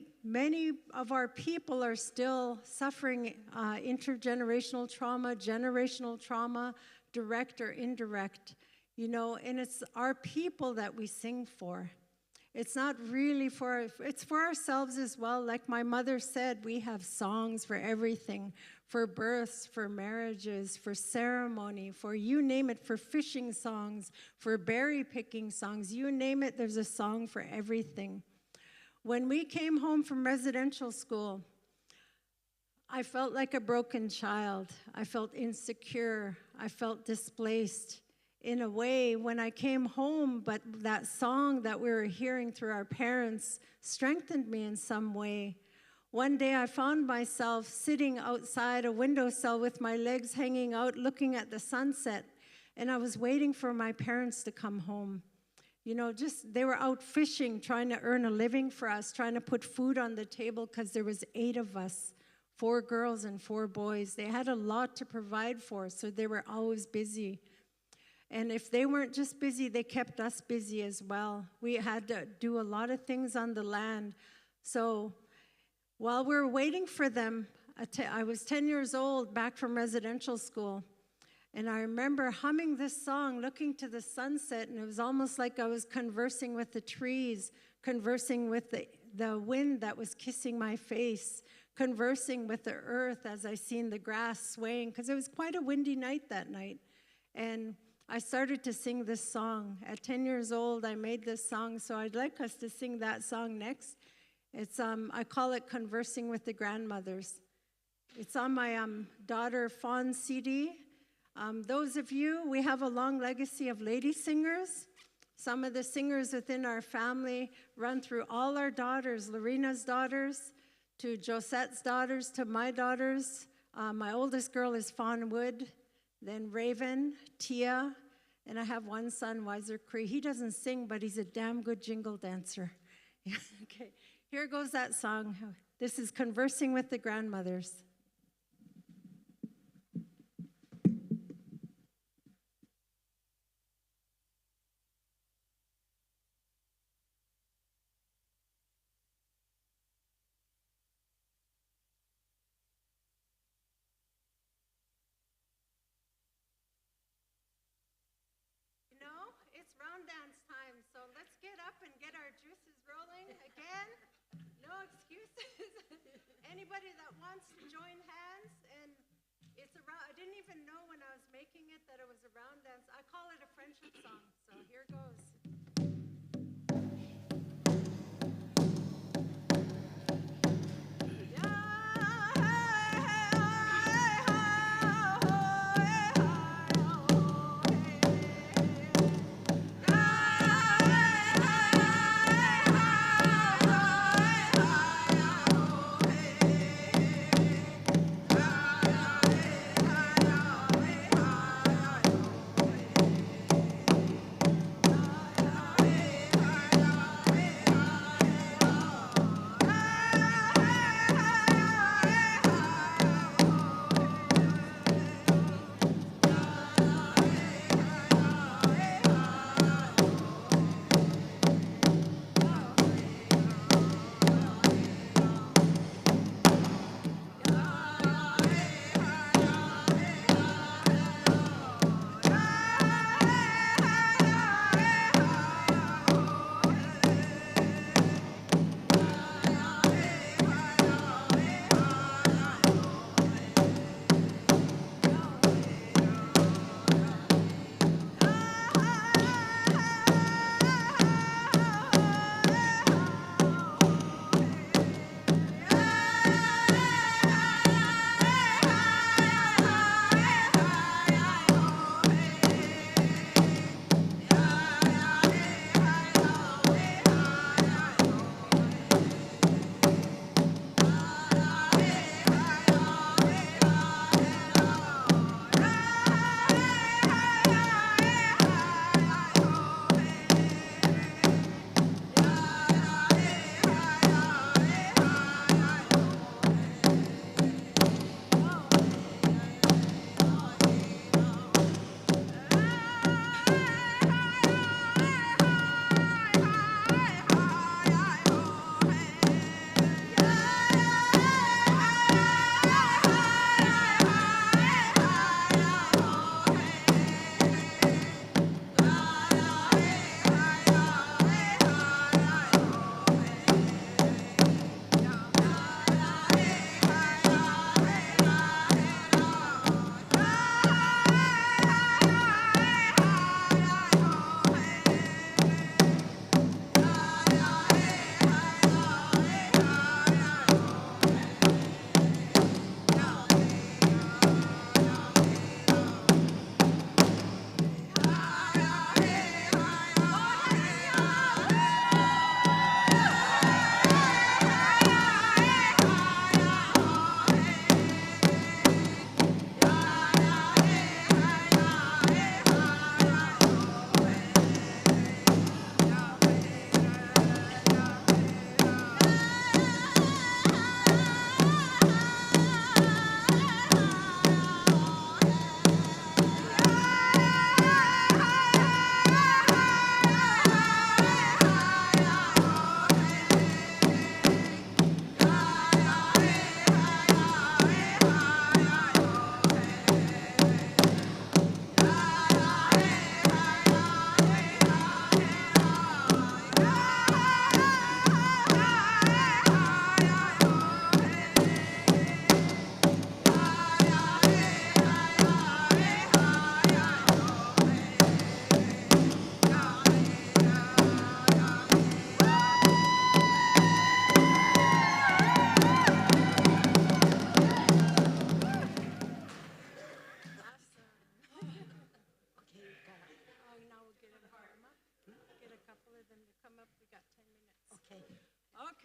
of our people are still suffering intergenerational trauma, generational trauma, direct or indirect, you know, and it's our people that we sing for. It's not really it's for ourselves as well. Like my mother said, we have songs for everything, for births, for marriages, for ceremony, for you name it, for fishing songs, for berry picking songs, you name it, there's a song for everything. When we came home from residential school, I felt like a broken child. I felt insecure. I felt displaced in a way when I came home, but that song that we were hearing through our parents strengthened me in some way. One day I found myself sitting outside a windowsill with my legs hanging out, looking at the sunset, and I was waiting for my parents to come home. You know, they were out fishing, trying to earn a living for us, trying to put food on the table because there was 8 of us. 4 girls and 4 boys. They had a lot to provide for, so they were always busy. And if they weren't just busy, they kept us busy as well. We had to do a lot of things on the land. So while we were waiting for them, I was 10 years old, back from residential school. And I remember humming this song, looking to the sunset, and it was almost like I was conversing with the trees, conversing with the wind that was kissing my face, conversing with the earth as I seen the grass swaying, because it was quite a windy night that night. And I started to sing this song. At 10 years old, I made this song, so I'd like us to sing that song next. It's, I call it Conversing with the Grandmothers. It's on my daughter Fawn's CD. Those of you, we have a long legacy of lady singers. Some of the singers within our family run through all our daughters, Lorena's daughters, to Josette's daughters, to my daughters. My oldest girl is Fawn Wood, then Raven, Tia, and I have one son, Weiser Cree. He doesn't sing, but he's a damn good jingle dancer. Okay, here goes that song. This is Conversing with the Grandmothers. It's round dance time, so let's get up and get our juices rolling again. No excuses. Anybody that wants to join hands, and it's around. I didn't even know when I was making it that it was a round dance. I call it a friendship song, so here goes.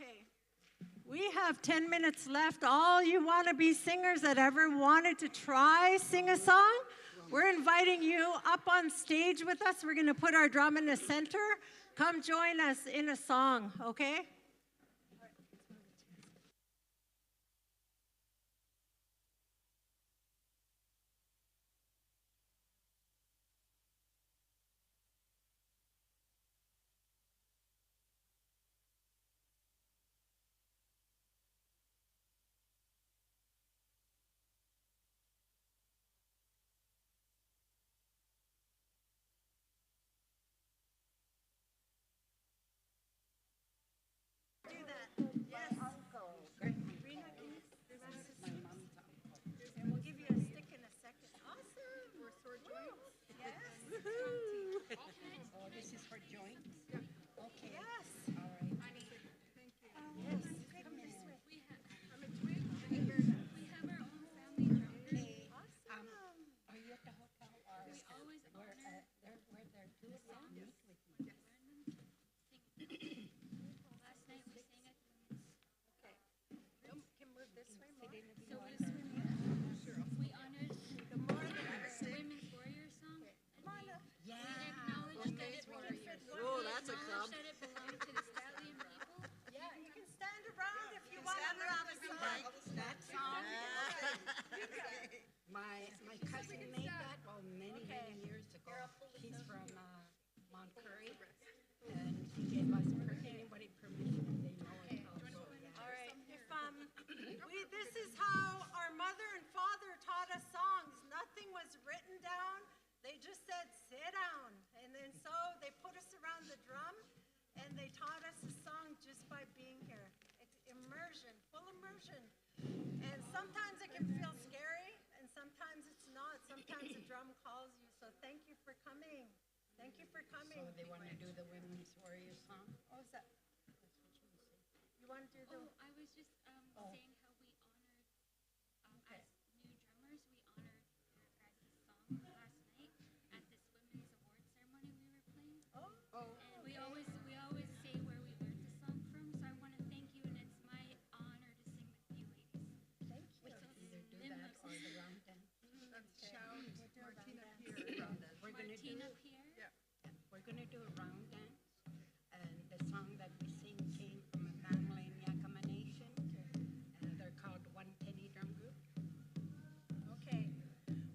Okay. We have 10 minutes left. All you wannabe singers that ever wanted to try sing a song, we're inviting you up on stage with us. We're going to put our drum in the center. Come join us in a song, okay? My cousin made that many years ago. He's from Montcurry, and he gave us anybody permission if they know it. All right. This is how our mother and father taught us songs. Nothing was written down. They just said, sit down. And then so they put us around the drum, and they taught us a song just by being here. It's immersion, full immersion. And sometimes it can feel scary, and sometimes it's not. Sometimes the drum calls you. So thank you for coming. Thank you for coming. So they want to do the Women's Warrior song? What was that? You want to do the... I was just saying how we honored, as new drummers, we honored your guys' song last night at this women's award ceremony we were playing. And we always say where we learned the song from, so I want to thank you, and it's my honor to sing with you ladies. Thank you. Either do that or the round dance. Shout Martina Pierre. We're going to do Pierre? Yeah. We're going to do a round dance, and the song that we sing came from a family in Yakama Nation, and they're called One Penny Drum Group. Okay,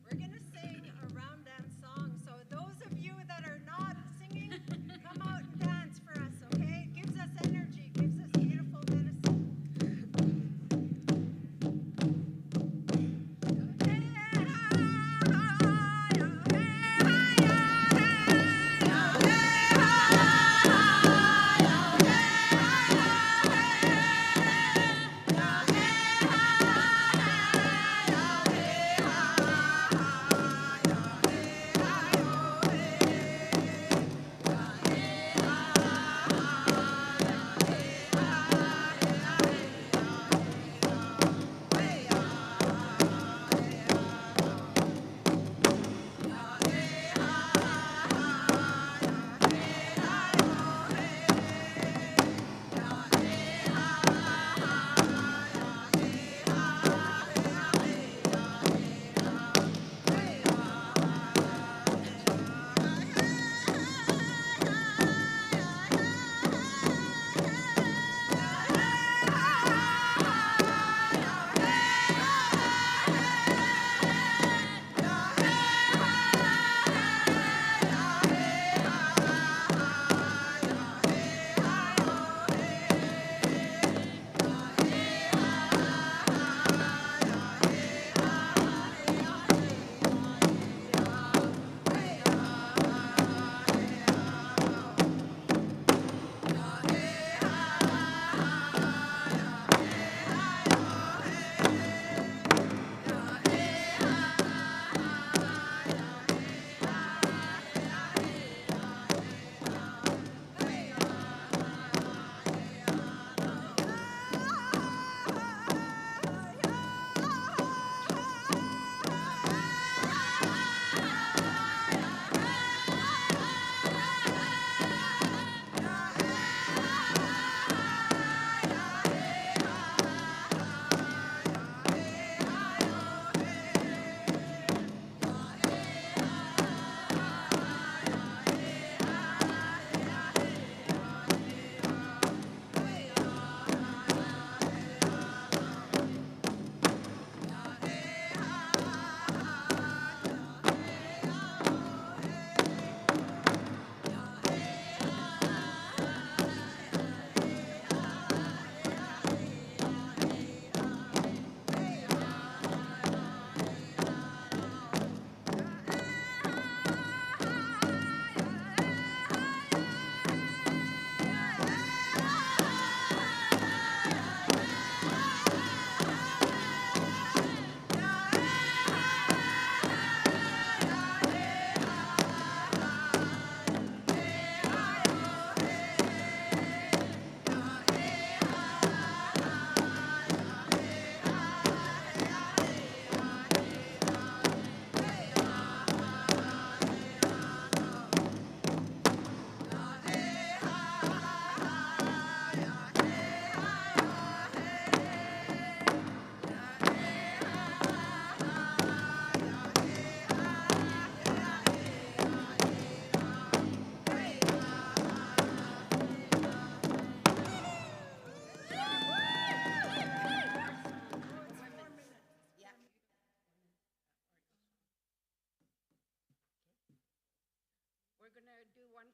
we're going to sing a round dance song. So those of you that are not singing, come out and dance for us, okay? It gives us energy, gives us beautiful medicine. Hey,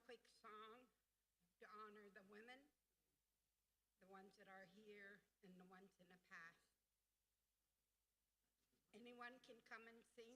quick song to honor the women, the ones that are here and the ones in the past. Anyone can come and sing?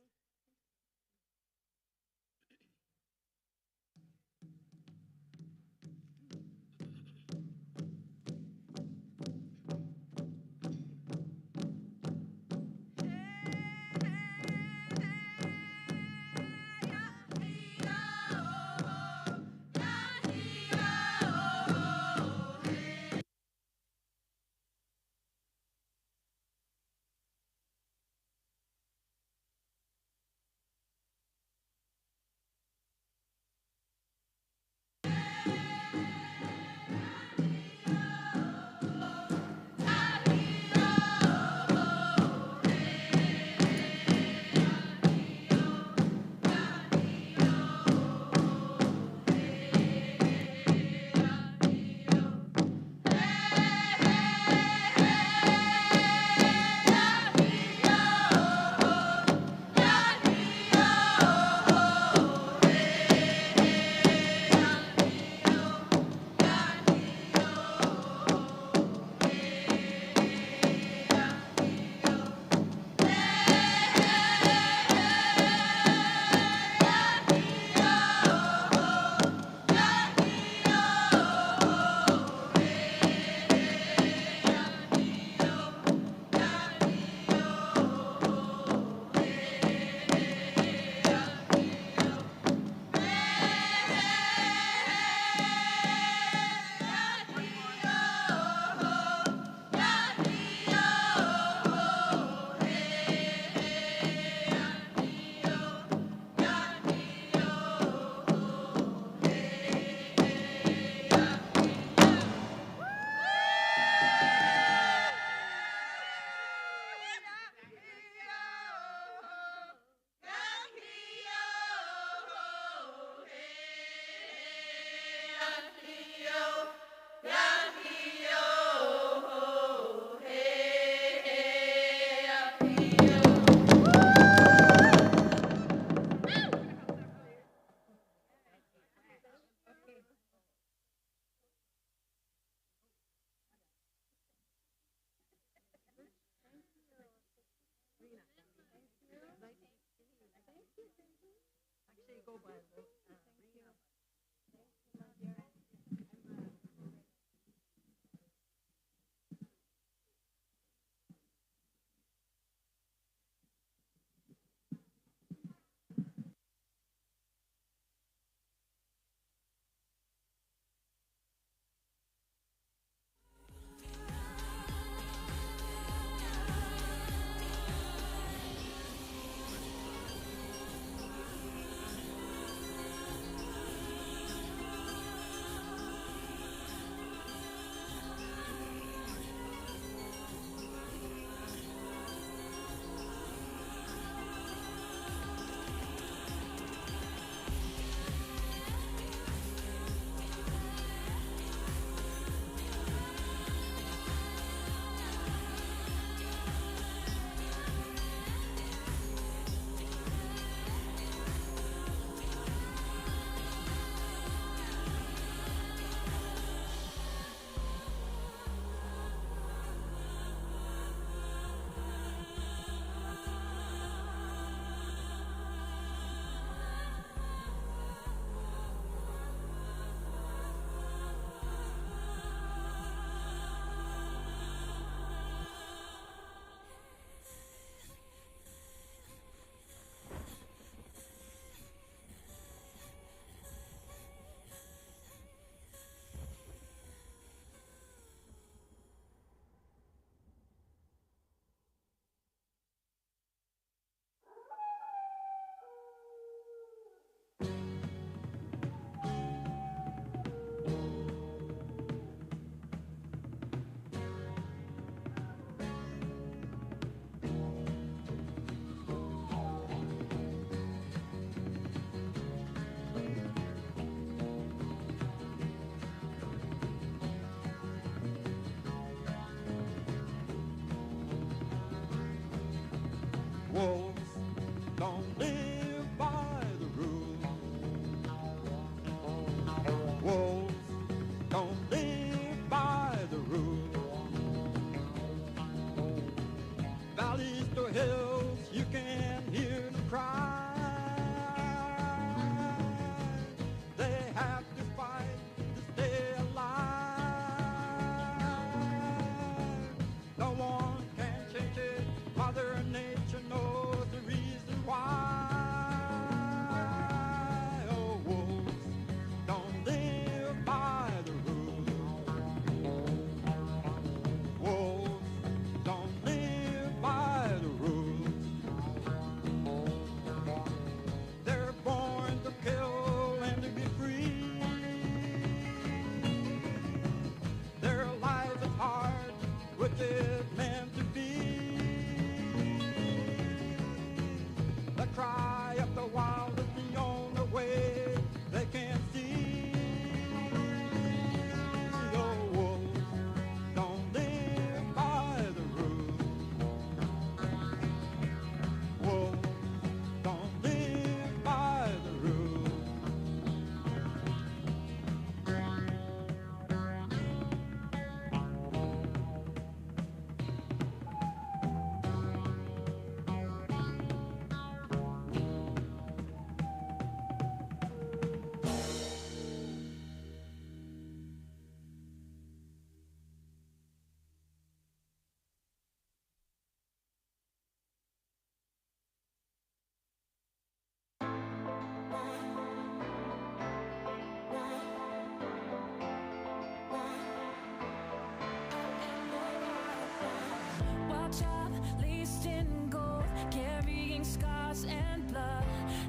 encased in gold, carrying scars and blood,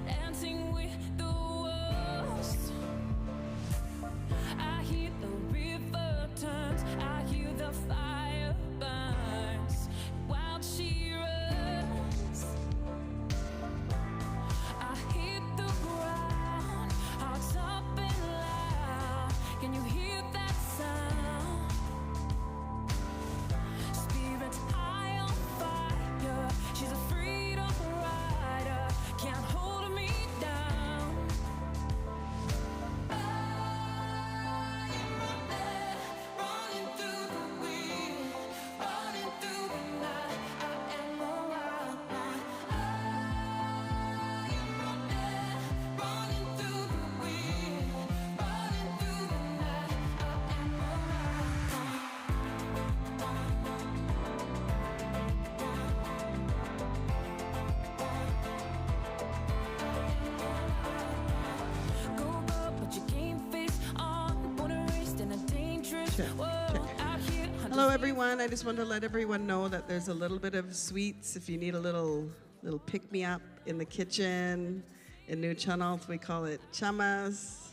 dancing with the wolves. I hear the river turns, I hear the fire burns, while she runs. I hit the ground, hearts up and loud. Can you hear that sound? Spirit high on fire, she's a freedom rider, can't hold me down. I am running through the wind, running through the night. I am a wild one. I am running through the wind, running through the night. I am a wild one. Go up, but you can't face on. Born and raised in a dangerous world. Out here, Hello, everyone. I just want to let everyone know that there's a little bit of sweets if you need a little pick-me-up in the kitchen. In New Channels, we call it chamas.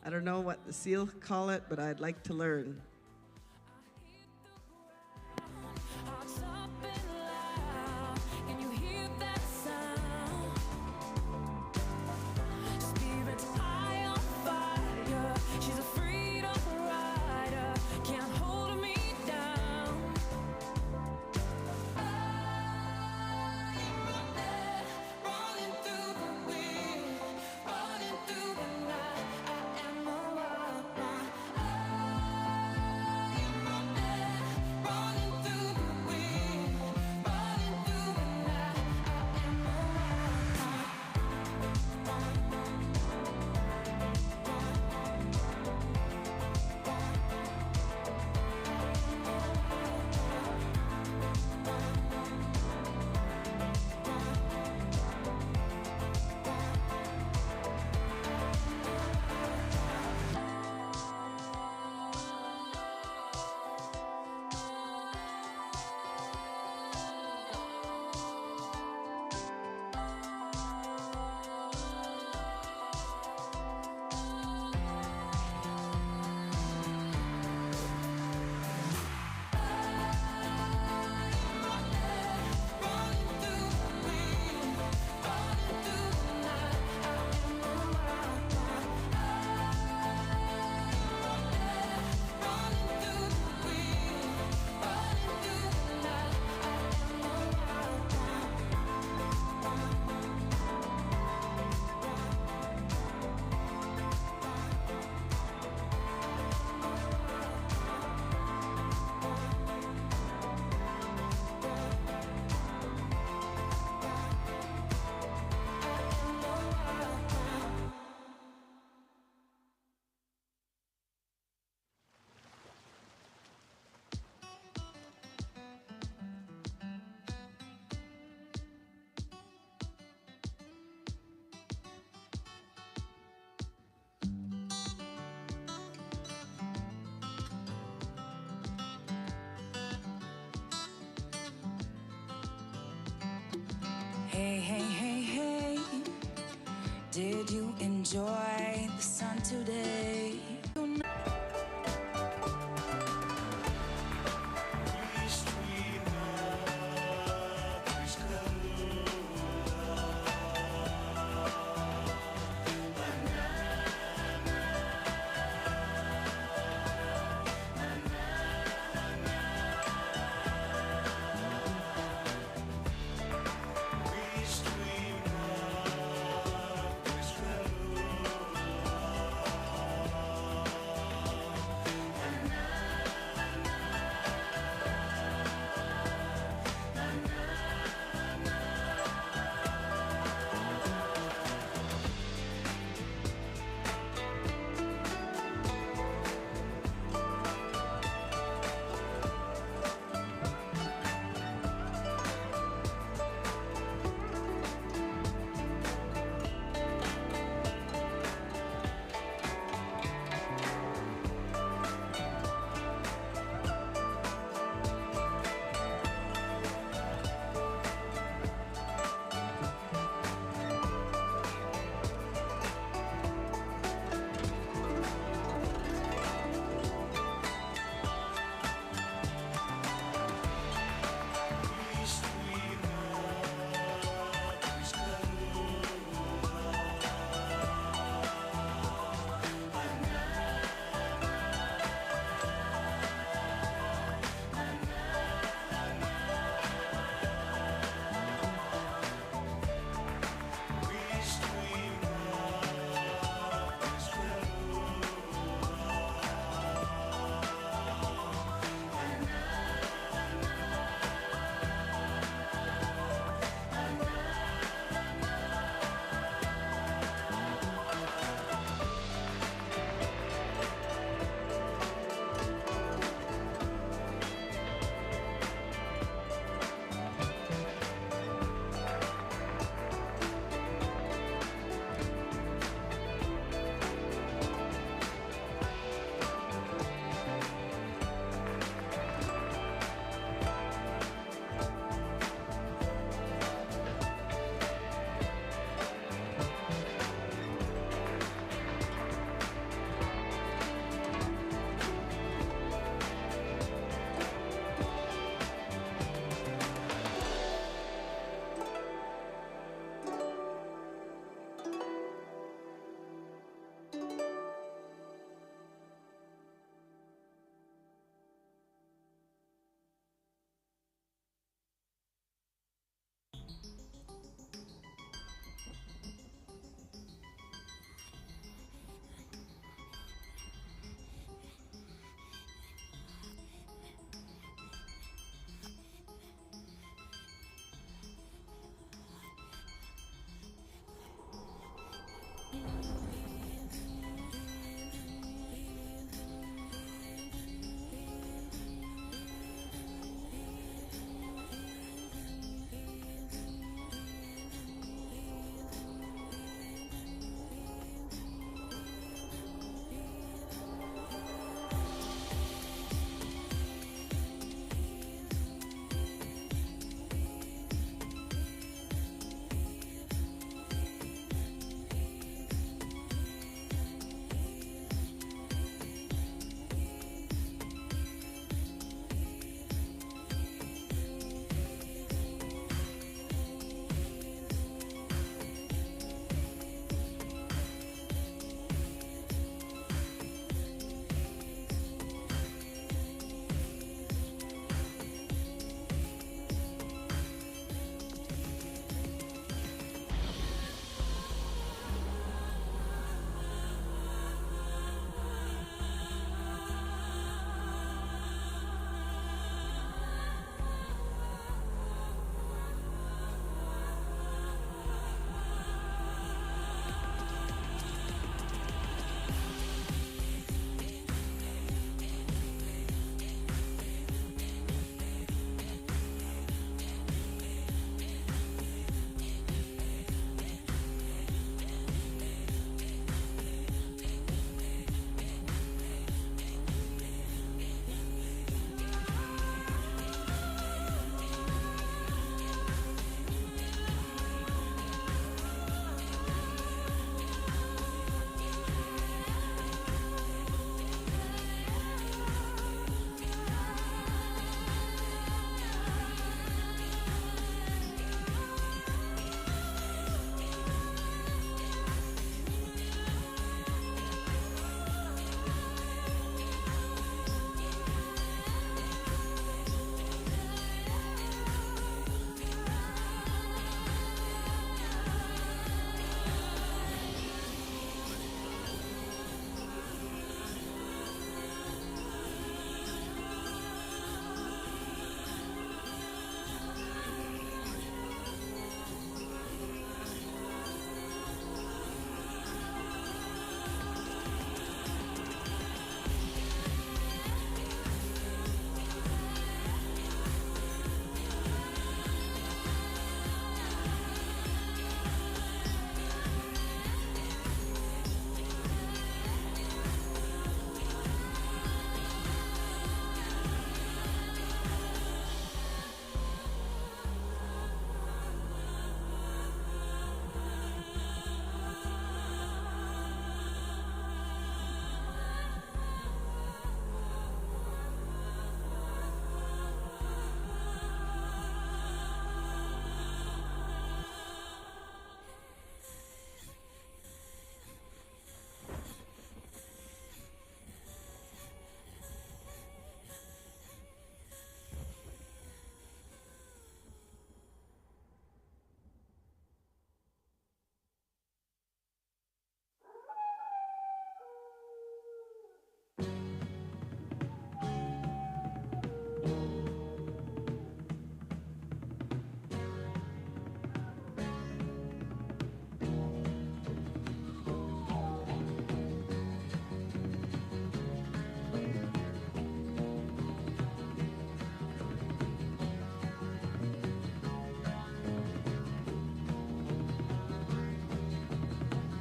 I don't know what the Seal call it, but I'd like to learn. Hearts up and loud. Can you hear that sound? Spirits high on fire. She's a freedom rider. Can't hold me down. I am running through the wind, running through the night. I am a wild one. I am running through the wind, running through the night. I am a wild one. Hey, hey, hey, hey. Did you enjoy the sun today?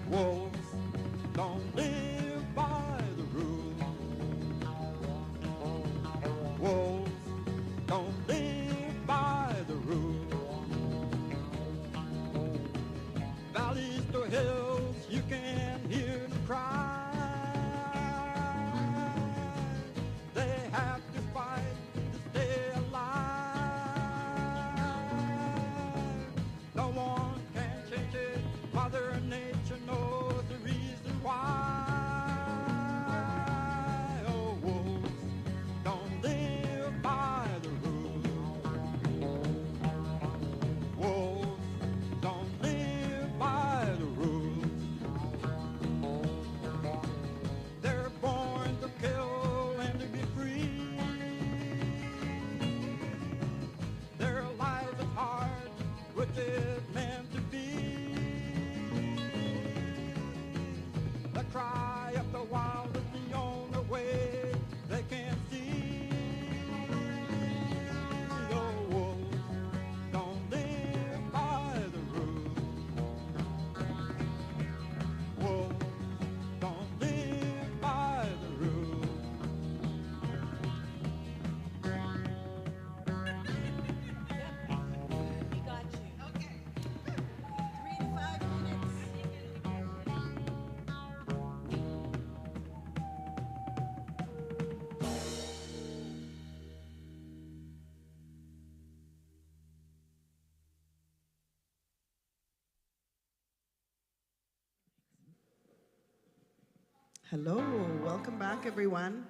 Wolves don't live by the rules. Wolves don't live by the rules. Valleys to hills, you can hear them cry. They have to fight to stay alive. No one can change it. Mother Nature knows the reason why. The cry of the wild is the only way they can see. Oh, wolves don't live by the rules. Wolves don't live by the rules. We got you. Okay. 3 to 5 minutes. Hello, welcome back, everyone.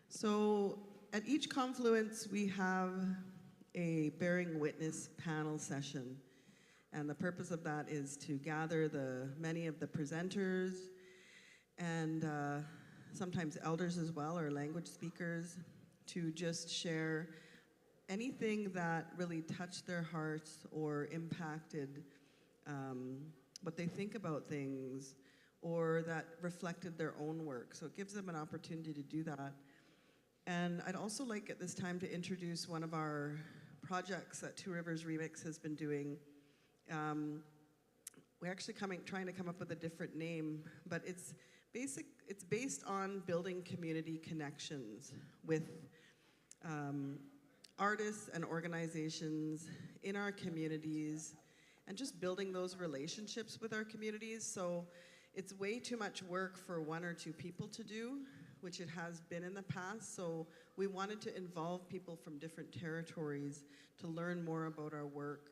So, at each Confluence, we have a bearing witness panel session. And the purpose of that is to gather many of the presenters and sometimes elders as well, or language speakers, to just share anything that really touched their hearts or impacted what they think about things, or that reflected their own work. So it gives them an opportunity to do that. And I'd also like at this time to introduce one of our projects that Two Rivers Remix has been doing. We're actually trying to come up with a different name, but it's based on building community connections with artists and organizations in our communities, and just building those relationships with our communities. So it's way too much work for 1 or 2 people to do, which it has been in the past. So we wanted to involve people from different territories to learn more about our work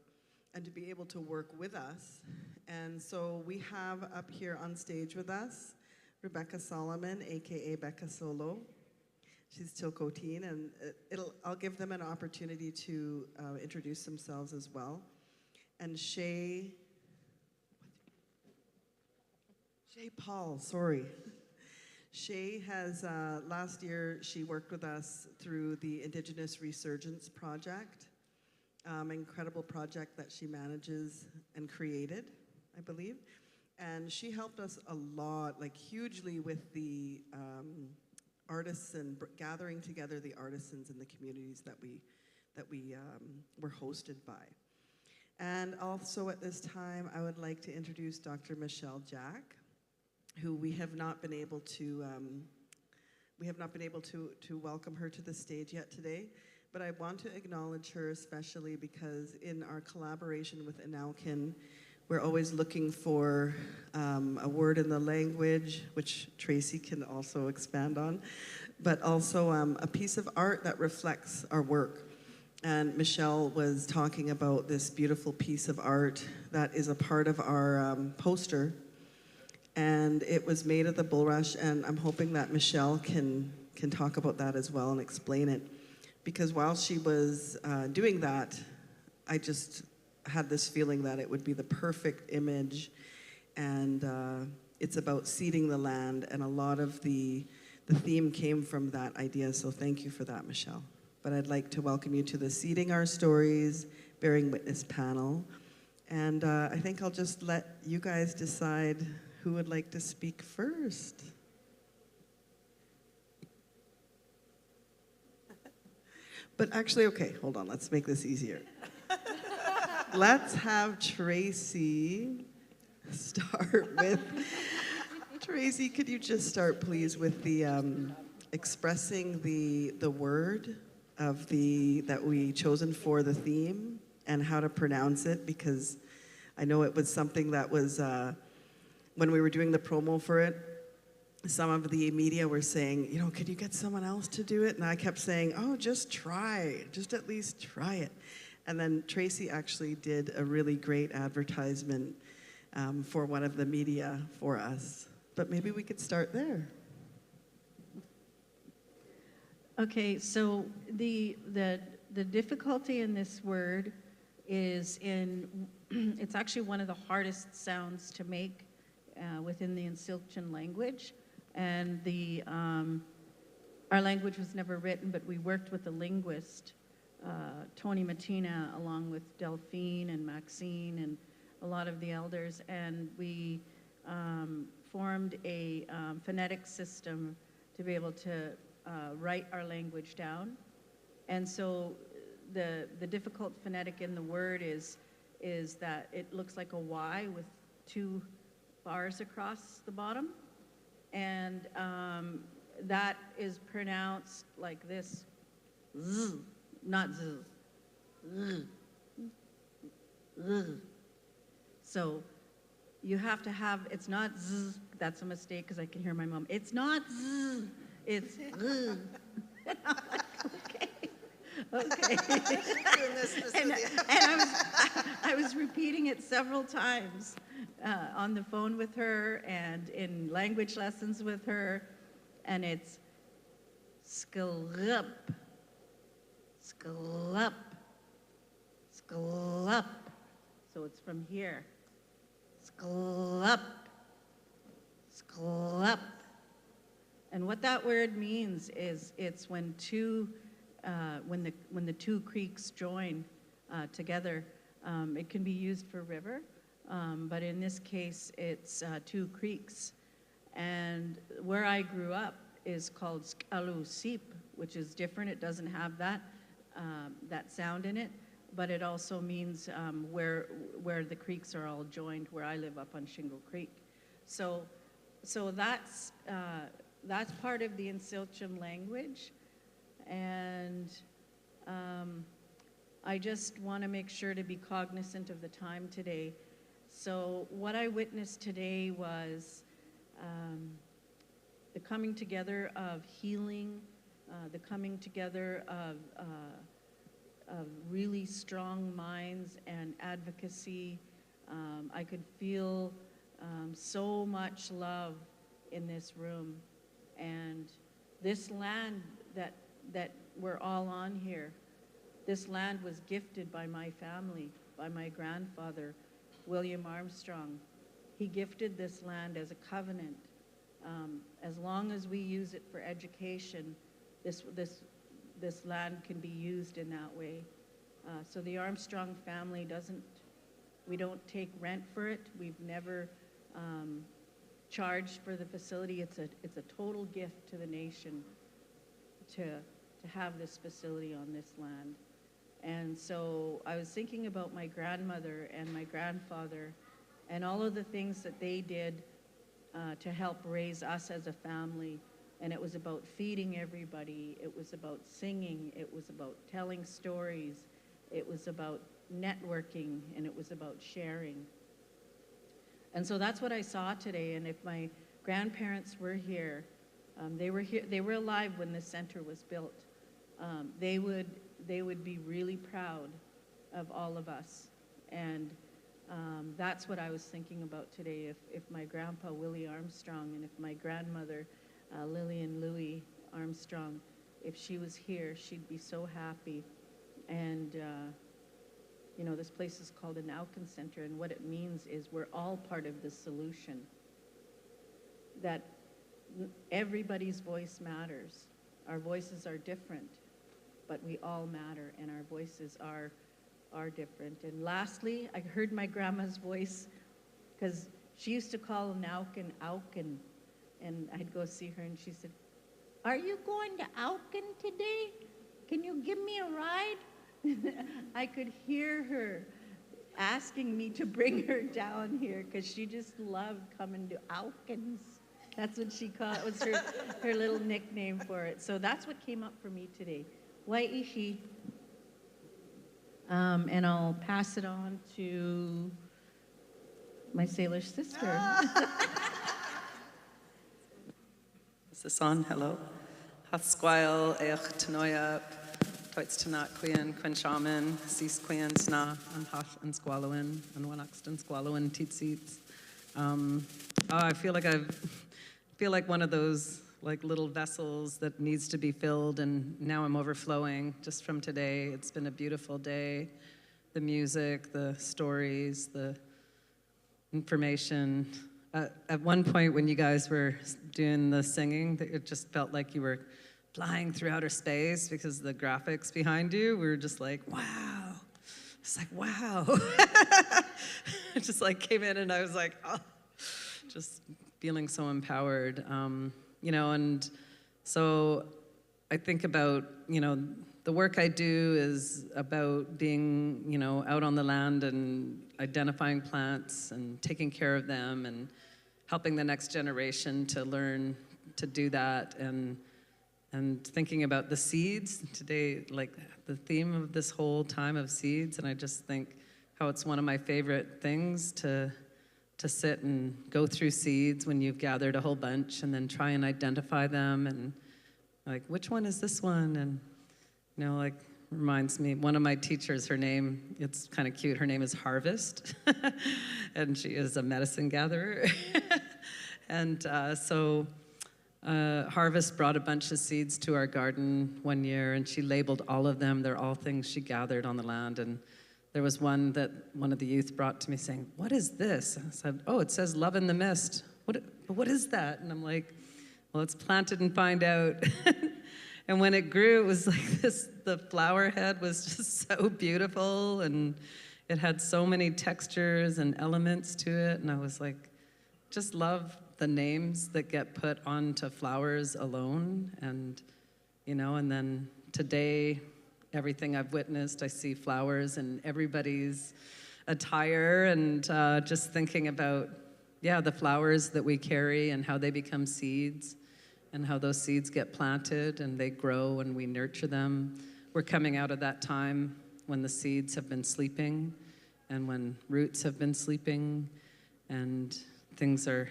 and to be able to work with us. And so we have up here on stage with us Rebecca Solomon, AKA Becca Solo. She's Tilcoteen, and I'll give them an opportunity to introduce themselves as well. And Shay Paul, sorry. Shay has, last year, she worked with us through the Indigenous Resurgence Project, incredible project that she manages and created, I believe. And she helped us a lot, like hugely, with the artists and gathering together the artisans in the communities that we were hosted by. And also at this time, I would like to introduce Dr. Michelle Jack, who we have not been able to welcome her to the stage yet today, but I want to acknowledge her especially because in our collaboration with Inalkin, we're always looking for a word in the language, which Tracy can also expand on, but also a piece of art that reflects our work. And Michelle was talking about this beautiful piece of art that is a part of our poster. And it was made of the bulrush, and I'm hoping that Michelle can talk about that as well and explain it. Because while she was doing that, I just had this feeling that it would be the perfect image, and it's about seeding the land, and a lot of the theme came from that idea, so thank you for that, Michelle. But I'd like to welcome you to the Seeding Our Stories Bearing Witness panel, and I think I'll just let you guys decide who would like to speak first. But actually, okay, hold on, let's make this easier. Let's have Tracy start with, Tracy, could you just start please with the expressing the word of that we chosen for the theme and how to pronounce it, because I know it was something that was, when we were doing the promo for it, some of the media were saying, you know, could you get someone else to do it? And I kept saying, oh, just try, just at least try it. And then Tracy actually did a really great advertisement for one of the media for us. But maybe we could start there. Okay, so the difficulty in this word is it's actually one of the hardest sounds to make within the Insilchan language. And our language was never written, but we worked with a linguist, Tony Matina, along with Delphine and Maxine and a lot of the elders. And we formed a phonetic system to be able to write our language down. And so the difficult phonetic in the word is that it looks like a Y with 2 bars across the bottom. And that is pronounced like this, z, not z. So you have to have, it's not z, that's a mistake because I can hear my mom. It's not z, it's z. Okay. and I was repeating it several times on the phone with her and in language lessons with her, and it's sklup, sklup, sklup. So it's from here. Sklup, sklup. And what that word means is it's when when the 2 creeks join together. It can be used for river, but in this case, it's 2 creeks. And where I grew up is called Skalusip, which is different. It doesn't have that sound in it, but it also means where the creeks are all joined, where I live up on Shingle Creek. So that's part of the Insilchim language. And I just want to make sure to be cognizant of the time today. So what I witnessed today was the coming together of healing, the coming together of really strong minds and advocacy. I could feel so much love in this room. And this land that we're all on here, this land was gifted by my family, by my grandfather, William Armstrong. He gifted this land as a covenant. As long as we use it for education, this land can be used in that way. So the Armstrong family we don't take rent for it. We've never charged for the facility. It's a total gift to the nation to have this facility on this land. And so I was thinking about my grandmother and my grandfather and all of the things that they did to help raise us as a family. And it was about feeding everybody. It was about singing. It was about telling stories. It was about networking, and it was about sharing. And so that's what I saw today. And if my grandparents were here, they were alive when this center was built. They would be really proud of all of us. And that's what I was thinking about today. If my grandpa, Willie Armstrong, and if my grandmother, Lillian Louie Armstrong, if she was here, she'd be so happy. And, this place is called an Auken Center, and what it means is we're all part of the solution. That everybody's voice matters. Our voices are different, but we all matter, and our voices are different. And lastly, I heard my grandma's voice, because she used to call an Auken, Auken, and I'd go see her, and she said, "Are you going to Auken today? Can you give me a ride?" I could hear her asking me to bring her down here, because she just loved coming to Aukens. That's what she called it. Was her little nickname for it. So that's what came up for me today. Wai'ihi. And I'll pass it on to my Salish sister. Is this on? Hello. Hathsquile, Eich Tanoia, Toits Tanat Quian, Quenshaman, Sis Quian Sna, and Hath and Squallowin, and Wanaxton Squallowin, Teetsits. I feel like one of those little vessels that needs to be filled, and now I'm overflowing just from today. It's been a beautiful day. The music, the stories, the information. At one point when you guys were doing the singing, it just felt like you were flying through outer space because the graphics behind you, we were just like, wow. It's like, wow. It just came in and I was like, oh, just feeling so empowered, you know, and so I think about, you know, the work I do is about being, you know, out on the land and identifying plants and taking care of them and helping the next generation to learn to do that, and thinking about the seeds today, like the theme of this whole time of seeds, and I just think how it's one of my favorite things to sit and go through seeds when you've gathered a whole bunch and then try and identify them and like, which one is this one? And you know, like, reminds me, one of my teachers, her name, it's kind of cute, her name is Harvest, and she is a medicine gatherer. And so Harvest brought a bunch of seeds to our garden one year, and she labeled all of them. They're all things she gathered on the land. And there was one that one of the youth brought to me saying, "What is this?" I said, "Oh, it says love in the mist." What is that? And I'm like, well, it's planted and find out. And when it grew, it was like this, the flower head was just so beautiful, and it had so many textures and elements to it. And I was like, just love the names that get put onto flowers alone. And, you know, and then today, everything I've witnessed, I see flowers in everybody's attire, and just thinking about, yeah, the flowers that we carry and how they become seeds, and how those seeds get planted and they grow and we nurture them. We're coming out of that time when the seeds have been sleeping and when roots have been sleeping, and things are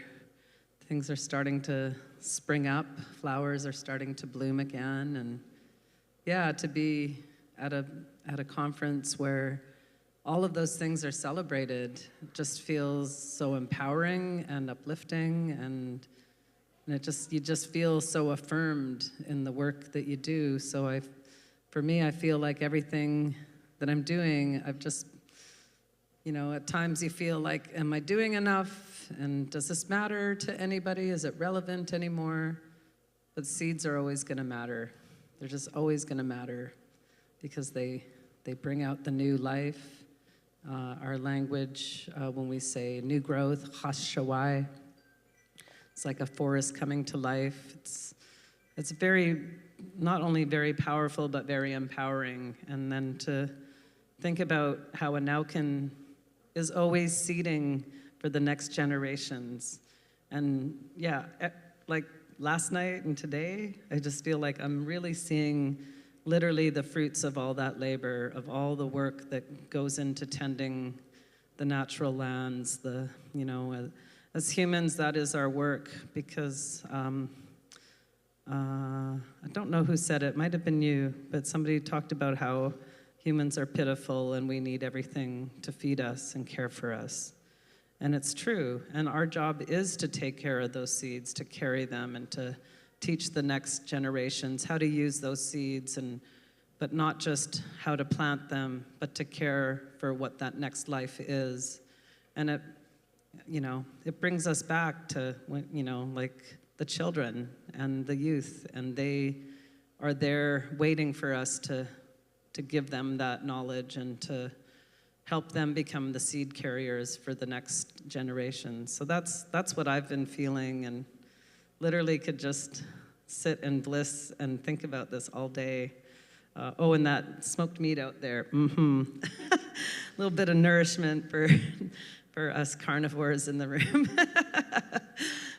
starting to spring up, flowers are starting to bloom again. And yeah, to be at a conference where all of those things are celebrated just feels so empowering and uplifting, and you just feel so affirmed in the work that you do. So for me, I feel like everything that I'm doing, I've just, you know, at times you feel like, am I doing enough? And does this matter to anybody? Is it relevant anymore? But seeds are always gonna matter. They're just always gonna matter because they bring out the new life. Our language, when we say new growth, chas-shawai, it's like a forest coming to life. It's very, not only very powerful, but very empowering. And then to think about how a Naukin is always seeding for the next generations. And yeah, like last night and today, I just feel like I'm really seeing literally the fruits of all that labor, of all the work that goes into tending the natural lands, you know, as humans, that is our work, because I don't know who said it might have been you, but somebody talked about how humans are pitiful and we need everything to feed us and care for us. And it's true, and our job is to take care of those seeds, to carry them, and to teach the next generations how to use those seeds, but not just how to plant them, but to care for what that next life is. And it brings us back to, you know, like the children and the youth, and they are there waiting for us to give them that knowledge and to help them become the seed carriers for the next generation. So that's what I've been feeling, and literally could just sit in bliss and think about this all day. And that smoked meat out there. A little bit of nourishment for us carnivores in the room.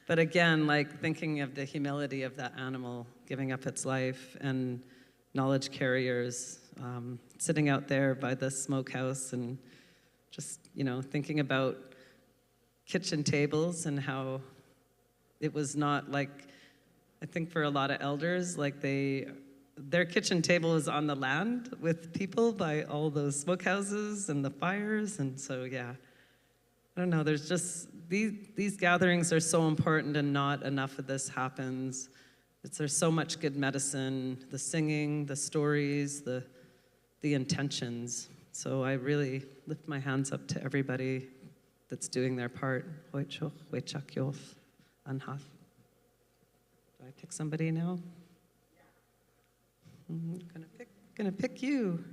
But again, like thinking of the humility of that animal giving up its life, and knowledge carriers sitting out there by the smokehouse, and just, you know, thinking about kitchen tables and how it was not like, I think for a lot of elders, like their kitchen table is on the land with people by all those smokehouses and the fires. And so, yeah, I don't know, there's just, these gatherings are so important, and not enough of this happens. There's so much good medicine, the singing, the stories, the intentions. So I really lift my hands up to everybody that's doing their part. Do I pick somebody now? I'm gonna pick you.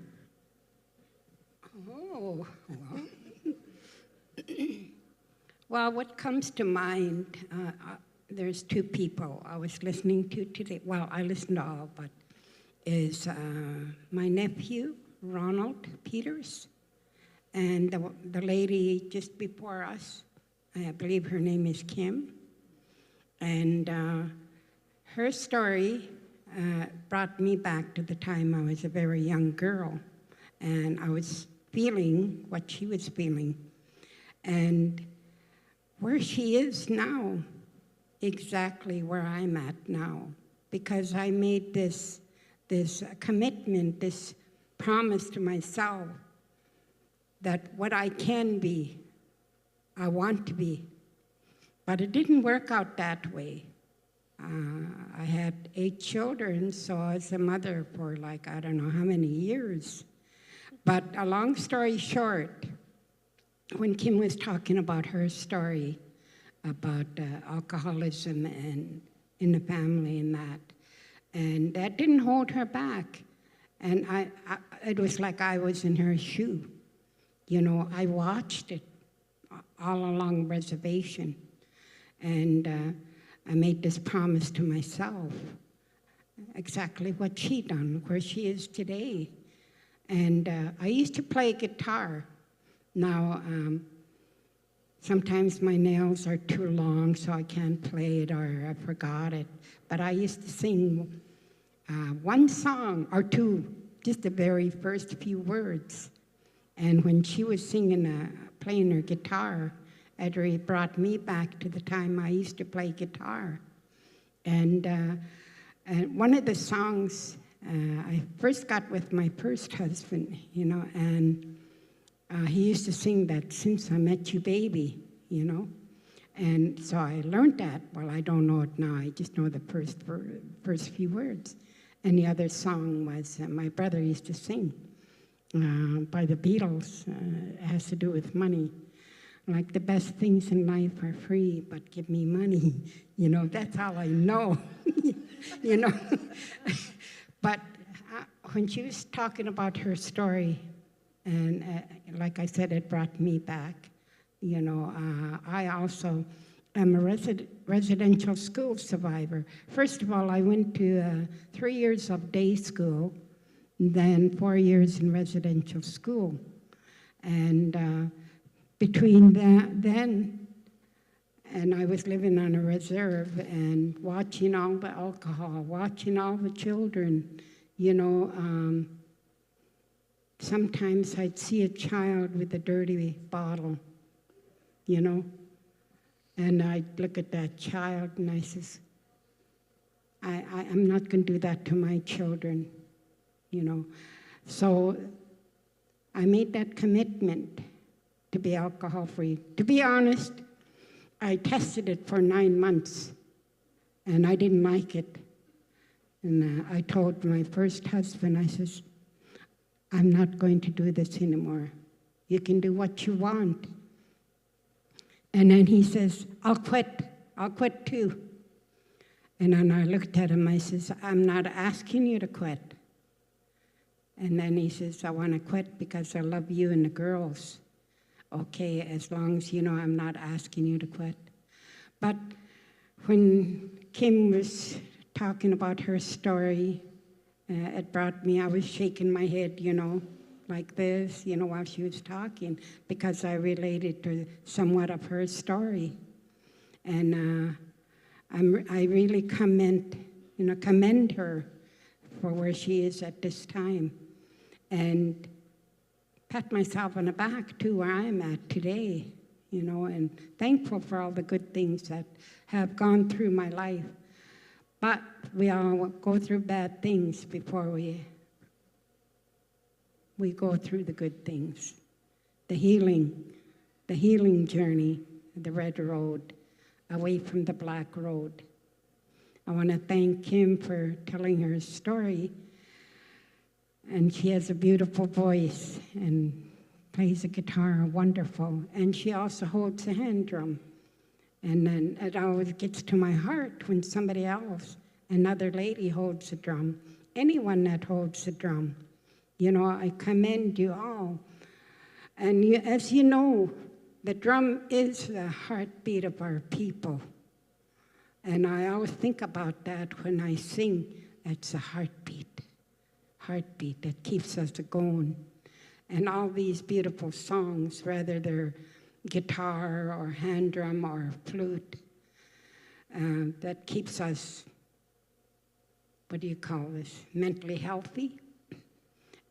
Oh, well. Well, what comes to mind, there's two people I was listening to today. Well, I listened to all, but is my nephew, Ronald Peters, and the lady just before us, I believe her name is Kim. And her story brought me back to the time I was a very young girl, and I was feeling what she was feeling. And where she is now, exactly where I'm at now, because I made this commitment, this promise to myself that what I can be, I want to be. But it didn't work out that way. I had 8 children, so I was a mother for like, I don't know how many years. But a long story short, when Kim was talking about her story about alcoholism and in the family and that didn't hold her back. And it was like I was in her shoe. You know, I watched it all along the reservation. And I made this promise to myself, exactly what she done, where she is today. And I used to play guitar. Now, sometimes my nails are too long, so I can't play it, or I forgot it. But I used to sing one song or two, just the very first few words. And when she was singing, playing her guitar, it really brought me back to the time I used to play guitar. And one of the songs I first got with my first husband, you know, and he used to sing that, "Since I Met You, Baby," you know. And so I learned that. Well, I don't know it now. I just know the first few words. And the other song was my brother used to sing by the Beatles. It has to do with money. Like, the best things in life are free, but give me money. You know, that's all I know, you know. But when she was talking about her story, and like I said, it brought me back. You know, I also am a residential school survivor. First of all, I went to 3 years of day school, then 4 years in residential school. And between then and I was living on a reserve and watching all the alcohol, watching all the children, you know, sometimes I'd see a child with a dirty bottle, you know, and I'd look at that child and I says, I'm not going to do that to my children, you know. So I made that commitment to be alcohol-free. To be honest, I tested it for 9 months, and I didn't like it. And I told my first husband, I says, I'm not going to do this anymore. You can do what you want. And then he says, I'll quit too. And then I looked at him, I says, I'm not asking you to quit. And then he says, I want to quit because I love you and the girls. Okay, as long as you know I'm not asking you to quit. But when Kim was talking about her story, it brought me, I was shaking my head, you know, like this, you know, while she was talking, because I related to somewhat of her story. And I really commend her for where she is at this time. And pat myself on the back, too, where I'm at today, you know, and thankful for all the good things that have gone through my life. But we all go through bad things before we go through the good things. The healing journey, the red road, away from the black road. I want to thank Kim for telling her story. And she has a beautiful voice and plays a guitar wonderful. And she also holds a hand drum. And then it always gets to my heart when somebody else, another lady, holds a drum. Anyone that holds a drum. You know, I commend you all. And as you know, the drum is the heartbeat of our people. And I always think about that when I sing. It's a heartbeat that keeps us going. And all these beautiful songs, whether they're guitar or hand drum or flute, that keeps us, what do you call this, mentally healthy.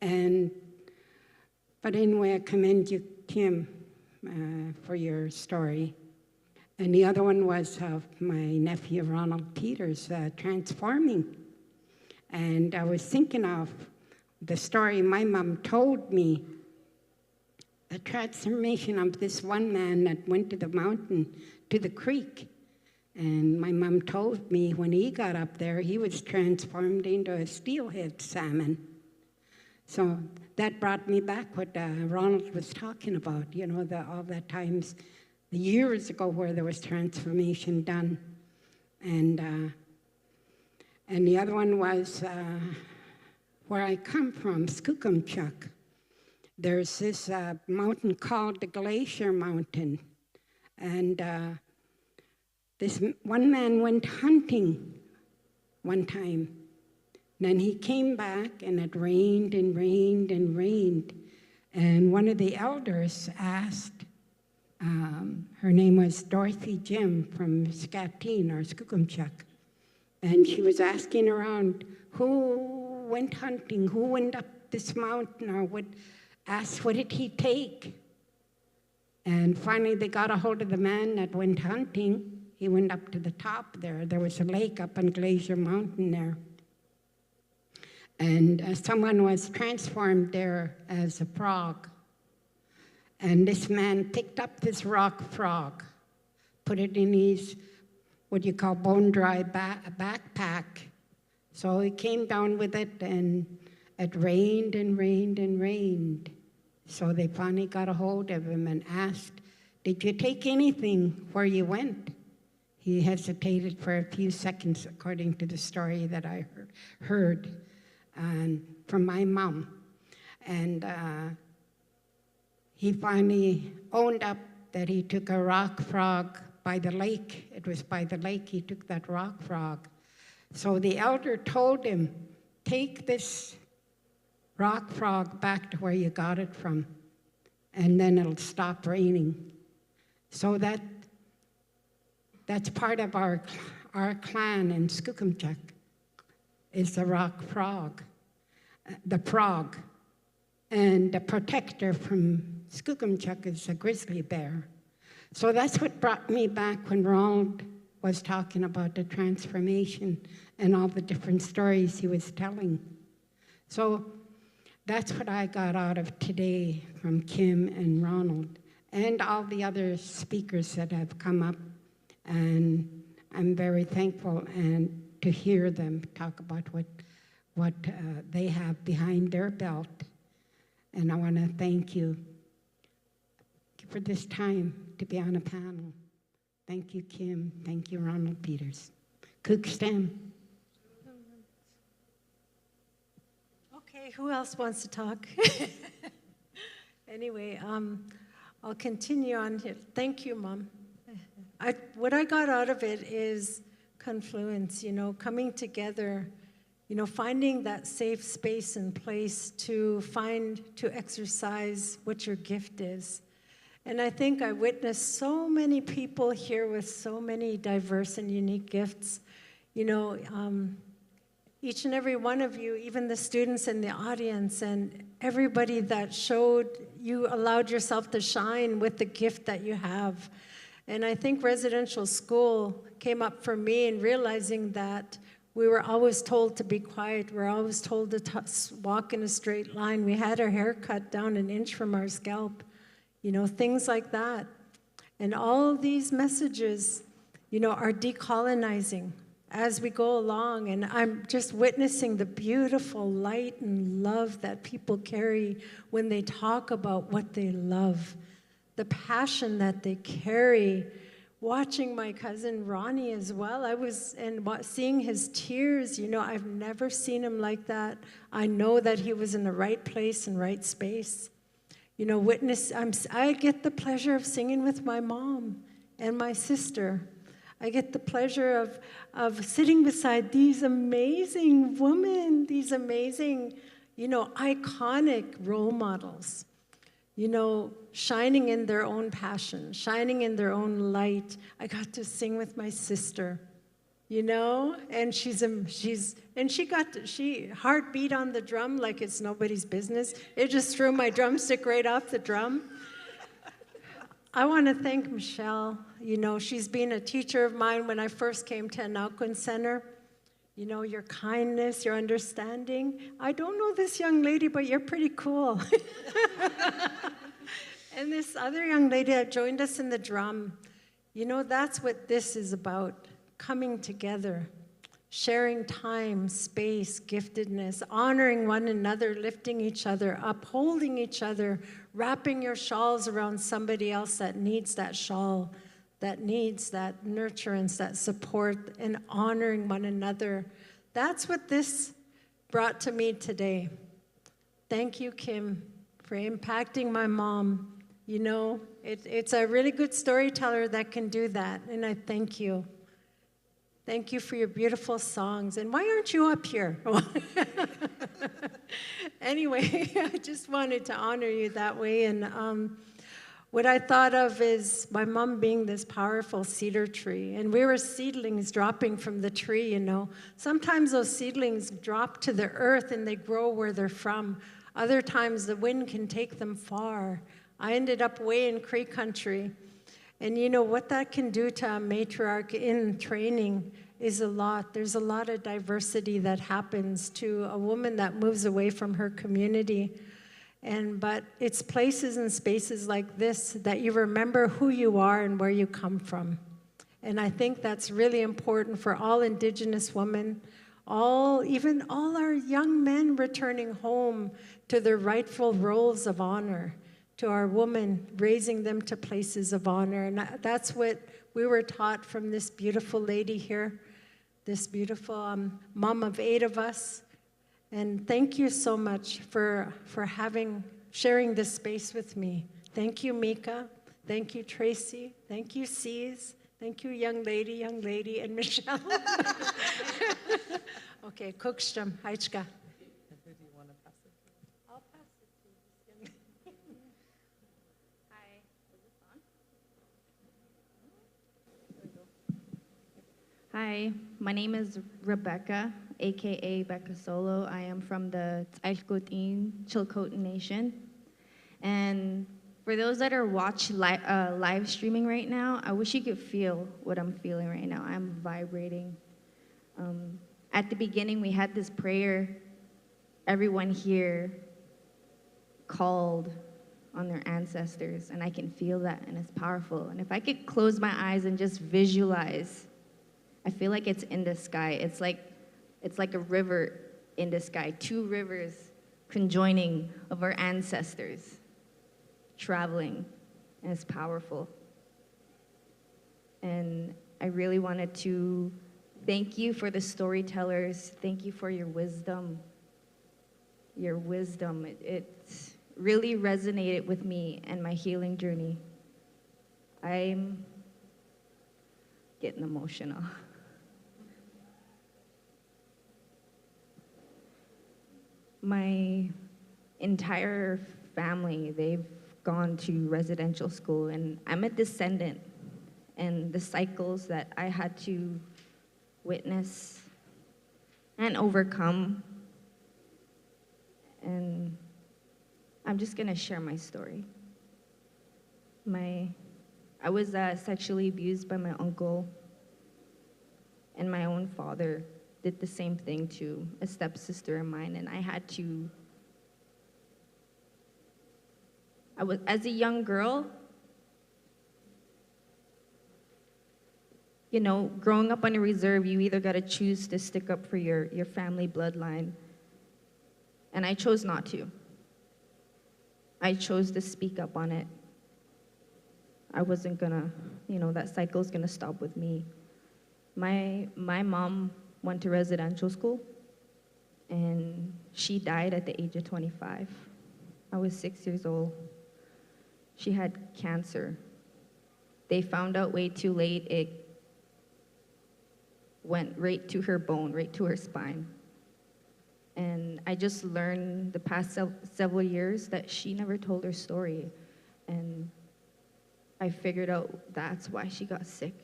But anyway, I commend you, Kim, for your story. And the other one was of my nephew, Ronald Peters, transforming. And I was thinking of the story my mom told me, the transformation of this one man that went to the mountain, to the creek. And my mom told me when he got up there, he was transformed into a steelhead salmon. So that brought me back what Ronald was talking about, you know, all the times, the years ago where there was transformation done. And the other one was where I come from, Skookumchuck. There's this mountain called the Glacier Mountain. And this one man went hunting one time. Then he came back and it rained and rained and rained. And one of the elders asked, her name was Dorothy Jim from Skatine or Skookumchuck. And she was asking around, who went hunting? Who went up this mountain? Or asked, what did he take? And finally they got a hold of the man that went hunting. He went up to the top there. There was a lake up on Glacier Mountain there. And someone was transformed there as a frog. And this man picked up this rock frog, put it in his, what you call bone-dry backpack. So he came down with it, and it rained and rained and rained. So they finally got a hold of him and asked, did you take anything where you went? He hesitated for a few seconds, according to the story that I heard from my mom. And he finally owned up that he took a rock frog by the lake. It was by the lake he took that rock frog. So the elder told him, take this rock frog back to where you got it from, and then it'll stop raining. So that's part of our clan in Skookumchuck, is the rock frog, the frog. And the protector from Skookumchuck is a grizzly bear. So that's what brought me back when Ronald was talking about the transformation and all the different stories he was telling. So that's what I got out of today from Kim and Ronald and all the other speakers that have come up. And I'm very thankful and to hear them talk about what they have behind their belt. And I want to thank you for this time to be on a panel. Thank you, Kim. Thank you, Ronald Peters. Cook Stem. Okay, who else wants to talk? Anyway, I'll continue on here. Thank you, Mom. What I got out of it is confluence, coming together, finding that safe space and place to exercise what your gift is. And I think I witnessed so many people here with so many diverse and unique gifts. Each and every one of you, even the students in the audience and everybody that showed you allowed yourself to shine with the gift that you have. And I think residential school came up for me in realizing that we were always told to be quiet. We were always told to walk in a straight line. We had our hair cut down an inch from our scalp, things like that. And all these messages, are decolonizing as we go along. And I'm just witnessing the beautiful light and love that people carry when they talk about what they love, the passion that they carry. Watching my cousin Ronnie as well, seeing his tears, I've never seen him like that. I know that he was in the right place and right space. I get the pleasure of singing with my mom and my sister. I get the pleasure of sitting beside these amazing women, these amazing, iconic role models, shining in their own passion, shining in their own light. I got to sing with my sister, and she heartbeat on the drum like it's nobody's business. It just threw my drumstick right off the drum. I want to thank Michelle. She's been a teacher of mine when I first came to Algonquin Center. Your kindness, your understanding. I don't know this young lady, but you're pretty cool. And this other young lady that joined us in the drum, that's what this is about, coming together, sharing time, space, giftedness, honoring one another, lifting each other up, holding each other, wrapping your shawls around somebody else that needs that shawl, that needs that nurturance, that support, and honoring one another. That's what this brought to me today. Thank you, Kim, for impacting my mom. It's a really good storyteller that can do that, and I thank you. Thank you for your beautiful songs. And why aren't you up here? Anyway, I just wanted to honor you that way. And what I thought of is my mom being this powerful cedar tree. And we were seedlings dropping from the tree, Sometimes those seedlings drop to the earth and they grow where they're from. Other times the wind can take them far. I ended up way in Cree country. And what that can do to a matriarch in training is a lot. There's a lot of diversity that happens to a woman that moves away from her community. But it's places and spaces like this that you remember who you are and where you come from. And I think that's really important for all Indigenous women, even all our young men returning home to their rightful roles of honor, to our women, raising them to places of honor. And that's what we were taught from this beautiful lady here, this beautiful mom of 8 of us. And thank you so much for sharing this space with me. Thank you, Mika. Thank you, Tracy. Thank you, C's. Thank you, young lady, and Michelle. Okay, Kukstrom, Heichka. Hi, my name is Rebecca, aka Becca Solo. I am from the Tsailkutin Chilcotin Nation. And for those that are live streaming right now, I wish you could feel what I'm feeling right now. I'm vibrating. At the beginning, we had this prayer. Everyone here called on their ancestors, and I can feel that, and it's powerful. And if I could close my eyes and just visualize, I feel like it's in the sky. It's like a river in the sky, 2 rivers conjoining of our ancestors, traveling, and it's powerful. And I really wanted to thank you for the storytellers. Thank you for your wisdom. Your wisdom, it really resonated with me and my healing journey. I'm getting emotional. My entire family, they've gone to residential school, and I'm a descendant, and the cycles that I had to witness and overcome, and I'm just gonna share my story. I was sexually abused by my uncle, and my own father did the same thing to a stepsister of mine, and as a young girl, growing up on a reserve, you either gotta choose to stick up for your family bloodline, and I chose not to. I chose to speak up on it. I wasn't gonna, that cycle's gonna stop with me. My mom went to residential school, and she died at the age of 25. I was 6 years old. She had cancer. They found out way too late. It went right to her bone, right to her spine. And I just learned the past several years that she never told her story. And I figured out that's why she got sick,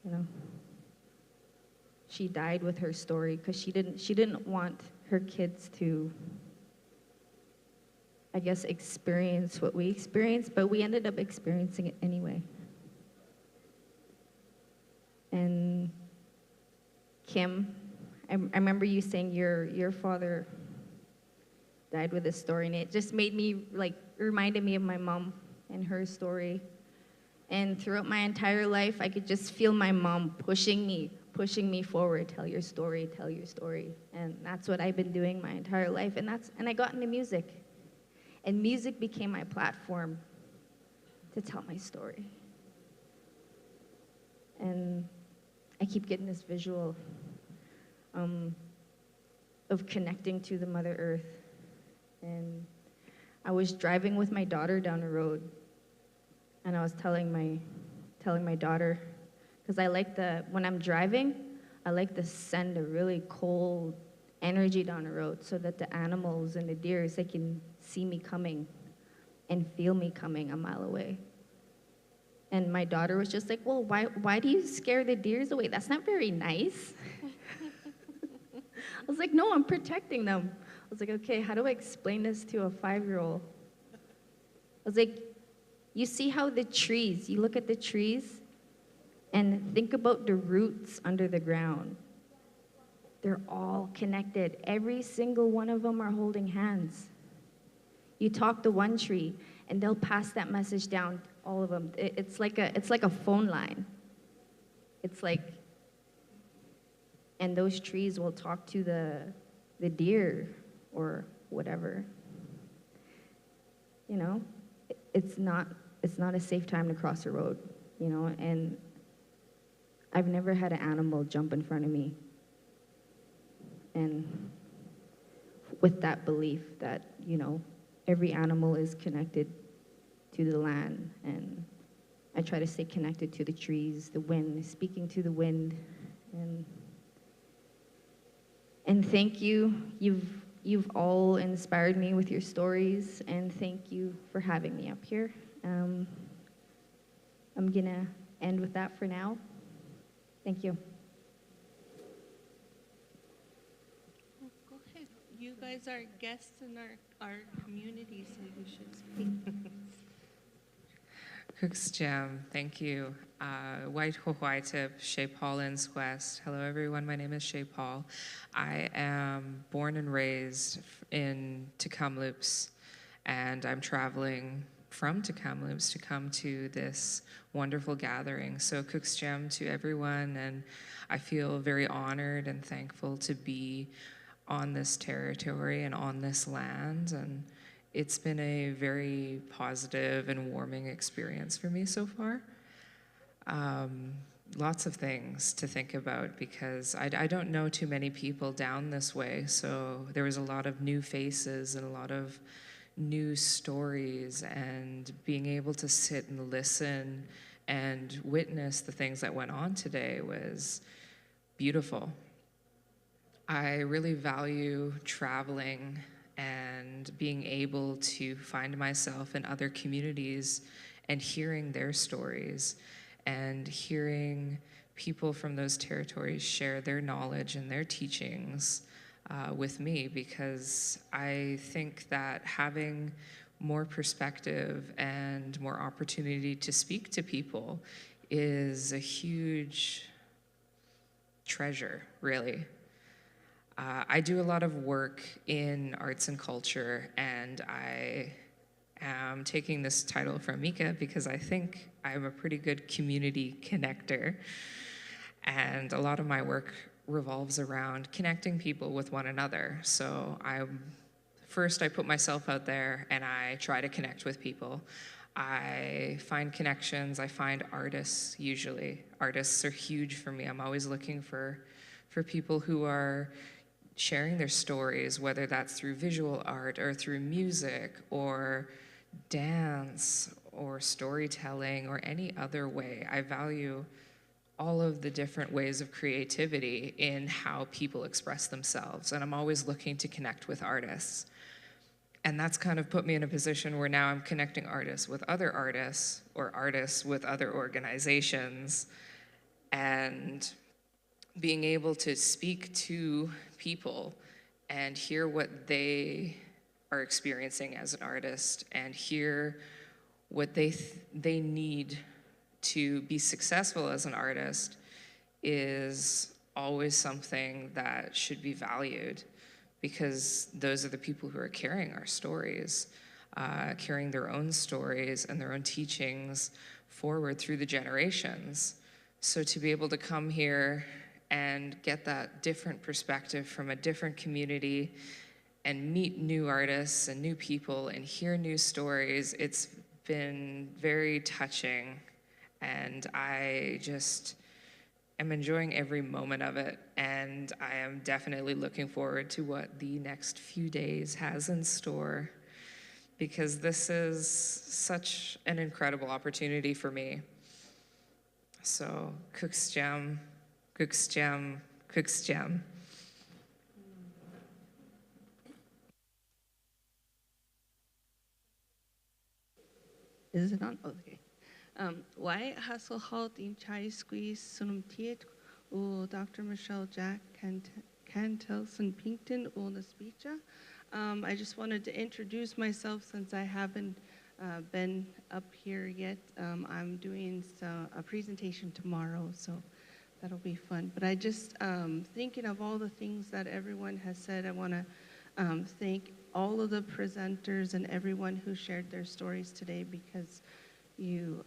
you know. She died with her story because she didn't want her kids to, I guess, experience what we experienced, but we ended up experiencing it anyway. And Kim, I remember you saying your father died with this story, and it just made me, like, reminded me of my mom and her story. And throughout my entire life, I could just feel my mom pushing me forward, tell your story, tell your story. And that's what I've been doing my entire life. And I got into music. And music became my platform to tell my story. And I keep getting this visual of connecting to the Mother Earth. And I was driving with my daughter down the road, and I was telling my daughter, because when I'm driving, I like to send a really cold energy down the road so that the animals and the deers, they can see me coming and feel me coming a mile away. And my daughter was just like, well, why do you scare the deers away? That's not very nice. I was like, no, I'm protecting them. I was like, okay, how do I explain this to a 5-year-old? I was like, you see how you look at the trees and think about the roots under the ground. They're all connected. Every single one of them are holding hands. You talk to one tree, and they'll pass that message down, all of them. It's like a phone line. It's like, and those trees will talk to the deer or whatever. You know, it's not a safe time to cross the road, you know, and I've never had an animal jump in front of me. And with that belief that, you know, every animal is connected to the land, and I try to stay connected to the trees, the wind, speaking to the wind, and thank you. You've all inspired me with your stories, and thank you for having me up here. I'm gonna end with that for now. Thank you. Go ahead. You guys are guests in our community, so you should speak. Cooks Jam, thank you. White Hohuaitip, Shea Paulins West. Hello everyone, my name is Shea Paul. I am born and raised in Kamloops, and I'm traveling from Kamloops to come to this wonderful gathering. So Cooks Jam to everyone, and I feel very honored and thankful to be on this territory and on this land, and it's been a very positive and warming experience for me so far. Lots of things to think about because I don't know too many people down this way, so there was a lot of new faces and a lot of new stories, and being able to sit and listen and witness the things that went on today was beautiful. I really value traveling and being able to find myself in other communities and hearing their stories and hearing people from those territories share their knowledge and their teachings with me, because I think that having more perspective and more opportunity to speak to people is a huge treasure, really. I do a lot of work in arts and culture, and I am taking this title from Mika because I think I'm a pretty good community connector. And a lot of my work revolves around connecting people with one another. So first I put myself out there and I try to connect with people. I find connections, I find artists usually. Artists are huge for me. I'm always looking for people who are sharing their stories, whether that's through visual art or through music or dance or storytelling or any other way. I value all of the different ways of creativity in how people express themselves, and I'm always looking to connect with artists. And that's kind of put me in a position where now I'm connecting artists with other artists or artists with other organizations, and being able to speak to people and hear what they are experiencing as an artist and hear what they need to be successful as an artist is always something that should be valued, because those are the people who are carrying our stories, carrying their own stories and their own teachings forward through the generations. So to be able to come here and get that different perspective from a different community and meet new artists and new people and hear new stories, it's been very touching, and I just am enjoying every moment of it, and I am definitely looking forward to what the next few days has in store, because this is such an incredible opportunity for me. So, Cook's Gem, Cook's Gem, Cook's Gem. Is it on? Okay. Why Hasselholt in Chai Squeeze Sunum Tiet or Dr. Michelle Jack Cantelson Pinkton or the speaker? I just wanted to introduce myself since I haven't been up here yet. I'm doing a presentation tomorrow, so that'll be fun. But I just, thinking of all the things that everyone has said, I want to thank all of the presenters and everyone who shared their stories today, because you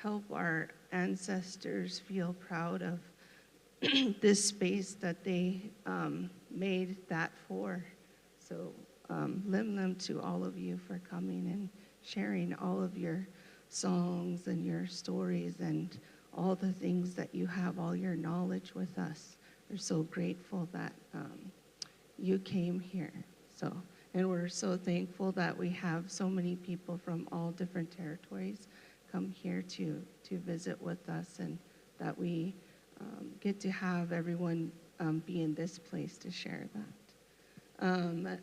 help our ancestors feel proud of this space that they made that for. So lim to all of you for coming and sharing all of your songs and your stories and all the things that you have, all your knowledge with us. We're so grateful that you came here. So, and we're so thankful that we have so many people from all different territories come here to visit with us, and that we get to have everyone be in this place to share that.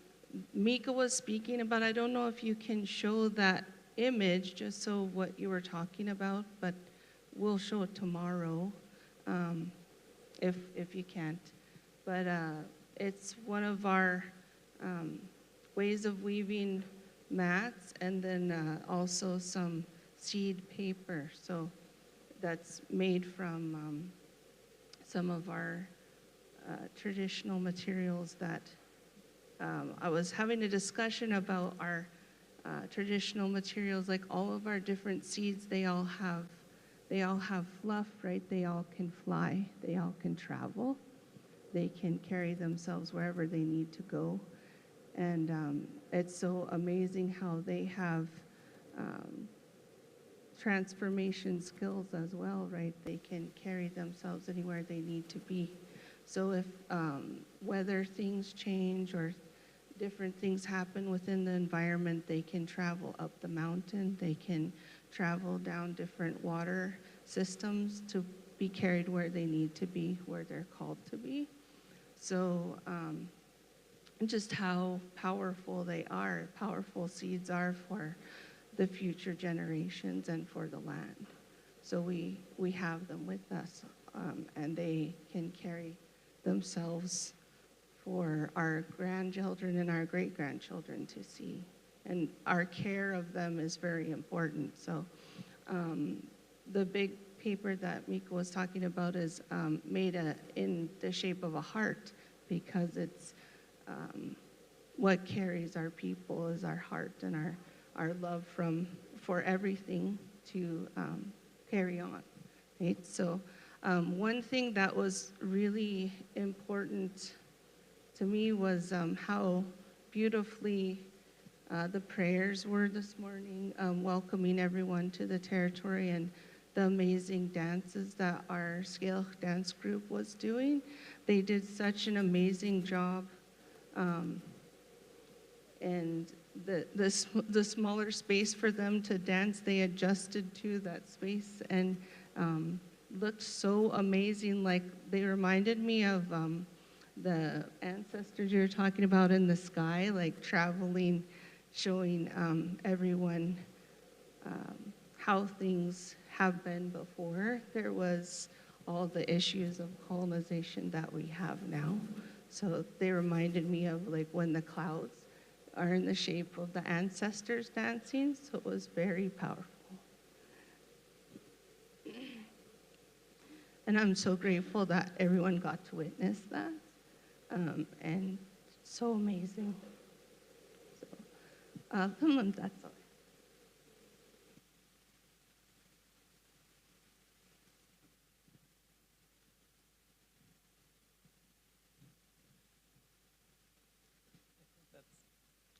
Mika was speaking about, I don't know if you can show that image, just so what you were talking about, but we'll show it tomorrow if you can't. But it's one of our ways of weaving mats, and then also some seed paper. So that's made from some of our traditional materials that I was having a discussion about our traditional materials, like all of our different seeds, they all have fluff, right? They all can fly, they all can travel, they can carry themselves wherever they need to go. And it's so amazing how they have transformation skills as well, right? They can carry themselves anywhere they need to be. So if weather things change or different things happen within the environment, they can travel up the mountain, they can travel down different water systems to be carried where they need to be, where they're called to be. So just how powerful they are, powerful seeds are for the future generations and for the land. So we have them with us, and they can carry themselves for our grandchildren and our great-grandchildren to see. And our care of them is very important. So the big paper that Mika was talking about is made in the shape of a heart, because it's what carries our people is our heart and our love for everything to carry on, right? So one thing that was really important to me was how beautifully the prayers were this morning, welcoming everyone to the territory, and the amazing dances that our scale dance group was doing. They did such an amazing job. And the smaller space for them to dance, they adjusted to that space and looked so amazing. Like they reminded me of the ancestors you were talking about in the sky, like traveling, showing everyone how things have been before. There was all the issues of colonization that we have now. So they reminded me of like when the clouds are in the shape of the ancestors dancing, so it was very powerful. And I'm so grateful that everyone got to witness that, and so amazing. So, that's all.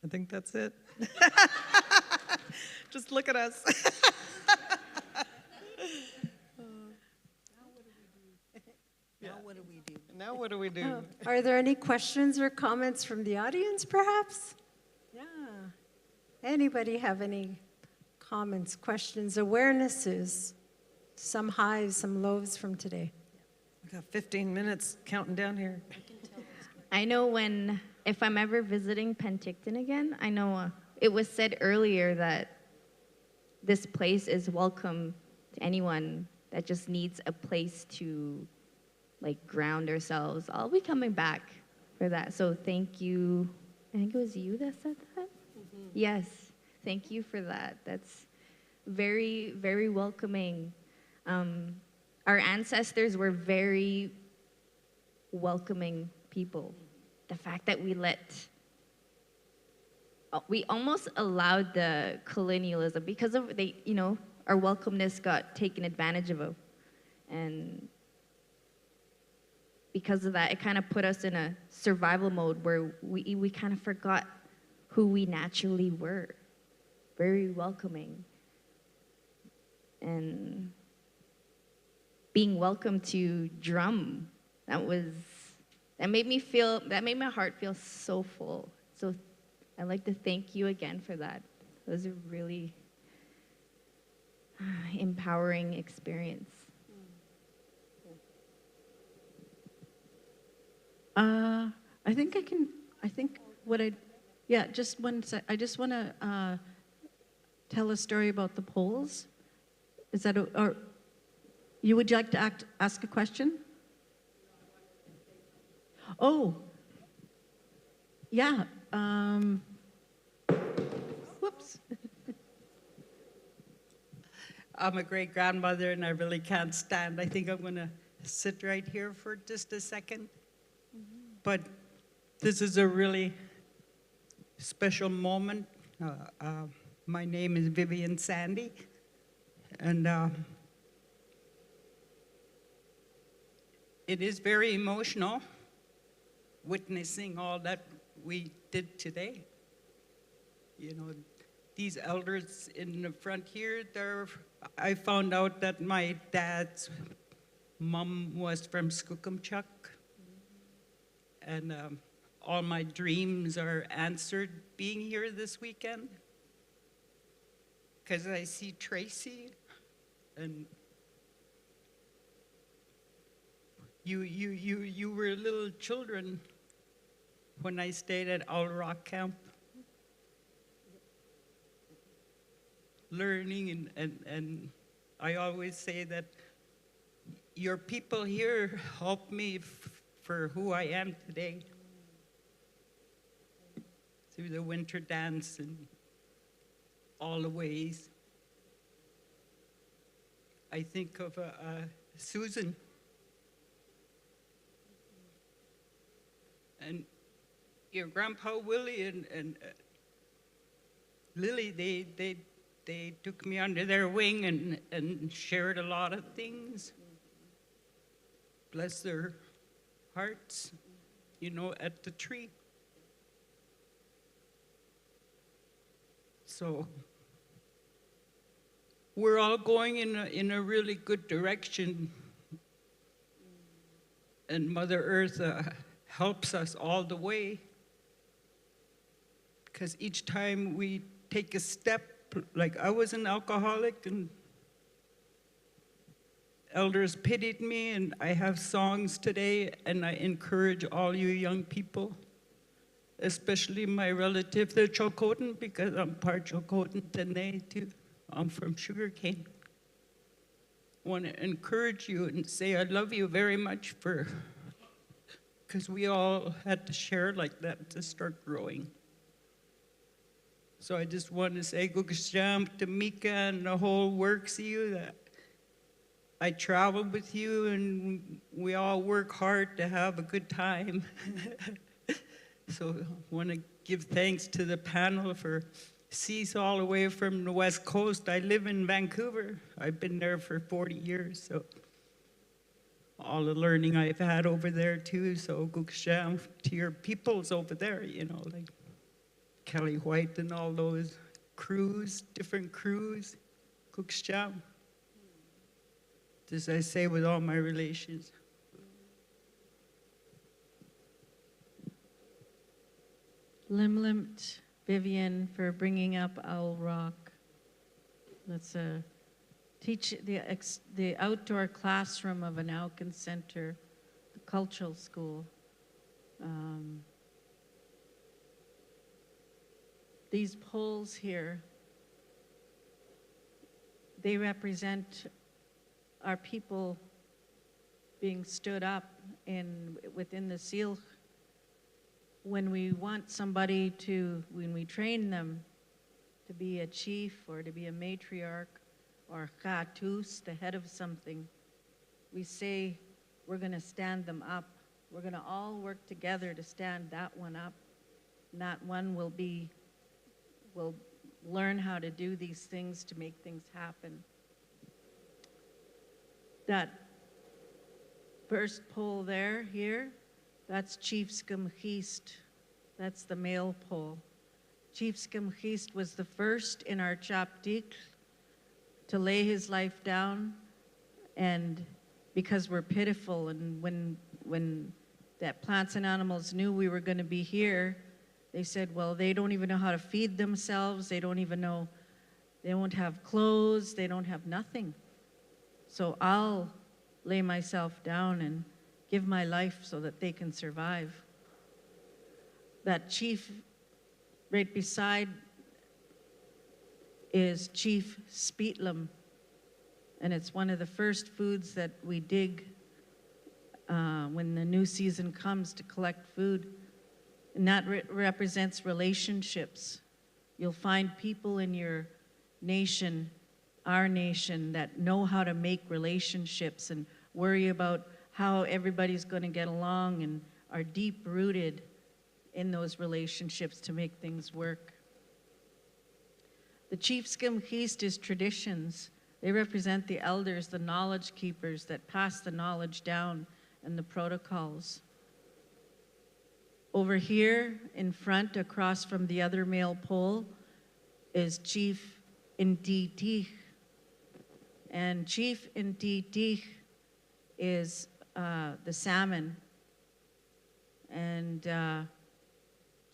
I think that's it. Just look at us. Now what do we do? Now what do we do? Oh, are there any questions or comments from the audience, perhaps? Yeah. Anybody have any comments, questions, awarenesses? Some highs, some lows from today? We got 15 minutes counting down here. I know if I'm ever visiting Penticton again, I know it was said earlier that this place is welcome to anyone that just needs a place to like ground ourselves. I'll be coming back for that. So thank you. I think it was you that said that? Mm-hmm. Yes, thank you for that. That's very, very welcoming. Our ancestors were very welcoming people. The fact that we almost allowed the colonialism because of our welcomeness got taken advantage of, and because of that, it kind of put us in a survival mode where we kind of forgot who we naturally were. Very welcoming, and being welcome to drum. That made my heart feel so full. So I'd like to thank you again for that. It was a really empowering experience. Just one sec. I just want to tell a story about the polls. Is that, or you would like to ask a question? Oh, yeah. Whoops. I'm a great grandmother and I really can't stand. I think I'm going to sit right here for just a second. But this is a really special moment. My name is Vivian Sandy, and it is very emotional witnessing all that we did today. You know, these elders in the front here, I found out that my dad's mom was from Skookumchuck, and all my dreams are answered being here this weekend, because I see Tracy, and you were little children when I stayed at Owl Rock Camp, learning, and I always say that your people here helped me for who I am today, through the winter dance and all the ways. I think of Susan, and your Grandpa Willie and Lily, they took me under their wing and shared a lot of things. Bless their hearts, at the tree. So we're all going in a really good direction, and Mother Earth helps us all the way, because each time we take a step, like I was an alcoholic and elders pitied me, and I have songs today, and I encourage all you young people, especially my relative, the Chokotan, because I'm part Chokotan Tene too. I'm from sugarcane. I want to encourage you and say I love you very much because we all had to share like that to start growing. So I just want to say Gugasham to Mika and the whole works of you that I travel with you and we all work hard to have a good time. So I want to give thanks to the panel for seas all the way from the West Coast. I live in Vancouver. I've been there for 40 years, so all the learning I've had over there too. So Gugasham to your peoples over there, you know, like Kelly White and all those crews, different crews, Gugasham. As I say with all my relations. Limlimt Vivian for bringing up Owl Rock. Let's teach the outdoor classroom of an Alkin Center, the cultural school. These poles here, they represent our people being stood up within the seal. When we want somebody to, when we train them to be a chief or to be a matriarch or khatus, the head of something, we say we're going to stand them up. We're going to all work together to stand that one up. And that one will learn how to do these things to make things happen. That first pole here, that's Chief Skamhist. That's the male pole. Chief Skamhist was the first in our Chaptik to lay his life down, and because we're pitiful, and when that plants and animals knew we were going to be here, they said, well, they don't even know how to feed themselves. They don't even know, they don't have clothes. They don't have nothing. So I'll lay myself down and give my life so that they can survive. That chief right beside is Chief Speetlam, and it's one of the first foods that we dig when the new season comes to collect food, and that represents relationships. You'll find people in your nation, our nation, that know how to make relationships and worry about how everybody's going to get along and are deep-rooted in those relationships to make things work. The Chief Skamhist is traditions. They represent the elders, the knowledge keepers that pass the knowledge down and the protocols. Over here in front, across from the other male pole, is Chief Nditich. And Chief Nditich is the salmon. And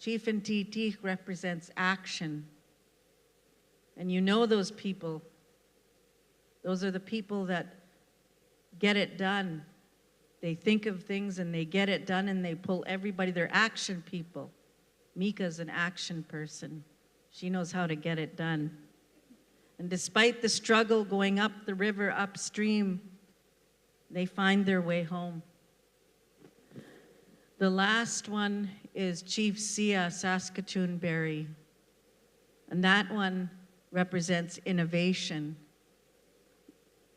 Chief Nditich represents action. And you know those people. Those are the people that get it done. They think of things and they get it done and they pull everybody. They're action people. Mika's an action person. She knows how to get it done. And despite the struggle going up the river upstream, they find their way home. The last one is Chief Sia Saskatoon Berry. And that one represents innovation.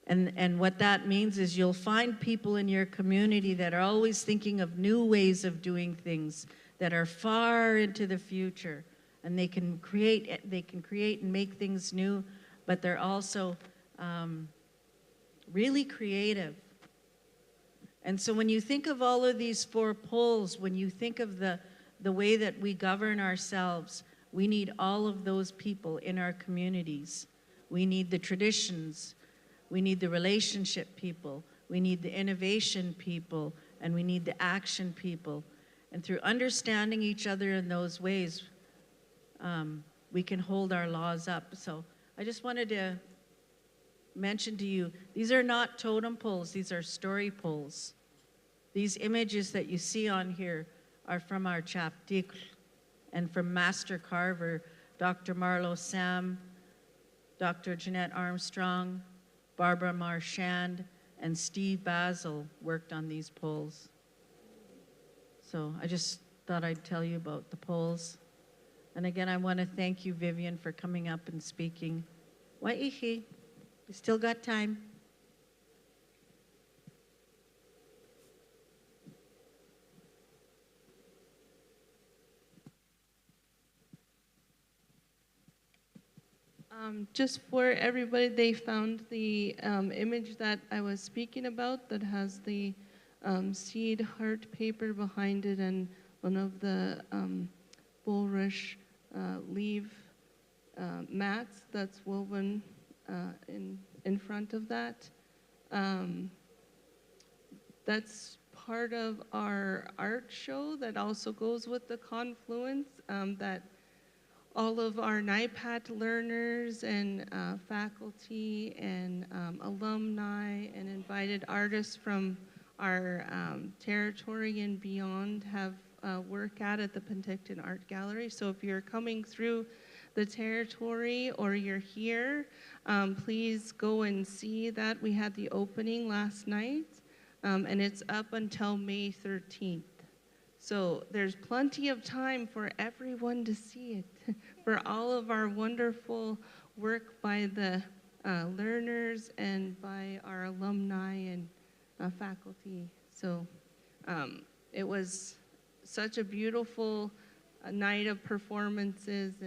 And what that means is you'll find people in your community that are always thinking of new ways of doing things that are far into the future. And they can create and make things new, but they're also really creative. And so when you think of all of these four poles, when you think of the way that we govern ourselves, we need all of those people in our communities. We need the traditions, we need the relationship people, we need the innovation people, and we need the action people. And through understanding each other in those ways, we can hold our laws up. So I just wanted to mention to you, these are not totem poles, these are story poles. These images that you see on here are from our chapticle and from master carver, Dr. Marlo Sam, Dr. Jeanette Armstrong, Barbara Marchand, and Steve Basil worked on these poles. So I just thought I'd tell you about the poles. And again, I want to thank you, Vivian, for coming up and speaking. Wai'ihi, we still got time. Just for everybody, they found the image that I was speaking about that has the seed heart paper behind it and one of the bulrush leaf mats that's woven in front of that. That's part of our art show that also goes with the Confluence that all of our NIPAT learners and faculty and alumni and invited artists from our territory and beyond have work at the Penticton Art Gallery. So if you're coming through the territory or you're here, please go and see that. We had the opening last night, and it's up until May 13th. So there's plenty of time for everyone to see it, for all of our wonderful work by the learners and by our alumni and faculty. So it was such a beautiful night of performances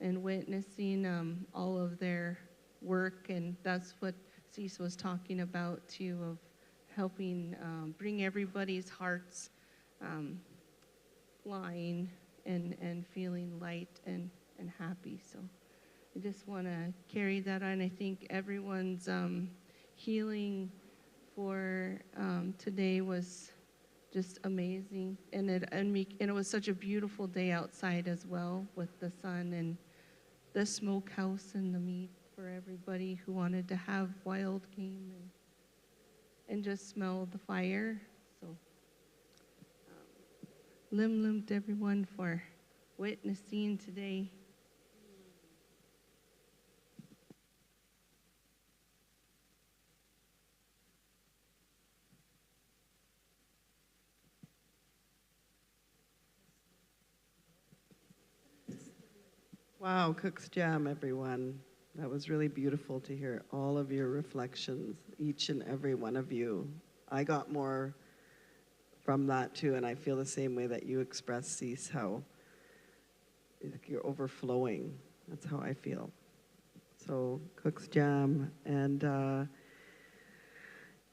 and witnessing all of their work, and that's what Cece was talking about too, of helping bring everybody's hearts flying and feeling light and happy. So I just want to carry that on. I think everyone's healing for today was just amazing, and it was such a beautiful day outside as well, with the sun and the smokehouse and the meat for everybody who wanted to have wild game and just smell the fire. So lim to everyone for witnessing today. Wow, Cook's Jam, everyone. That was really beautiful to hear all of your reflections, each and every one of you. I got more from that too, and I feel the same way that you expressed, Cease, how you're overflowing. That's how I feel. So, Cook's Jam, and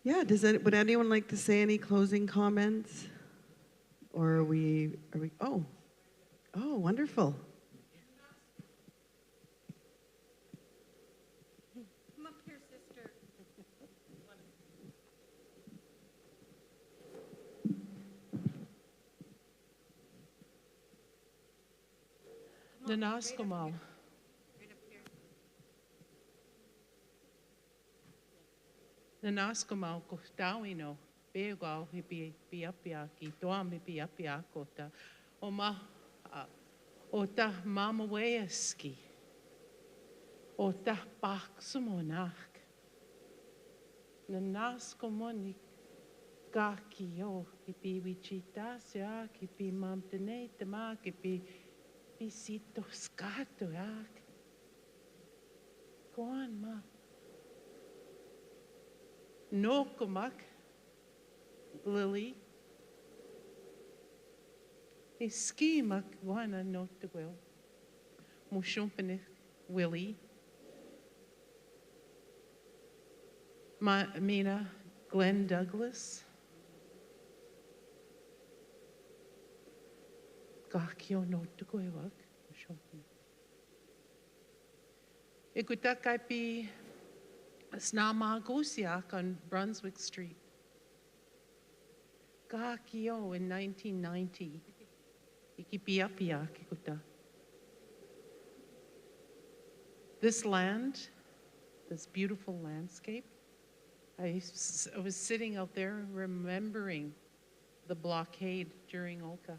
yeah, would anyone like to say any closing comments? Or are we, oh, wonderful. Come up here, sister. Nanaskomal. Nanaskomal ko tawino. Begal hipi piapiaki. Doam hipi apiakota. Oma ota mama weaski. Ota paksumonak. Nanaskomoni gaki yo hipi wichita sia hipi mamtene tema hipi pisito skato yak. Go on, ma. No kumak, Lily. E ski mak wana no te will. Mushumpene Willie. Ma Mina Glenn Douglas. Gakio no te goewak. Mushumpene. E kutakai pi Snama Gosiak on Brunswick Street. Gakio in 1990. Ikipiapia kikuta. This land, this beautiful landscape, I was sitting out there remembering the blockade during Oka.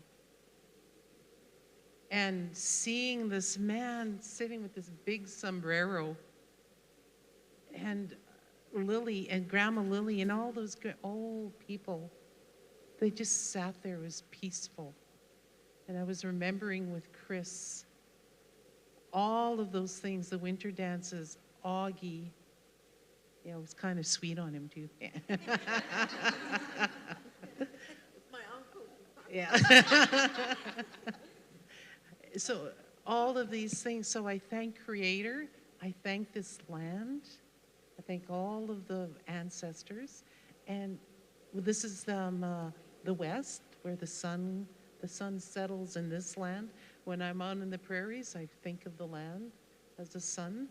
And seeing this man sitting with this big sombrero, and Lily and Grandma Lily and all those old people, they just sat there. It was peaceful. And I was remembering with Chris all of those things, the winter dances, Augie. Yeah, it was kind of sweet on him too. My uncle. Yeah. So all of these things. So I thank Creator. I thank this land. I thank all of the ancestors. And this is the West, where the sun settles in this land. When I'm out in the prairies, I think of the land as the sun.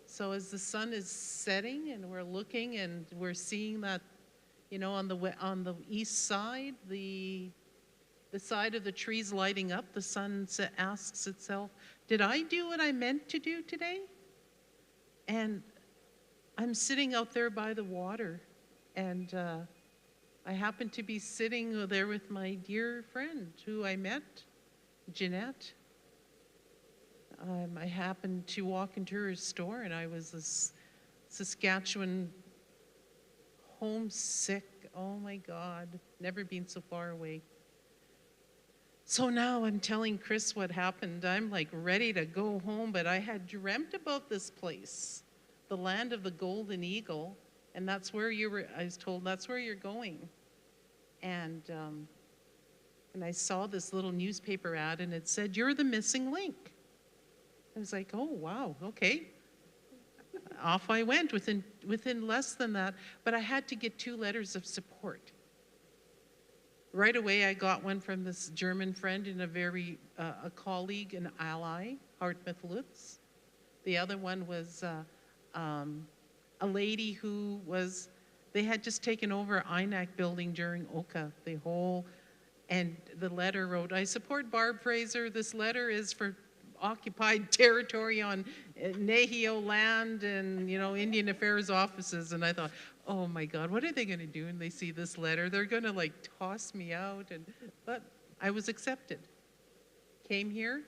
So as the sun is setting and we're looking and we're seeing that, you know, on the east side, the side of the trees lighting up, the sun asks itself, did I do what I meant to do today? And I'm sitting out there by the water, and I happen to be sitting there with my dear friend who I met, Jeanette. I happened to walk into her store, and I was this Saskatchewan homesick. Oh my God, never been so far away. So now I'm telling Chris what happened. I'm like ready to go home, but I had dreamt about this place, the land of the Golden Eagle, and that's where I was told that's where you're going. And I saw this little newspaper ad, and it said, you're the missing link. I was like, oh, wow, okay. Off I went within less than that, but I had to get 2 letters of support. Right away, I got one from this German friend and a colleague, an ally, Hartmut Lutz. The other one was a lady who they had just taken over INAC building during Oka, and the letter wrote, I support Barb Fraser. This letter is for occupied territory on Nahio land and, you know, Indian Affairs offices. And I thought, oh my God, what are they going to do when they see this letter? They're going to like toss me out. But I was accepted. Came here.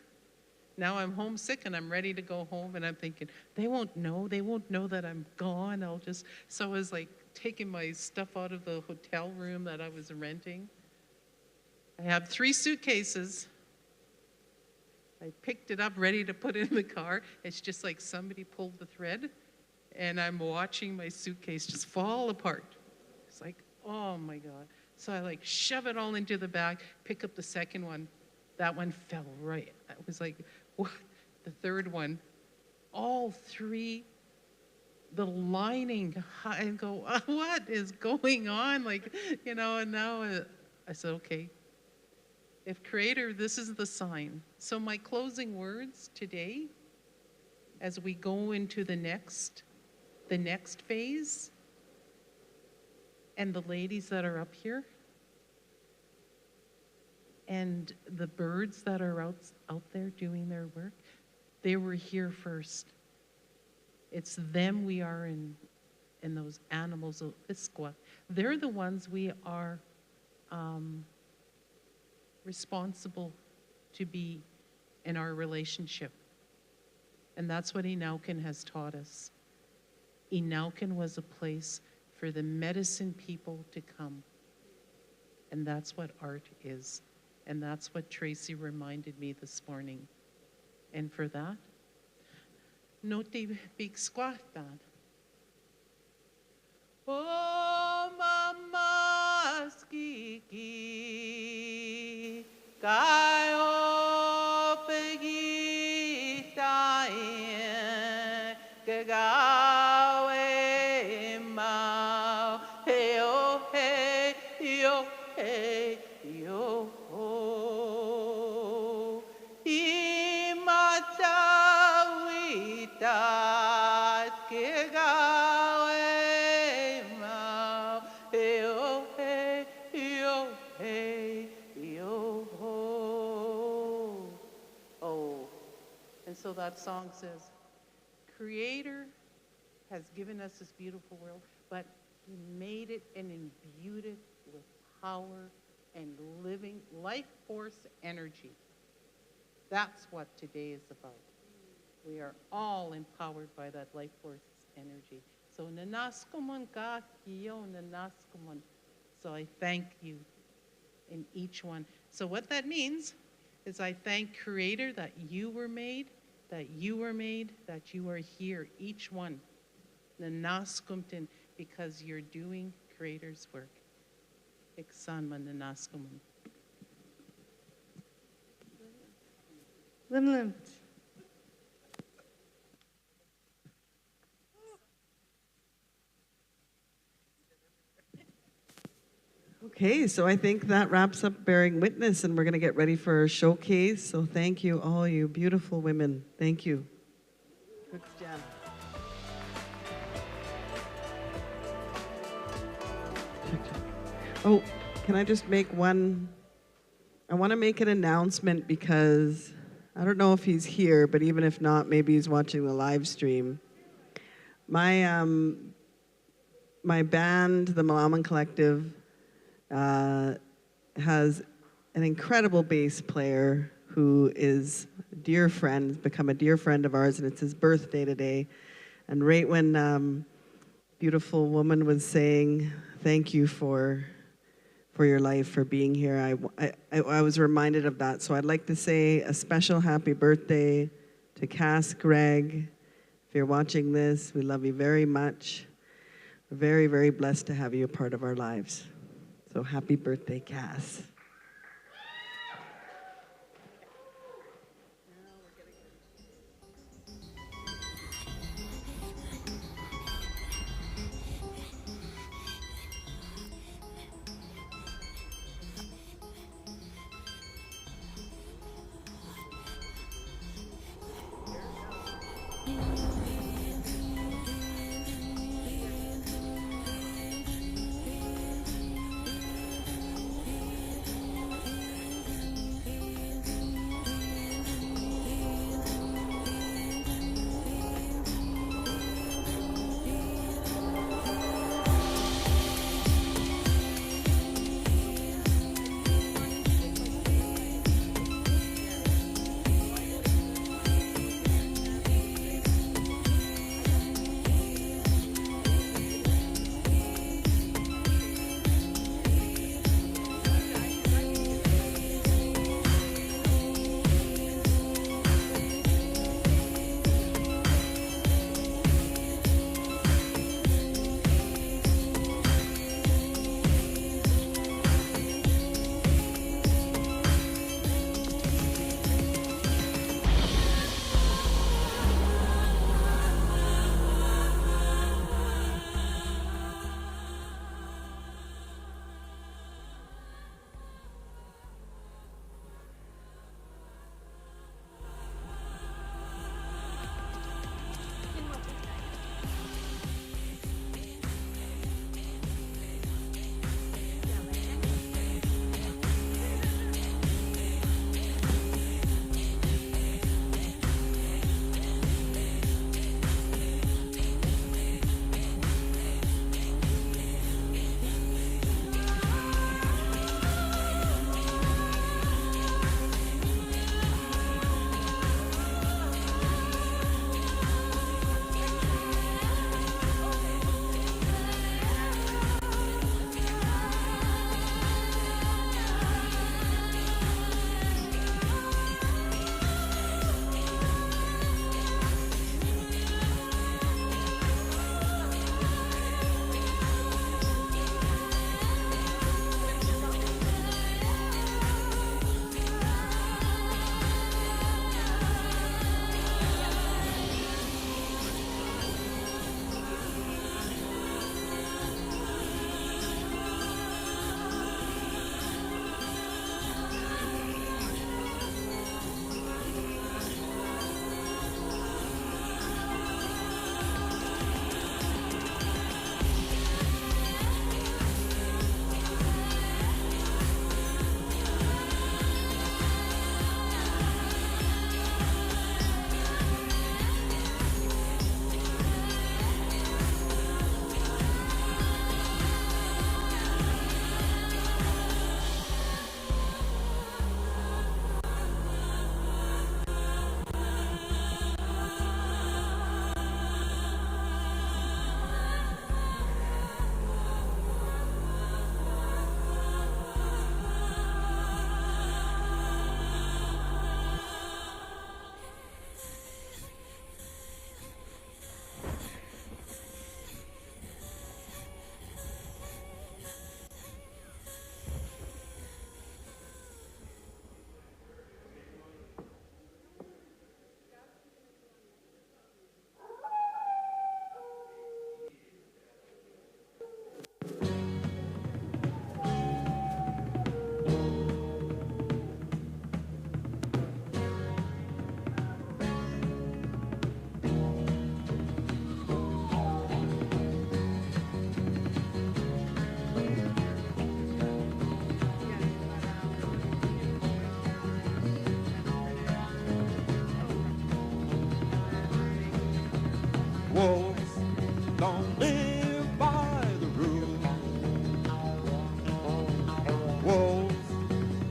Now I'm homesick and I'm ready to go home, and I'm thinking, they won't know that I'm gone. So I was like taking my stuff out of the hotel room that I was renting. I have 3 suitcases. I picked it up, ready to put it in the car. It's just like somebody pulled the thread, and I'm watching my suitcase just fall apart. It's like, oh my God. So I like shove it all into the bag, pick up the second one. That one fell right. I was like, what? The third one, all 3, the lining, I go, what is going on? Like, you know, and now I said, okay. If Creator, this is the sign. So my closing words today, as we go into the next phase, and the ladies that are up here, and the birds that are out there doing their work, they were here first. It's them we are in those animals of Isqua. They're the ones we are responsible to be in our relationship. And that's what Inauken has taught us. Inauken was a place for the medicine people to come. And that's what art is. And that's what Tracy reminded me this morning. And for that, Noti Big Squat Band. Oh, mama skiki, kayo pagitayin, gagawe mau, hey oh hey, yo hey, yo ho, imatawita gagawe. So that song says, Creator has given us this beautiful world, but He made it and imbued it with power and living life force energy. That's what today is about. We are all empowered by that life force energy. So nanaskumun ka kiyo nanaskumun. So I thank you in each one. So what that means is I thank Creator that you were made, that you were made, that you are here, each one. Nanaskumtin, because you're doing Creator's work. Iksanman nanaskumun. Lim. Okay, so I think that wraps up Bearing Witness, and we're going to get ready for our showcase. So thank you, all you beautiful women. Thank you. Good job. Oh, can I just make one? I want to make an announcement because I don't know if he's here, but even if not, maybe he's watching the live stream. My my band, the Malaman Collective, has an incredible bass player who is a dear friend, become a dear friend of ours, and it's his birthday today. And right when beautiful woman was saying thank you for your life, for being here, I was reminded of that. So I'd like to say a special happy birthday to Cass Gregg. If you're watching this, we love you very much. We're very, very blessed to have you a part of our lives. So happy birthday, Cass.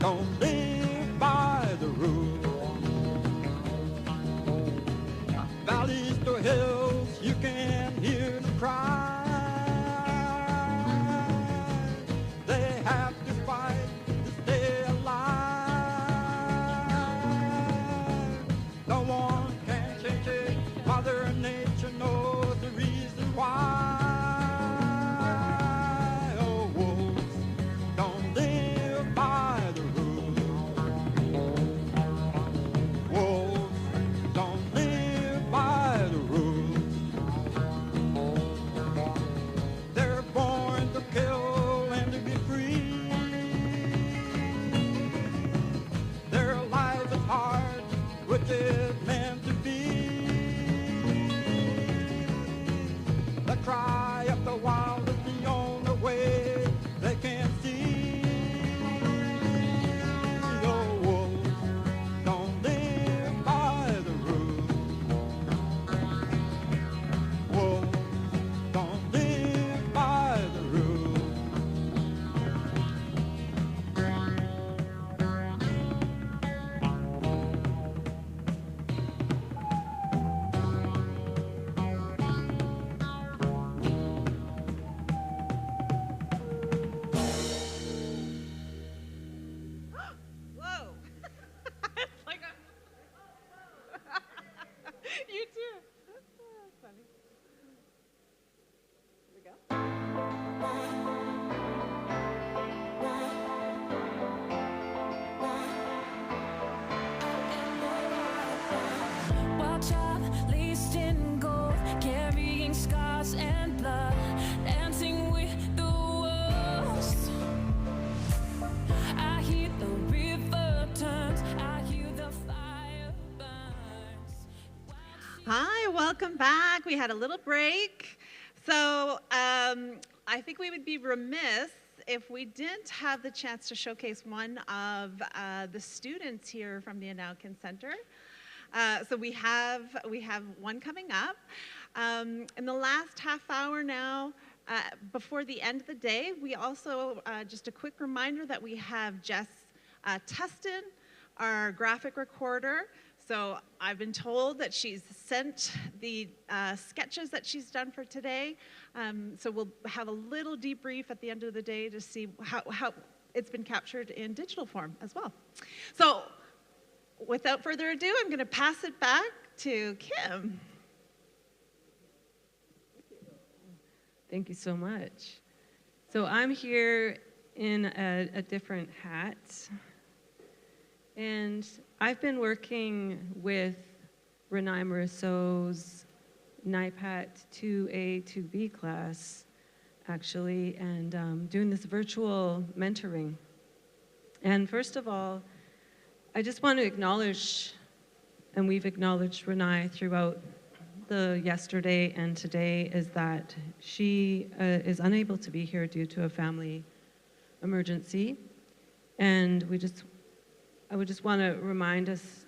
don't live by the rules. Valleys to hills, you can hear them cry. They have to fight to stay alive. No one can change it. Mother Nature knows the reason why. Oh, wolves don't live by the rules. Wolves don't live by the rules. They're born to kill and to be free. Their life is hard, which is meant to be. The cry of the wild is the only way they can see. Oh, wolves don't live by the rules. Wolves don't live by the rules. Whoa. It's like you too. That's funny. Here we go. Wild child, laced in gold, carrying scars and blood, dancing with the wolves. I hear the river turns, I hear the fire burns. Hi, welcome back. We had a little break. So I think we would be remiss if we didn't have the chance to showcase one of the students here from the Anaukin Center. So we have one coming up. In the last half hour now, before the end of the day, we also, just a quick reminder that we have Jess Tustin, our graphic recorder. So I've been told that she's sent the sketches that she's done for today. So we'll have a little debrief at the end of the day to see how it's been captured in digital form as well. So without further ado, I'm going to pass it back to Kim. Thank you so much. So I'm here in a different hat. And I've been working with Renee Morisseau's NIPAT 2A, 2B class, actually, and doing this virtual mentoring. And first of all, I just want to acknowledge, and we've acknowledged Renee throughout the yesterday and today, is that she is unable to be here due to a family emergency. And I would just want to remind us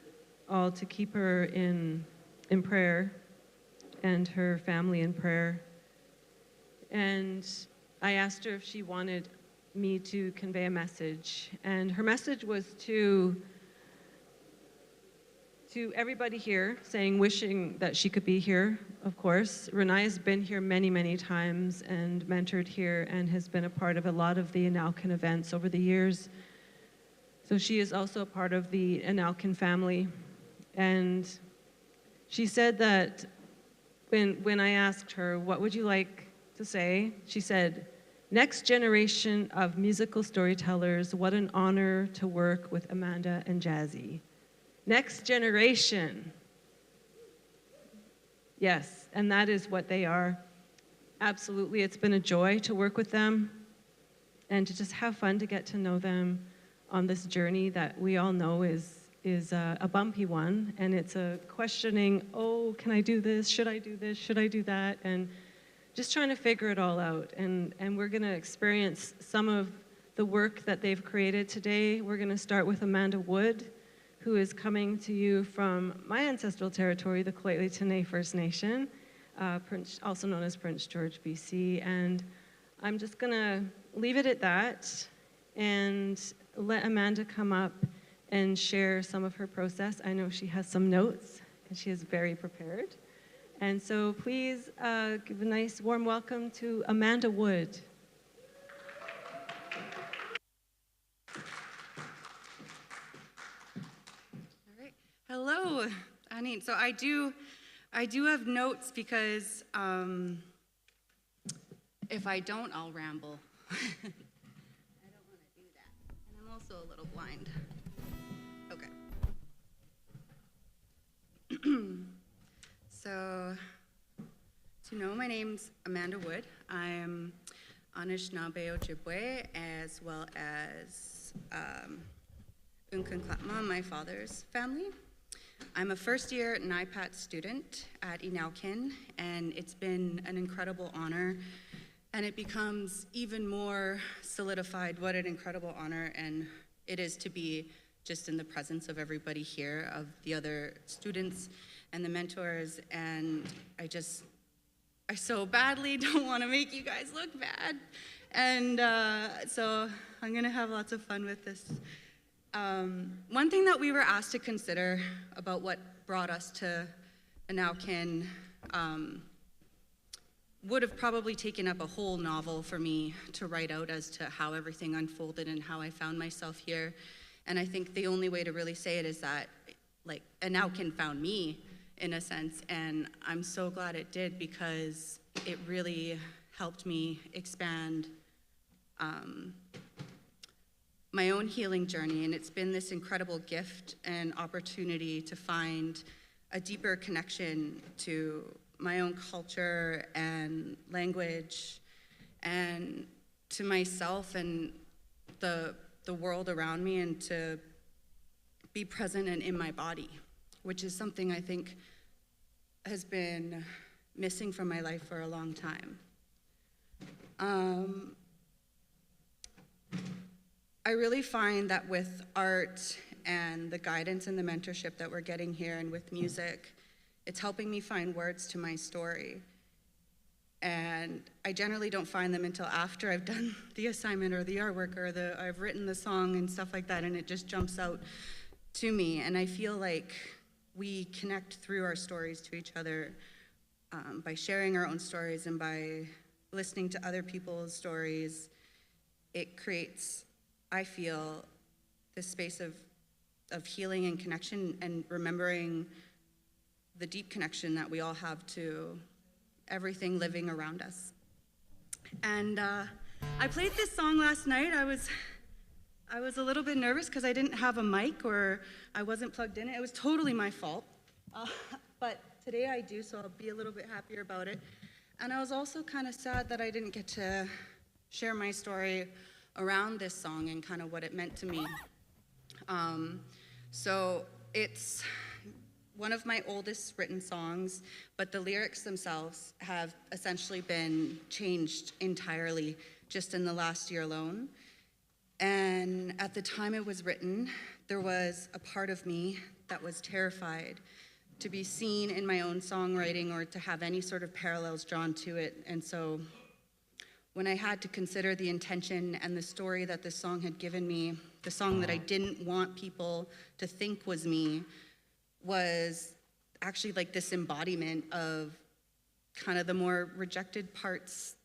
all to keep her in prayer and her family in prayer. And I asked her if she wanted me to convey a message. And her message was to everybody here, wishing that she could be here, of course. Renee has been here many, many times and mentored here and has been a part of a lot of the Anaukin events over the years. So she is also a part of the Anaukin family. And she said that when I asked her, what would you like to say? She said, next generation of musical storytellers, what an honor to work with Amanda and Jazzy. Next generation. Yes, and that is what they are. Absolutely, it's been a joy to work with them and to just have fun to get to know them on this journey that we all know is a bumpy one, and it's a questioning, oh, can I do this? Should I do this? Should I do that? And just trying to figure it all out. And we're gonna experience some of the work that they've created today. We're gonna start with Amanda Wood, who is coming to you from my ancestral territory, the Coatlictonay First Nation, also known as Prince George, BC. And I'm just gonna leave it at that and let Amanda come up and share some of her process. I know she has some notes, and she is very prepared. And so please give a nice warm welcome to Amanda Wood. All right. Hello, Anine. So I do have notes because if I don't, I'll ramble. I don't want to do that. And I'm also a little blind. Okay. So, to know, my name's Amanda Wood. I'm Anishinaabe Ojibwe, as well as Unkanklapma, my father's family. I'm a first-year NIPAT student at Inaukin, and it's been an incredible honor. And it becomes even more solidified what an incredible honor and it is to be just in the presence of everybody here, of the other students and the mentors. And I so badly don't want to make you guys look bad. And so I'm gonna have lots of fun with this. One thing that we were asked to consider about what brought us to Inaukin would have probably taken up a whole novel for me to write out as to how everything unfolded and how I found myself here. And I think the only way to really say it is that, like, Inaukin found me, in a sense, and I'm so glad it did because it really helped me expand my own healing journey, and it's been this incredible gift and opportunity to find a deeper connection to my own culture and language and to myself and the world around me, and to be present and in my body, which is something I think has been missing from my life for a long time. I really find that with art and the guidance and the mentorship that we're getting here, and with music, it's helping me find words to my story. And I generally don't find them until after I've done the assignment or the artwork or I've written the song and stuff like that, and it just jumps out to me. And I feel like we connect through our stories to each other by sharing our own stories and by listening to other people's stories. It creates, I feel, this space of healing and connection, and remembering the deep connection that we all have to everything living around us. And I played this song last night. I was a little bit nervous because I didn't have a mic or I wasn't plugged in. It was totally my fault. But today I do, so I'll be a little bit happier about it. And I was also kind of sad that I didn't get to share my story around this song and kind of what it meant to me. So it's one of my oldest written songs, but the lyrics themselves have essentially been changed entirely just in the last year alone. And at the time it was written, there was a part of me that was terrified to be seen in my own songwriting or to have any sort of parallels drawn to it. And so when I had to consider the intention and the story that this song had given me, the song that I didn't want people to think was me, was actually like this embodiment of kind of the more rejected parts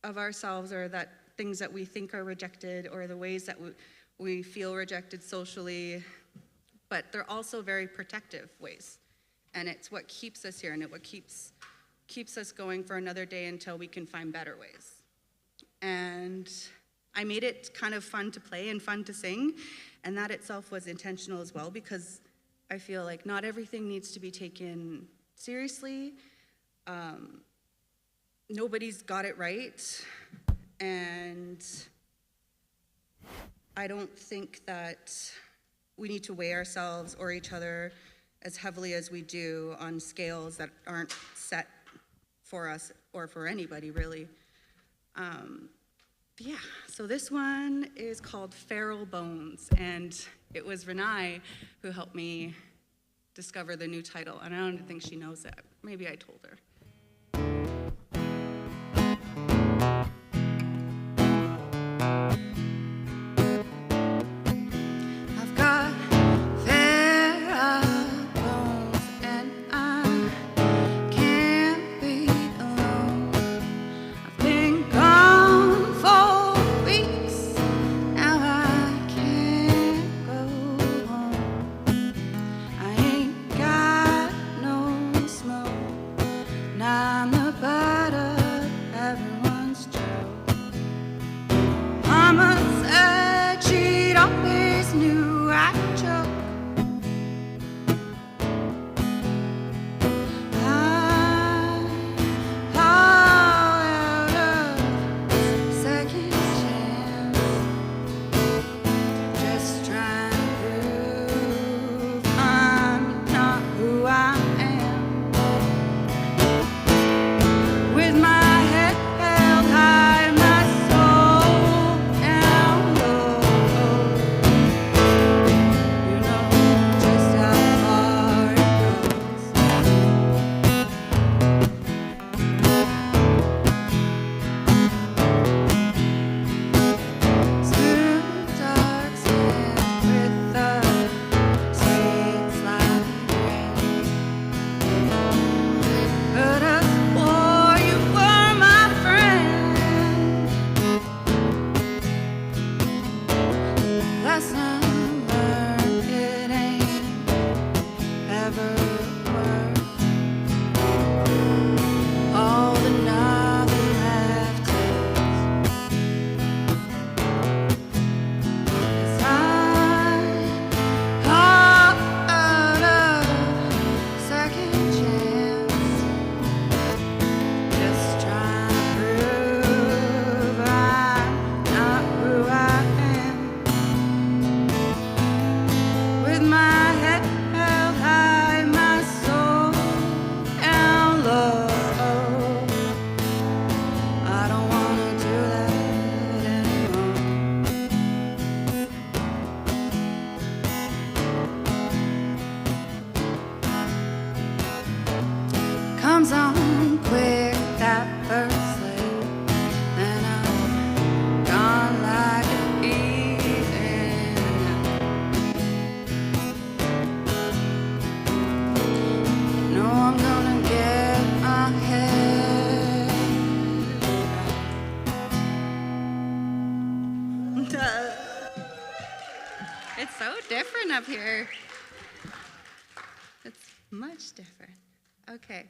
of ourselves, or that things that we think are rejected, or the ways that we feel rejected socially, but they're also very protective ways. And it's what keeps us here, and what keeps us going for another day until we can find better ways. And I made it kind of fun to play and fun to sing, and that itself was intentional as well, because I feel like not everything needs to be taken seriously. Nobody's got it right, and I don't think that we need to weigh ourselves or each other as heavily as we do on scales that aren't set for us or for anybody, really. Yeah, so this one is called Feral Bones, and it was Renai who helped me discover the new title, and I don't think she knows that. Maybe I told her. comes on quick, that first sleigh, and I'm gone like a thief in the night. No, I'm gonna get my head right. It's so different up here. It's much different. Okay.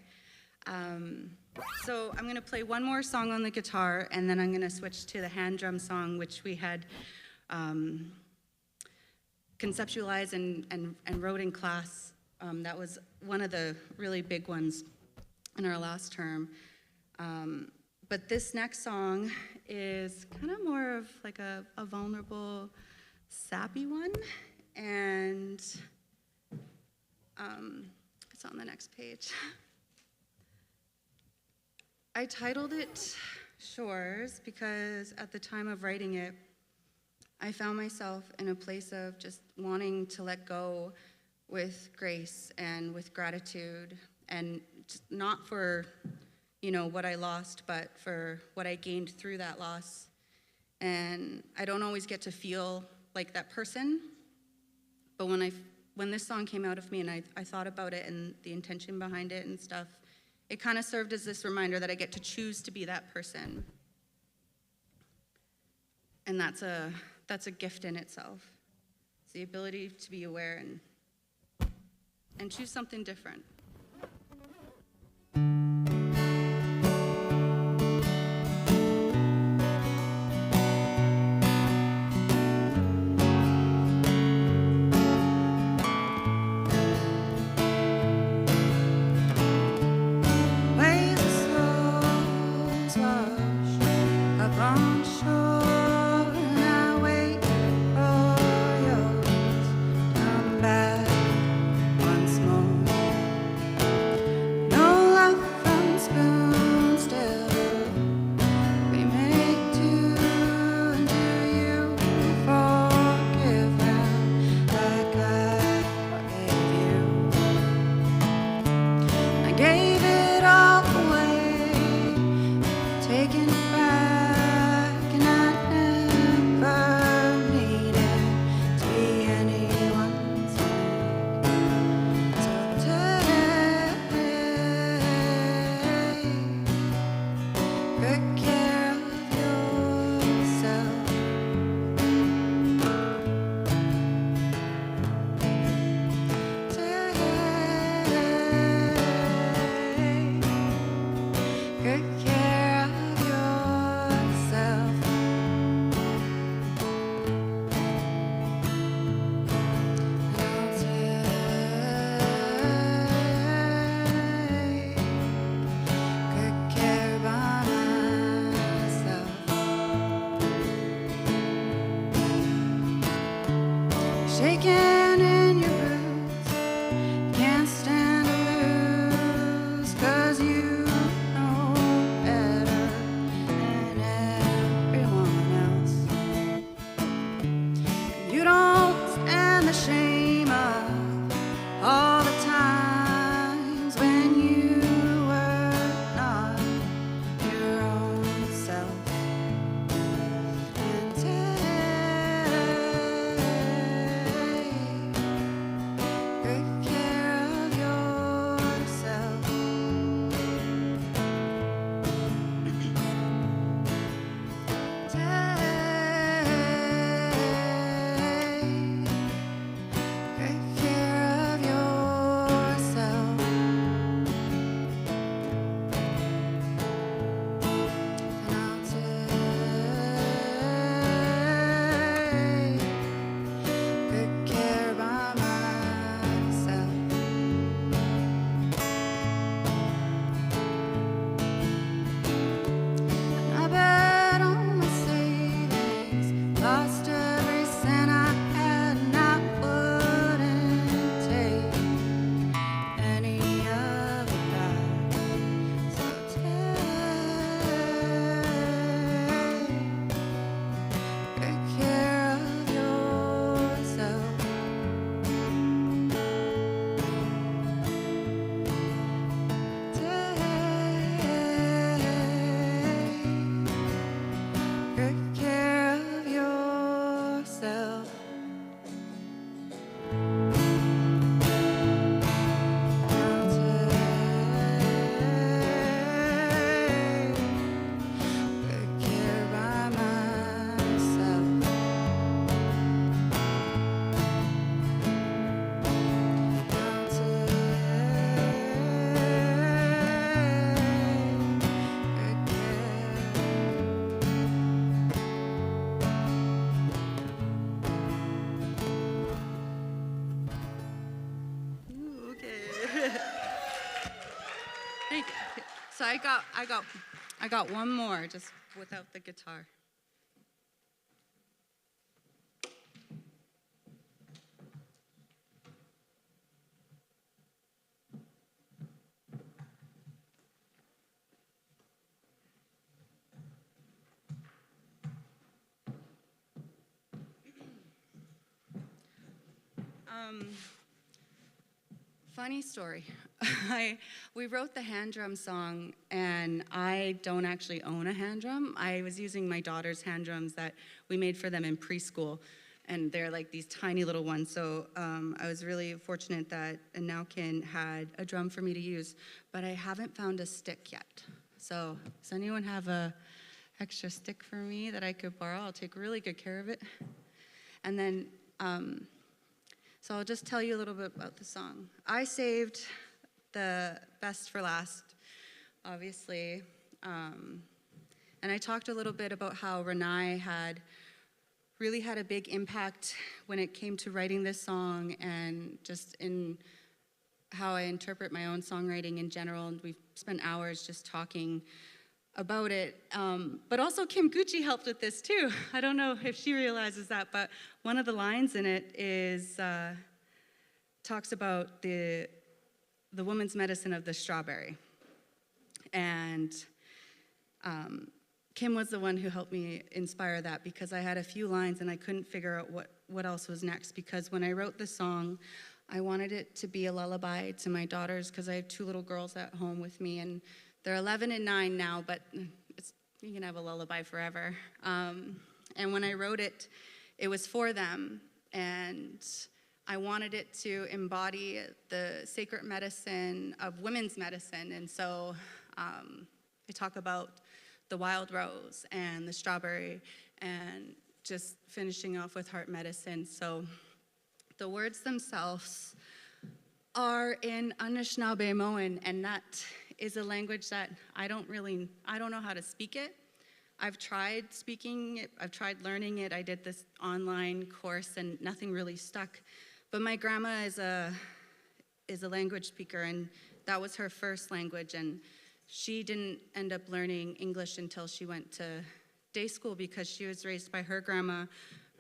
So I'm going to play one more song on the guitar, and then I'm going to switch to the hand drum song, which we had conceptualized and wrote in class. That was one of the really big ones in our last term. But this next song is kind of more of like a vulnerable, sappy one, and it's on the next page. I titled it Shores because at the time of writing it, I found myself in a place of just wanting to let go with grace and with gratitude, and just not for, what I lost, but for what I gained through that loss. And I don't always get to feel like that person, but when this song came out of me and I thought about it and the intention behind it and stuff, it kind of served as this reminder that I get to choose to be that person. And that's a gift in itself. It's the ability to be aware and choose something different. Shaking in your boots, can't stand to lose, 'cause you know better than everyone else. You don't stand the shame of all the times when you were not your own self. And So I got one more, just without the guitar. Funny story. We wrote the hand drum song, and I don't actually own a hand drum. I was using my daughter's hand drums that we made for them in preschool, and they're like these tiny little ones. So I was really fortunate that Naukin had a drum for me to use, but I haven't found a stick yet. So does anyone have a extra stick for me that I could borrow? I'll take really good care of it. And then, so I'll just tell you a little bit about the song. I saved the best for last, obviously. And I talked a little bit about how Renai had really had a big impact when it came to writing this song and just in how I interpret my own songwriting in general. And we've spent hours just talking about it. But also Kim Gucci helped with this too. I don't know if she realizes that, but one of the lines in it is, talks about the woman's medicine of the strawberry. And Kim was the one who helped me inspire that because I had a few lines and I couldn't figure out what else was next, because when I wrote the song, I wanted it to be a lullaby to my daughters because I have 2 little girls at home with me, and they're 11 and 9 now, but you can have a lullaby forever. And when I wrote it, it was for them, and I wanted it to embody the sacred medicine of women's medicine. And so I talk about the wild rose and the strawberry and just finishing off with heart medicine. So the words themselves are in Anishinaabemowin, and that is a language that I don't know how to speak it. I've tried speaking it, I've tried learning it. I did this online course and nothing really stuck. But my grandma is a language speaker, and that was her first language, and she didn't end up learning English until she went to day school because she was raised by her grandma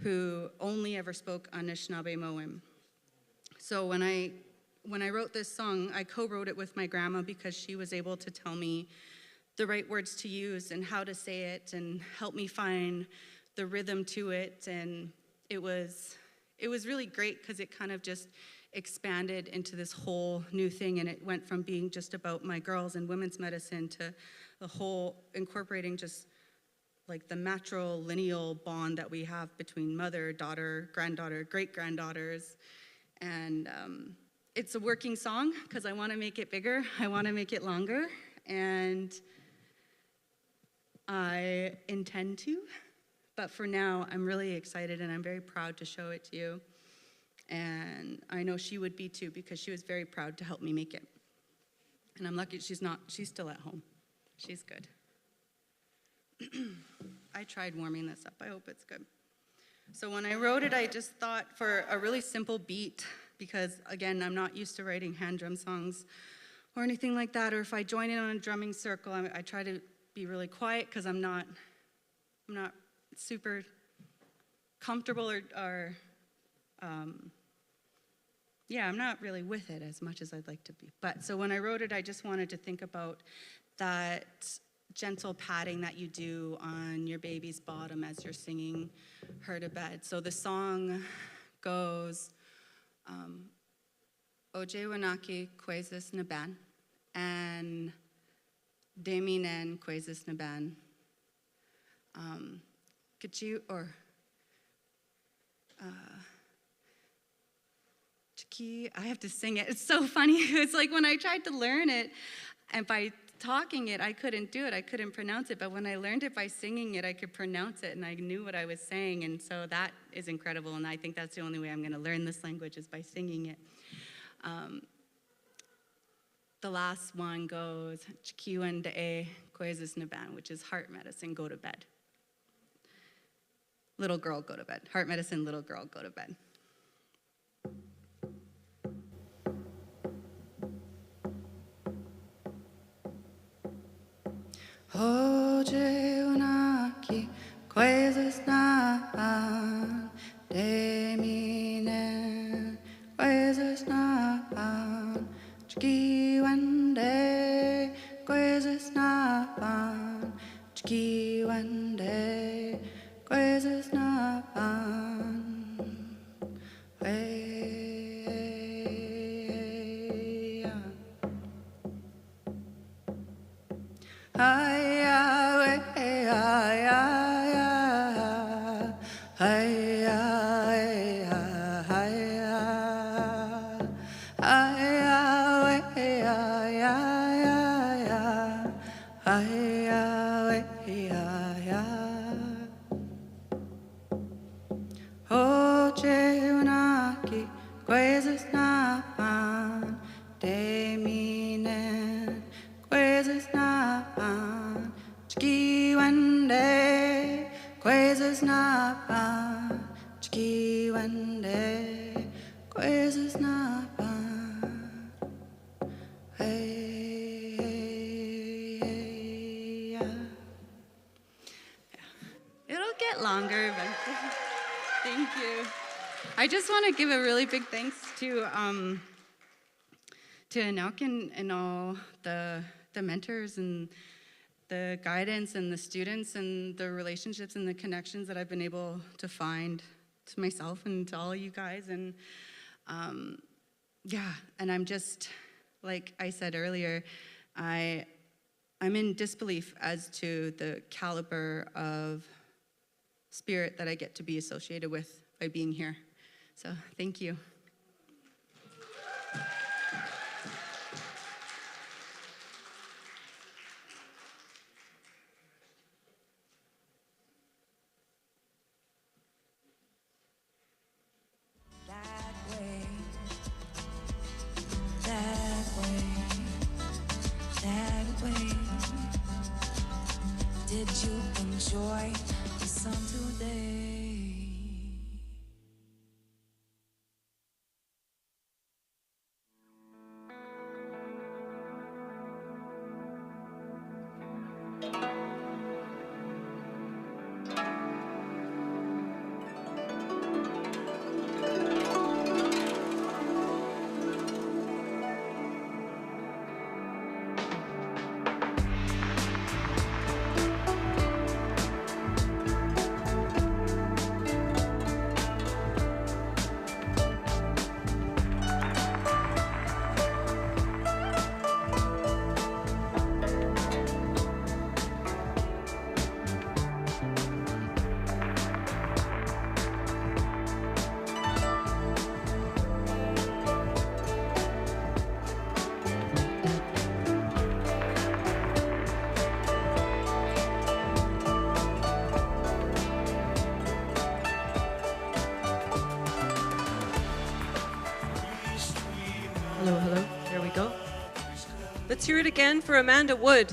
who only ever spoke Anishinaabemowin. So when I wrote this song, I co-wrote it with my grandma because she was able to tell me the right words to use and how to say it and help me find the rhythm to it. And it was really great because it kind of just expanded into this whole new thing, and it went from being just about my girls and women's medicine to the whole incorporating just like the matrilineal bond that we have between mother, daughter, granddaughter, great-granddaughters. And it's a working song because I want to make it bigger. I want to make it longer. And I intend to. But for now, I'm really excited and I'm very proud to show it to you. And I know she would be too because she was very proud to help me make it. And I'm lucky she's still at home. She's good. I tried warming this up. I hope it's good. So when I wrote it, I just thought for a really simple beat, because again, I'm not used to writing hand drum songs or anything like that, or if I join in on a drumming circle, I try to be really quiet because I'm not super comfortable I'm not really with it as much as I'd like to be. But so when I wrote it, I just wanted to think about that gentle patting that you do on your baby's bottom as you're singing her to bed. So the song goes, Oje Wanaki Kwezis Naban, and Deminen Kwezis Naban. Kachu, or Chiki, I have to sing it. It's so funny. It's like when I tried to learn it, and by talking it, I couldn't do it. I couldn't pronounce it. But when I learned it by singing it, I could pronounce it, and I knew what I was saying. And so that is incredible. And I think that's the only way I'm going to learn this language is by singing it. The last one goes, Chikiwan de Kwezis Naban, which is heart medicine, go to bed. Little girl, go to bed. Heart medicine, little girl, go to bed. Hoje unaki coisas na de mine coisas na chiki one day coisas na chiki one day coisas na Hoje unaki coisas na de mine coisas na chiki one day coisas na chiki one day coisas na It'll get longer eventually. Thank you. I just want to give a really big thanks to Anouk and all the mentors and the guidance and the students and the relationships and the connections that I've been able to find to myself and to all you guys. And yeah, and I'm just, like I said earlier, I'm in disbelief as to the caliber of spirit that I get to be associated with by being here. So thank you. That way. Did you enjoy the sun today? Hello, hello. There we go. Let's hear it again for Amanda Wood.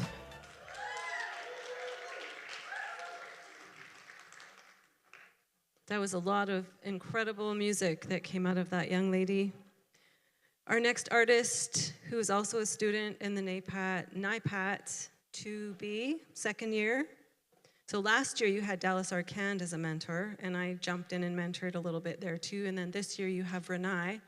That was a lot of incredible music that came out of that young lady. Our next artist, who is also a student in the NIPAT 2B, second year. So last year you had Dallas Arcand as a mentor, and I jumped in and mentored a little bit there too. And then this year you have Renai,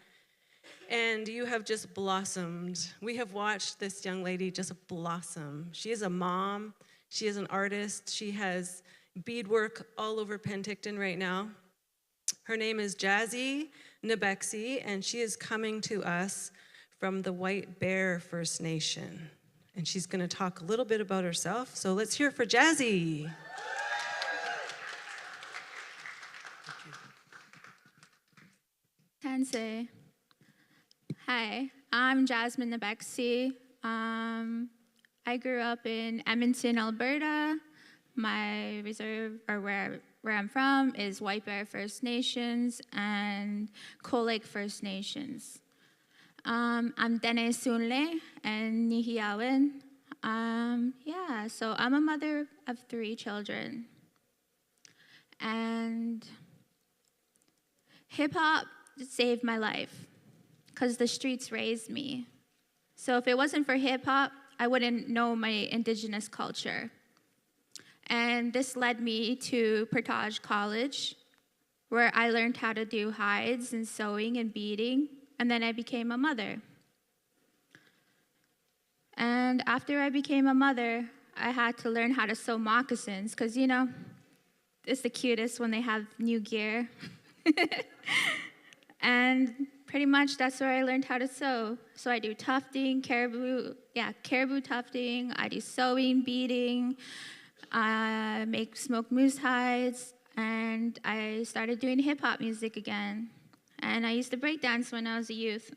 and you have just blossomed. We have watched this young lady just blossom. She is a mom, she is an artist, she has beadwork all over Penticton right now. Her name is Jazzy Nabexi, and she is coming to us from the White Bear First Nation. And she's gonna talk a little bit about herself. So let's hear it for Jazzy. Tansei. Hi, I'm Jasmine Nabexi. I grew up in Edmonton, Alberta. My reserve, or where I'm from, is White Bear First Nations and Coal Lake First Nations. I'm Dene Sunle and Nihiawan. Yeah, so I'm a mother of 3 children. And hip hop saved my life because the streets raised me. So if it wasn't for hip hop, I wouldn't know my indigenous culture. And this led me to Portage College, where I learned how to do hides and sewing and beading, and then I became a mother. And after I became a mother, I had to learn how to sew moccasins, because, you know, it's the cutest when they have new gear. And pretty much that's where I learned how to sew. So I do tufting, caribou tufting, I do sewing, beading, I make smoked moose hides, and I started doing hip hop music again. And I used to break dance when I was a youth.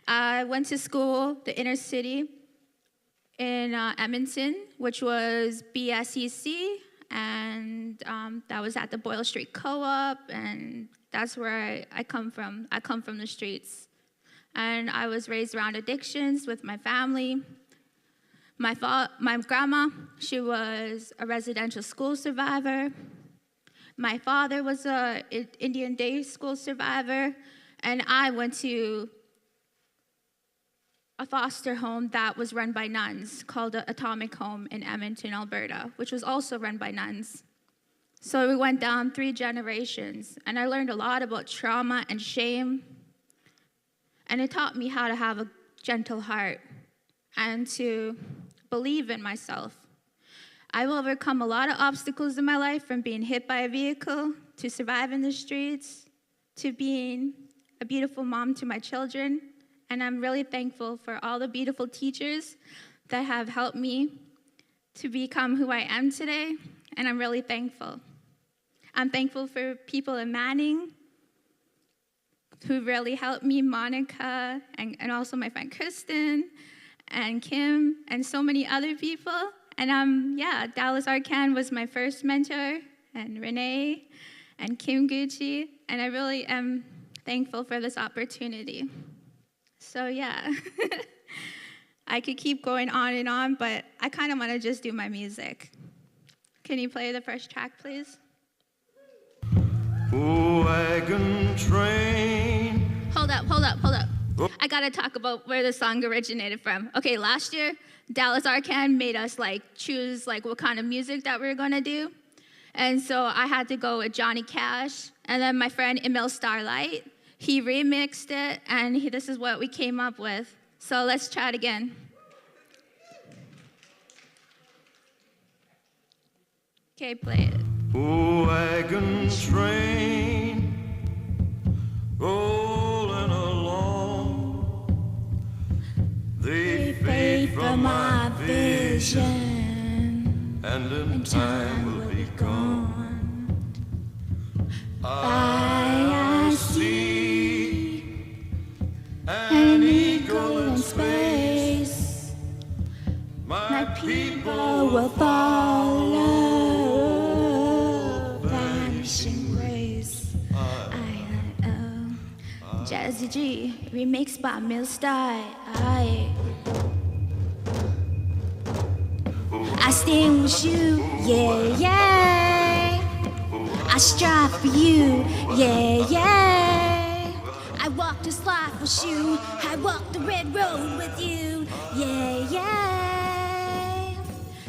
I went to school, the inner city, in Edmonton, which was BSEC, and that was at the Boyle Street Co-op, and that's where I come from. I come from the streets. And I was raised around addictions with my family. My grandma, she was a residential school survivor. My father was an Indian day school survivor, and I went to a foster home that was run by nuns called the Atomic Home in Edmonton, Alberta, which was also run by nuns. So we went down 3 generations, and I learned a lot about trauma and shame, and it taught me how to have a gentle heart and to believe in myself. I've overcome a lot of obstacles in my life, from being hit by a vehicle, to surviving the streets, to being a beautiful mom to my children. And I'm really thankful for all the beautiful teachers that have helped me to become who I am today, and I'm really thankful. I'm thankful for people in Manning who really helped me, Monica, and also my friend Kristen, and Kim, and so many other people. And Dallas Arcan was my first mentor, and Renee, and Kim Gucci, and I really am thankful for this opportunity. So yeah, I could keep going on and on, but I kind of want to just do my music. Can you play the first track, please? Wagon train. Hold up. I gotta talk about where the song originated from. Okay, last year, Dallas Arcan made us choose what kind of music that we were gonna do. And so I had to go with Johnny Cash, and then my friend Emil Starlight, he remixed it, and this is what we came up with. So let's try it again. Okay, play it. Wagon train rolling along, they fade from my vision, and in time will be gone. I see an eagle in space, my people will follow vanishing grace. Jazzy G, remixed by Mill Style. I stand with you, yeah. I strive for you, yeah. I walk this life with you. I walk the red road with you, yeah.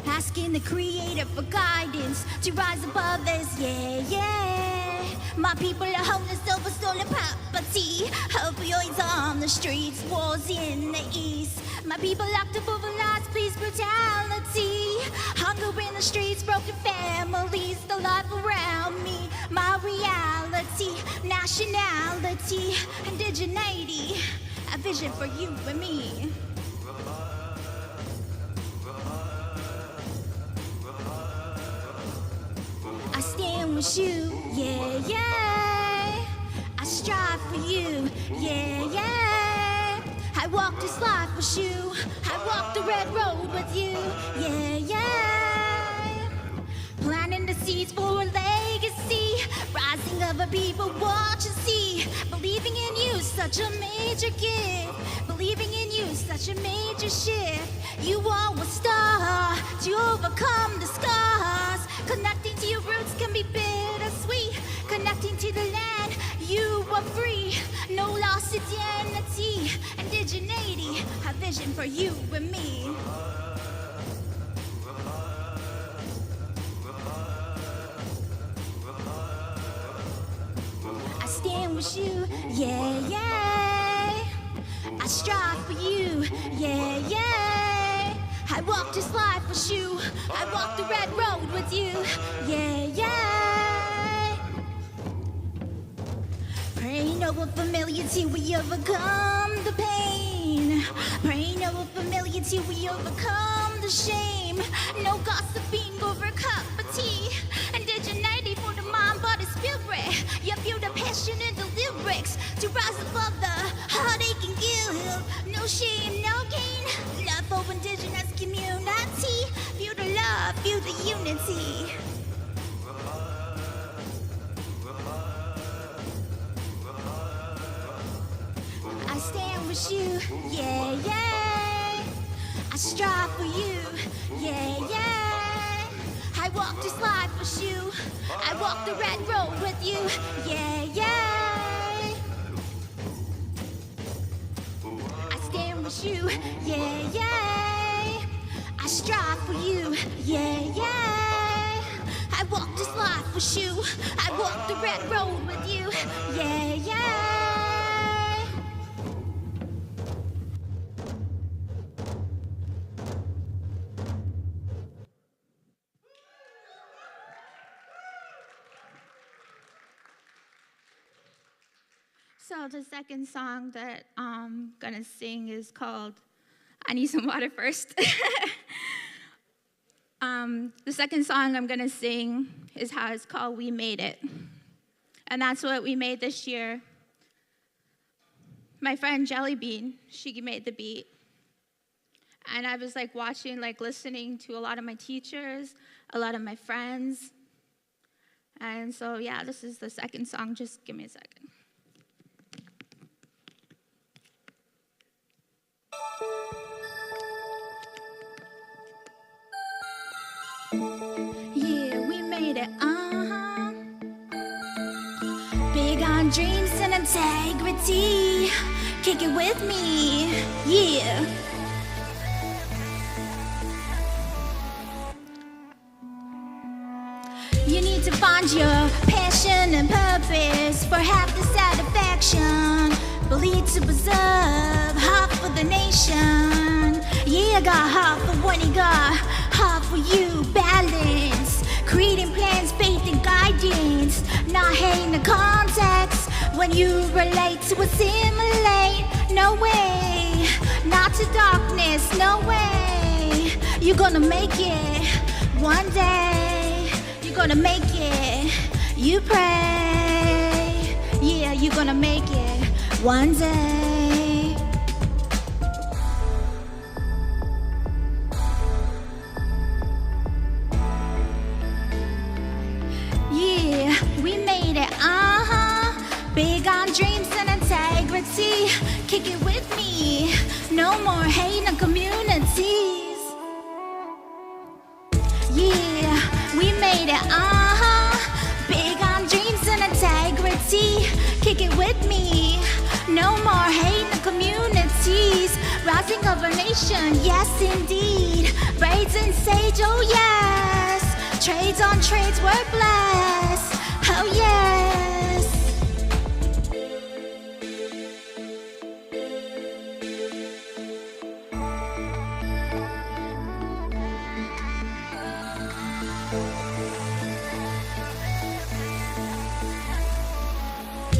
Asking the Creator for guidance to rise above this, yeah. My people are homeless, over stolen property, opioids on the streets, wars in the east. My people locked up over lies, police brutality, hunger in the streets, broken families, the life around me, my reality, nationality, indigeneity, a vision for you and me. I stand with you, yeah. I strive for you, yeah. I walk this life with you. I walk the red road with you, yeah. Planting the seeds for a legacy, rising of a people, watch and see. Believing in you, such a major gift. Believing in you, such a major shift. You are a star to overcome the scars. Connecting to your roots can be bittersweet. Connecting to the land, you are free. No lost identity, indigeneity, a vision for you and me. with you, yeah, yeah. I strive for you, yeah, yeah. I walk this life with you. I walk the red road with you, yeah, yeah. Praying over familiar till we overcome the pain. Praying over familiar till we overcome the shame. No gossiping over a cup of tea. Indigeneity for the mind, body, spirit. You feel the passion in the lyrics to rise above the heartache and guilt. No shame, no gain. Love for indigenous community. Feel the love, feel the unity. I stand with you, yeah, yeah. I strive for you, yeah, yeah. I walk this life with you. I walk the red road with you, yeah, yeah. I stand with you, yeah, yeah. I strive for you, yeah, yeah. I walk this life with you. I walk the red road with you, yeah, yeah. So the second song that I'm gonna sing is called I Need Some Water First. The second song I'm gonna sing is how it's called We Made It. And that's what we made this year. My friend Jellybean, she made the beat. And I was like watching, like listening to a lot of my teachers, a lot of my friends. And so yeah, this is the second song. Just give me a second. Yeah, we made it, Big on dreams and integrity. Kick it with me, yeah. You need to find your passion and purpose for half the satisfaction. Believe to preserve half for the nation. Yeah, I got half for what you got, half for you. Balance, creating plans, faith and guidance. Not hating the context when you relate to assimilate. No way, not to darkness, no way. You're gonna make it one day. You're gonna make it, you pray. Yeah, you're gonna make it one day. Yeah, we made it, Big on dreams and integrity. Kick it with me. No more hate in communities. Yeah, we made it, Big on dreams and integrity. Kick it with me. No more hate in communities. Rising of our nation, yes indeed. Braids and sage, oh yes. Trades on trades, we're blessed, oh yes.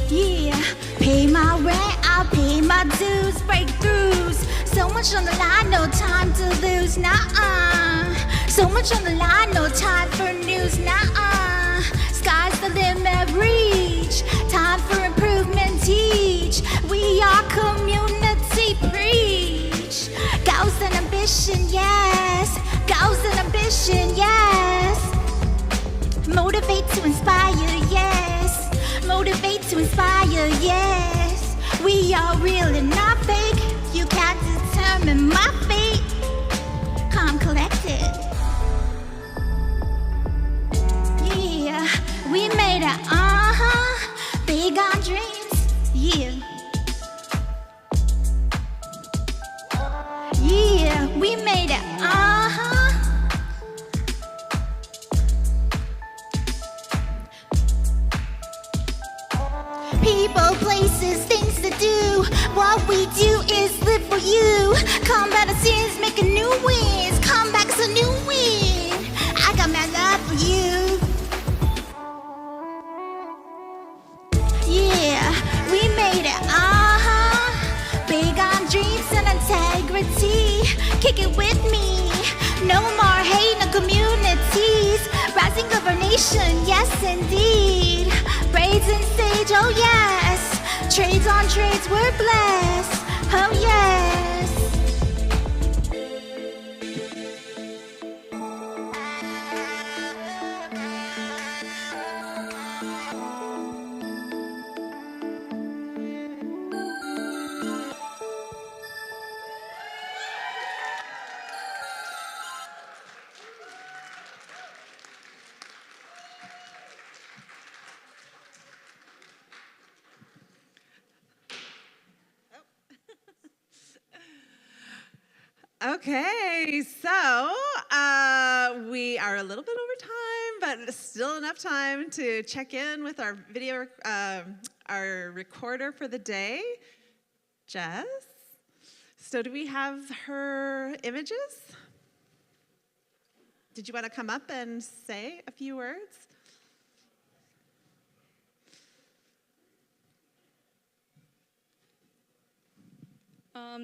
Yeah, pay my rent, I'll pay my dues, breakthroughs. So much on the line, no time to lose, nah-uh. So much on the line, no time for news, nah-uh. Sky's the limit, reach. Time for improvement, teach. We are community, preach. Goals and ambition, yes. Goals and ambition, yes. Motivate to inspire, yes. Motivate to inspire, yes. We are real and not fake. You can't determine my fate. Calm, collected. Yeah, we made it, Big on dreams, yeah. Yeah, we made it, People behind the scenes, making new wins. Comebacks a new win. I got mad love for you. Yeah, we made it, big on dreams and integrity. Kick it with me. No more hate, no communities. Rising of our nation, yes indeed. Braids and sage, oh yes. Trades on trades, we're blessed, oh yes. Okay, so we are a little bit over time, but still enough time to check in with our video, our recorder for the day, Jess. So do we have her images? Did you want to come up and say a few words?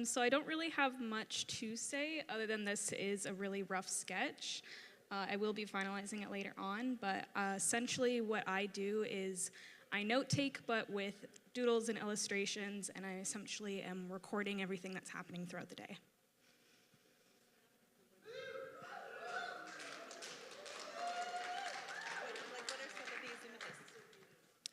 So I don't really have much to say other than this is a really rough sketch. I will be finalizing it later on, but essentially what I do is I note take, but with doodles and illustrations, and I essentially am recording everything that's happening throughout the day.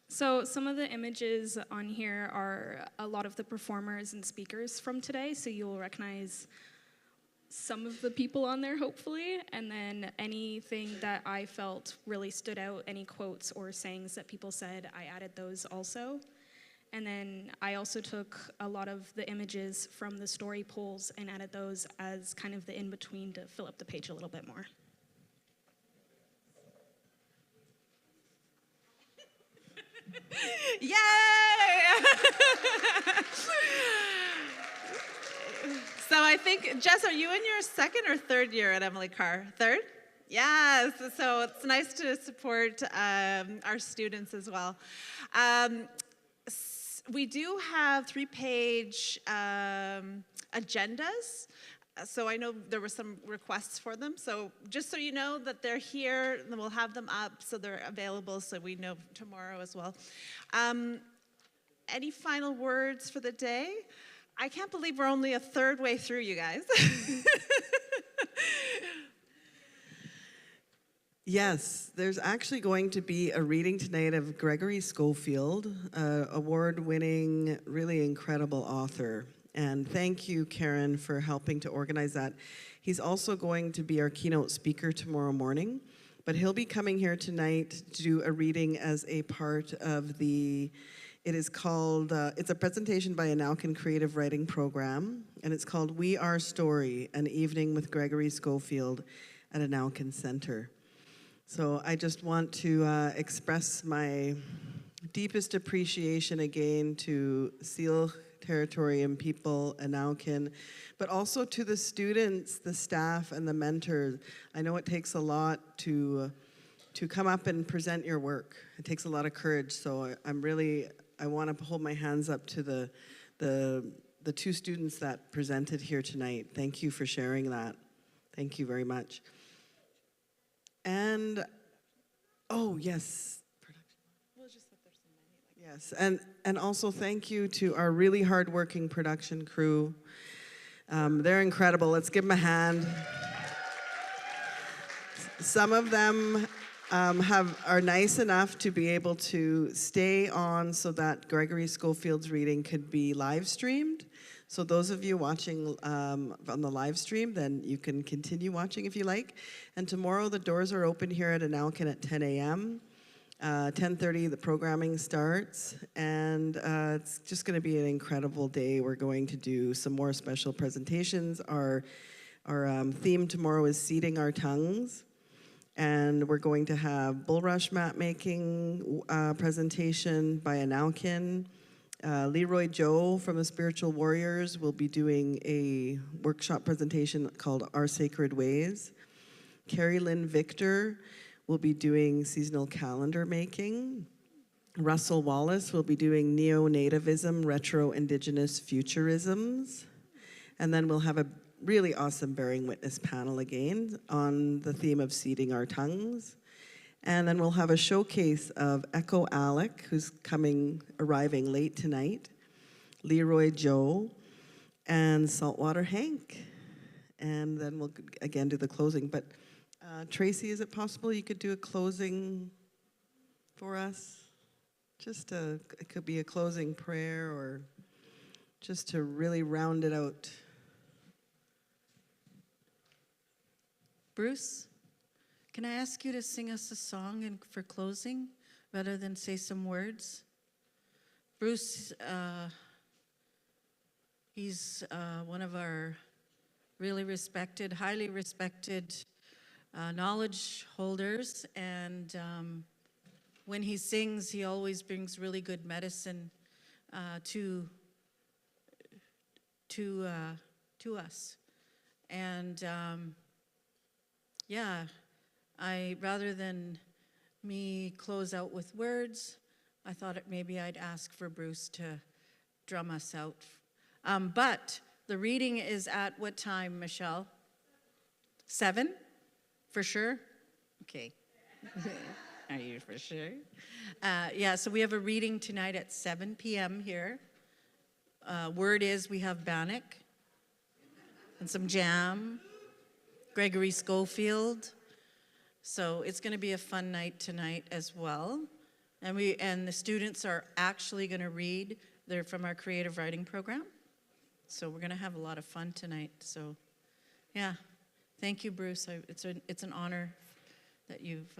So some of the images on here are a lot of the performers and speakers from today, so you'll recognize some of the people on there, hopefully, and then anything that I felt really stood out, any quotes or sayings that people said, I added those also. And then I also took a lot of the images from the story polls and added those as kind of the in-between to fill up the page a little bit more. Yay! So I think, Jess, are you in your second or third year at Emily Carr? Third? Yes, so it's nice to support our students as well. We do have 3-page agendas. So I know there were some requests for them. So just so you know that they're here, and we'll have them up so they're available so we know tomorrow as well. Any final words for the day? I can't believe we're only a third way through, you guys. Yes, there's actually going to be a reading tonight of Gregory Schofield, award-winning, really incredible author. And thank you, Karen, for helping to organize that. He's also going to be our keynote speaker tomorrow morning, but he'll be coming here tonight to do a reading as a part of the, it is called, it's a presentation by Anaukin Creative Writing Program, and it's called We Are Story, an Evening with Gregory Schofield at Anaukin Center. So I just want to express my deepest appreciation again to SEAL territory and people, Anaukin, but also to the students, the staff, and the mentors. I know it takes a lot to come up and present your work. It takes a lot of courage, so I want to hold my hands up to the 2 students that presented here tonight. Thank you for sharing that. Thank you very much. And, oh, yes. Yes, and also thank you to our really hardworking production crew. They're incredible. Let's give them a hand. Some of them are nice enough to be able to stay on so that Gregory Schofield's reading could be live streamed. So those of you watching on the live stream, then you can continue watching if you like. And tomorrow the doors are open here at Anaukin at 10 a.m. 10:30 the programming starts, and it's just going to be an incredible day. We're going to do some more special presentations. Our theme tomorrow is Seeding Our Tongues, and we're going to have bulrush map making presentation by Anaukin, Leroy Joe from the Spiritual Warriors will be doing a workshop presentation called Our Sacred Ways. Carrie Lynn Victor will be doing seasonal calendar making. Russell Wallace will be doing neo-nativism, retro-indigenous futurisms. And then we'll have a really awesome bearing witness panel again on the theme of seeding our tongues. And then we'll have a showcase of Echo Alec, who's arriving late tonight, Leroy Joe, and Saltwater Hank. And then we'll again do the closing. But Tracy, is it possible you could do a closing for us? It could be a closing prayer or just to really round it out. Bruce, can I ask you to sing us a song for closing rather than say some words? Bruce, he's one of our really respected, highly respected knowledge holders, and when he sings, he always brings really good medicine to us. And yeah, rather than me close out with words, I thought maybe I'd ask for Bruce to drum us out. But the reading is at what time, Michelle? 7? For sure? Okay. Are you for sure? Yeah, so we have a reading tonight at 7 p.m. here. Word is we have Bannock and some jam, Gregory Schofield. So it's going to be a fun night tonight as well. And the students are actually going to read. They're from our creative writing program. So we're going to have a lot of fun tonight. So yeah, thank you, Bruce. It's an honor that you've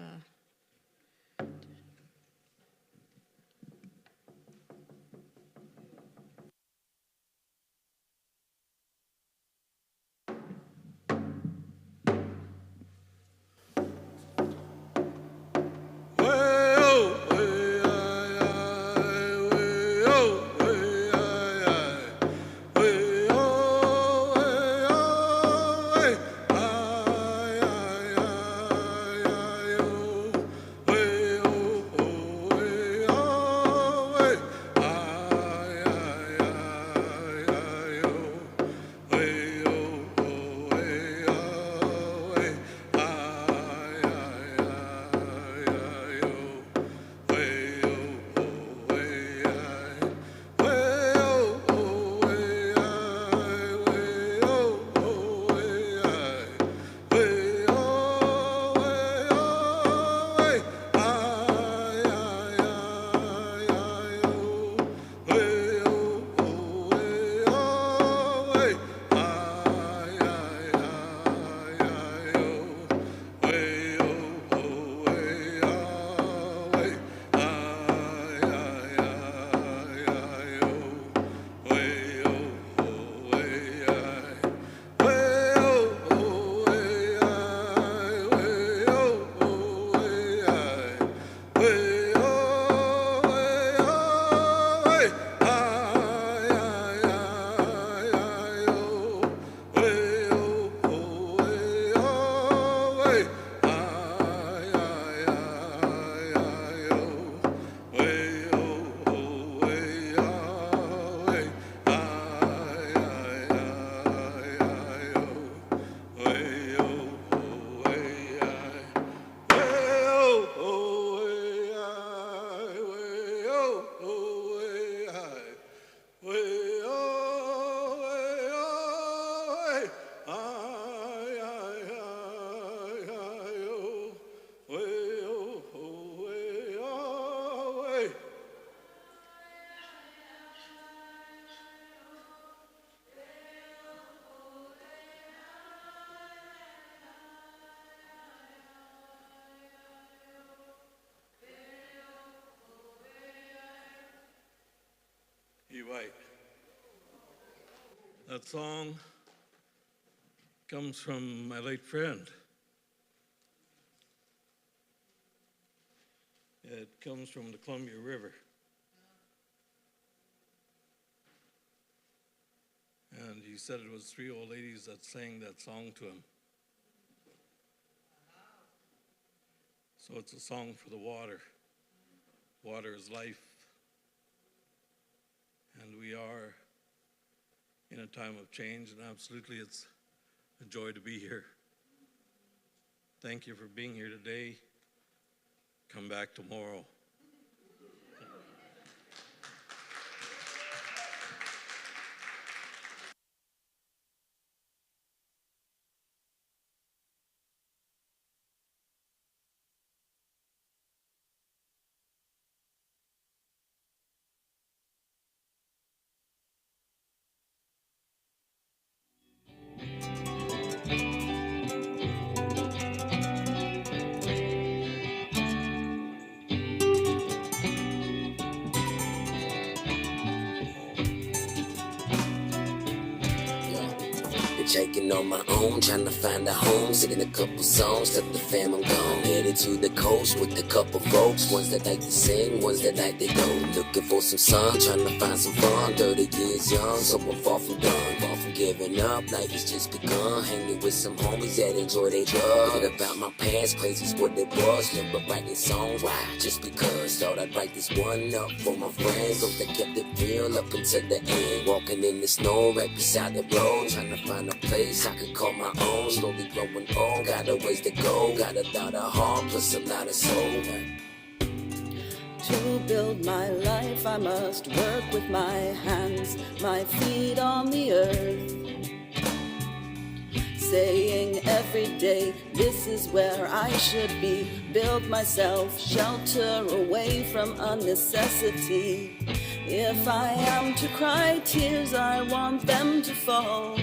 White. That song comes from my late friend. It comes from the Columbia River. he said it was 3 old ladies that sang that song to him. So it's a song for the water. Water is life. And we are in a time of change, and absolutely it's a joy to be here. Thank you for being here today. Come back tomorrow. Shaking on my own, trying to find a home, singing a couple songs, tell the fam I'm gone. Headed to the coast with a couple folks, ones that like to sing, ones that like to go. Looking for some sun, trying to find some fun. 30 years young, so I'm far from done, far from giving up. Life has just begun, hanging with some homies that enjoy their drugs. Thinking about my past, crazy's what it was. Never writing songs, why? Just because. Thought I'd write this one up for my friends, those that kept it real up until the end. Walking in the snow right beside the road, trying to find a place I could call my own. Slowly growing old, got a ways to go. Got a lot of heart, plus a lot of soul. To build my life, I must work with my hands, my feet on the earth. Saying every day, this is where I should be. Build myself shelter away from unnecessity. If I am to cry tears, I want them to fall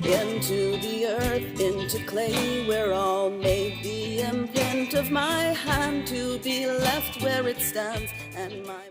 into the earth, into clay. We're all made the imprint of my hand to be left where it stands, and my